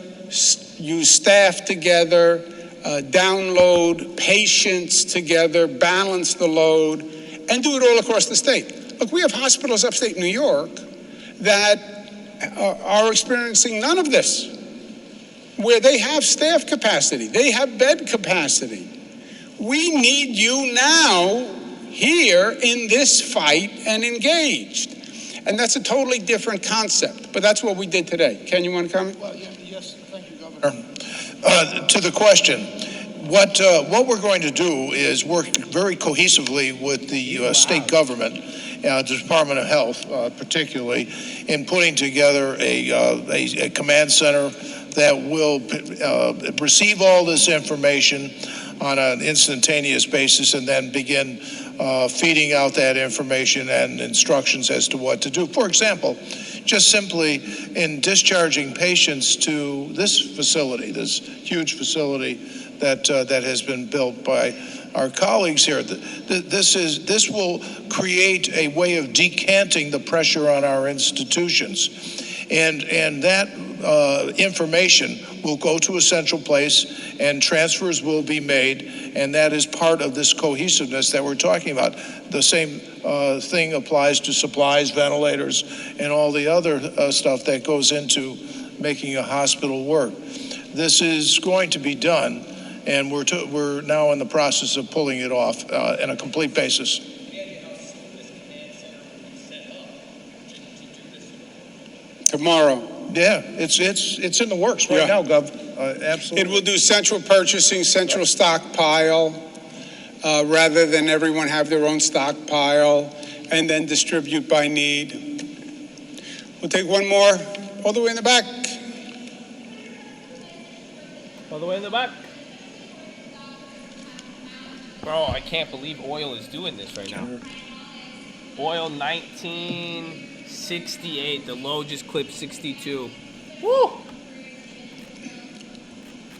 use staff together, download patients together, balance the load, and do it all across the state. Look, we have hospitals upstate New York that are experiencing none of this, where they have staff capacity, they have bed capacity. We need you now here in this fight and engaged. And that's a totally different concept, but that's what we did today. Ken, you want to comment? Well, yes, thank you, Governor. To the question, what we're going to do is work very cohesively with the state government, the Department of Health, particularly, in putting together a command center that will receive all this information on an instantaneous basis and then begin feeding out that information and instructions as to what to do. For example, just simply in discharging patients to this facility, this huge facility that has been built by our colleagues here. This will create a way of decanting the pressure on our institutions, and that information will go to a central place, and transfers will be made, and that is part of this cohesiveness that we're talking about. The same thing applies to supplies, ventilators, and all the other stuff that goes into making a hospital work. This is going to be done, and we're now in the process of pulling it off on a complete basis. Tomorrow. Yeah, it's in the works right now, Gov. Absolutely. It will do central purchasing, central stockpile, rather than everyone have their own stockpile, and then distribute by need. We'll take one more, all the way in the back. All the way in the back. Bro, I can't believe oil is doing this right now. Oil 1968. The low just clipped 62. Woo!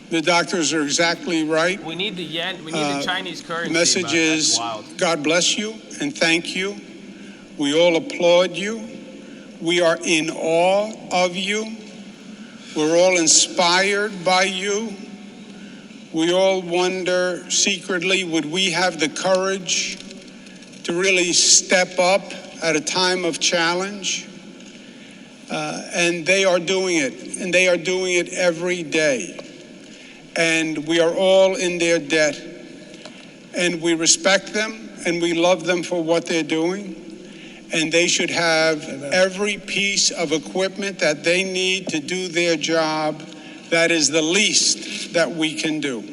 The doctors are exactly right. We need the yen. We need the Chinese currency. The message is, God bless you and thank you. We all applaud you. We are in awe of you. We're all inspired by you. We all wonder secretly, would we have the courage to really step up at a time of challenge? And they are doing it, and they are doing it every day. And we are all in their debt. And we respect them, and we love them for what they're doing. And they should have every piece of equipment that they need to do their job. That is the least that we can do.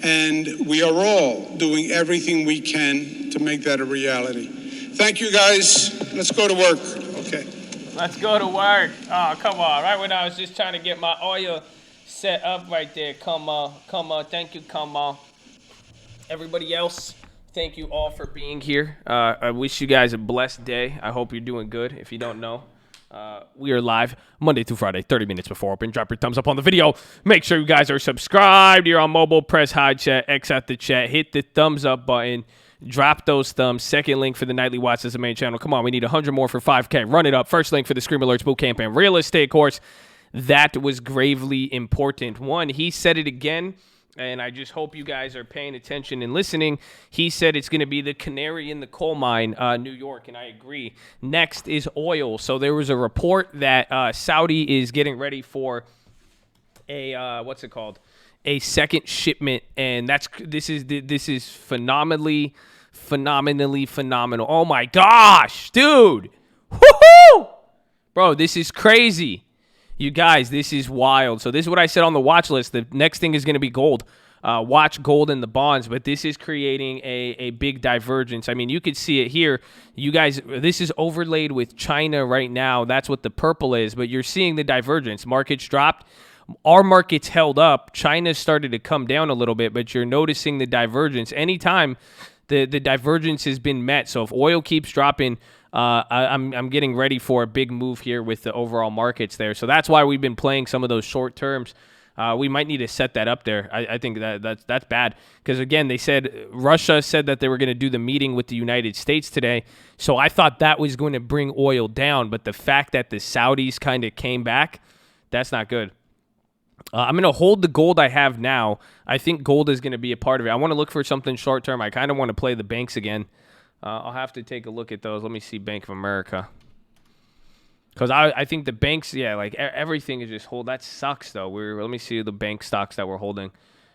And we are all doing everything we can to make that a reality. Thank you, guys. Let's go to work. Okay. Let's go to work. Oh, come on. Right when I was just trying to get my oil set up right there. Come on. Thank you. Come on. Everybody else, thank you all for being here. I wish you guys a blessed day. I hope you're doing good. If you don't know, we are live Monday through Friday, 30 minutes before open. Drop your thumbs up on the video. Make sure you guys are subscribed. You're on mobile. Press hide chat. X out the chat. Hit the thumbs up button. Drop those thumbs. Second link for the Nightly Watch as the main channel. Come on, we need 100 more for 5K. Run it up. First link for the Scream Alerts Bootcamp and Real Estate course. That was gravely important. One, he said it again, and I just hope you guys are paying attention and listening. He said it's going to be the canary in the coal mine, New York, and I agree. Next is oil. So there was a report that Saudi is getting ready for a, what's it called? A second shipment, and this is phenomenally phenomenal. Oh my gosh, dude. Woohoo! Bro, this is crazy. You guys, this is wild. So this is what I said on the watch list. The next thing is going to be gold. Watch gold in the bonds, but this is creating a big divergence. I mean, you could see it here. You guys, this is overlaid with China right now. That's what the purple is, but you're seeing the divergence. Markets dropped. Our markets held up. China started to come down a little bit, but you're noticing the divergence. Anytime the divergence has been met. So if oil keeps dropping, I'm getting ready for a big move here with the overall markets there. So that's why we've been playing some of those short terms. We might need to set that up there. I think that's bad because, again, they said Russia said that they were going to do the meeting with the United States today. So I thought that was going to bring oil down. But the fact that the Saudis kind of came back, that's not good. I'm going to hold the gold I have now. I think gold is going to be a part of it. I want to look for something short term. I kind of want to play the banks again. I'll have to take a look at those. Let me see Bank of America. Because I think the banks, yeah, like everything is just hold. That sucks, though. Let me see the bank stocks that we're holding.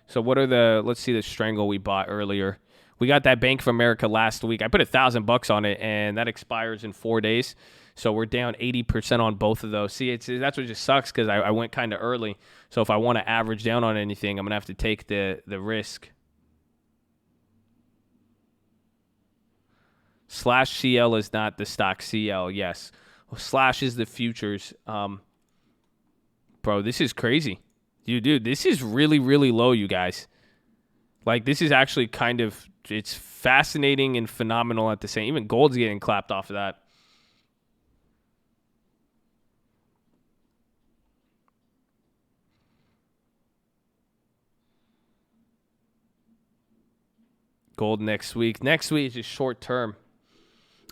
So what are let's see the Strangle we bought earlier. We got that Bank of America last week. I put $1,000 on it, and that expires in 4 days. So we're down 80% on both of those. See, that's what just sucks because I went kind of early. So if I want to average down on anything, I'm going to have to take the risk. Slash CL is not the stock CL, yes. Well, Slash is the futures. Bro, this is crazy. Dude, this is really, really low, you guys. Like, this is actually kind of, it's fascinating and phenomenal at the same. Even gold's getting clapped off of that. Gold next week. Next week is just short term.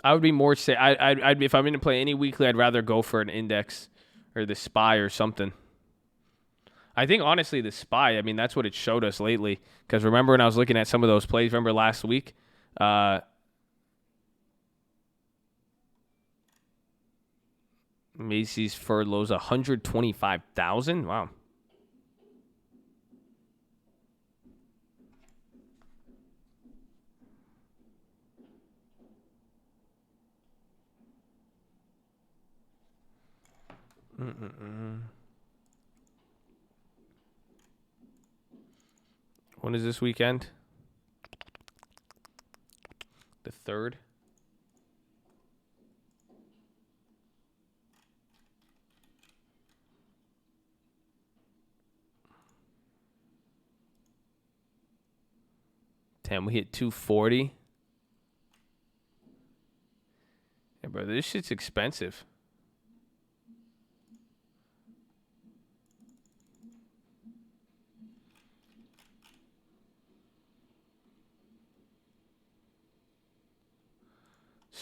I would be more say I'd if I'm going to play any weekly, I'd rather go for an index or the SPY or something. I think honestly the SPY, I mean that's what it showed us lately. Because remember when I was looking at some of those plays, remember last week, Macy's furloughs 125,000. Wow. When is this weekend? The 3rd. Damn, we hit 240. Yeah, bro, this shit's expensive.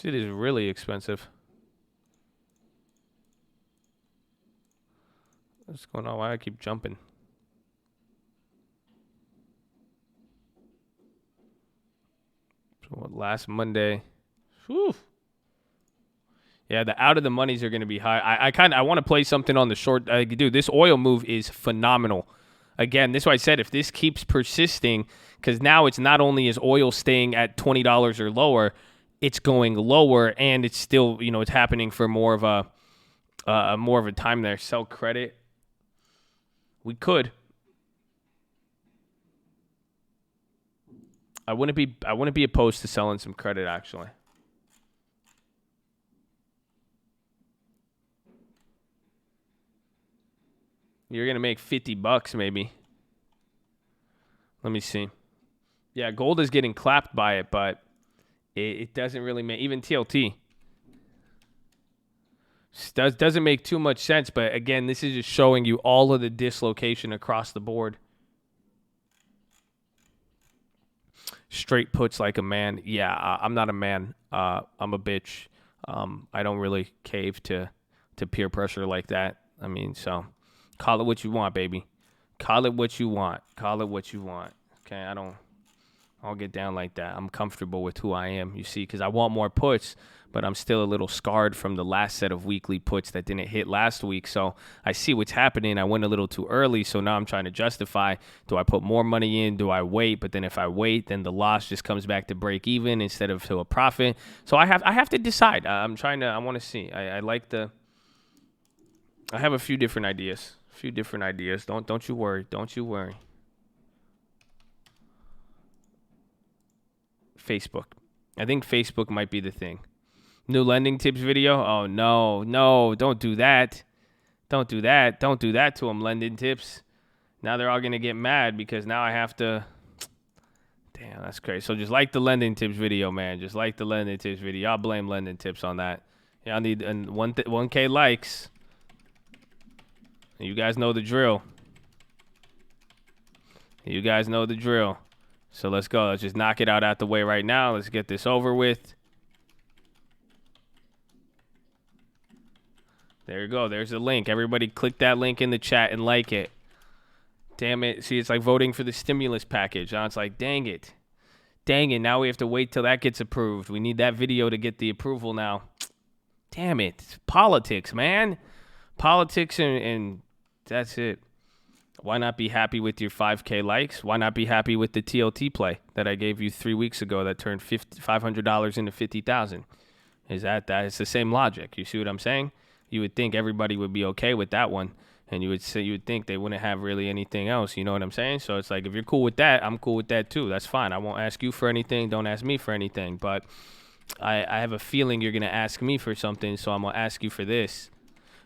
Shit is really expensive. What's going on? Why do I keep jumping? So what, last Monday. Whew. Yeah, the out of the monies are going to be high. I want to play something on the short. Dude, this oil move is phenomenal. Again, this is why I said if this keeps persisting, because now it's not only is oil staying at $20 or lower, it's going lower, and it's still, it's happening for more of a time there. Sell credit. We could. I wouldn't be opposed to selling some credit actually. You're gonna make $50 maybe. Let me see. Yeah, gold is getting clapped by it, but it doesn't really make, even TLT doesn't make too much sense. But again, this is just showing you all of the dislocation across the board. Straight puts like a man. Yeah, I'm not a man. I'm a bitch. I don't really cave to peer pressure like that. I mean, so call it what you want, baby. Call it what you want. Call it what you want. Okay, I'll get down like that. I'm comfortable with who I am, you see, because I want more puts, but I'm still a little scarred from the last set of weekly puts that didn't hit last week. So I see what's happening. I went a little too early, so now I'm trying to justify, do I put more money in? Do I wait? But then if I wait, then the loss just comes back to break even instead of to a profit. So I have to decide. I want to see. I have a few different ideas. Don't you worry. Don't you worry. Facebook. I think Facebook might be the thing. New lending tips video. Oh, no. Don't do that. Don't do that to them, lending tips. Now they're all going to get mad because now I have to. Damn, that's crazy. So just like the lending tips video, man. Just like the lending tips video. I'll blame lending tips on that. Y'all need 1K likes. You guys know the drill. So let's go. Let's just knock it out the way right now. Let's get this over with. There you go. There's the link. Everybody click that link in the chat and like it. Damn it. See, it's like voting for the stimulus package. It's like, dang it. Dang it, now we have to wait till that gets approved. We need that video to get the approval now. Damn it. It's politics, man. Politics and that's it. Why not be happy with your 5K likes? Why not be happy with the TLT play that I gave you 3 weeks ago that turned $500 into $50,000? It's the same logic. You see what I'm saying? You would think everybody would be okay with that one, and you would think they wouldn't have really anything else. You know what I'm saying? So it's like, if you're cool with that, I'm cool with that too. That's fine. I won't ask you for anything. Don't ask me for anything. But I have a feeling you're gonna ask me for something, so I'm gonna ask you for this.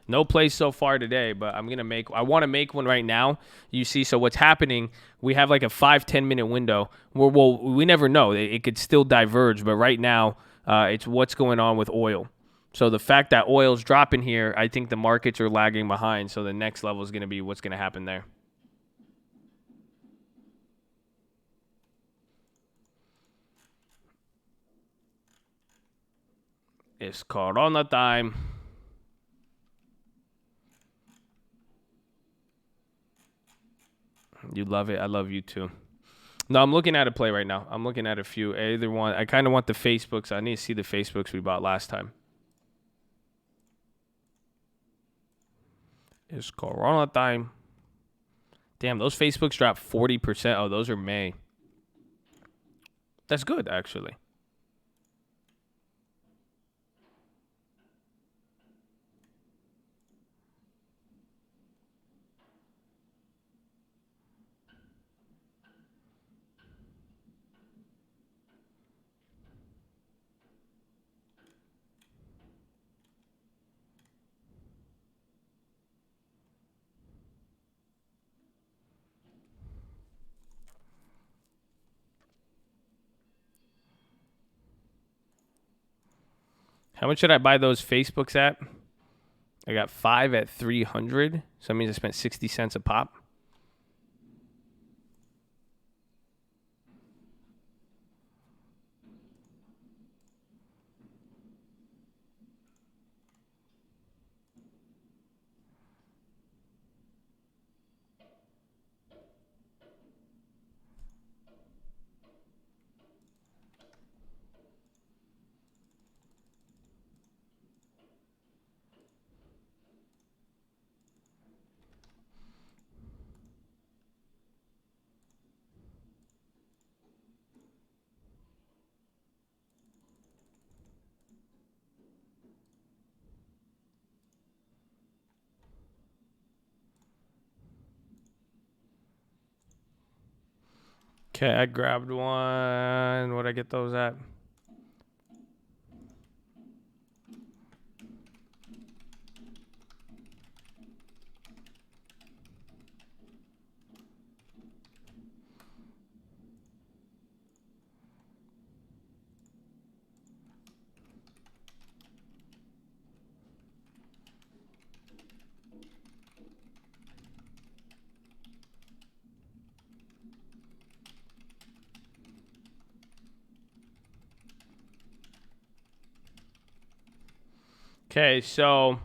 No plays so far today, but I want to make one right now. You see, so what's happening, we have like a 5-10 minute window where, well, we never know. It could still diverge, but right now it's what's going on with oil. So the fact that oil's dropping here, I think the markets are lagging behind. So the next level is going to be what's going to happen there. It's Corona time. You love it. I love you too. No, I'm looking at a play right now. I'm looking at a few. Either one. I kind of want the Facebooks. I need to see the Facebooks we bought last time. It's Corona time. Damn, those Facebooks dropped 40%. Oh, those are May. That's good, actually. How much should I buy those Facebooks at? I got 5 at 300. So that means I spent 60 cents a pop. Okay, I grabbed one. Where'd I get those at? Okay, so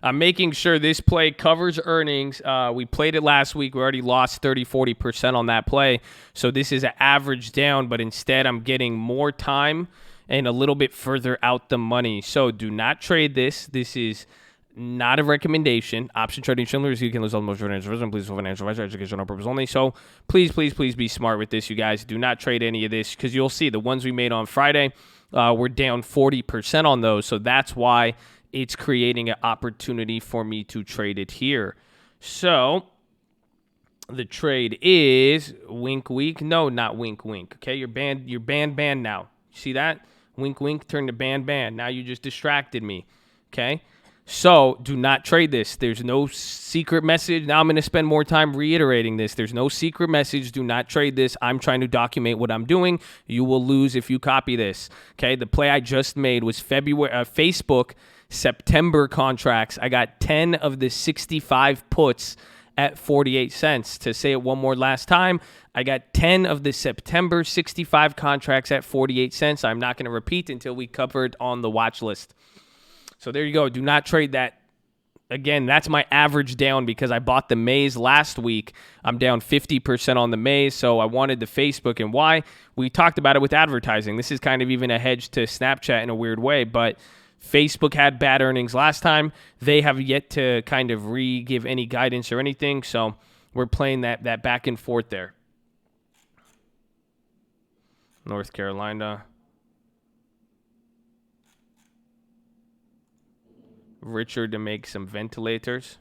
I'm making sure this play covers earnings. We played it last week. We already lost 30-40% on that play. So this is an average down, but instead I'm getting more time and a little bit further out the money. So do not trade this. This is not a recommendation. Option trading schindlers, you can lose all the most financial advisor. Please, financial advisor, educational purpose only. So please be smart with this, you guys. Do not trade any of this, because you'll see the ones we made on Friday, we're down 40% on those. So that's why it's creating an opportunity for me to trade it here. So the trade is wink, wink. No, not wink, wink. Okay, you're banned now. See that? Wink, wink, turn to ban. Now you just distracted me. Okay? So do not trade this. There's no secret message. Now I'm going to spend more time reiterating this. There's no secret message. Do not trade this. I'm trying to document what I'm doing. You will lose if you copy this. Okay? The play I just made was Facebook September contracts. I got 10 of the 65 puts at 48 cents. To say it one more last time, I got 10 of the September 65 contracts at 48 cents. I'm not going to repeat until we cover it on the watch list. So there you go. Do not trade that again, that's my average down because I bought the Maze last week. I'm down 50% on the Maze, so I wanted the Facebook. And why? We talked about it with advertising. This is kind of even a hedge to Snapchat in a weird way, but Facebook had bad earnings last time. They have yet to kind of give any guidance or anything, so we're playing that back and forth there. North Carolina. Richard to make some ventilators.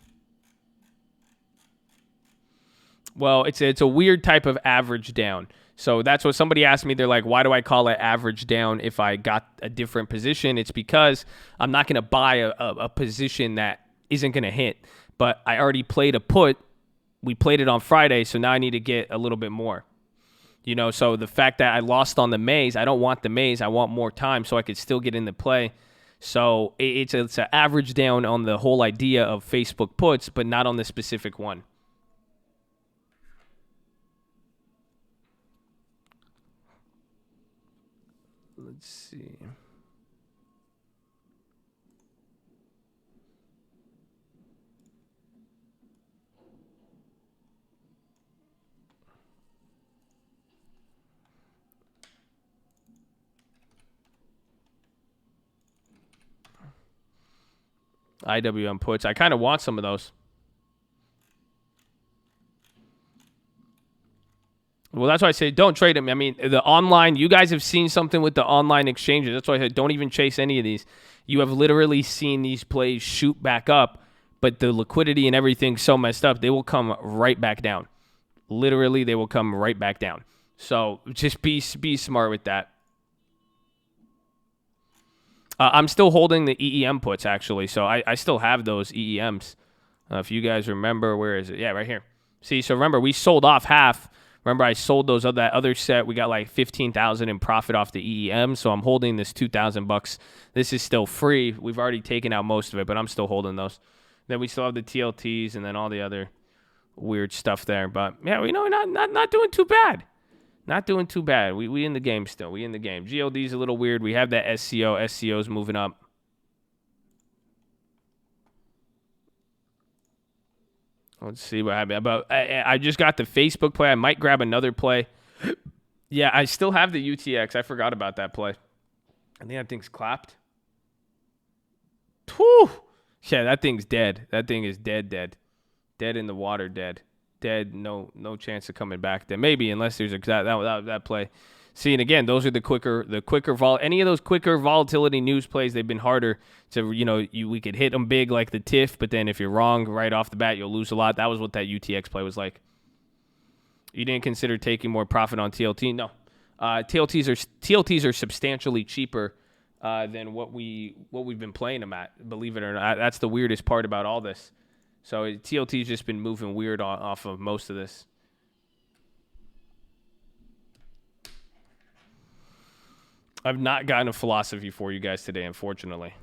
Well, it's a weird type of average down. So that's what somebody asked me. They're like, why do I call it average down if I got a different position? It's because I'm not going to buy a position that isn't going to hit. But I already played a put. We played it on Friday, so now I need to get a little bit more. So the fact that I lost on the Maze, I don't want the Maze. I want more time so I could still get into play. So it's an average down on the whole idea of Facebook puts, but not on the specific one. Let's see. IWM puts. I kind of want some of those. Well, that's why I say don't trade them. I mean, the online, you guys have seen something with the online exchanges. That's why I said don't even chase any of these. You have literally seen these plays shoot back up, but the liquidity and everything's so messed up, they will come right back down. Literally, they will come right back down. So just be smart with that. I'm still holding the EEM puts, actually. So I still have those EEMs. If you guys remember, where is it? Yeah, right here. See, so remember, we sold off half. Remember, I sold that other set. We got like $15,000 in profit off the EEM. So I'm holding this $2,000. This is still free. We've already taken out most of it, but I'm still holding those. Then we still have the TLTs and then all the other weird stuff there. But yeah, not doing too bad. Not doing too bad. We in the game still. We in the game. GLD's a little weird. We have that SCO. SCO's moving up. Let's see what happened. But I just got the Facebook play. I might grab another play. Yeah, I still have the UTX. I forgot about that play. I think that thing's clapped. Whew. Yeah, that thing's dead. That thing is dead. Dead in the water, dead. No chance of coming back there. Maybe, unless there's that play. See, and again, those are the quicker any of those quicker volatility news plays, they've been harder to, we could hit them big like the TIF, but then if you're wrong right off the bat, you'll lose a lot. That was what that UTX play was like. You didn't consider taking more profit on TLT? No. TLTs are substantially cheaper than what we've been playing them at, believe it or not. That's the weirdest part about all this. So TLT's just been moving weird off of most of this. I've not gotten a philosophy for you guys today, unfortunately.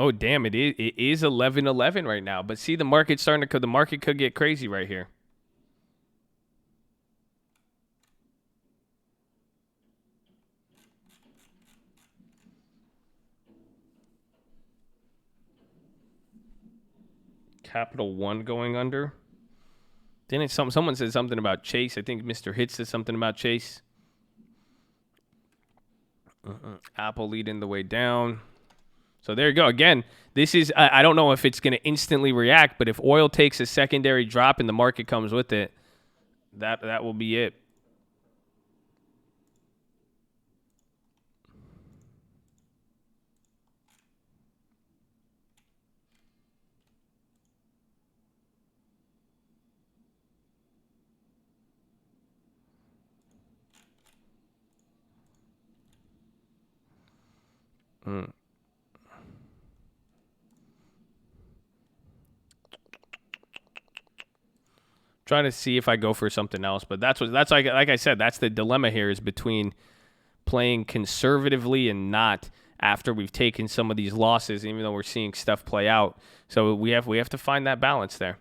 Oh, damn, it is 11-11 right now. But see, the market could get crazy right here. Capital One going under. Didn't someone said something about Chase? I think Mr. Hit said something about Chase. Apple leading the way down. So there you go. Again, this is, I don't know if it's going to instantly react, but if oil takes a secondary drop and the market comes with it, that will be it. Trying to see if I go for something else, but that's like I said, that's the dilemma here is between playing conservatively and not after we've taken some of these losses, even though we're seeing stuff play out. So we have to find that balance there.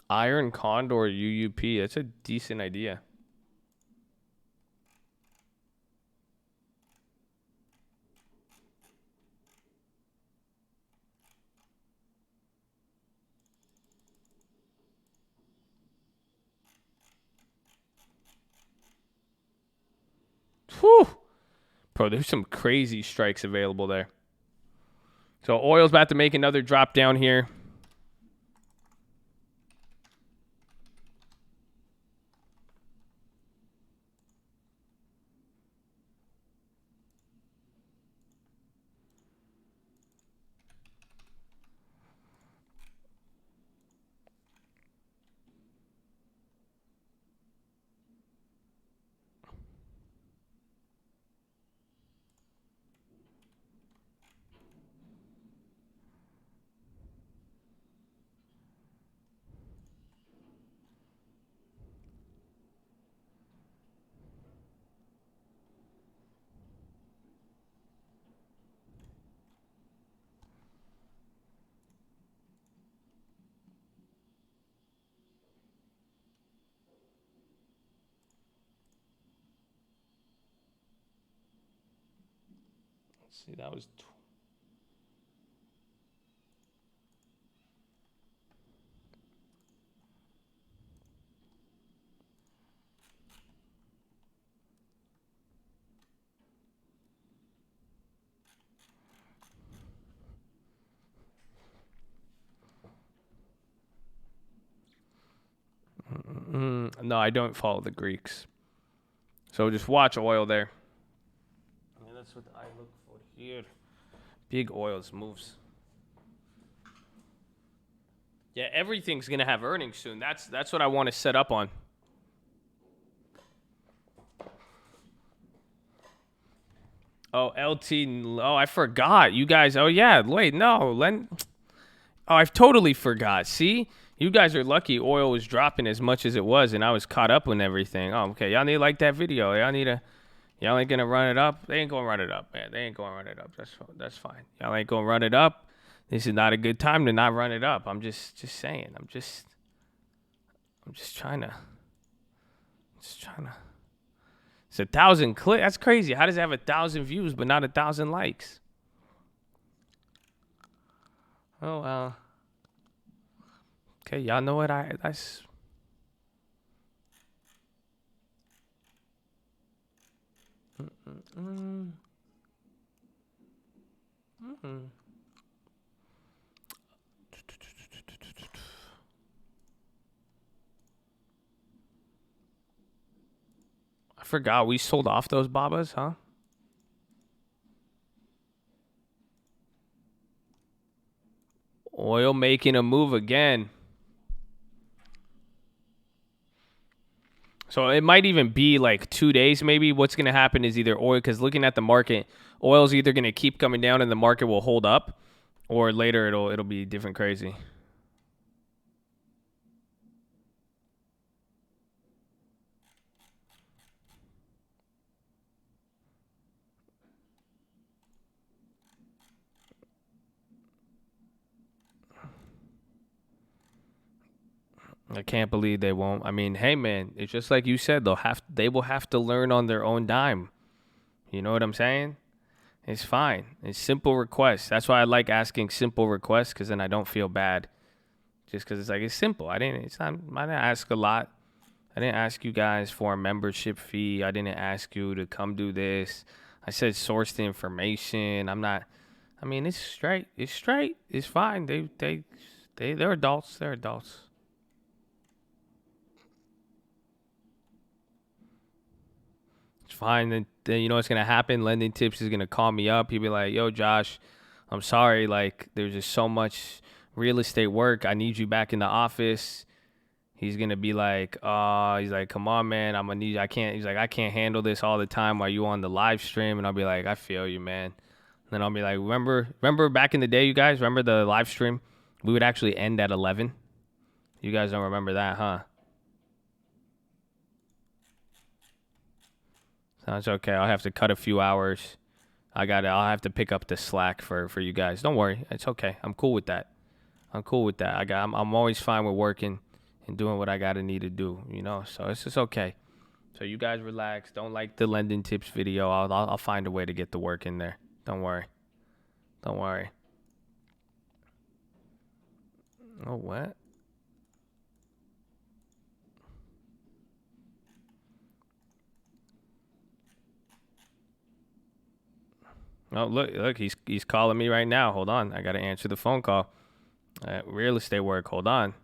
Iron Condor UUP. That's a decent idea. Whew. Bro, there's some crazy strikes available there. So oil's about to make another drop down here. Let's see, that was no, I don't follow the Greeks. So just watch oil there. I mean, that's what I look for here. Big oils moves. Yeah, everything's gonna have earnings soon. That's what I want to set up on. Oh, LT. Oh, I forgot. You guys. Oh, yeah. Wait, no. Oh, I've totally forgot. See? You guys are lucky oil was dropping as much as it was, and I was caught up with everything. Oh, okay. Y'all need to like that video. Y'all ain't going to run it up. They ain't going to run it up, man. They ain't going to run it up. That's fine. Y'all ain't going to run it up. This is not a good time to not run it up. I'm just saying. I'm just trying to. It's 1,000 clicks. That's crazy. How does it have 1,000 views but not 1,000 likes? Oh, well. Okay, y'all know what that's. I forgot we sold off those babas, huh? Oil making a move again. So it might even be like 2 days maybe. What's going to happen is either oil, because looking at the market, oil's either going to keep coming down and the market will hold up, or later it'll be different crazy. I can't believe they won't. I mean, hey man, it's just like you said, they will have to learn on their own dime. You know what I'm saying? It's fine. It's simple requests. That's why I like asking simple requests, because then I don't feel bad. Just because it's like it's simple. I didn't ask a lot. I didn't ask you guys for a membership fee. I didn't ask you to come do this. I said source the information. I'm not I mean, it's straight. It's straight. It's fine. They're adults. They're adults. It's fine. Then you know what's gonna happen? Lending Tips is gonna call me up. He'll be like, "Yo, Josh, I'm sorry. Like, there's just so much real estate work. I need you back in the office." He's gonna be like, he's like, "Come on, man. I'm gonna need you. I can't." He's like, "I can't handle this all the time while you on the live stream." And I'll be like, "I feel you, man." And then I'll be like, "Remember back in the day, you guys? Remember the live stream? We would actually end at 11. You guys don't remember that, huh?" Sounds okay. I'll have to cut a few hours. I'll have to pick up the slack for you guys. Don't worry. It's okay. I'm cool with that. I'm cool with that. I'm always fine with working and doing what I gotta need to do, you know. So it's just okay. So you guys relax. Don't like the lending tips video. I'll find a way to get the work in there. Don't worry. Don't worry. Oh, what? Oh, look, he's calling me right now. Hold on. I got to answer the phone call. Real estate work. Hold on.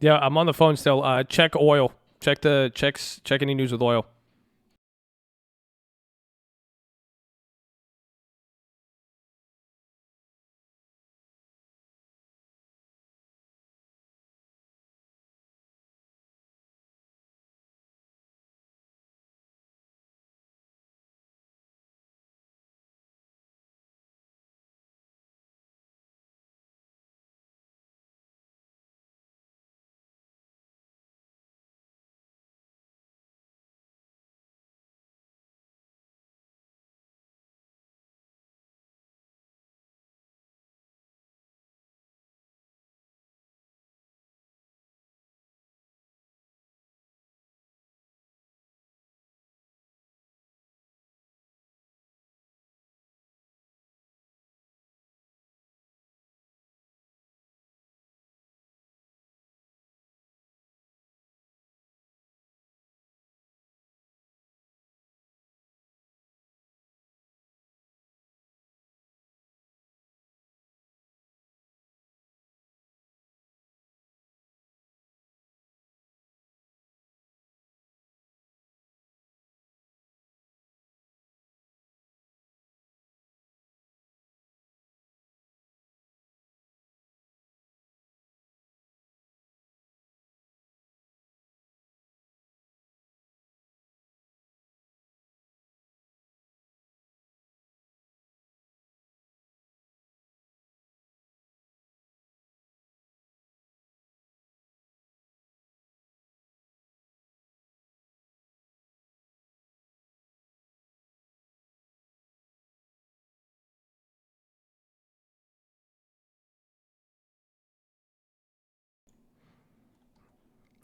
Yeah, I'm on the phone still. Check oil. Check any news with oil.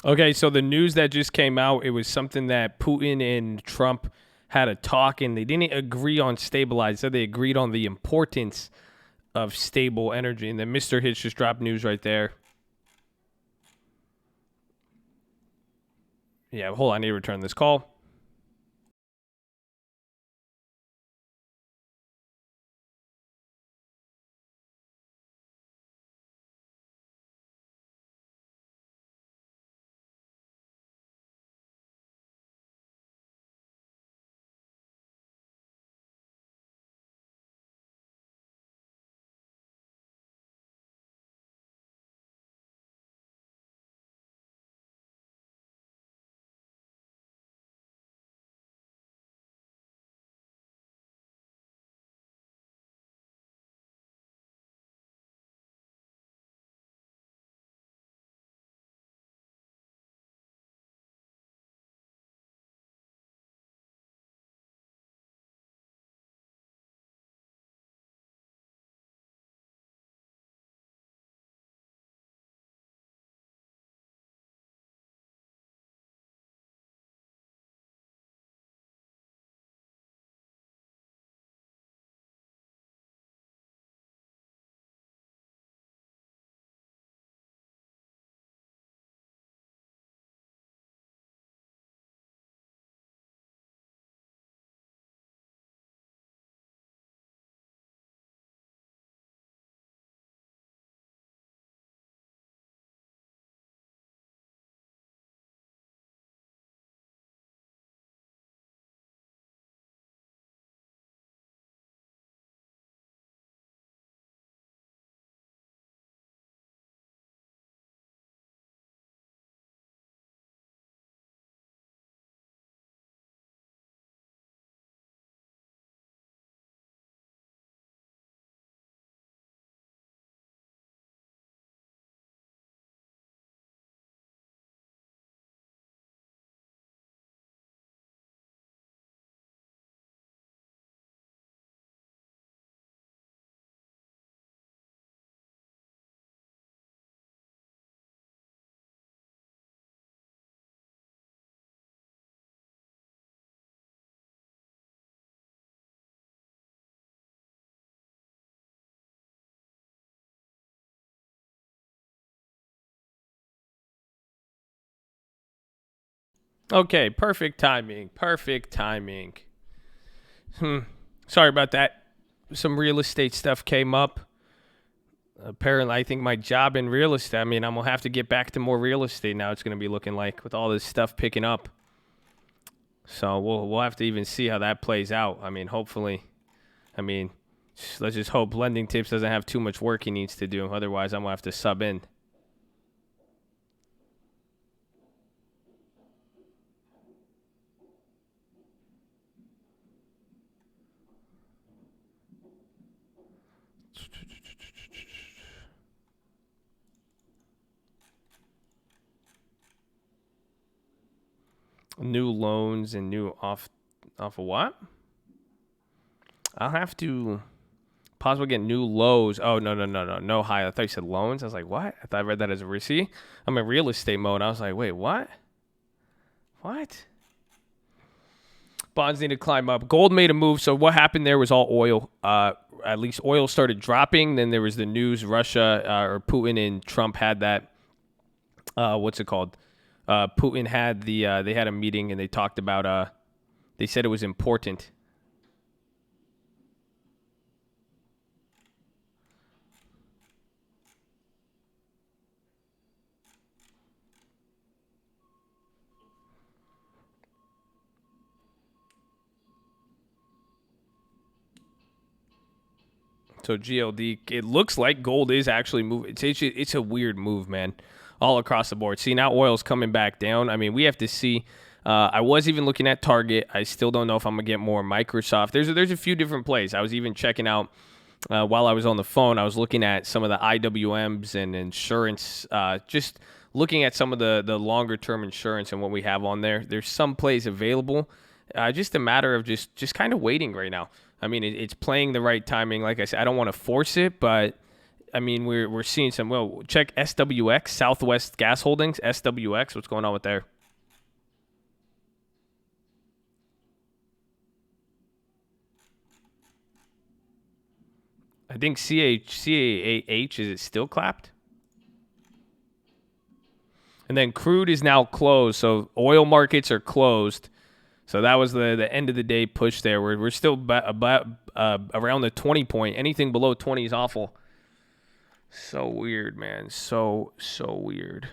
Okay, so the news that just came out, it was something that Putin and Trump had a talk, and they didn't agree on stabilize. So they agreed on the importance of stable energy. And then Mr. Hitch just dropped news right there. Yeah, hold on, I need to return this call. Okay, perfect timing. Perfect timing. Sorry about that. Some real estate stuff came up. Apparently, I think my job in real estate, I mean, I'm going to have to get back to more real estate now. It's going to be looking like with all this stuff picking up. So we'll have to even see how that plays out. I mean, hopefully, I mean, let's just hope Lending Tips doesn't have too much work he needs to do. Otherwise, I'm going to have to sub in. New loans and new off of what? I'll have to possibly get new lows. Oh, no high. I thought you said loans. I was like, what? I thought I read that as a receipt. I'm in real estate mode. I was like, wait, what? What? Bonds need to climb up. Gold made a move. So what happened there was all oil. At least oil started dropping. Then there was the news Russia or Putin and Trump had that. What's it called? Putin had they had a meeting and they talked about they said it was important. So GLD, it looks like gold is actually moving. It's a weird move, man, all across the board. See, now oil's coming back down. I mean, we have to see. I was even looking at Target. I still don't know if I'm going to get more Microsoft. There's a few different plays. I was even checking out while I was on the phone. I was looking at some of the IWMs and insurance, just looking at some of the longer-term insurance and what we have on there. There's some plays available. Just a matter of just kind of waiting right now. I mean, it's playing the right timing. Like I said, I don't want to force it, but I mean, we're seeing some. Well, check SWX, Southwest Gas Holdings, SWX. What's going on with there? I think CAH, is it still clapped? And then crude is now closed, so oil markets are closed. So that was the end of the day push there. We're still about around the 20 point. Anything below 20 is awful. So weird, man. So weird.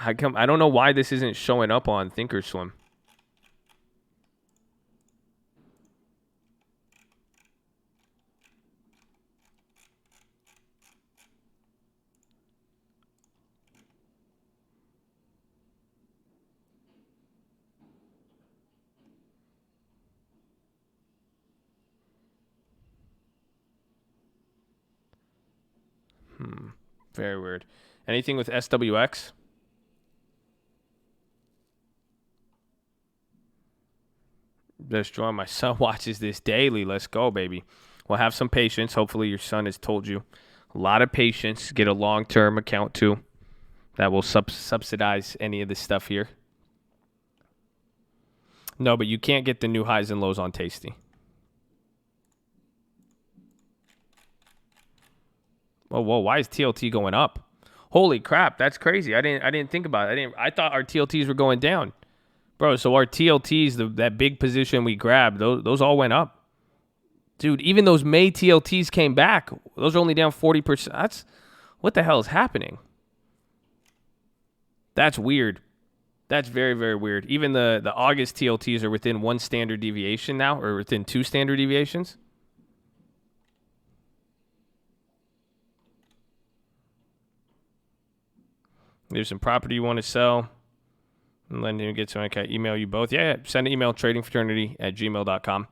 I don't know why this isn't showing up on Thinkorswim. Very weird. Anything with SWX? Just join. My son watches this daily. Let's go, baby. Well, have some patience. Hopefully your son has told you. A lot of patience. Get a long-term account, too. That will subsidize any of this stuff here. No, but you can't get the new highs and lows on Tasty. Oh, whoa, why is TLT going up? Holy crap, that's crazy. I didn't think about it. I thought our TLTs were going down. Bro, so our TLTs, that big position we grabbed, those all went up. Dude, even those May TLTs came back. Those are only down 40%. What the hell is happening? That's weird. That's very, very weird. Even the August TLTs are within one standard deviation now, or within two standard deviations. There's some property you want to sell. And then you get someone can email you both. Yeah, send an email, tradingfraternity@gmail.com.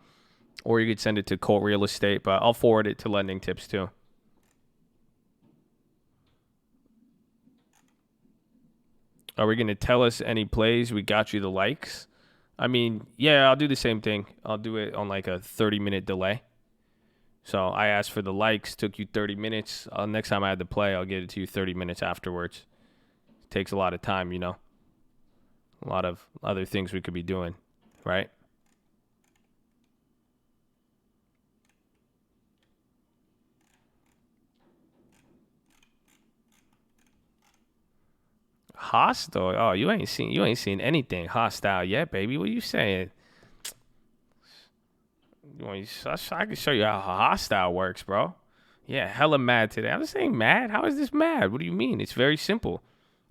Or you could send it to Colt Real Estate, but I'll forward it to Lending Tips too. Are we going to tell us any plays? We got you the likes. I mean, yeah, I'll do the same thing. I'll do it on like a 30-minute delay. So I asked for the likes, took you 30 minutes. Next time I had to play, I'll get it to you 30 minutes afterwards. It takes a lot of time, you know. A lot of other things we could be doing, right? Hostile. Oh, you ain't seen anything hostile yet, baby. What are you saying? I can show you how hostile works, bro. Yeah, hella mad today. I'm just saying mad. How is this mad? What do you mean? It's very simple.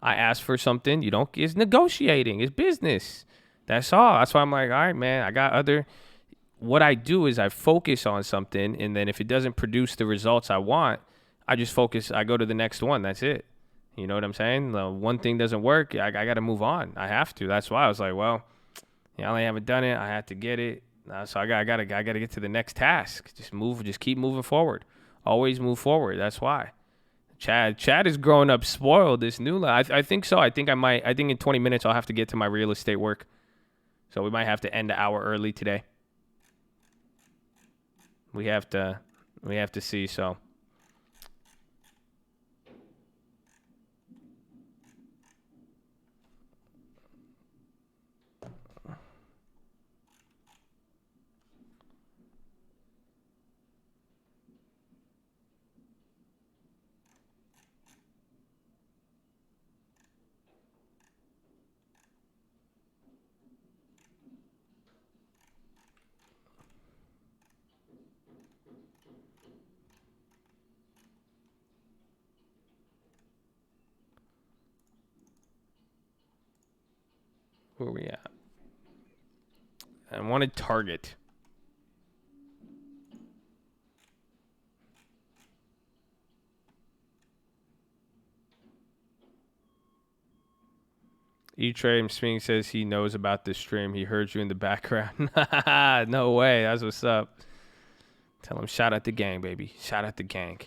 I asked for something. You don't. It's negotiating. It's business. That's all. That's why I'm like, all right, man. I got other. What I do is I focus on something, and then if it doesn't produce the results I want, I just focus. I go to the next one. That's it. You know what I'm saying? The one thing doesn't work. I got to move on. I have to. That's why I was like, well, I only haven't done it. I have to get it. So I got to get to the next task. Just keep moving forward. Always move forward. That's why. Chad is growing up spoiled. This new life. I think so. I think in 20 minutes I'll have to get to my real estate work. So we might have to end an hour early today. We have to see. So where are we at? I wanted Target. E-Trade Swing says he knows about this stream. He heard you in the background. No way. That's what's up. Tell him shout out the gang, baby. Shout out the gang.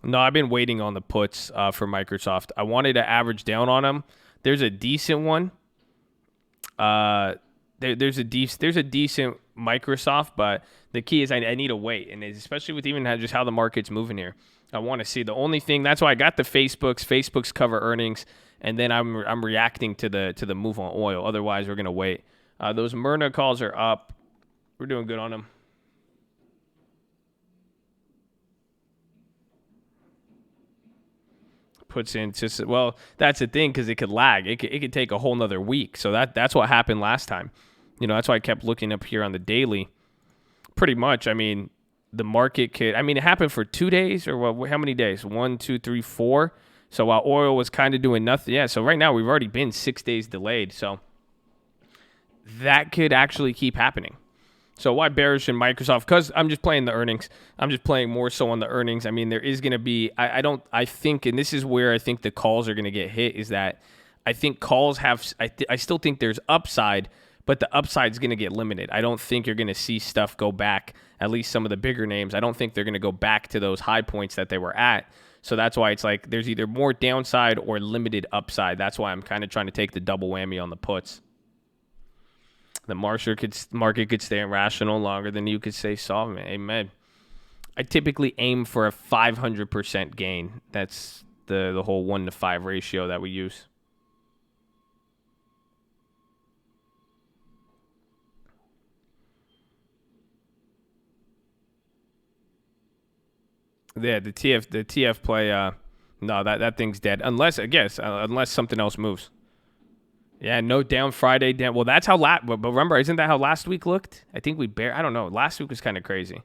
No, I've been waiting on the puts for Microsoft. I wanted to average down on them. There's a decent one. There's a decent Microsoft, but the key is I need to wait, and especially with even just how the market's moving here. I want to see. The only thing that's why I got the Facebook's cover earnings, and then I'm reacting to the move on oil. Otherwise, we're gonna wait. Those Myrna calls are up. We're doing good on them. Puts in just well, that's the thing because it could lag. It could take a whole nother week. So that's what happened last time. That's why I kept looking up here on the daily. Pretty much, I mean, the market could. I mean, it happened for 2 days or what? How many days? 1, 2, 3, 4. So while oil was kind of doing nothing, yeah. So right now we've already been 6 days delayed. So that could actually keep happening. So why bearish in Microsoft? Because I'm just playing the earnings. I'm just playing more so on the earnings. I mean, there is going to be, I think, and this is where I think the calls are going to get hit, is that I think calls have, I still think there's upside, but the upside is going to get limited. I don't think you're going to see stuff go back, at least some of the bigger names. I don't think they're going to go back to those high points that they were at. So that's why it's like there's either more downside or limited upside. That's why I'm kind of trying to take the double whammy on the puts. The market could stay irrational longer than you could say solvent. Amen. I typically aim for a 500% gain. That's the whole 1 to 5 ratio that we use. Yeah, the TF play. No, that thing's dead. Unless something else moves. Yeah, no down Friday down. Well, that's how but remember, isn't that how last week looked? I think I don't know. Last week was kind of crazy.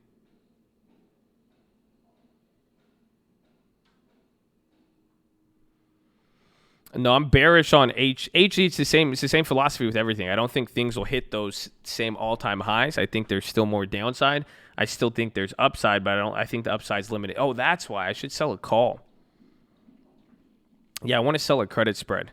No, I'm bearish on H. It's the same philosophy with everything. I don't think things will hit those same all-time highs. I think there's still more downside. I still think there's upside, but I think the upside's limited. Oh, that's why I should sell a call. Yeah, I want to sell a credit spread.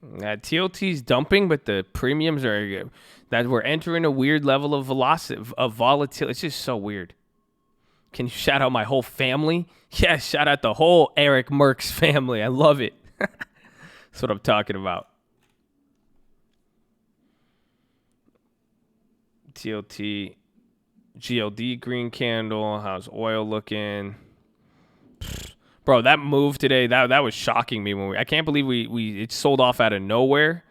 TLT's dumping, but the premiums are that we're entering a weird level of velocity of volatility. It's just so weird. Can you shout out my whole family? Yeah, shout out the whole Eric Merckx family. I love it. That's what I'm talking about. TLT, GLD green candle. How's oil looking? Bro, that move today, that was shocking me. I can't believe it sold off out of nowhere.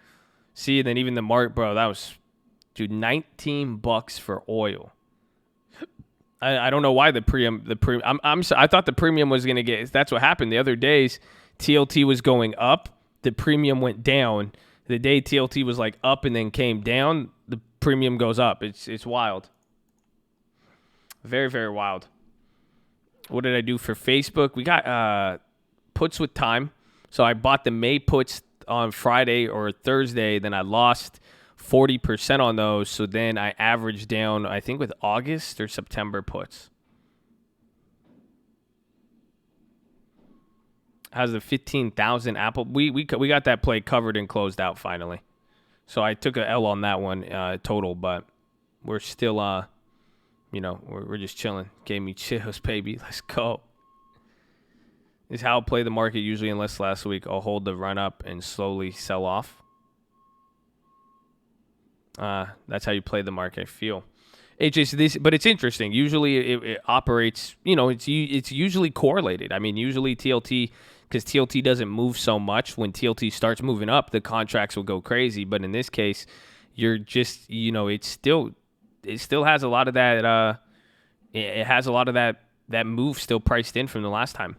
See, and then even the mark, bro, that was, dude, $19 for oil. I don't know why the premium. I thought the premium was gonna get. That's what happened the other days. TLT was going up, the premium went down. The day TLT was like up and then came down, the premium goes up. It's wild. Very, very wild. What did I do for Facebook? We got puts with time. So I bought the May puts on Friday or Thursday. Then I lost 40% on those. So then I averaged down, I think, with August or September puts. How's the 15,000 Apple? We got that play covered and closed out finally. So I took a L on that one total, but we're still we're just chilling. Gave me chills, baby. Let's go. This is how I'll play the market usually, unless last week I'll hold the run up and slowly sell off. That's how you play the market, I feel. But it's interesting. Usually it operates, it's usually correlated. I mean, usually TLT, because TLT doesn't move so much. When TLT starts moving up, the contracts will go crazy. But in this case, you're just, it still has a lot of that. It has a lot of that move still priced in from the last time.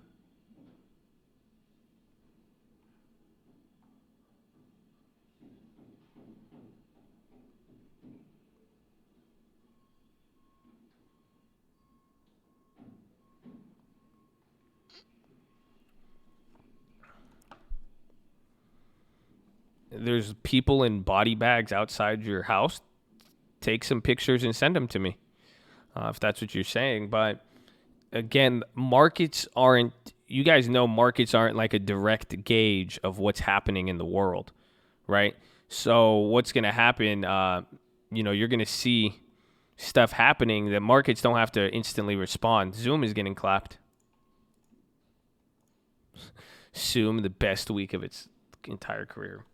There's people in body bags outside your house. Take some pictures and send them to me, if that's what you're saying. But again, markets aren't, you guys know markets aren't like a direct gauge of what's happening in the world, right? So what's going to happen, you're going to see stuff happening that markets don't have to instantly respond. Zoom is getting clapped. Zoom, the best week of its entire career.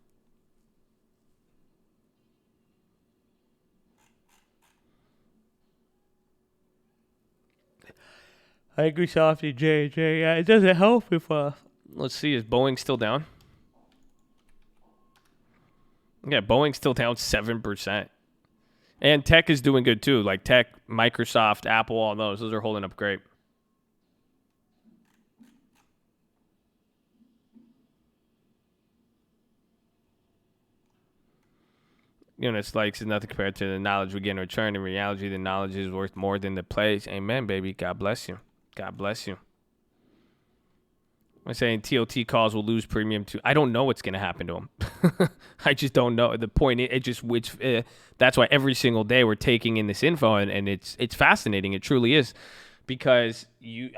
I agree, Softy, JJ. Yeah, it doesn't help if let's see, is Boeing still down? Yeah, Boeing's still down 7%. And tech is doing good too. Like tech, Microsoft, Apple, all those are holding up great. It's like it's nothing compared to the knowledge we get in return. In reality, the knowledge is worth more than the plays. Amen, baby. God bless you. God bless you. I'm saying TLT calls will lose premium too. I don't know what's going to happen to them. I just don't know. The point, that's why every single day we're taking in this info, and it's fascinating. It truly is, because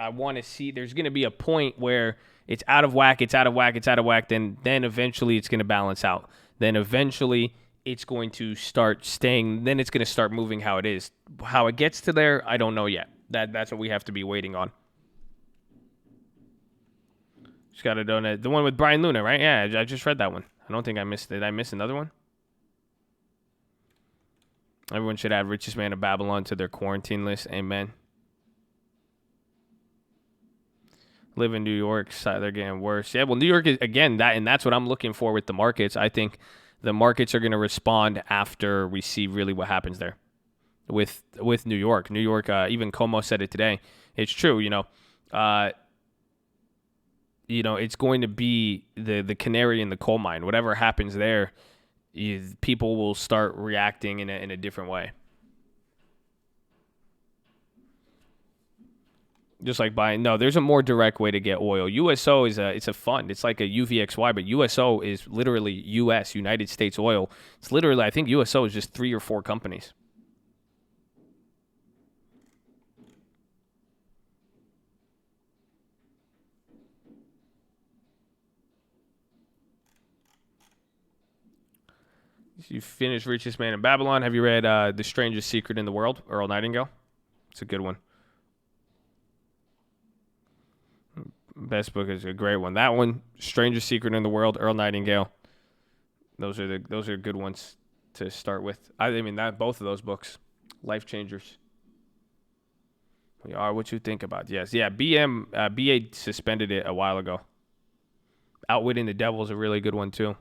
I want to see. There's going to be a point where it's out of whack. Then eventually it's going to balance out. Then eventually it's going to start staying. Then it's going to start moving how it is. How it gets to there, I don't know yet. That's what we have to be waiting on. Just got a donut. The one with Brian Luna, right? Yeah, I just read that one. I don't think I missed it. Did I miss another one? Everyone should add Richest Man of Babylon to their quarantine list. Amen. Live in New York. They're getting worse. Yeah, well, New York is, again, that's what I'm looking for with the markets. I think the markets are going to respond after we see really what happens there with New York. New York, even Como said it today. It's true, it's going to be the canary in the coal mine. Whatever happens there, people will start reacting in a different way. Just like buying. No, there's a more direct way to get oil. USO it's a fund. It's like a UVXY, but USO is literally US, United States Oil. It's literally, I think USO is just 3 or 4 companies. You finished Richest Man in Babylon. Have you read The Strangest Secret in the World, Earl Nightingale? It's a good one. Best book is a great one. That one, Strangest Secret in the World, Earl Nightingale. Those are good ones to start with. I mean, that both of those books, life changers. We are what you think about. Yes, yeah. BA suspended it a while ago. Outwitting the Devil is a really good one too.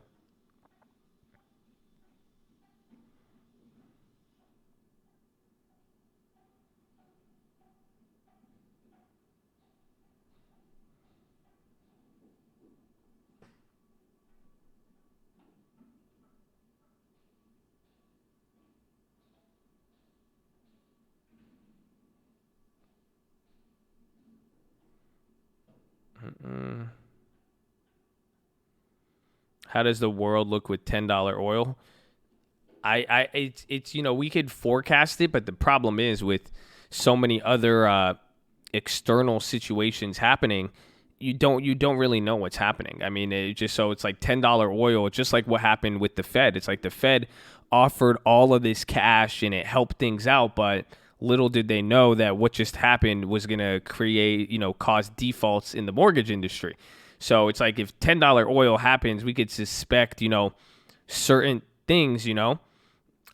How does the world look with $10 oil? It's we could forecast it, but the problem is with so many other external situations happening, you don't really know what's happening. I mean, it's like $10 oil. It's just like what happened with the Fed. It's like the Fed offered all of this cash and it helped things out, but little did they know that what just happened was going to cause defaults in the mortgage industry. So it's like if $10 oil happens, we could suspect, certain things,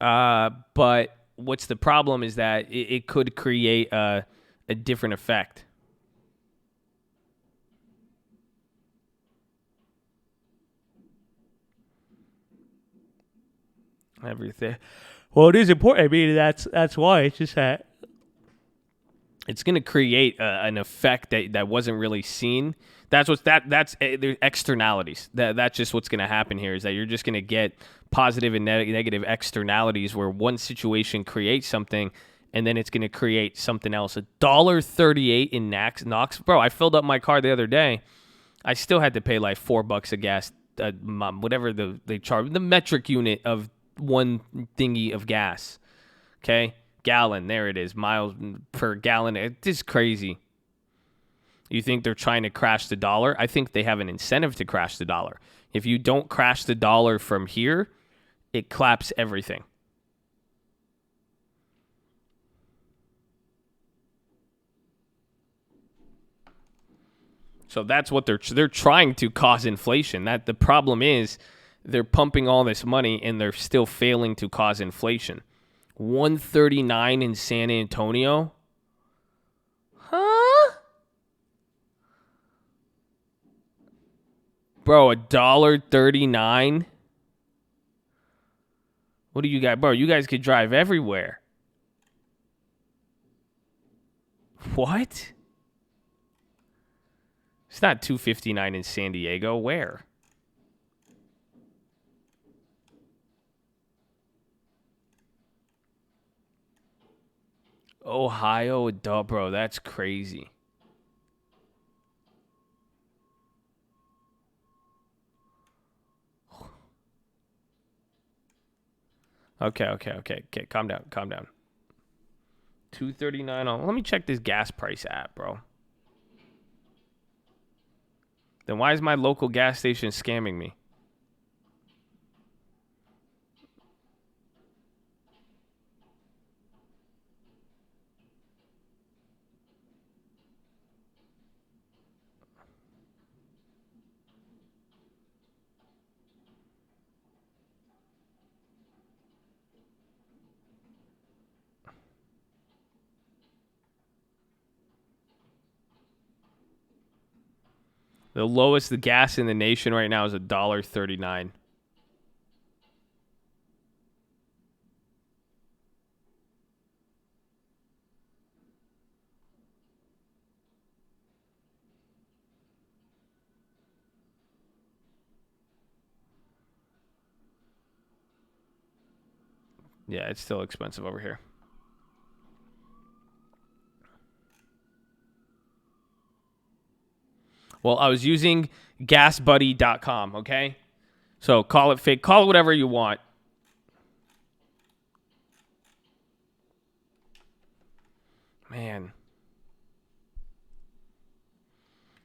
but what's the problem is that it could create a different effect. Everything. Well, it is important. I mean, that's why. It's just that it's going to create an effect that wasn't really seen. That's the externalities. That's just what's going to happen here is that you're just going to get positive and negative externalities where one situation creates something and then it's going to create something else. $1.38 in Knox. Bro, I filled up my car the other day. I still had to pay like $4 a gas, whatever they charge, the metric unit of one thingy of gas. Okay? Gallon, there it is. Miles per gallon. It's crazy. You think they're trying to crash the dollar? I think they have an incentive to crash the dollar. If you don't crash the dollar from here, it claps everything. So that's what they're trying to cause inflation. That the problem is they're pumping all this money and they're still failing to cause inflation. 139 in San Antonio? Huh? Bro, $1.39? What do you guys, bro? You guys could drive everywhere. What? It's not $2.59 in San Diego. Where? Ohio, bro, that's crazy. Okay. Calm down. 239 on. Let me check this gas price app, bro. Then why is my local gas station scamming me? The lowest the gas in the nation right now is $1.39. Yeah, it's still expensive over here. Well, I was using gasbuddy.com, okay? So call it fake, call it whatever you want. Man.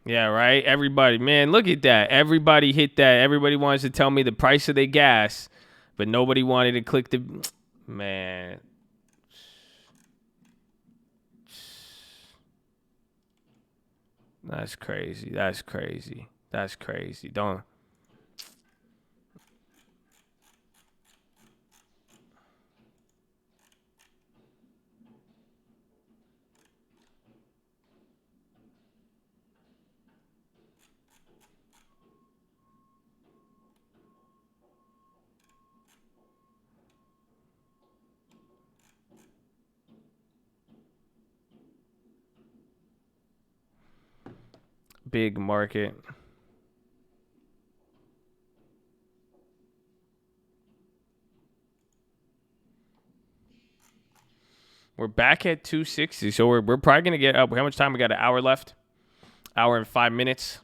Yeah, right? Everybody, man, look at that. Everybody hit that. Everybody wants to tell me the price of their gas. but nobody wanted to click the man. That's crazy. That's crazy. That's crazy. Don't. Big market. We're back at 260, so we're probably gonna get up. How much time we got? An hour left. Hour and 5 minutes.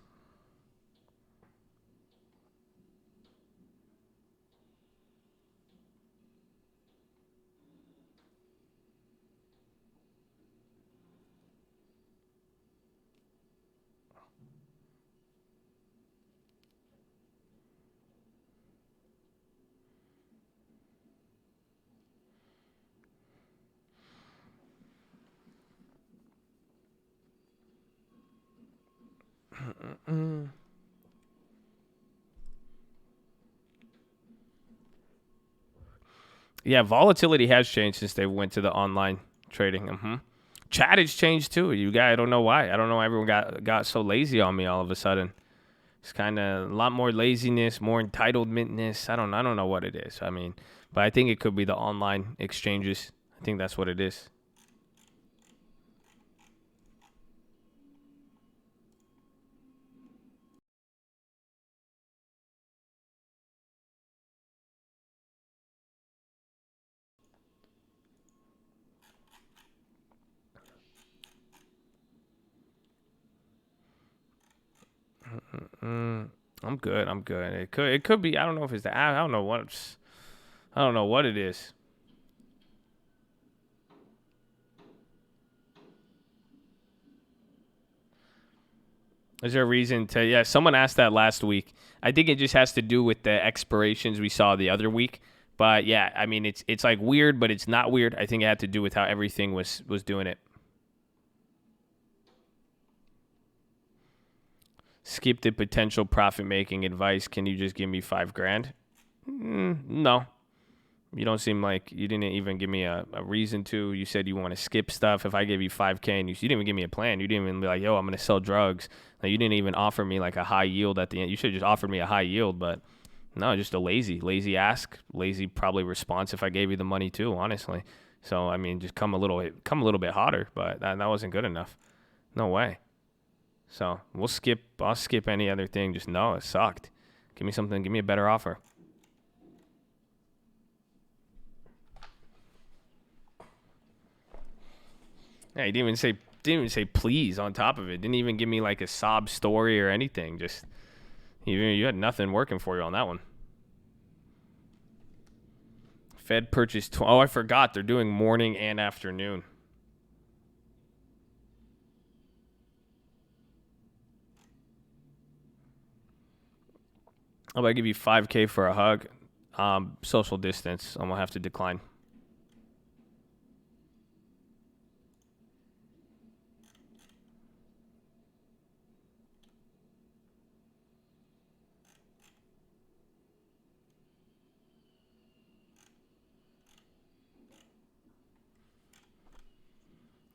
Yeah, volatility has changed since they went to the online trading. Chat has changed too. You guys, I don't know why. I don't know why everyone got so lazy on me all of a sudden. It's kind of a lot more laziness, more entitlementness. I don't know what it is. I mean, but I think it could be the online exchanges. I think that's what it is. I'm good. I'm good. It could be. I don't know if it's the. I don't know what. I don't know what it is. Is there a reason to? Yeah, someone asked that last week. I think it just has to do with the expirations we saw the other week. But yeah, I mean it's like weird, but it's not weird. I think it had to do with how everything was doing it. Skip the potential profit making advice. Can you just give me $5,000? No. You don't seem like you didn't even give me a reason to. You said you want to skip stuff. If I gave you 5K and you didn't even give me a plan, you didn't even be like, yo, I'm going to sell drugs. Like, you didn't even offer me like a high yield at the end. You should have just offered me a high yield, but no, just a lazy ask, lazy probably response if I gave you the money too, honestly. So, I mean, just come a little bit hotter, but that wasn't good enough. No way. So I'll skip any other thing. Just no, it sucked. Give me something, give me a better offer. Yeah, he didn't even say please on top of it. Didn't even give me like a sob story or anything. Just you had nothing working for you on that one. Fed purchased. Oh, I forgot. They're doing morning and afternoon. I'm gonna give you 5K for a hug. Social distance. I'm gonna have to decline.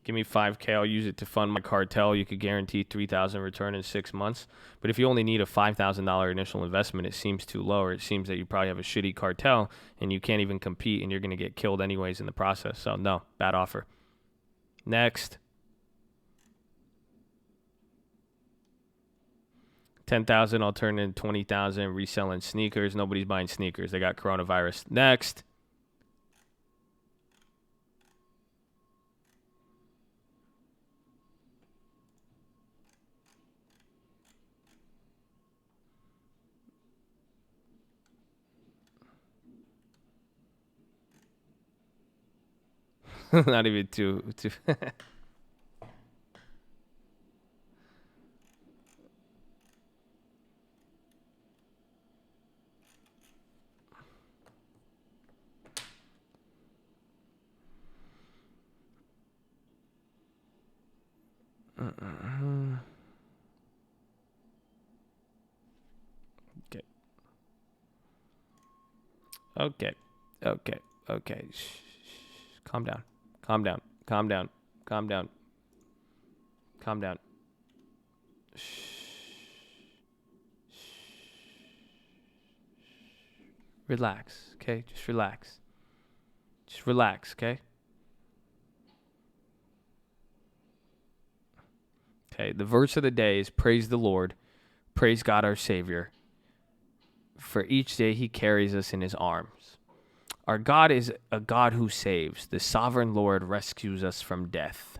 Give me 5K. I'll use it to fund my cartel. You could guarantee 3,000 return in 6 months. But if you only need a $5,000 initial investment, it seems too low. Or it seems that you probably have a shitty cartel and you can't even compete, and you're gonna get killed anyways in the process. So no, bad offer. Next. 10,000. I'll turn in 20,000. Reselling sneakers. Nobody's buying sneakers. They got coronavirus. Next. Not even two. Okay. Shh. Calm down. Calm down. Calm down. Calm down. Calm down. Shh. Relax, okay? Just relax. Just relax, okay? Okay, the verse of the day is praise the Lord, praise God our Savior. For each day he carries us in his arms. Our God is a God who saves. The sovereign Lord rescues us from death.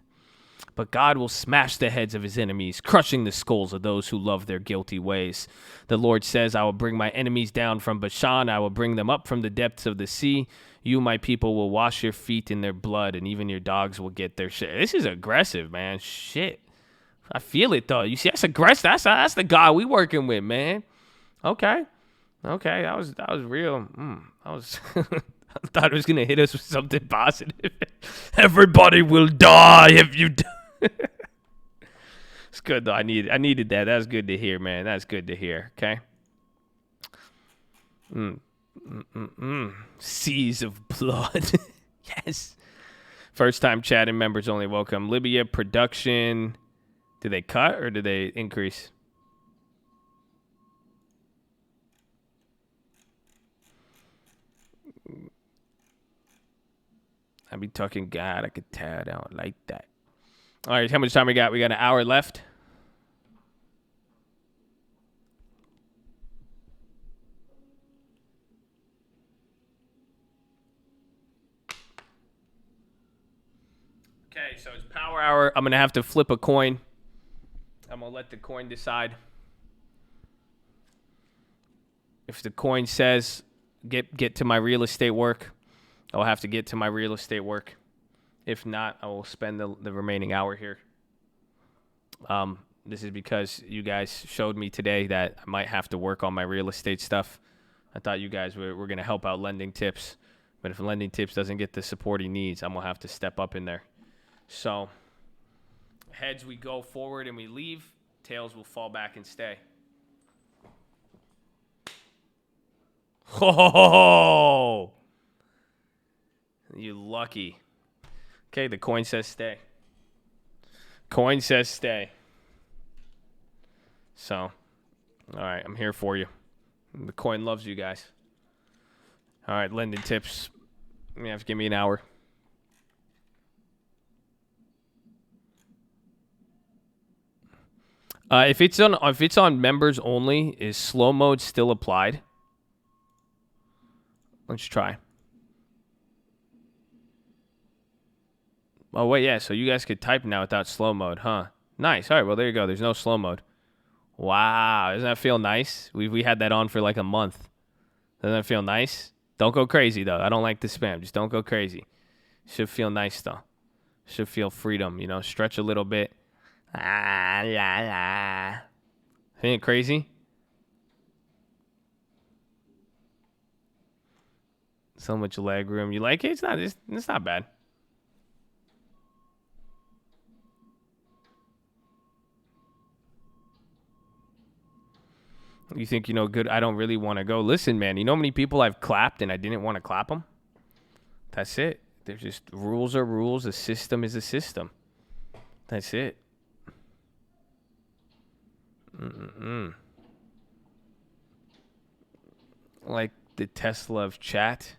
But God will smash the heads of his enemies, crushing the skulls of those who love their guilty ways. The Lord says, I will bring my enemies down from Bashan. I will bring them up from the depths of the sea. You, my people, will wash your feet in their blood, and even your dogs will get their shit. This is aggressive, man. Shit. I feel it, though. You see, that's aggressive. That's the God we working with, man. Okay. That was real. I was... I thought it was going to hit us with something positive. Everybody will die if you die. It's good, though. I needed that. That was good to hear, man. That's good to hear, okay? Seas of blood. Yes. First time chatting, members only welcome. Libya production. Did they cut or did they increase? I be talking God. I could tell. I don't like that. All right, how much time we got? We got an hour left. Okay, so it's power hour. I'm going to have to flip a coin. I'm going to let the coin decide. If the coin says get to my real estate work, I'll have to get to my real estate work. If not, I will spend the remaining hour here. This is because you guys showed me today that I might have to work on my real estate stuff. I thought you guys were going to help out Lending Tips. But if Lending Tips doesn't get the support he needs, I'm going to have to step up in there. So, heads we go forward and we leave. Tails will fall back and stay. Oh! You lucky. Okay, the coin says stay. Coin says stay. So, all right, I'm here for you. The coin loves you guys. All right, Lending Tips. You have to give me an hour. If it's on members only, is slow mode still applied? Let's try. Oh, wait, yeah, so you guys could type now without slow mode, huh? Nice. All right, well, there you go. There's no slow mode. Wow, doesn't that feel nice? We had that on for like a month. Doesn't that feel nice? Don't go crazy, though. I don't like the spam. Just don't go crazy. Should feel nice, though. Should feel freedom, you know? Stretch a little bit. Ah, la, la. Ain't it crazy? So much leg room. You like it? It's not bad. You think, good, I don't really want to go. Listen, man, you know how many people I've clapped and I didn't want to clap them? That's it. There's just rules are rules. A system is a system. That's it. Like the Tesla of chat.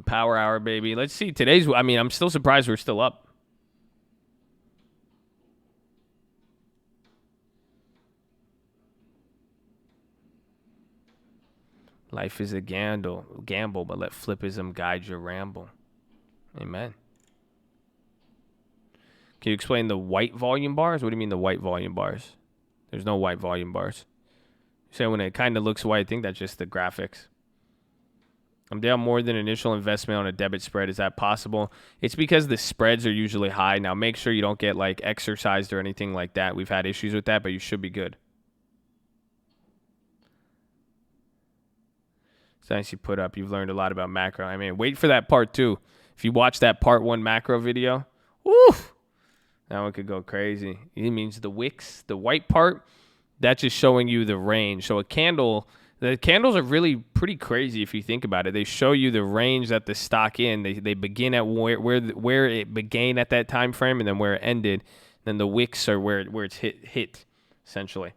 Power hour, baby. Let's see. I'm still surprised we're still up. Life is a gamble, but let flippism guide your ramble. Amen. Can you explain the white volume bars? What do you mean the white volume bars? There's no white volume bars. You say when it kind of looks white, I think that's just the graphics. I'm down more than initial investment on a debit spread. Is that possible? It's because the spreads are usually high. Now, make sure you don't get like exercised or anything like that. We've had issues with that, but you should be good. It's nice you put up. You've learned a lot about macro. I mean, wait for that part 2. If you watch that part 1 macro video, woo! That one could go crazy. It means the wicks, the white part, that's just showing you the range. So a candle, the candles are really pretty crazy if you think about it. They show you the range that the stock in. They begin at where it began at that time frame, and then where it ended. Then the wicks are where it's hit essentially.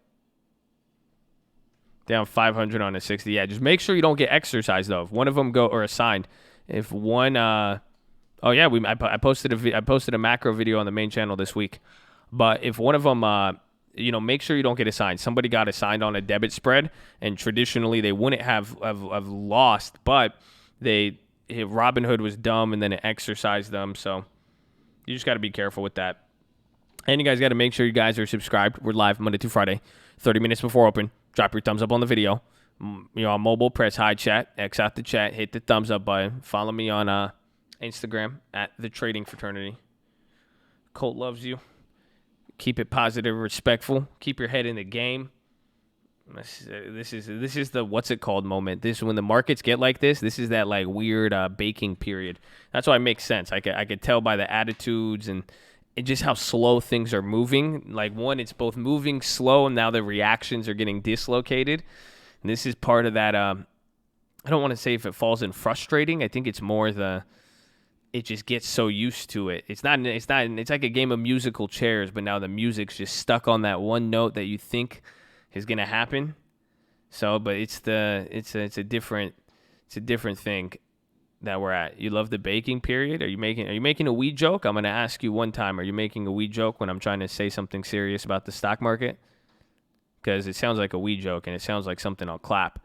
Down 500 on a 60. Yeah, just make sure you don't get exercised though. If one of them go or assigned, if one oh yeah, I posted a macro video on the main channel this week. But if one of them make sure you don't get assigned. Somebody got assigned on a debit spread, and traditionally they wouldn't have lost, but Robinhood was dumb and then it exercised them. So you just got to be careful with that. And you guys got to make sure you guys are subscribed. We're live Monday through Friday, 30 minutes before open. Drop your thumbs up on the video. On mobile, press high chat, X out the chat, hit the thumbs up button. Follow me on Instagram at The Trading Fraternity. Colt loves you. Keep it positive, respectful. Keep your head in the game. This is the what's it called moment. This when the markets get like this. This is that like weird baking period. That's why it makes sense. I could tell by the attitudes and just how slow things are moving. Like one, it's both moving slow and now the reactions are getting dislocated. And this is part of that. I don't want to say if it falls in frustrating. I think it's more it just gets so used to it. It's like a game of musical chairs, but now the music's just stuck on that one note that you think is going to happen. So, but it's a different thing that we're at. You love the baking period? Are you making a weed joke? I'm going to ask you one time, are you making a weed joke when I'm trying to say something serious about the stock market? Because it sounds like a weed joke and it sounds like something I'll clap.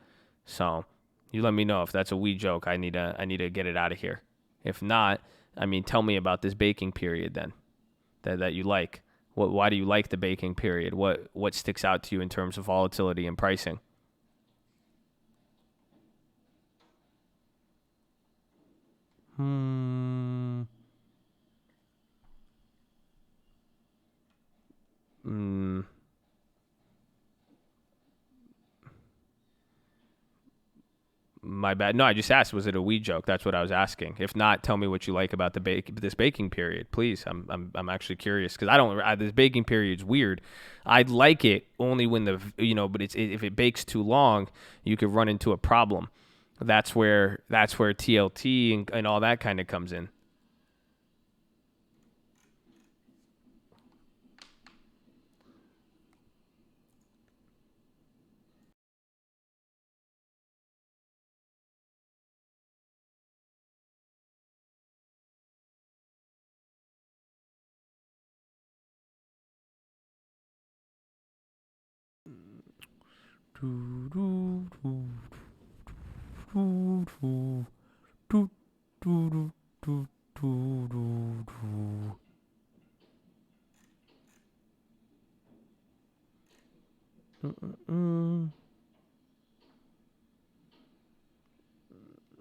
So, you let me know if that's a weed joke. I need to get it out of here. If not, tell me about this baking period then that you like. Why do you like the baking period? What sticks out to you in terms of volatility and pricing? My bad. No, I just asked, was it a weed joke? That's what I was asking. If not, tell me what you like about this baking period, please. I'm actually curious because this baking period's weird. I'd like it only when but if it bakes too long, you could run into a problem. That's where TLT and all that kind of comes in. I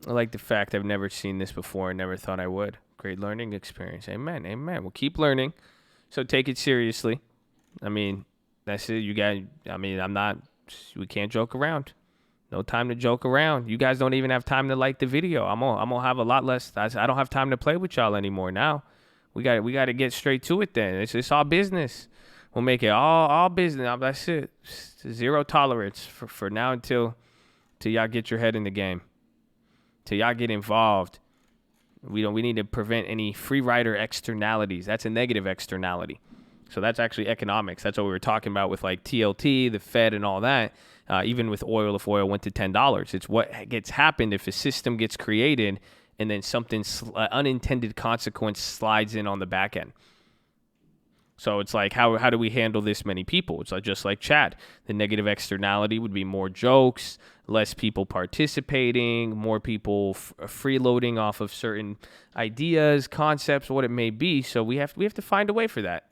like the fact I've never seen this before and never thought I would. Great learning experience. Amen. Amen. We'll keep learning. So take it seriously. That's it. You guys, we can't joke around. No time to joke around. You guys don't even have time to like the video. I'm gonna have a lot less. I don't have time to play with y'all anymore now. We got to get straight to it then. It's all business. We'll make it all business. That's it. Zero tolerance for now until y'all get your head in the game. Till y'all get involved. We need to prevent any free rider externalities. That's a negative externality. So that's actually economics. That's what we were talking about with like TLT, the Fed, and all that. Even with oil, if oil went to $10, it's what gets happened if a system gets created and then something unintended consequence slides in on the back end. So it's like, how do we handle this many people? It's like just like Chad. The negative externality would be more jokes, less people participating, more people freeloading off of certain ideas, concepts, what it may be. So we have to find a way for that.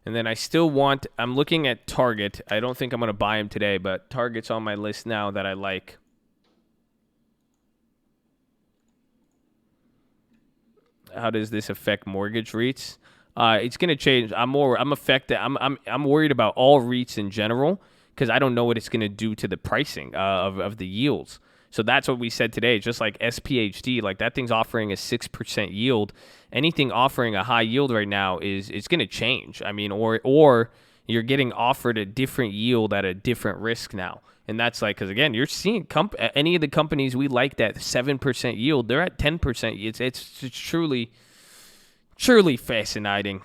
And then I'm looking at Target. I don't think I'm going to buy him today, but Target's on my list now that I like. How does this affect mortgage REITs? It's going to change. I'm worried about all REITs in general because I don't know what it's going to do to the pricing of the yields. So that's what we said today. Just like SPHD, like that thing's offering a 6% yield. Anything offering a high yield right now it's going to change. I mean, or you're getting offered a different yield at a different risk now. And that's like, because again, you're seeing any of the companies we like that 7% yield, they're at 10%. It's truly fascinating.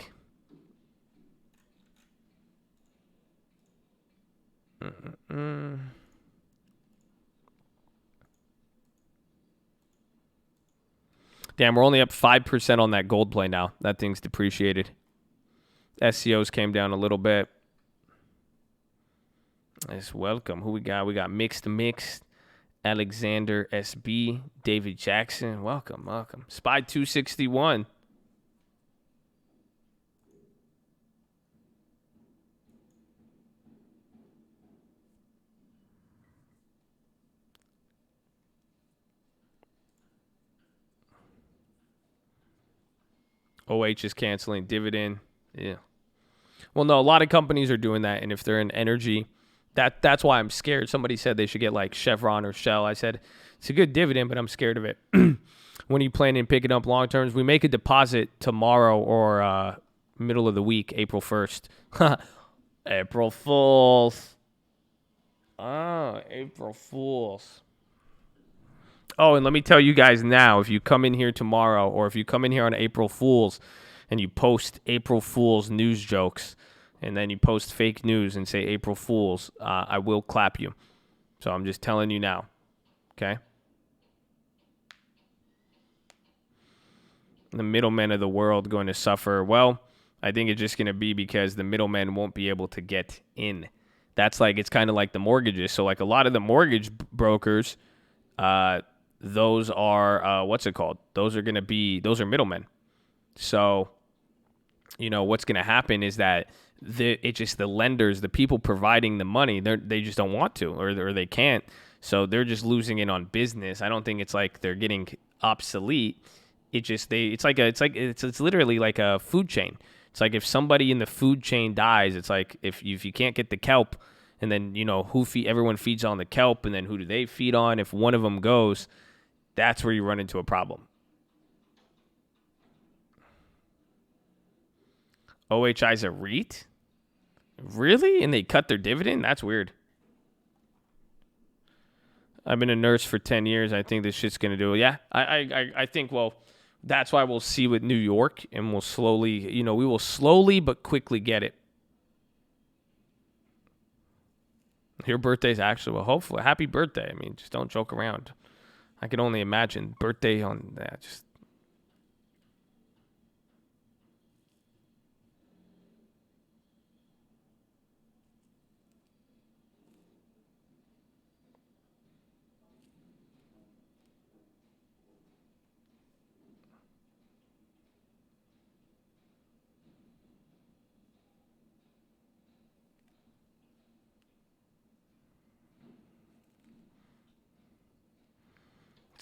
Damn, we're only up 5% on that gold play now. That thing's depreciated. SCOs came down a little bit. Nice, welcome. Who we got? We got Mixed. Alexander SB. David Jackson. Welcome. Spy 261. OH is canceling dividend. Yeah. Well, no, a lot of companies are doing that, and if they're in energy, that's why I'm scared. Somebody said they should get like Chevron or Shell. I said it's a good dividend, but I'm scared of it. When are you planning on picking up long terms? We make a deposit tomorrow or middle of the week, April 1st. April Fools. Oh, April Fools. Oh, and let me tell you guys now, if you come in here tomorrow or if you come in here on April Fools and you post April Fools news jokes and then you post fake news and say April Fools, I will clap you. So I'm just telling you now, okay? The middlemen of the world going to suffer. Well, I think it's just going to be because the middlemen won't be able to get in. That's like, it's kind of like the mortgages. So like a lot of the mortgage brokers, those are, what's it called? Those are middlemen. So, you know, what's going to happen is that it's just the lenders, the people providing the money, they just don't want to, or they can't. So they're just losing it on business. I don't think it's like they're getting obsolete. It's literally like a food chain. It's like if somebody in the food chain dies, it's like if you can't get the kelp, and then, you know, everyone feeds on the kelp, and then who do they feed on? If one of them goes, that's where you run into a problem. OHI's a REIT? Really? And they cut their dividend? That's weird. I've been a nurse for 10 years. I think this shit's going to do it. Yeah, I think, well, that's why we'll see with New York, and we'll slowly, you know, we will slowly but quickly get it. Your birthday's actually, well, hopefully, happy birthday. I mean, just don't joke around. I can only imagine birthday on that. Just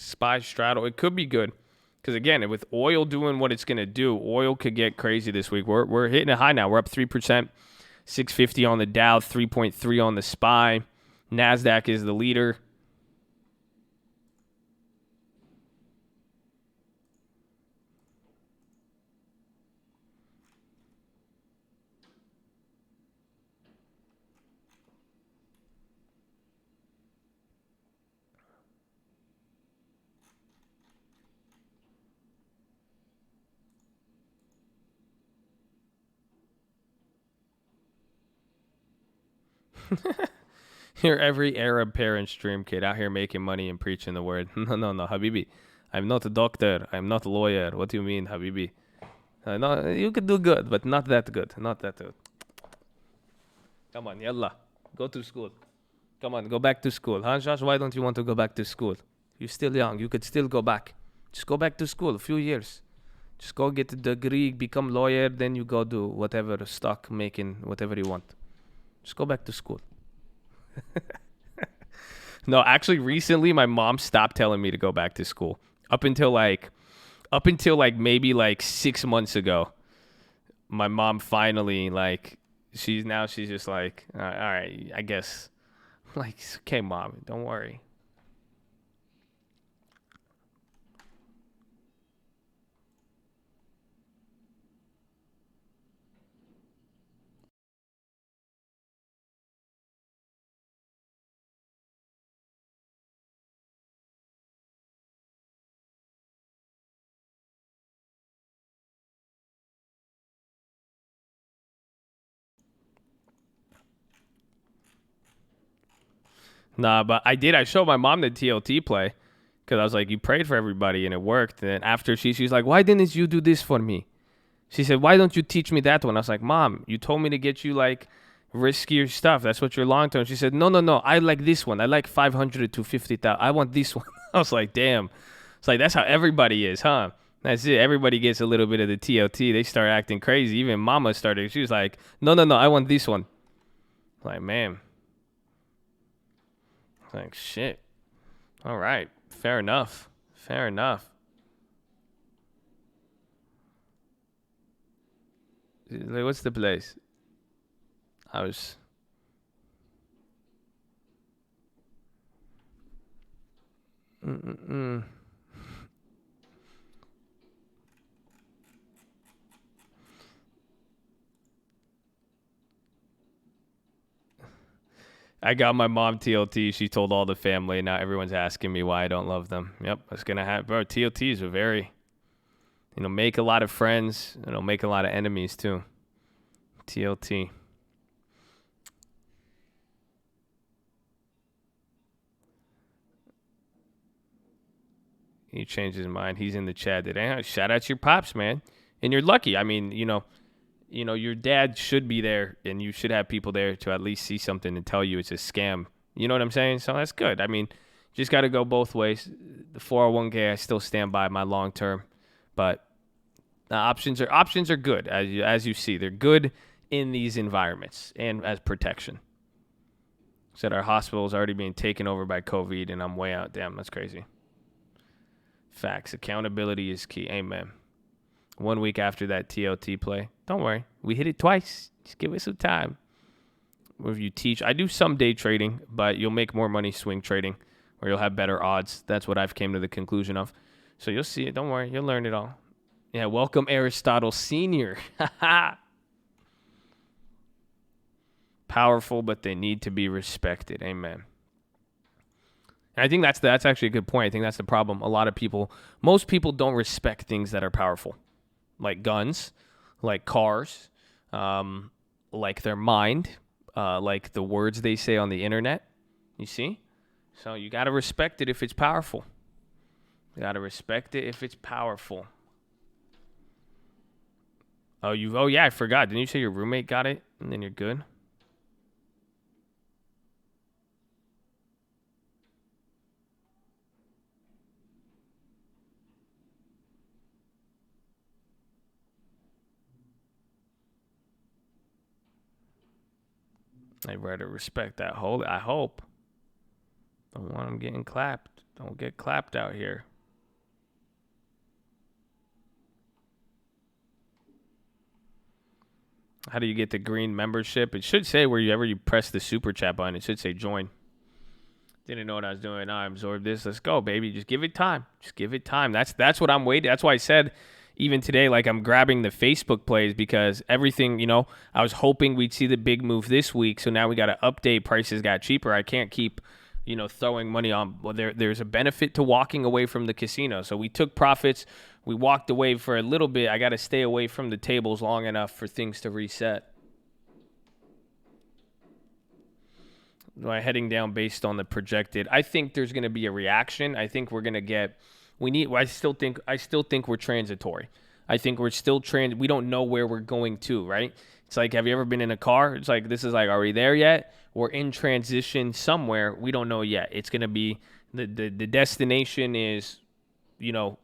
SPY straddle. It could be good. Because, again, with oil doing what it's going to do, oil could get crazy this week. We're hitting a high now. We're up 3%, 650 on the Dow, 3.3 on the SPY. NASDAQ is the leader. You're every Arab parent's dream kid out here making money and preaching the word. No, Habibi. I'm not a doctor. I'm not a lawyer. What do you mean, Habibi? No, you could do good, but not that good. Not that good. Come on, yalla. Go to school. Come on, go back to school. Huh, Josh? Why don't you want to go back to school? You're still young. You could still go back. Just go back to school a few years. Just go get a degree, become lawyer, then you go do whatever, stock making, whatever you want. Just go back to school. No, actually, recently my mom stopped telling me to go back to school. Up until maybe 6 months ago, my mom finally she's just like, all right, I guess. Like, okay, mom, don't worry. Nah, but I did. I showed my mom the TLT play because I was like, you prayed for everybody and it worked. And then after she's like, why didn't you do this for me? She said, why don't you teach me that one? I was like, Mom, you told me to get you like riskier stuff. That's what your long term. She said, no. I like this one. I like 500 to 50,000. I want this one. I was like, damn. It's like, that's how everybody is, huh? That's it. Everybody gets a little bit of the TLT. They start acting crazy. Even Mama started. She was like, no. I want this one. Like, man. Like, shit. All right. Fair enough. Like, what's the place? I was. I got my mom TLT. She told all the family. Now everyone's asking me why I don't love them. Yep, that's gonna happen. Bro, TLTs are very, make a lot of friends. Make a lot of enemies too. TLT. He changed his mind. He's in the chat today. Shout out to your pops, man. And you're lucky. I mean, your dad should be there, and you should have people there to at least see something and tell you it's a scam. You know what I'm saying? So that's good. I mean, just got to go both ways. The 401k, I still stand by my long term, but options are good as you see. They're good in these environments and as protection. Said our hospital is already being taken over by COVID, and I'm way out. Damn, that's crazy. Facts. Accountability is key. Amen. 1 week after that TLT play. Don't worry. We hit it twice. Just give it some time. If you teach, I do some day trading, but you'll make more money swing trading, or you'll have better odds. That's what I've came to the conclusion of. So you'll see it. Don't worry. You'll learn it all. Yeah, welcome Aristotle Sr. Powerful, but they need to be respected. Amen. And I think that's actually a good point. I think that's the problem. Most people don't respect things that are powerful, like guns, like cars, like their mind, like the words they say on the internet. You see? So you got to respect it if it's powerful. You got to respect it if it's powerful. Oh, yeah, I forgot. Didn't you say your roommate got it and then you're good? I better respect that. I hope. Don't want them getting clapped. Don't get clapped out here. How do you get the green membership? It should say wherever you press the super chat button, it should say join. Didn't know what I was doing. I absorbed this. Let's go, baby. Just give it time. That's what I'm waiting. That's why I said even today, like I'm grabbing the Facebook plays because everything, I was hoping we'd see the big move this week. So now we got to update. Prices got cheaper. I can't keep, throwing money on. Well, there's a benefit to walking away from the casino. So we took profits. We walked away for a little bit. I got to stay away from the tables long enough for things to reset. Heading down based on the projected. I think there's going to be a reaction. I think we're going to get. I still think we're transitory. I think we're still we don't know where we're going to. Right? It's like, have you ever been in a car? It's like this is like, are we there yet? We're in transition somewhere. We don't know yet. It's going to be the destination is,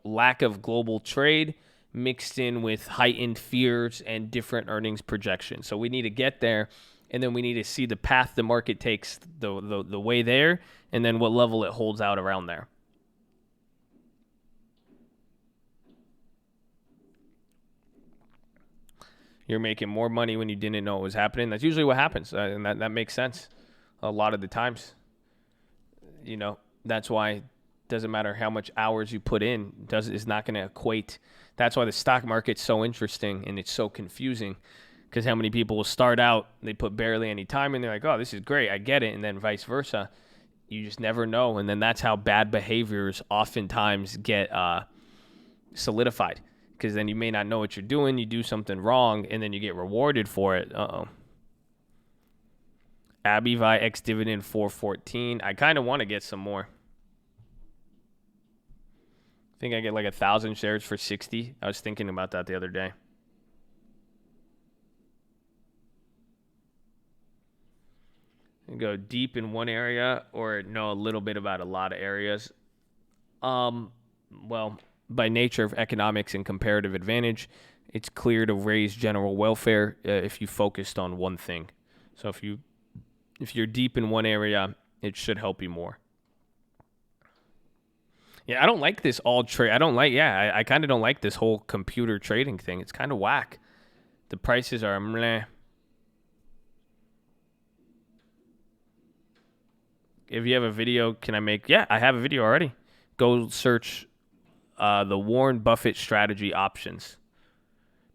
lack of global trade mixed in with heightened fears and different earnings projections. So we need to get there. And then we need to see the path the market takes the way there, and then what level it holds out around there. You're making more money when you didn't know it was happening. That's usually what happens, and that makes sense a lot of the times. You know, that's why it doesn't matter how much hours you put in, it's not going to equate. That's why the stock market's so interesting and it's so confusing, because how many people will start out, they put barely any time in, they're like, oh, this is great, I get it, and then vice versa. You just never know, and then that's how bad behaviors oftentimes get solidified, because then you may not know what you're doing, you do something wrong, and then you get rewarded for it. Abivi X dividend 414. I kind of want to get some more. I think I get like 1,000 shares for 60. I was thinking about that the other day. And go deep in one area or know a little bit about a lot of areas. Well, by nature of economics and comparative advantage, it's clear to raise general welfare if you focused on one thing. So if you're deep in one area, it should help you more. Yeah, I don't like this all trade. I kind of don't like this whole computer trading thing. It's kind of whack. The prices are meh. If you have a video, can I make? Yeah, I have a video already. Go search the Warren Buffett strategy options.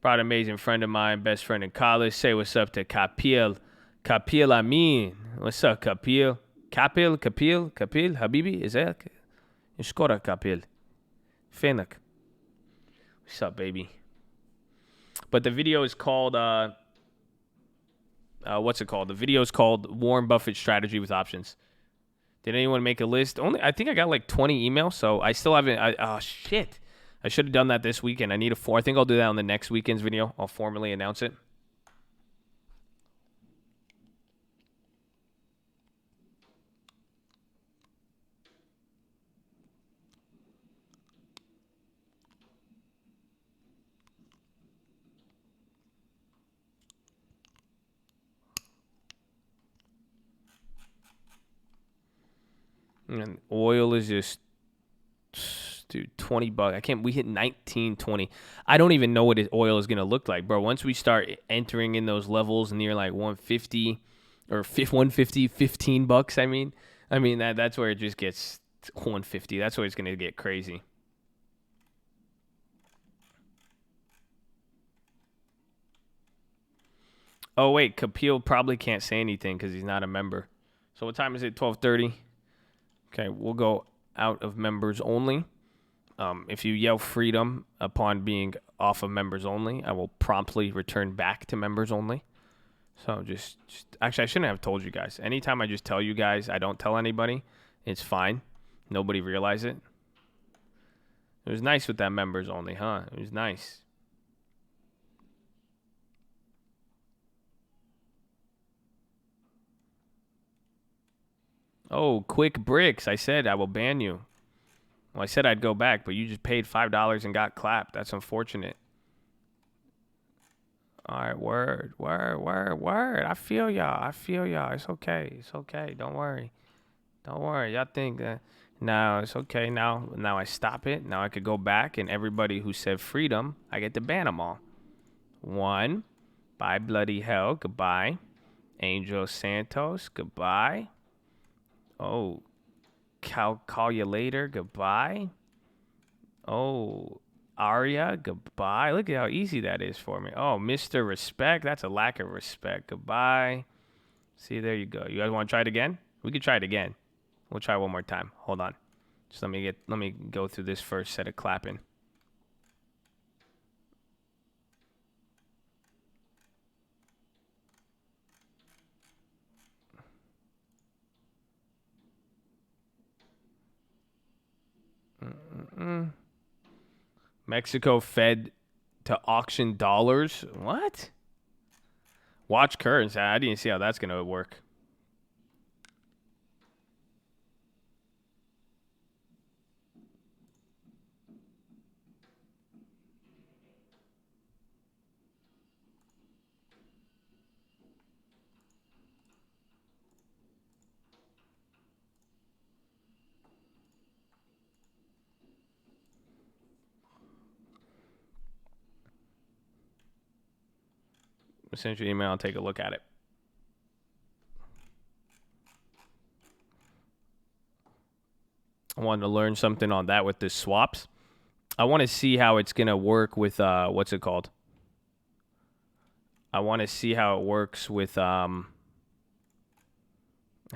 Brought an amazing friend of mine, best friend in college. Say what's up to Kapil. Kapil Amin. What's up, Kapil? Kapil, Habibi, is that? Shkora Kapil. Fenak. What's up, baby? But the video is called, what's it called? The video is called Warren Buffett Strategy with Options. Did anyone make a list? I think I got like 20 emails, so I still haven't. Oh, shit. I should have done that this weekend. I need I think I'll do that on the next weekend's video. I'll formally announce it. And oil is just, dude, $20. We hit 19.20. I don't even know what oil is going to look like, bro. Once we start entering in those levels near like 150 or 150, $15, I mean that's where it just gets 150. That's where it's going to get crazy. Oh, wait, Kapil probably can't say anything because he's not a member. So what time is it? 12:30. Okay, we'll go out of members only. If you yell freedom upon being off of members only, I will promptly return back to members only. So just actually, I shouldn't have told you guys. Anytime I just tell you guys, I don't tell anybody, it's fine. Nobody realize it. It was nice with that members only, huh? It was nice. Oh, quick bricks. I said I will ban you. Well, I said I'd go back, but you just paid $5 and got clapped. That's unfortunate. All right, word. I feel y'all. It's okay. Don't worry. Y'all think that. No, it's okay. Now I stop it. Now I could go back, and everybody who said freedom, I get to ban them all. 1. Bye, bloody hell. Goodbye. Angel Santos. Goodbye. Oh, call you later. Goodbye. Oh, Arya. Goodbye. Look at how easy that is for me. Oh, Mr. Respect. That's a lack of respect. Goodbye. See, there you go. You guys want to try it again? We could try it again. We'll try one more time. Hold on. Just let me go through this first set of clapping. Mexico Fed to auction dollars. What? Watch currency. I didn't see how that's going to work. I'll send you an email. I'll take a look at it. I wanted to learn something on that with the swaps. I want to see how it's going to work with, what's it called? I want to see how it works with, how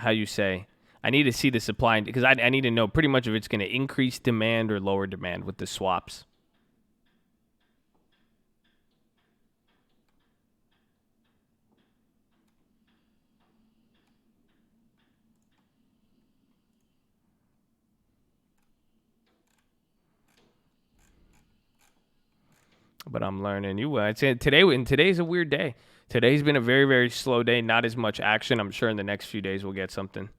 you say, I need to see the supply, because I need to know pretty much if it's going to increase demand or lower demand with the swaps. But I'm learning. I'd say today's a weird day. Today's been a very, very slow day. Not as much action. I'm sure in the next few days we'll get something.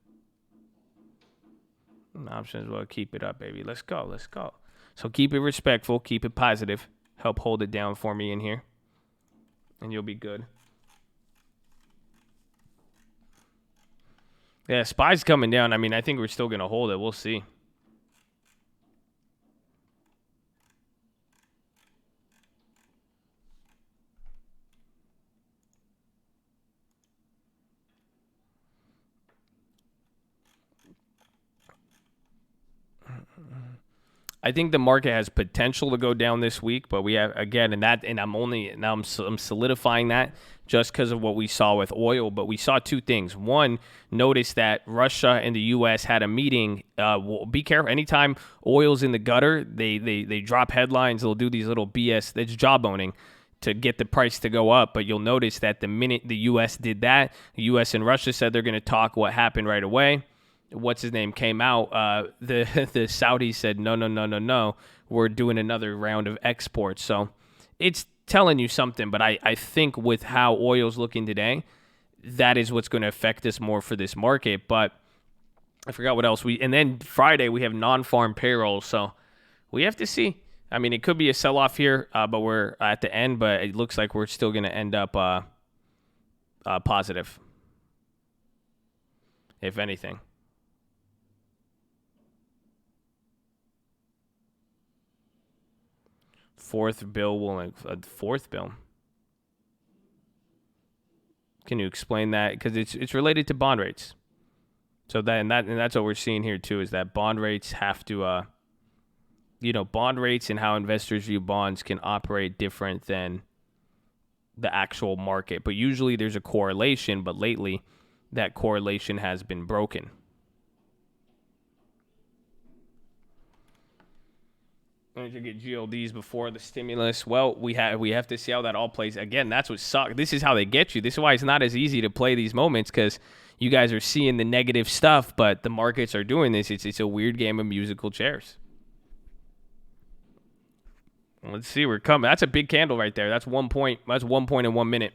Options will keep it up, baby. Let's go. Let's go. So keep it respectful. Keep it positive. Help hold it down for me in here. And you'll be good. Yeah, SPY's coming down. I mean, I think we're still going to hold it. We'll see. I think the market has potential to go down this week, but we have again, I'm solidifying that just because of what we saw with oil. But we saw two things. One, notice that Russia and the U.S. had a meeting. Be careful. Anytime oil's in the gutter, they drop headlines. They'll do these little BS. That's job owning to get the price to go up. But you'll notice that the minute the U.S. did that, the U.S. and Russia said they're going to talk what happened right away. What's his name came out, the Saudis said, no, we're doing another round of exports. So it's telling you something, but I think with how oil's looking today, that is what's going to affect us more for this market. But I forgot what else and then Friday we have non-farm payroll. So we have to see. I mean, it could be a sell-off here, but we're at the end, but it looks like we're still going to end up positive, if anything. Fourth bill. Can you explain that? Because it's related to bond rates. So that's what we're seeing here too, is that bond rates have to, bond rates and how investors view bonds can operate different than the actual market. But usually there's a correlation, but lately that correlation has been broken. To get GLDs before the stimulus. Well, we have to see how that all plays. Again, that's what sucks. This is how they get you. This is why it's not as easy to play these moments, because you guys are seeing the negative stuff, but the markets are doing this. It's a weird game of musical chairs. Let's see. We're coming. That's a big candle right there. That's 1 point. That's 1 point in 1 minute.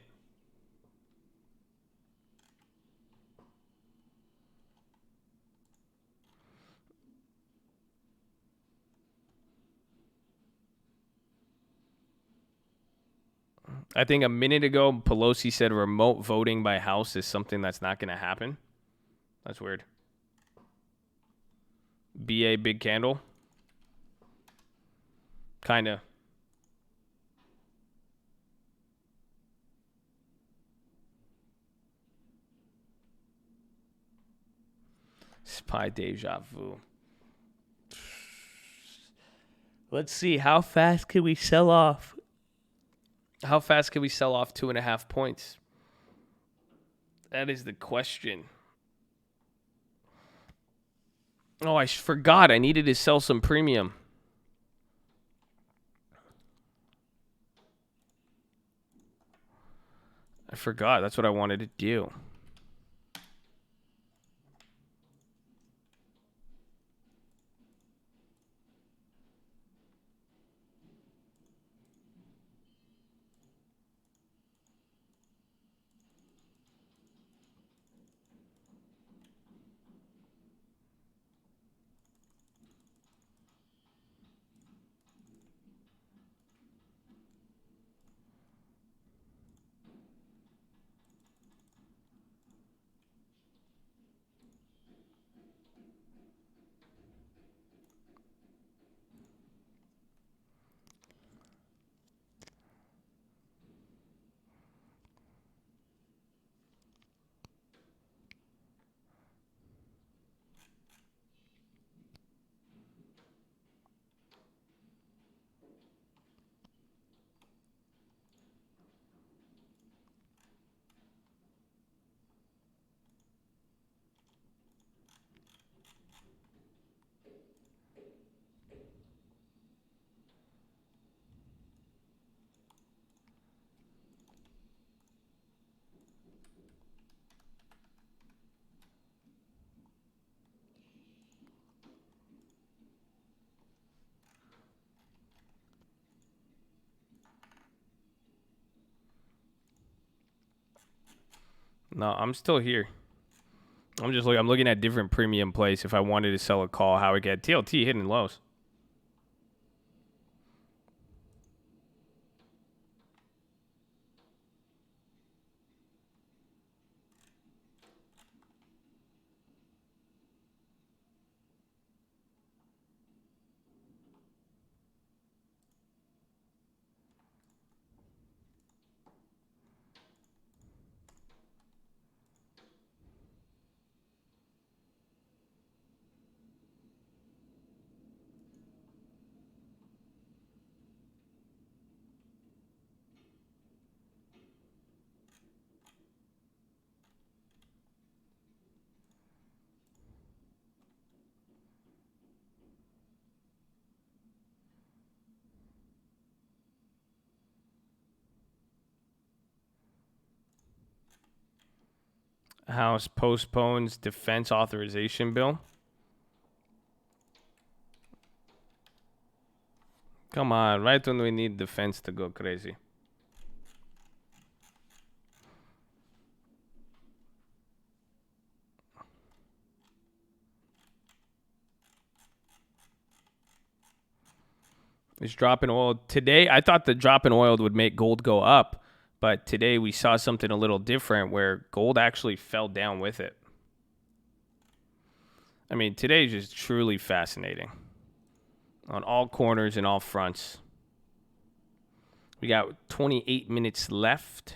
I think a minute ago, Pelosi said remote voting by House is something that's not going to happen. That's weird. BA big candle. Kind of. SPY deja vu. Let's see. How fast can we sell off? How fast can we sell off 2.5 points? That is the question. Oh, I forgot. I needed to sell some premium. I forgot. That's what I wanted to do. No, I'm still here. I'm looking at different premium plays. If I wanted to sell a call, how it get TLT hitting lows. House postpones defense authorization bill. Come on, right when we need defense to go crazy. It's dropping oil. Today, I thought the drop in oil would make gold go up, but today we saw something a little different where gold actually fell down with it. I mean, today is just truly fascinating on all corners and all fronts. We got 28 minutes left.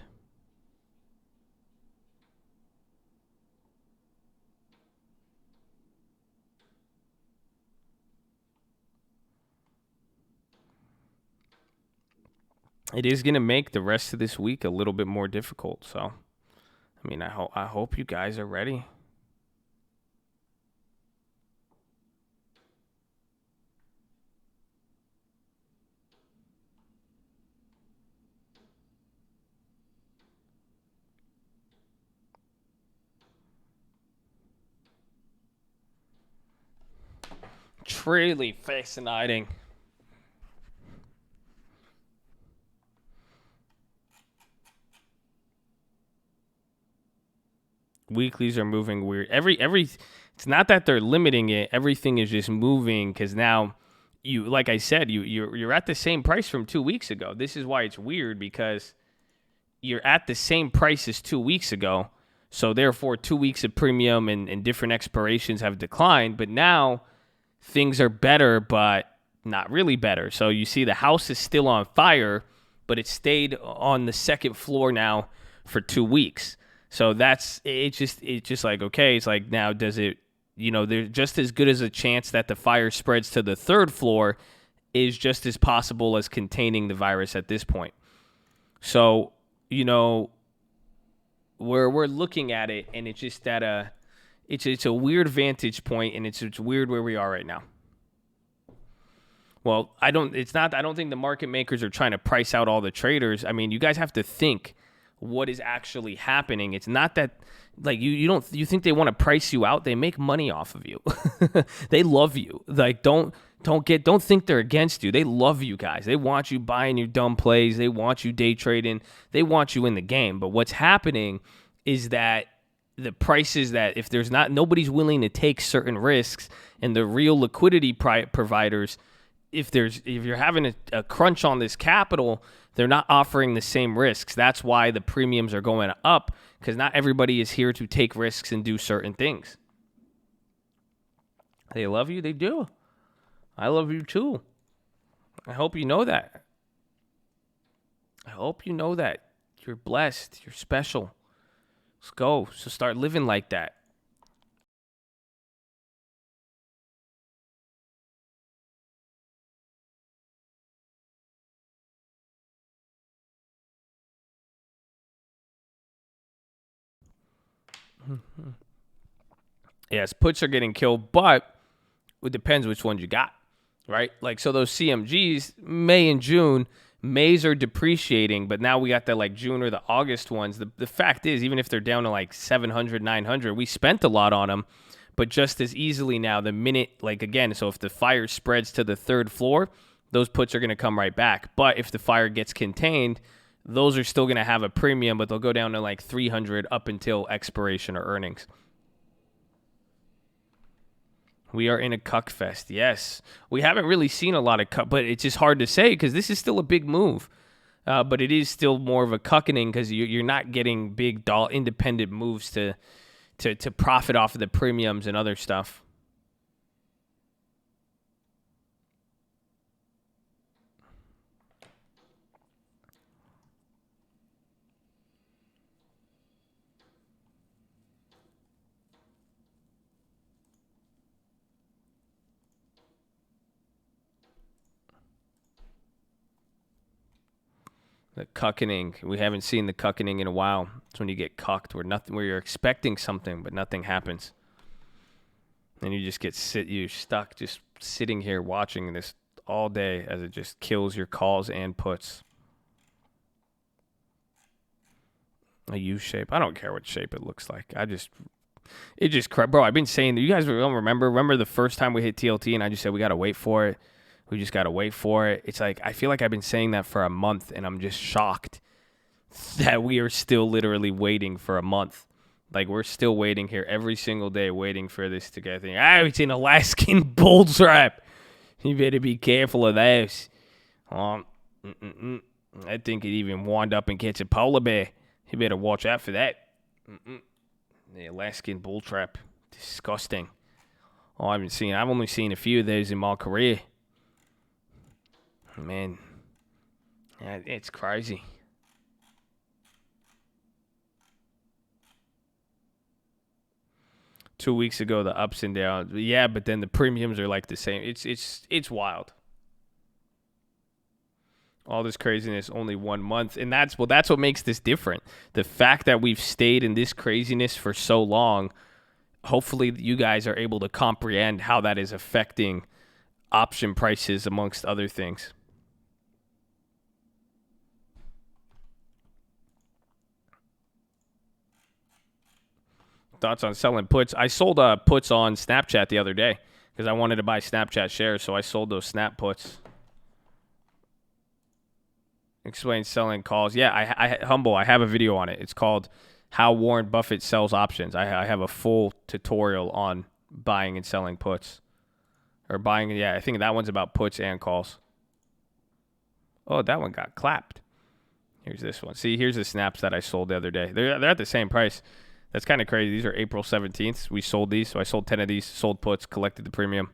It is going to make the rest of this week a little bit more difficult. So, I mean, I hope you guys are ready. Truly fascinating. Weeklies are moving weird. It's not that they're limiting it. Everything is just moving because now you, like I said, you're at the same price from 2 weeks ago. This is why it's weird because you're at the same price as 2 weeks ago. So therefore 2 weeks of premium and different expirations have declined, but now things are better, but not really better. So you see the house is still on fire, but it stayed on the second floor now for 2 weeks. So it's just like, okay, it's like now does it, there's just as good as a chance that the fire spreads to the third floor is just as possible as containing the virus at this point. So, we're looking at it and it's just that it's a weird vantage point and it's weird where we are right now. Well, I don't think the market makers are trying to price out all the traders. I mean, you guys have to think what is actually happening. It's not that like you think they want to price you out. They make money off of you. They love you. Like don't think they're against you. They love you guys. They want you buying your dumb plays. They want you day trading. They want you in the game. But what's happening is that the prices that if there's nobody's willing to take certain risks and the real liquidity providers, if you're having a crunch on this capital, they're not offering the same risks. That's why the premiums are going up because not everybody is here to take risks and do certain things. They love you. They do. I love you too. I hope you know that. I hope you know that. You're blessed. You're special. Let's go. So start living like that. Yes, puts are getting killed, but it depends which ones you got, right? Like, so those CMGs, May and June, Mays are depreciating, but now we got the like June or the August ones. The fact is, even if they're down to like 700, 900, we spent a lot on them, but just as easily now, the minute, like again, so if the fire spreads to the third floor, those puts are going to come right back. But if the fire gets contained, those are still going to have a premium, but they'll go down to like 300 up until expiration or earnings. We are in a cuck fest. Yes. We haven't really seen a lot of cuck, but it's just hard to say because this is still a big move. But it is still more of a cuckening because you're not getting big independent moves to profit off of the premiums and other stuff. The cuckening. We haven't seen the cuckening in a while. It's when you get cucked where you're expecting something, but nothing happens. And you just you're stuck just sitting here watching this all day as it just kills your calls and puts. A U shape. I don't care what shape it looks like. Bro, I've been saying that. You guys don't remember the first time we hit TLT and I just said we got to wait for it. We just got to wait for it. It's like, I feel like I've been saying that for a month, and I'm just shocked that we are still literally waiting for a month. Like, we're still waiting here every single day, waiting for this to get thing. It's an Alaskan bull trap. You better be careful of those. I think it even wound up and catch a polar bear. You better watch out for that. The Alaskan bull trap. Disgusting. I've only seen a few of those in my career. Man, it's crazy. Two weeks ago, the ups and downs. Yeah, but then the premiums are like the same. It's wild. All this craziness, only 1 month. And that's what makes this different. The fact that we've stayed in this craziness for so long, hopefully you guys are able to comprehend how that is affecting option prices amongst other things. Thoughts on selling puts? I sold puts on Snapchat the other day because I wanted to buy Snapchat shares, so I sold those Snap puts. Explain selling calls. Yeah, I have a video on it. It's called How Warren Buffett Sells Options. I have a full tutorial on buying and selling puts. Or buying, yeah, I think that one's about puts and calls. Oh, that one got clapped. Here's this one. See, here's the snaps that I sold the other day. They're at the same price. That's kind of crazy. These are April 17th. We sold these. So I sold 10 of these, sold puts, collected the premium.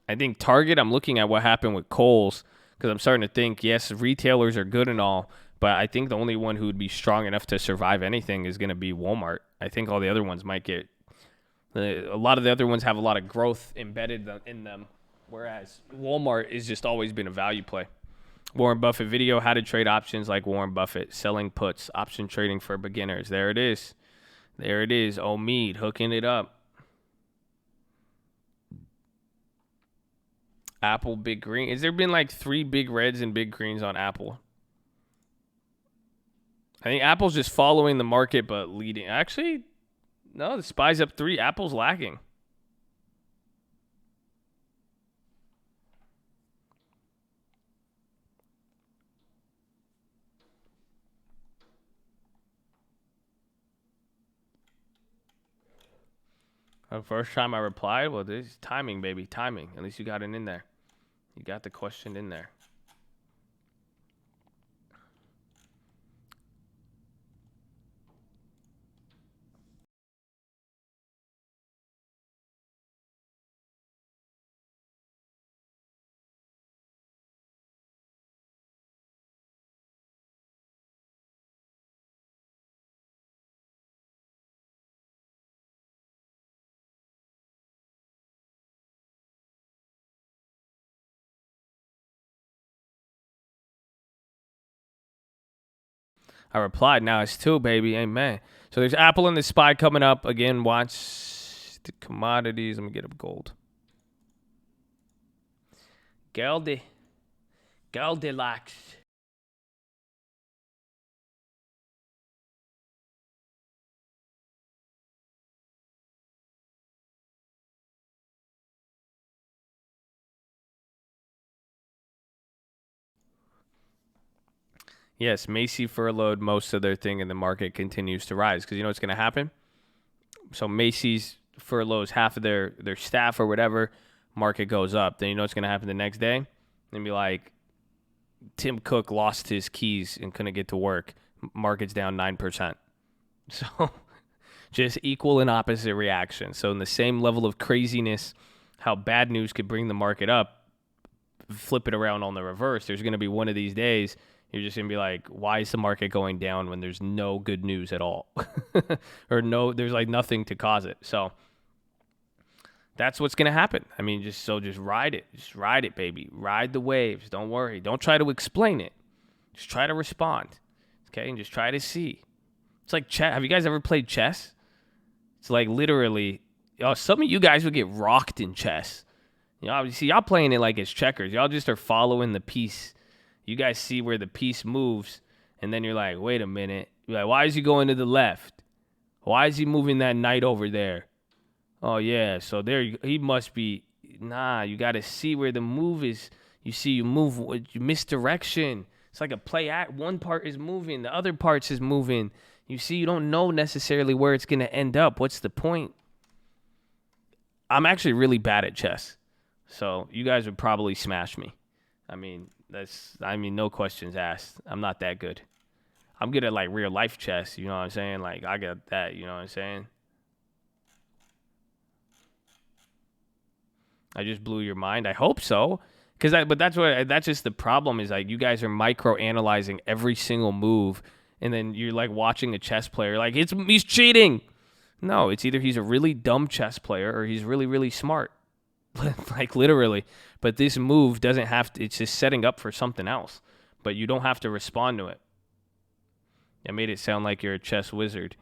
I think Target, I'm looking at what happened with Kohl's because I'm starting to think, yes, retailers are good and all, but I think the only one who would be strong enough to survive anything is going to be Walmart. I think all the other ones might get a lot of the other ones have a lot of growth embedded in them, whereas Walmart has just always been a value play. Warren Buffett video, how to trade options like Warren Buffett, selling puts, option trading for beginners. There it is. There it is. Omid hooking it up. Apple, big green. Has there been like 3 big reds and big greens on Apple? I think Apple's just following the market but leading. Actually, no, the SPY's up 3. Apple's lacking. The first time I replied, well, this is timing, baby, timing. At least you got it in there. You got the question in there. I replied, now it's 2, baby. Amen. So there's Apple and the SPY coming up. Again, watch the commodities. Let me get up gold. Goldilocks. Yes, Macy furloughed most of their thing and the market continues to rise. Because you know what's going to happen? So Macy's furloughs half of their staff or whatever, market goes up. Then you know what's going to happen the next day? And be like, Tim Cook lost his keys and couldn't get to work. Market's down 9%. So just equal and opposite reaction. So in the same level of craziness, how bad news could bring the market up, flip it around on the reverse. There's going to be one of these days you're just going to be like, why is the market going down when there's no good news at all? Or no, there's like nothing to cause it. So that's what's going to happen. I mean, just ride it. Just ride it, baby. Ride the waves. Don't worry. Don't try to explain it. Just try to respond. Okay? And just try to see. It's like chess. Have you guys ever played chess? It's like literally, some of you guys would get rocked in chess. You know, see, y'all playing it like it's checkers. Y'all just are following the piece. You guys see where the piece moves, and then you're like, wait a minute. You're like, why is he going to the left? Why is he moving that knight over there? Oh, yeah, so he must be. Nah, you got to see where the move is. You see, you move, you misdirection. It's like a play act. One part is moving, the other parts is moving. You see, you don't know necessarily where it's going to end up. What's the point? I'm actually really bad at chess. So you guys would probably smash me. I mean, no questions asked. I'm not that good. I'm good at like real life chess. You know what I'm saying? Like I got that. You know what I'm saying? I just blew your mind. I hope so. But that's just the problem is like you guys are micro analyzing every single move, and then you're like watching a chess player like he's cheating. No, it's either he's a really dumb chess player or he's really, really smart. Like literally. But this move doesn't have to, it's just setting up for something else. But you don't have to respond to it. I made it sound like you're a chess wizard.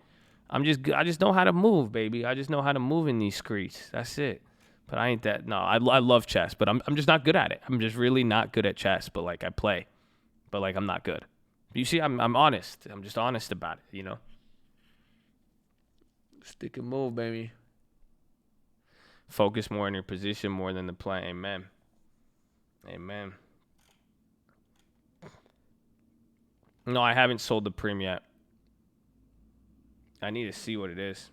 I just know how to move, baby. I just know how to move in these streets. That's it. But I ain't that. No, I love chess, but I'm just not good at it. I'm just really not good at chess. But like I play, but like I'm not good. You see, I'm honest. I'm just honest about it. You know. Stick and move, baby. Focus more on your position more than the play. Amen. Amen. No, I haven't sold the prim yet. I need to see what it is.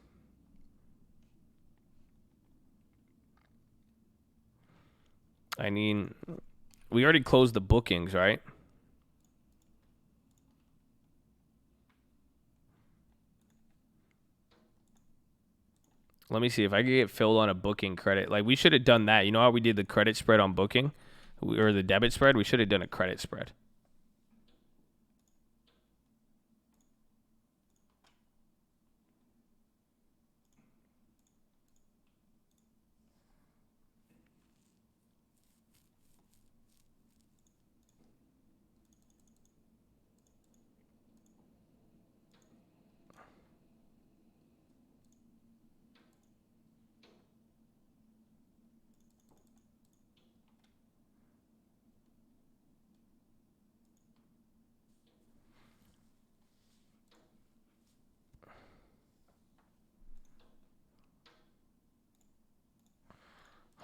We already closed the bookings, right? Let me see if I can get filled on a booking credit. Like we should have done that. You know how we did the credit spread on booking or the debit spread? We should have done a credit spread.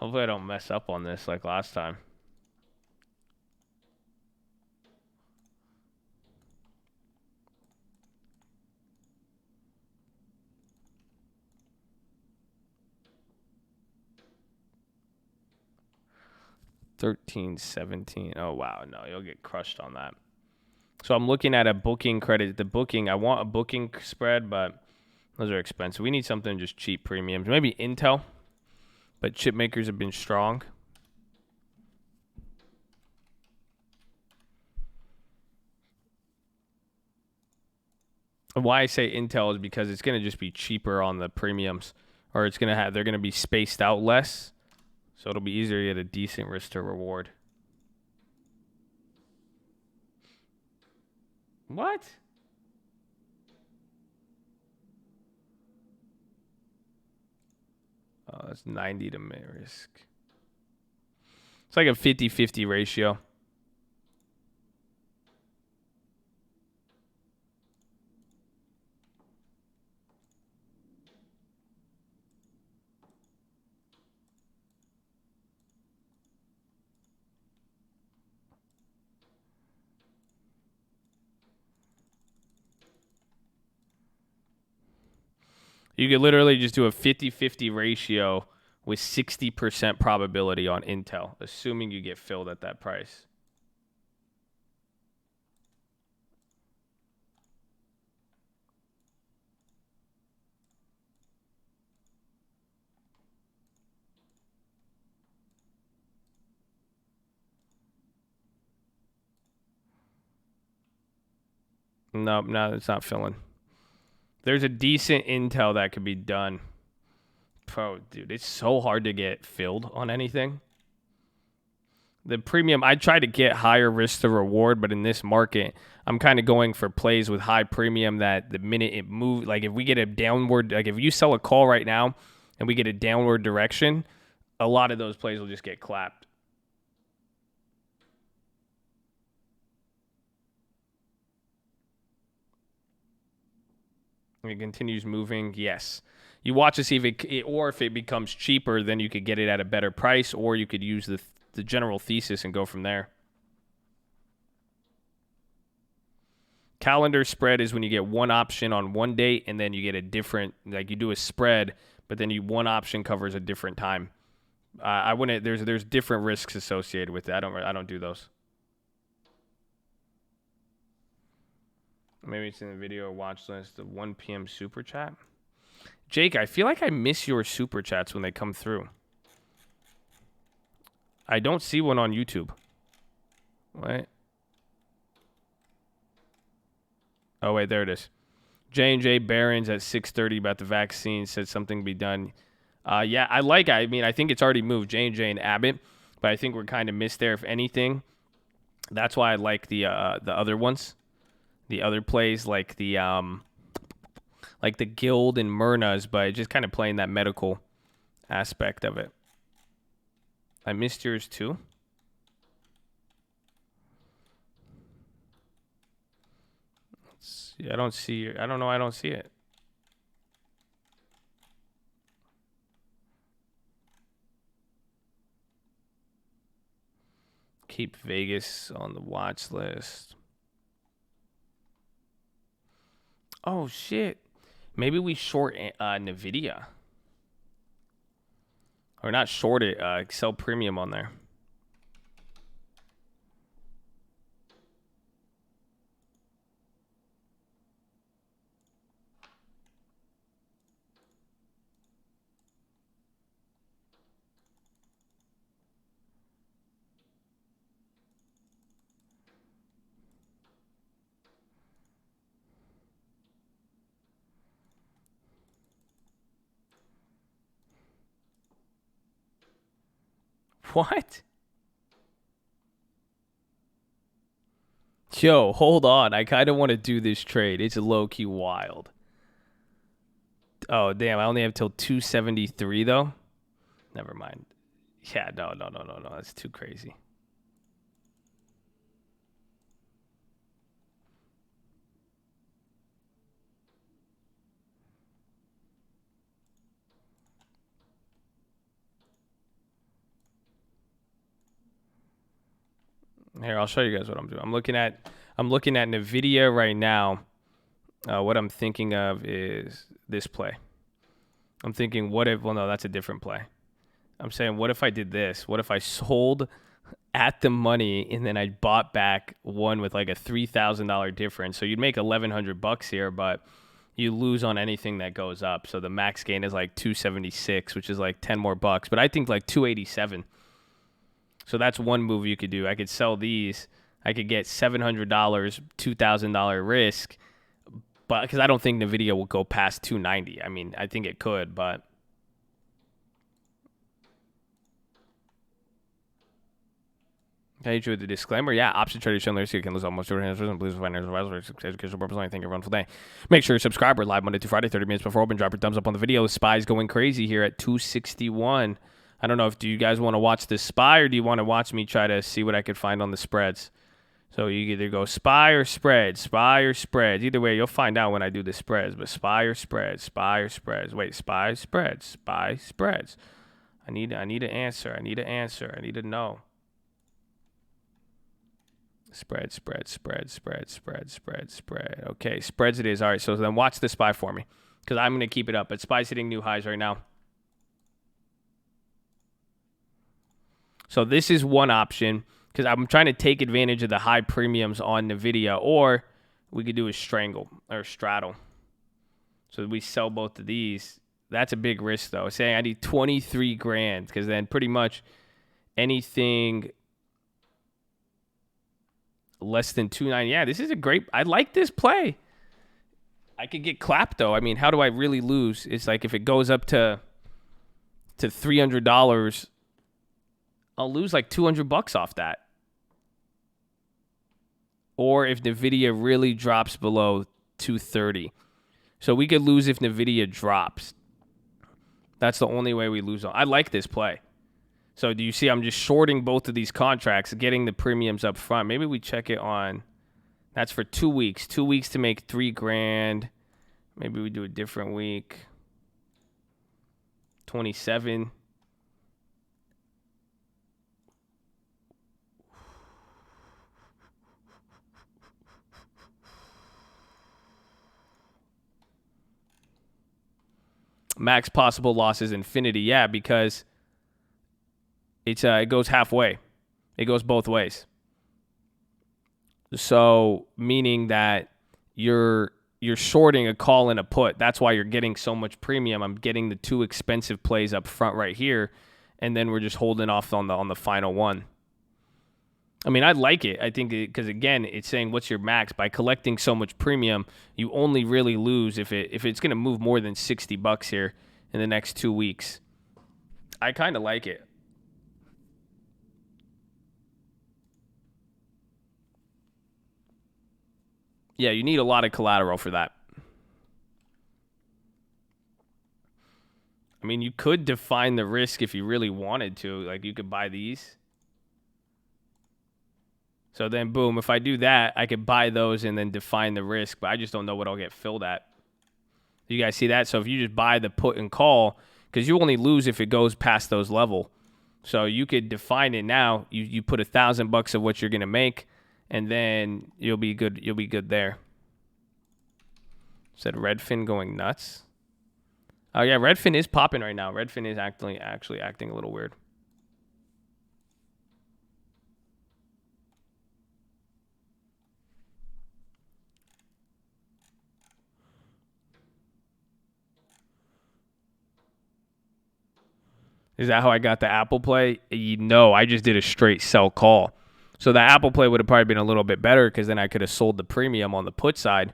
Hopefully I don't mess up on this like last time. $13.17. Oh wow, no, you'll get crushed on that. So I'm looking at a booking credit. The booking, I want a booking spread, but those are expensive. We need something just cheap premiums. Maybe Intel, but chip makers have been strong. And why I say Intel is because it's going to just be cheaper on the premiums, or they're going to be spaced out less, so it'll be easier to get a decent risk to reward. What? Oh, that's 90 to risk. It's like a 50-50 ratio. You could literally just do a 50-50 ratio with 60% probability on Intel, assuming you get filled at that price. Nope, no, it's not filling. There's a decent Intel that could be done. Bro, dude, it's so hard to get filled on anything. The premium, I try to get higher risk to reward, but in this market, I'm kind of going for plays with high premium that the minute it moves, like if we get a downward, like if you sell a call right now and we get a downward direction, a lot of those plays will just get clapped. It continues moving, yes. You watch to see if if it becomes cheaper, then you could get it at a better price, or you could use the general thesis and go from there. Calendar spread is when you get one option on one date, and then you get a different, like you do a spread, but then one option covers a different time. I wouldn't. There's different risks associated with it. I don't do those. Maybe it's in the video or watch list. The 1 p.m. super chat. Jake, I feel like I miss your super chats when they come through. I don't see one on YouTube. What? Oh, wait, there it is. J&J Barron's at 6:30 about the vaccine said something be done. Yeah, I think it's already moved, J&J and Abbott, but I think we're kind of missed there, if anything. That's why I like the other ones. The other plays like the Guild and Myrna's, but just kind of playing that medical aspect of it. I missed yours too. Let's see. I don't see I don't know. I don't see it. Keep Vegas on the watch list. Oh, shit. Maybe we short NVIDIA. Or not short it, sell premium on there. What? Yo, hold on. I kind of want to do this trade. It's low-key wild. Oh, damn. I only have till 273, though. Never mind. Yeah, no. That's too crazy. Here, I'll show you guys what I'm doing. I'm looking at NVIDIA right now. What I'm thinking of is this play. I'm thinking, what if? Well, no, that's a different play. I'm saying, what if I did this? What if I sold at the money and then I bought back one with like a $3,000 difference? So you'd make $1,100 here, but you lose on anything that goes up. So the max gain is like 276, which is like 10 more bucks. But I think like 287. So that's one move you could do. I could sell these. I could get $700, $2,000 risk, but because I don't think NVIDIA will go past 290. I mean, I think it could, but page with the disclaimer. Yeah, option traders shown there can lose almost 200%. Please financial advisors, educational purposes only. Thank you everyone for today. Make sure you subscribe. We're live Monday through Friday, 30 minutes before open. Drop your thumbs up on the video. The SPY's going crazy here at 261. I don't know if do you guys want to watch the SPY or do you want to watch me try to see what I could find on the spreads? So you either go SPY or spreads, SPY or spreads. Either way, you'll find out when I do the spreads. But SPY or spreads, SPY or spreads. Wait, SPY, spreads, SPY, spreads. I need an answer. I need an answer. I need to know. Spread. Okay, spreads it is. All right, so then watch the SPY for me. because I'm going to keep it up. But SPY's hitting new highs right now. So this is one option because I'm trying to take advantage of the high premiums on NVIDIA, or we could do a strangle or straddle. So we sell both of these. That's a big risk though. Saying I need 23 grand because then pretty much anything less than 290. Yeah, this is a great. I like this play. I could get clapped though. I mean, how do I really lose? It's like if it goes up to $300, I'll lose like $200 off that. Or if NVIDIA really drops below 230. So we could lose if NVIDIA drops. That's the only way we lose. I like this play. So do you see I'm just shorting both of these contracts, getting the premiums up front. Maybe we check it on. That's for 2 weeks. 2 weeks to make 3 grand. Maybe we do a different week. 27. Max possible loss is infinity. Yeah, because it goes halfway. It goes both ways. So meaning that you're shorting a call and a put. That's why you're getting so much premium. I'm getting the 2 expensive plays up front right here, and then we're just holding off on the final one. I mean, I like it. I think because again, it's saying what's your max. By collecting so much premium, you only really lose if it's going to move more than $60 here in the next 2 weeks. I kind of like it. Yeah, you need a lot of collateral for that. I mean, you could define the risk if you really wanted to. Like, you could buy these. So then, boom, if I do that, I could buy those and then define the risk. But I just don't know what I'll get filled at. You guys see that? So if you just buy the put and call, because you only lose if it goes past those level. So you could define it now. You put $1,000 of what you're going to make, and then you'll be good. You'll be good there. Said Redfin going nuts. Oh, yeah, Redfin is popping right now. Redfin is actually acting a little weird. Is that how I got the Apple Play? No, I just did a straight sell call. So the Apple Play would have probably been a little bit better because then I could have sold the premium on the put side.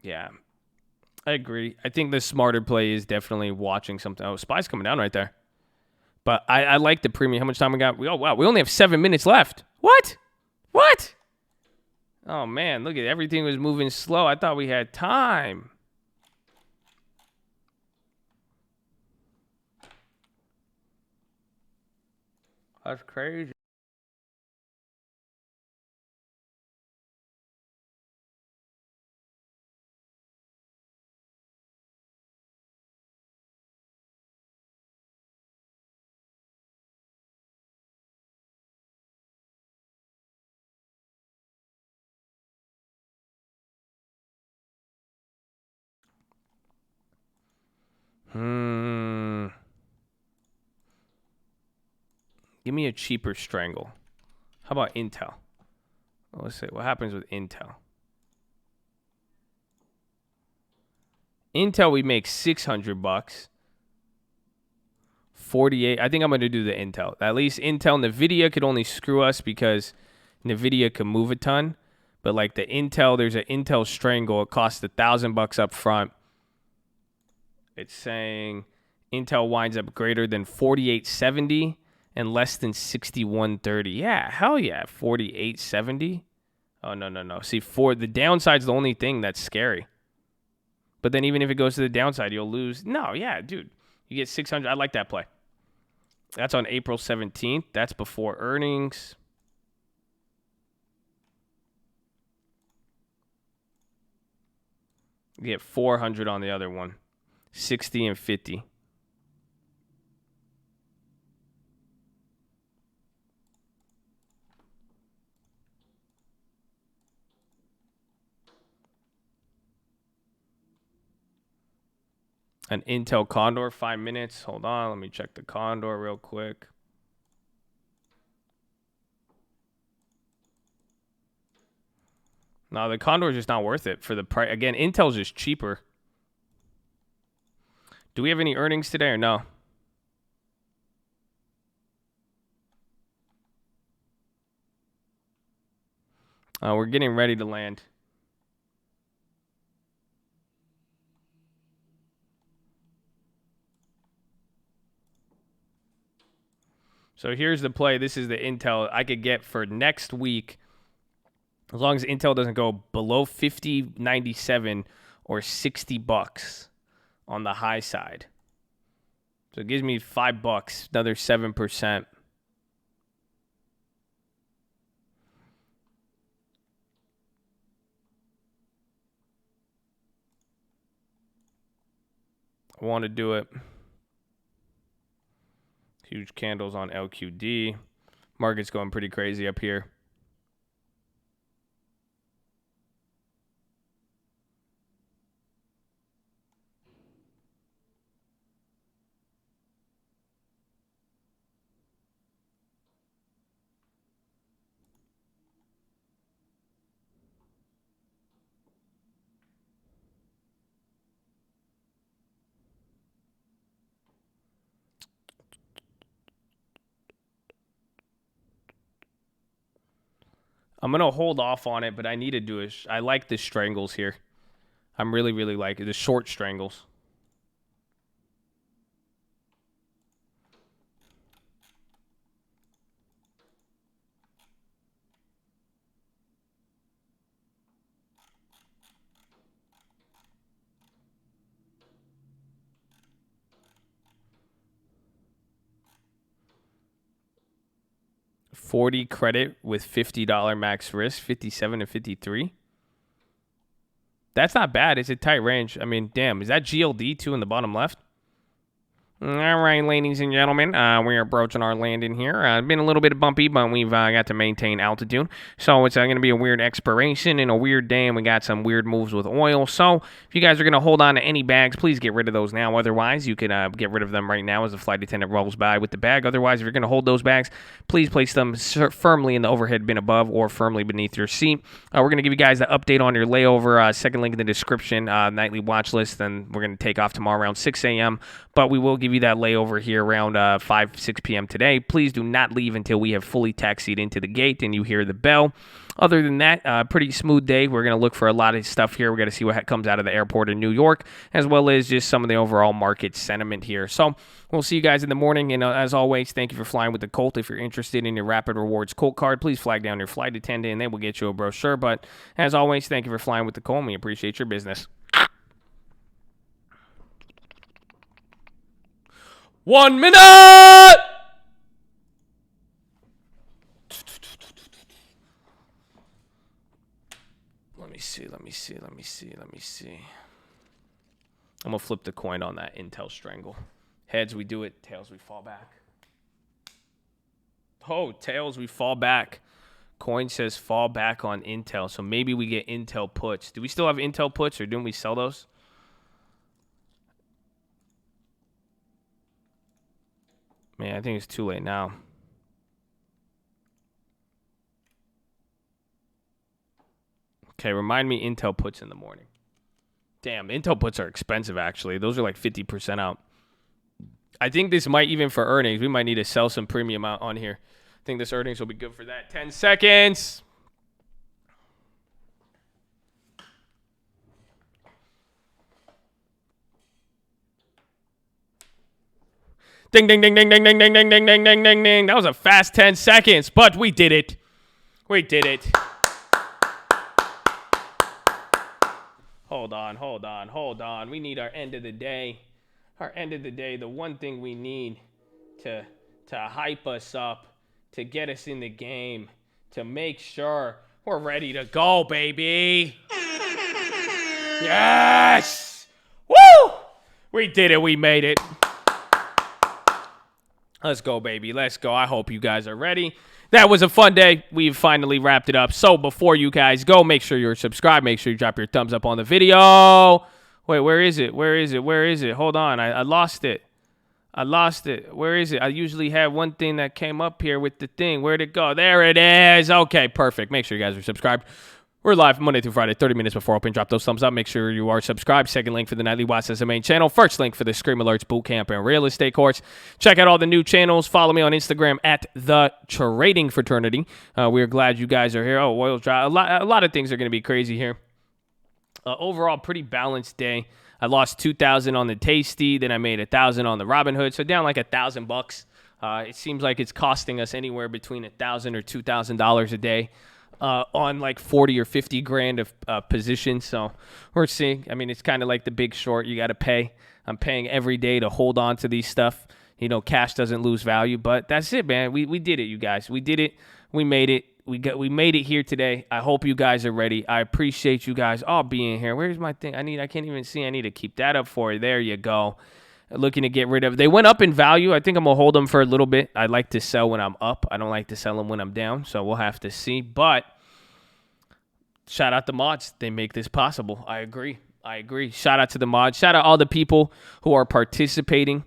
Yeah, I agree. I think the smarter play is definitely watching something. Oh, SPY's coming down right there. But I like the premium. How much time we got? Oh, wow. We only have 7 minutes left. What? What? Oh, man. Look at everything was moving slow. I thought we had time. That's crazy. Give me a cheaper strangle. How about Intel? Well, let's see. What happens with Intel? Intel, we make $600. 48. I think I'm going to do the Intel. At least Intel, NVIDIA could only screw us because NVIDIA can move a ton. But like the Intel, there's an Intel strangle. It costs $1,000 up front. It's saying Intel winds up greater than 4870 and less than 6130. Yeah, hell yeah, 4870. Oh, no. See, for the downside's the only thing that's scary. But then even if it goes to the downside, you'll lose. No, yeah, dude. You get 600. I like that play. That's on April 17th. That's before earnings. You get 400 on the other one. 60 and 50. An Intel Condor, 5 minutes. Hold on, let me check the Condor real quick. No, the Condor is just not worth it for the price. Again, Intel's just cheaper. Do we have any earnings today or no? We're getting ready to land. So here's the play. This is the Intel I could get for next week. As long as Intel doesn't go below 50.97 or $60 on the high side. So it gives me $5, another 7%. I want to do it. Huge candles on LQD. Market's going pretty crazy up here. I'm going to hold off on it, but I need to do it. I like the strangles here. I'm really, really like it. The short strangles. $40 credit with $50 max risk, 57 and 53. That's not bad. It's a tight range. I mean, damn, is that GLD too in the bottom left? All right, ladies and gentlemen, we're approaching our landing here. It's been a little bit bumpy, but we've got to maintain altitude. So it's going to be a weird expiration and a weird day, and we got some weird moves with oil. So if you guys are going to hold on to any bags, please get rid of those now. Otherwise, you can get rid of them right now as the flight attendant rolls by with the bag. Otherwise, if you're going to hold those bags, please place them firmly in the overhead bin above or firmly beneath your seat. We're going to give you guys the update on your layover. Second link in the description, nightly watch list. Then we're going to take off tomorrow around 6 a.m., but we will give you that layover here around 6 p.m. today. Please do not leave until we have fully taxied into the gate and you hear the bell. Other than that, pretty smooth day. We're going to look for a lot of stuff here. We're going to see what comes out of the airport in New York, as well as just some of the overall market sentiment here. So we'll see you guys in the morning. And as always, thank you for flying with the Colt. If you're interested in your Rapid Rewards Colt card, please flag down your flight attendant, and they will get you a brochure. But as always, thank you for flying with the Colt. We appreciate your business. 1 minute! Let me see. I'm going to flip the coin on that Intel strangle. Heads, we do it. Tails, we fall back. Oh, tails, we fall back. Coin says fall back on Intel. So maybe we get Intel puts. Do we still have Intel puts, or didn't we sell those? Man, I think it's too late now. Okay, remind me Intel puts in the morning. Damn, Intel puts are expensive, actually. Those are like 50% out. I think this might, even for earnings, we might need to sell some premium out on here. I think this earnings will be good for that. 10 seconds. Ding, ding, ding, ding, ding, ding, ding, ding, ding, ding, ding, ding, ding. That was a fast 10 seconds, but we did it. We did it. Hold on. We need our end of the day. Our end of the day, the one thing we need to hype us up, to get us in the game, to make sure we're ready to go, baby. Yes! Woo! We did it. We made it. Let's go, baby. Let's go. I hope you guys are ready. That was a fun day. We've finally wrapped it up. So before you guys go, make sure you're subscribed. Make sure you drop your thumbs up on the video. Wait, where is it? Where is it? Where is it? Hold on. I lost it. I lost it. Where is it? I usually have one thing that came up here with the thing. Where'd it go? There it is. Okay, perfect. Make sure you guys are subscribed. We're live Monday through Friday, 30 minutes before open. Drop those thumbs up. Make sure you are subscribed. Second link for the Nightly Watch as the main channel. First link for the Scream Alerts Bootcamp and Real Estate Course. Check out all the new channels. Follow me on Instagram at The Trading Fraternity. We're glad you guys are here. Oh, oil drop. A lot of things are going to be crazy here. Overall, pretty balanced day. I lost 2,000 on the Tasty, then I made 1,000 on the Robinhood, so down like $1,000. It seems like it's costing us anywhere between $1,000 or $2,000 a day on like 40 or 50 grand of positions. So we're seeing. I mean, it's kind of like the Big Short. You got to pay. I'm paying every day to hold on to these stuff. You know, cash doesn't lose value, but that's it, man. We did it, you guys. We did it. We made it. We made it here today. I hope you guys are ready. I appreciate you guys all being here. Where's my thing? I can't even see. I need to keep that up for you. There you go. Looking to get rid of. They went up in value. I think I'm gonna hold them for a little bit. I like to sell when I'm up. I don't like to sell them when I'm down. So we'll have to see. But shout out the mods. They make this possible. I agree. Shout out to the mods. Shout out all the people who are participating.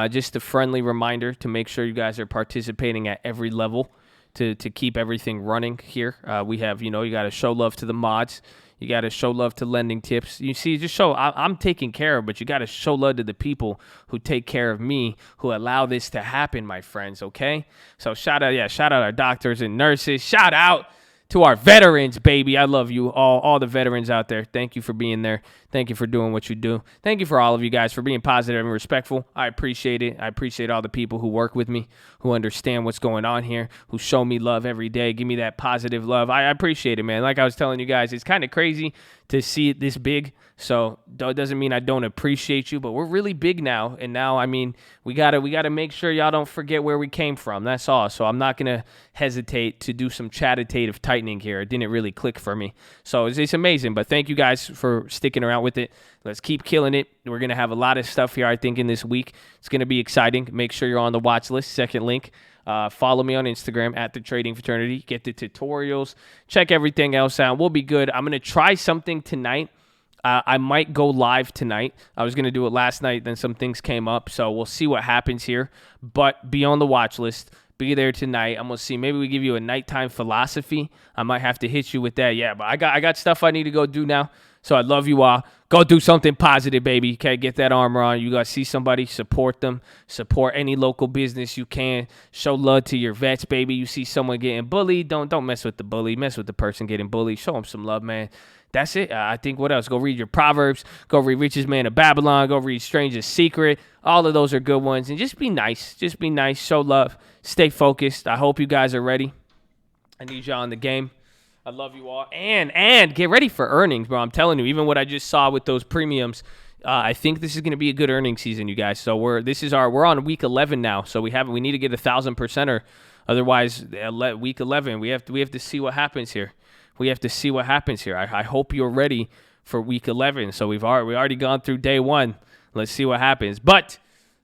Just a friendly reminder to make sure you guys are participating at every level. To keep everything running here. We have, you got to show love to the mods. You got to show love to lending tips. You see, just show I'm taking care of, but you got to show love to the people who take care of me, who allow this to happen, my friends, okay? So shout out our doctors and nurses. Shout out to our veterans, baby. I love you all the veterans out there. Thank you for being there. Thank you for doing what you do. Thank you for all of you guys for being positive and respectful. I appreciate it. I appreciate all the people who work with me, who understand what's going on here, who show me love every day, give me that positive love. I appreciate it, man. Like I was telling you guys, it's kind of crazy to see it this big. So it doesn't mean I don't appreciate you, but we're really big now. And now, I mean, we gotta make sure y'all don't forget where we came from. That's all. So I'm not gonna hesitate to do some chattitative tightening here. It didn't really click for me. So it's amazing. But thank you guys for sticking around with it. Let's keep killing it. We're gonna have a lot of stuff here, I think, in this week. It's gonna be exciting. Make sure you're on the watch list. Second link. Follow me on Instagram at The Trading Fraternity. Get the tutorials. Check everything else out. We'll be good. I'm gonna try something tonight. I might go live tonight. I was going to do it last night, then some things came up, so we'll see what happens here. But be on the watch list. Be there tonight. I'm going to see. Maybe we give you a nighttime philosophy. I might have to hit you with that. Yeah, but I got stuff I need to go do now. So I love you all. Go do something positive, baby. Okay, get that armor on. You got to see somebody, support them. Support any local business you can. Show love to your vets, baby. You see someone getting bullied, don't mess with the bully. Mess with the person getting bullied. Show them some love, man. That's it. I think what else? Go read your Proverbs. Go read Richest Man of Babylon. Go read Stranger's Secret. All of those are good ones. And just be nice. Just be nice. Show love. Stay focused. I hope you guys are ready. I need y'all in the game. I love you all. And get ready for earnings, bro. I'm telling you, even what I just saw with those premiums, I think this is going to be a good earnings season, you guys. So we're on week 11 now. So we need to get 1,000%er. Otherwise, week 11, we have to see what happens here. We have to see what happens here. I hope you're ready for week 11. So we already gone through day 1. Let's see what happens. But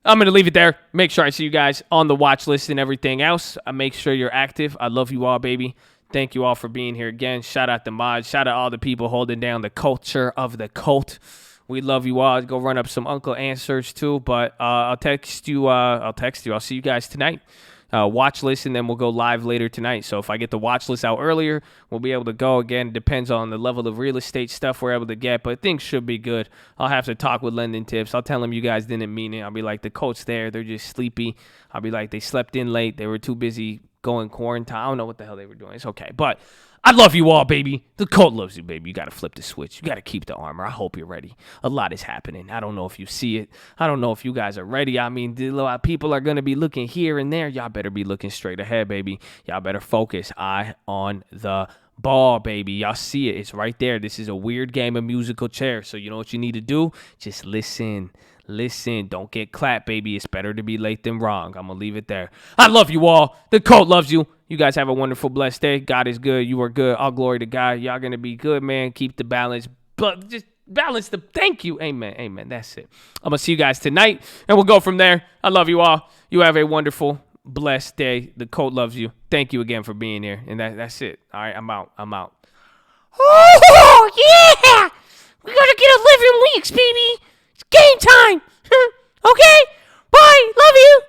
I'm going to leave it there. Make sure I see you guys on the watch list and everything else. Make sure you're active. I love you all, baby. Thank you all for being here again. Shout out the mods. Shout out all the people holding down the culture of the cult. We love you all. Go run up some Uncle Answers too. But I'll text you. I'll see you guys tonight. Watch list, and then we'll go live later tonight. So if I get the watch list out earlier, we'll be able to go again. Depends on the level of real estate stuff we're able to get, but things should be good. I'll have to talk with lending tips. I'll tell them you guys didn't mean it. I'll be like, the coach there, they're just sleepy. I'll be like, they slept in late. They were too busy going quarantine. I don't know what the hell they were doing. It's okay, but I love you all, baby. The cult loves you, baby. You got to flip the switch. You got to keep the armor. I hope you're ready. A lot is happening. I don't know if you see it. I don't know if you guys are ready. I mean, a lot of people are going to be looking here and there. Y'all better be looking straight ahead, baby. Y'all better focus. Eye on the ball, baby. Y'all see it. It's right there. This is a weird game of musical chairs. So you know what you need to do? Just listen. Listen, don't get clapped, baby. It's better to be late than wrong. I'm going to leave it there. I love you all. The cult loves you. You guys have a wonderful, blessed day. God is good. You are good. All glory to God. Y'all going to be good, man. Keep the balance. But just balance the thank you. Amen. Amen. That's it. I'm going to see you guys tonight, and we'll go from there. I love you all. You have a wonderful, blessed day. The cult loves you. Thank you again for being here. And that's it. All right, I'm out. Oh, yeah. We gotta get 11 weeks, baby. It's game time. Okay? Bye. Love you.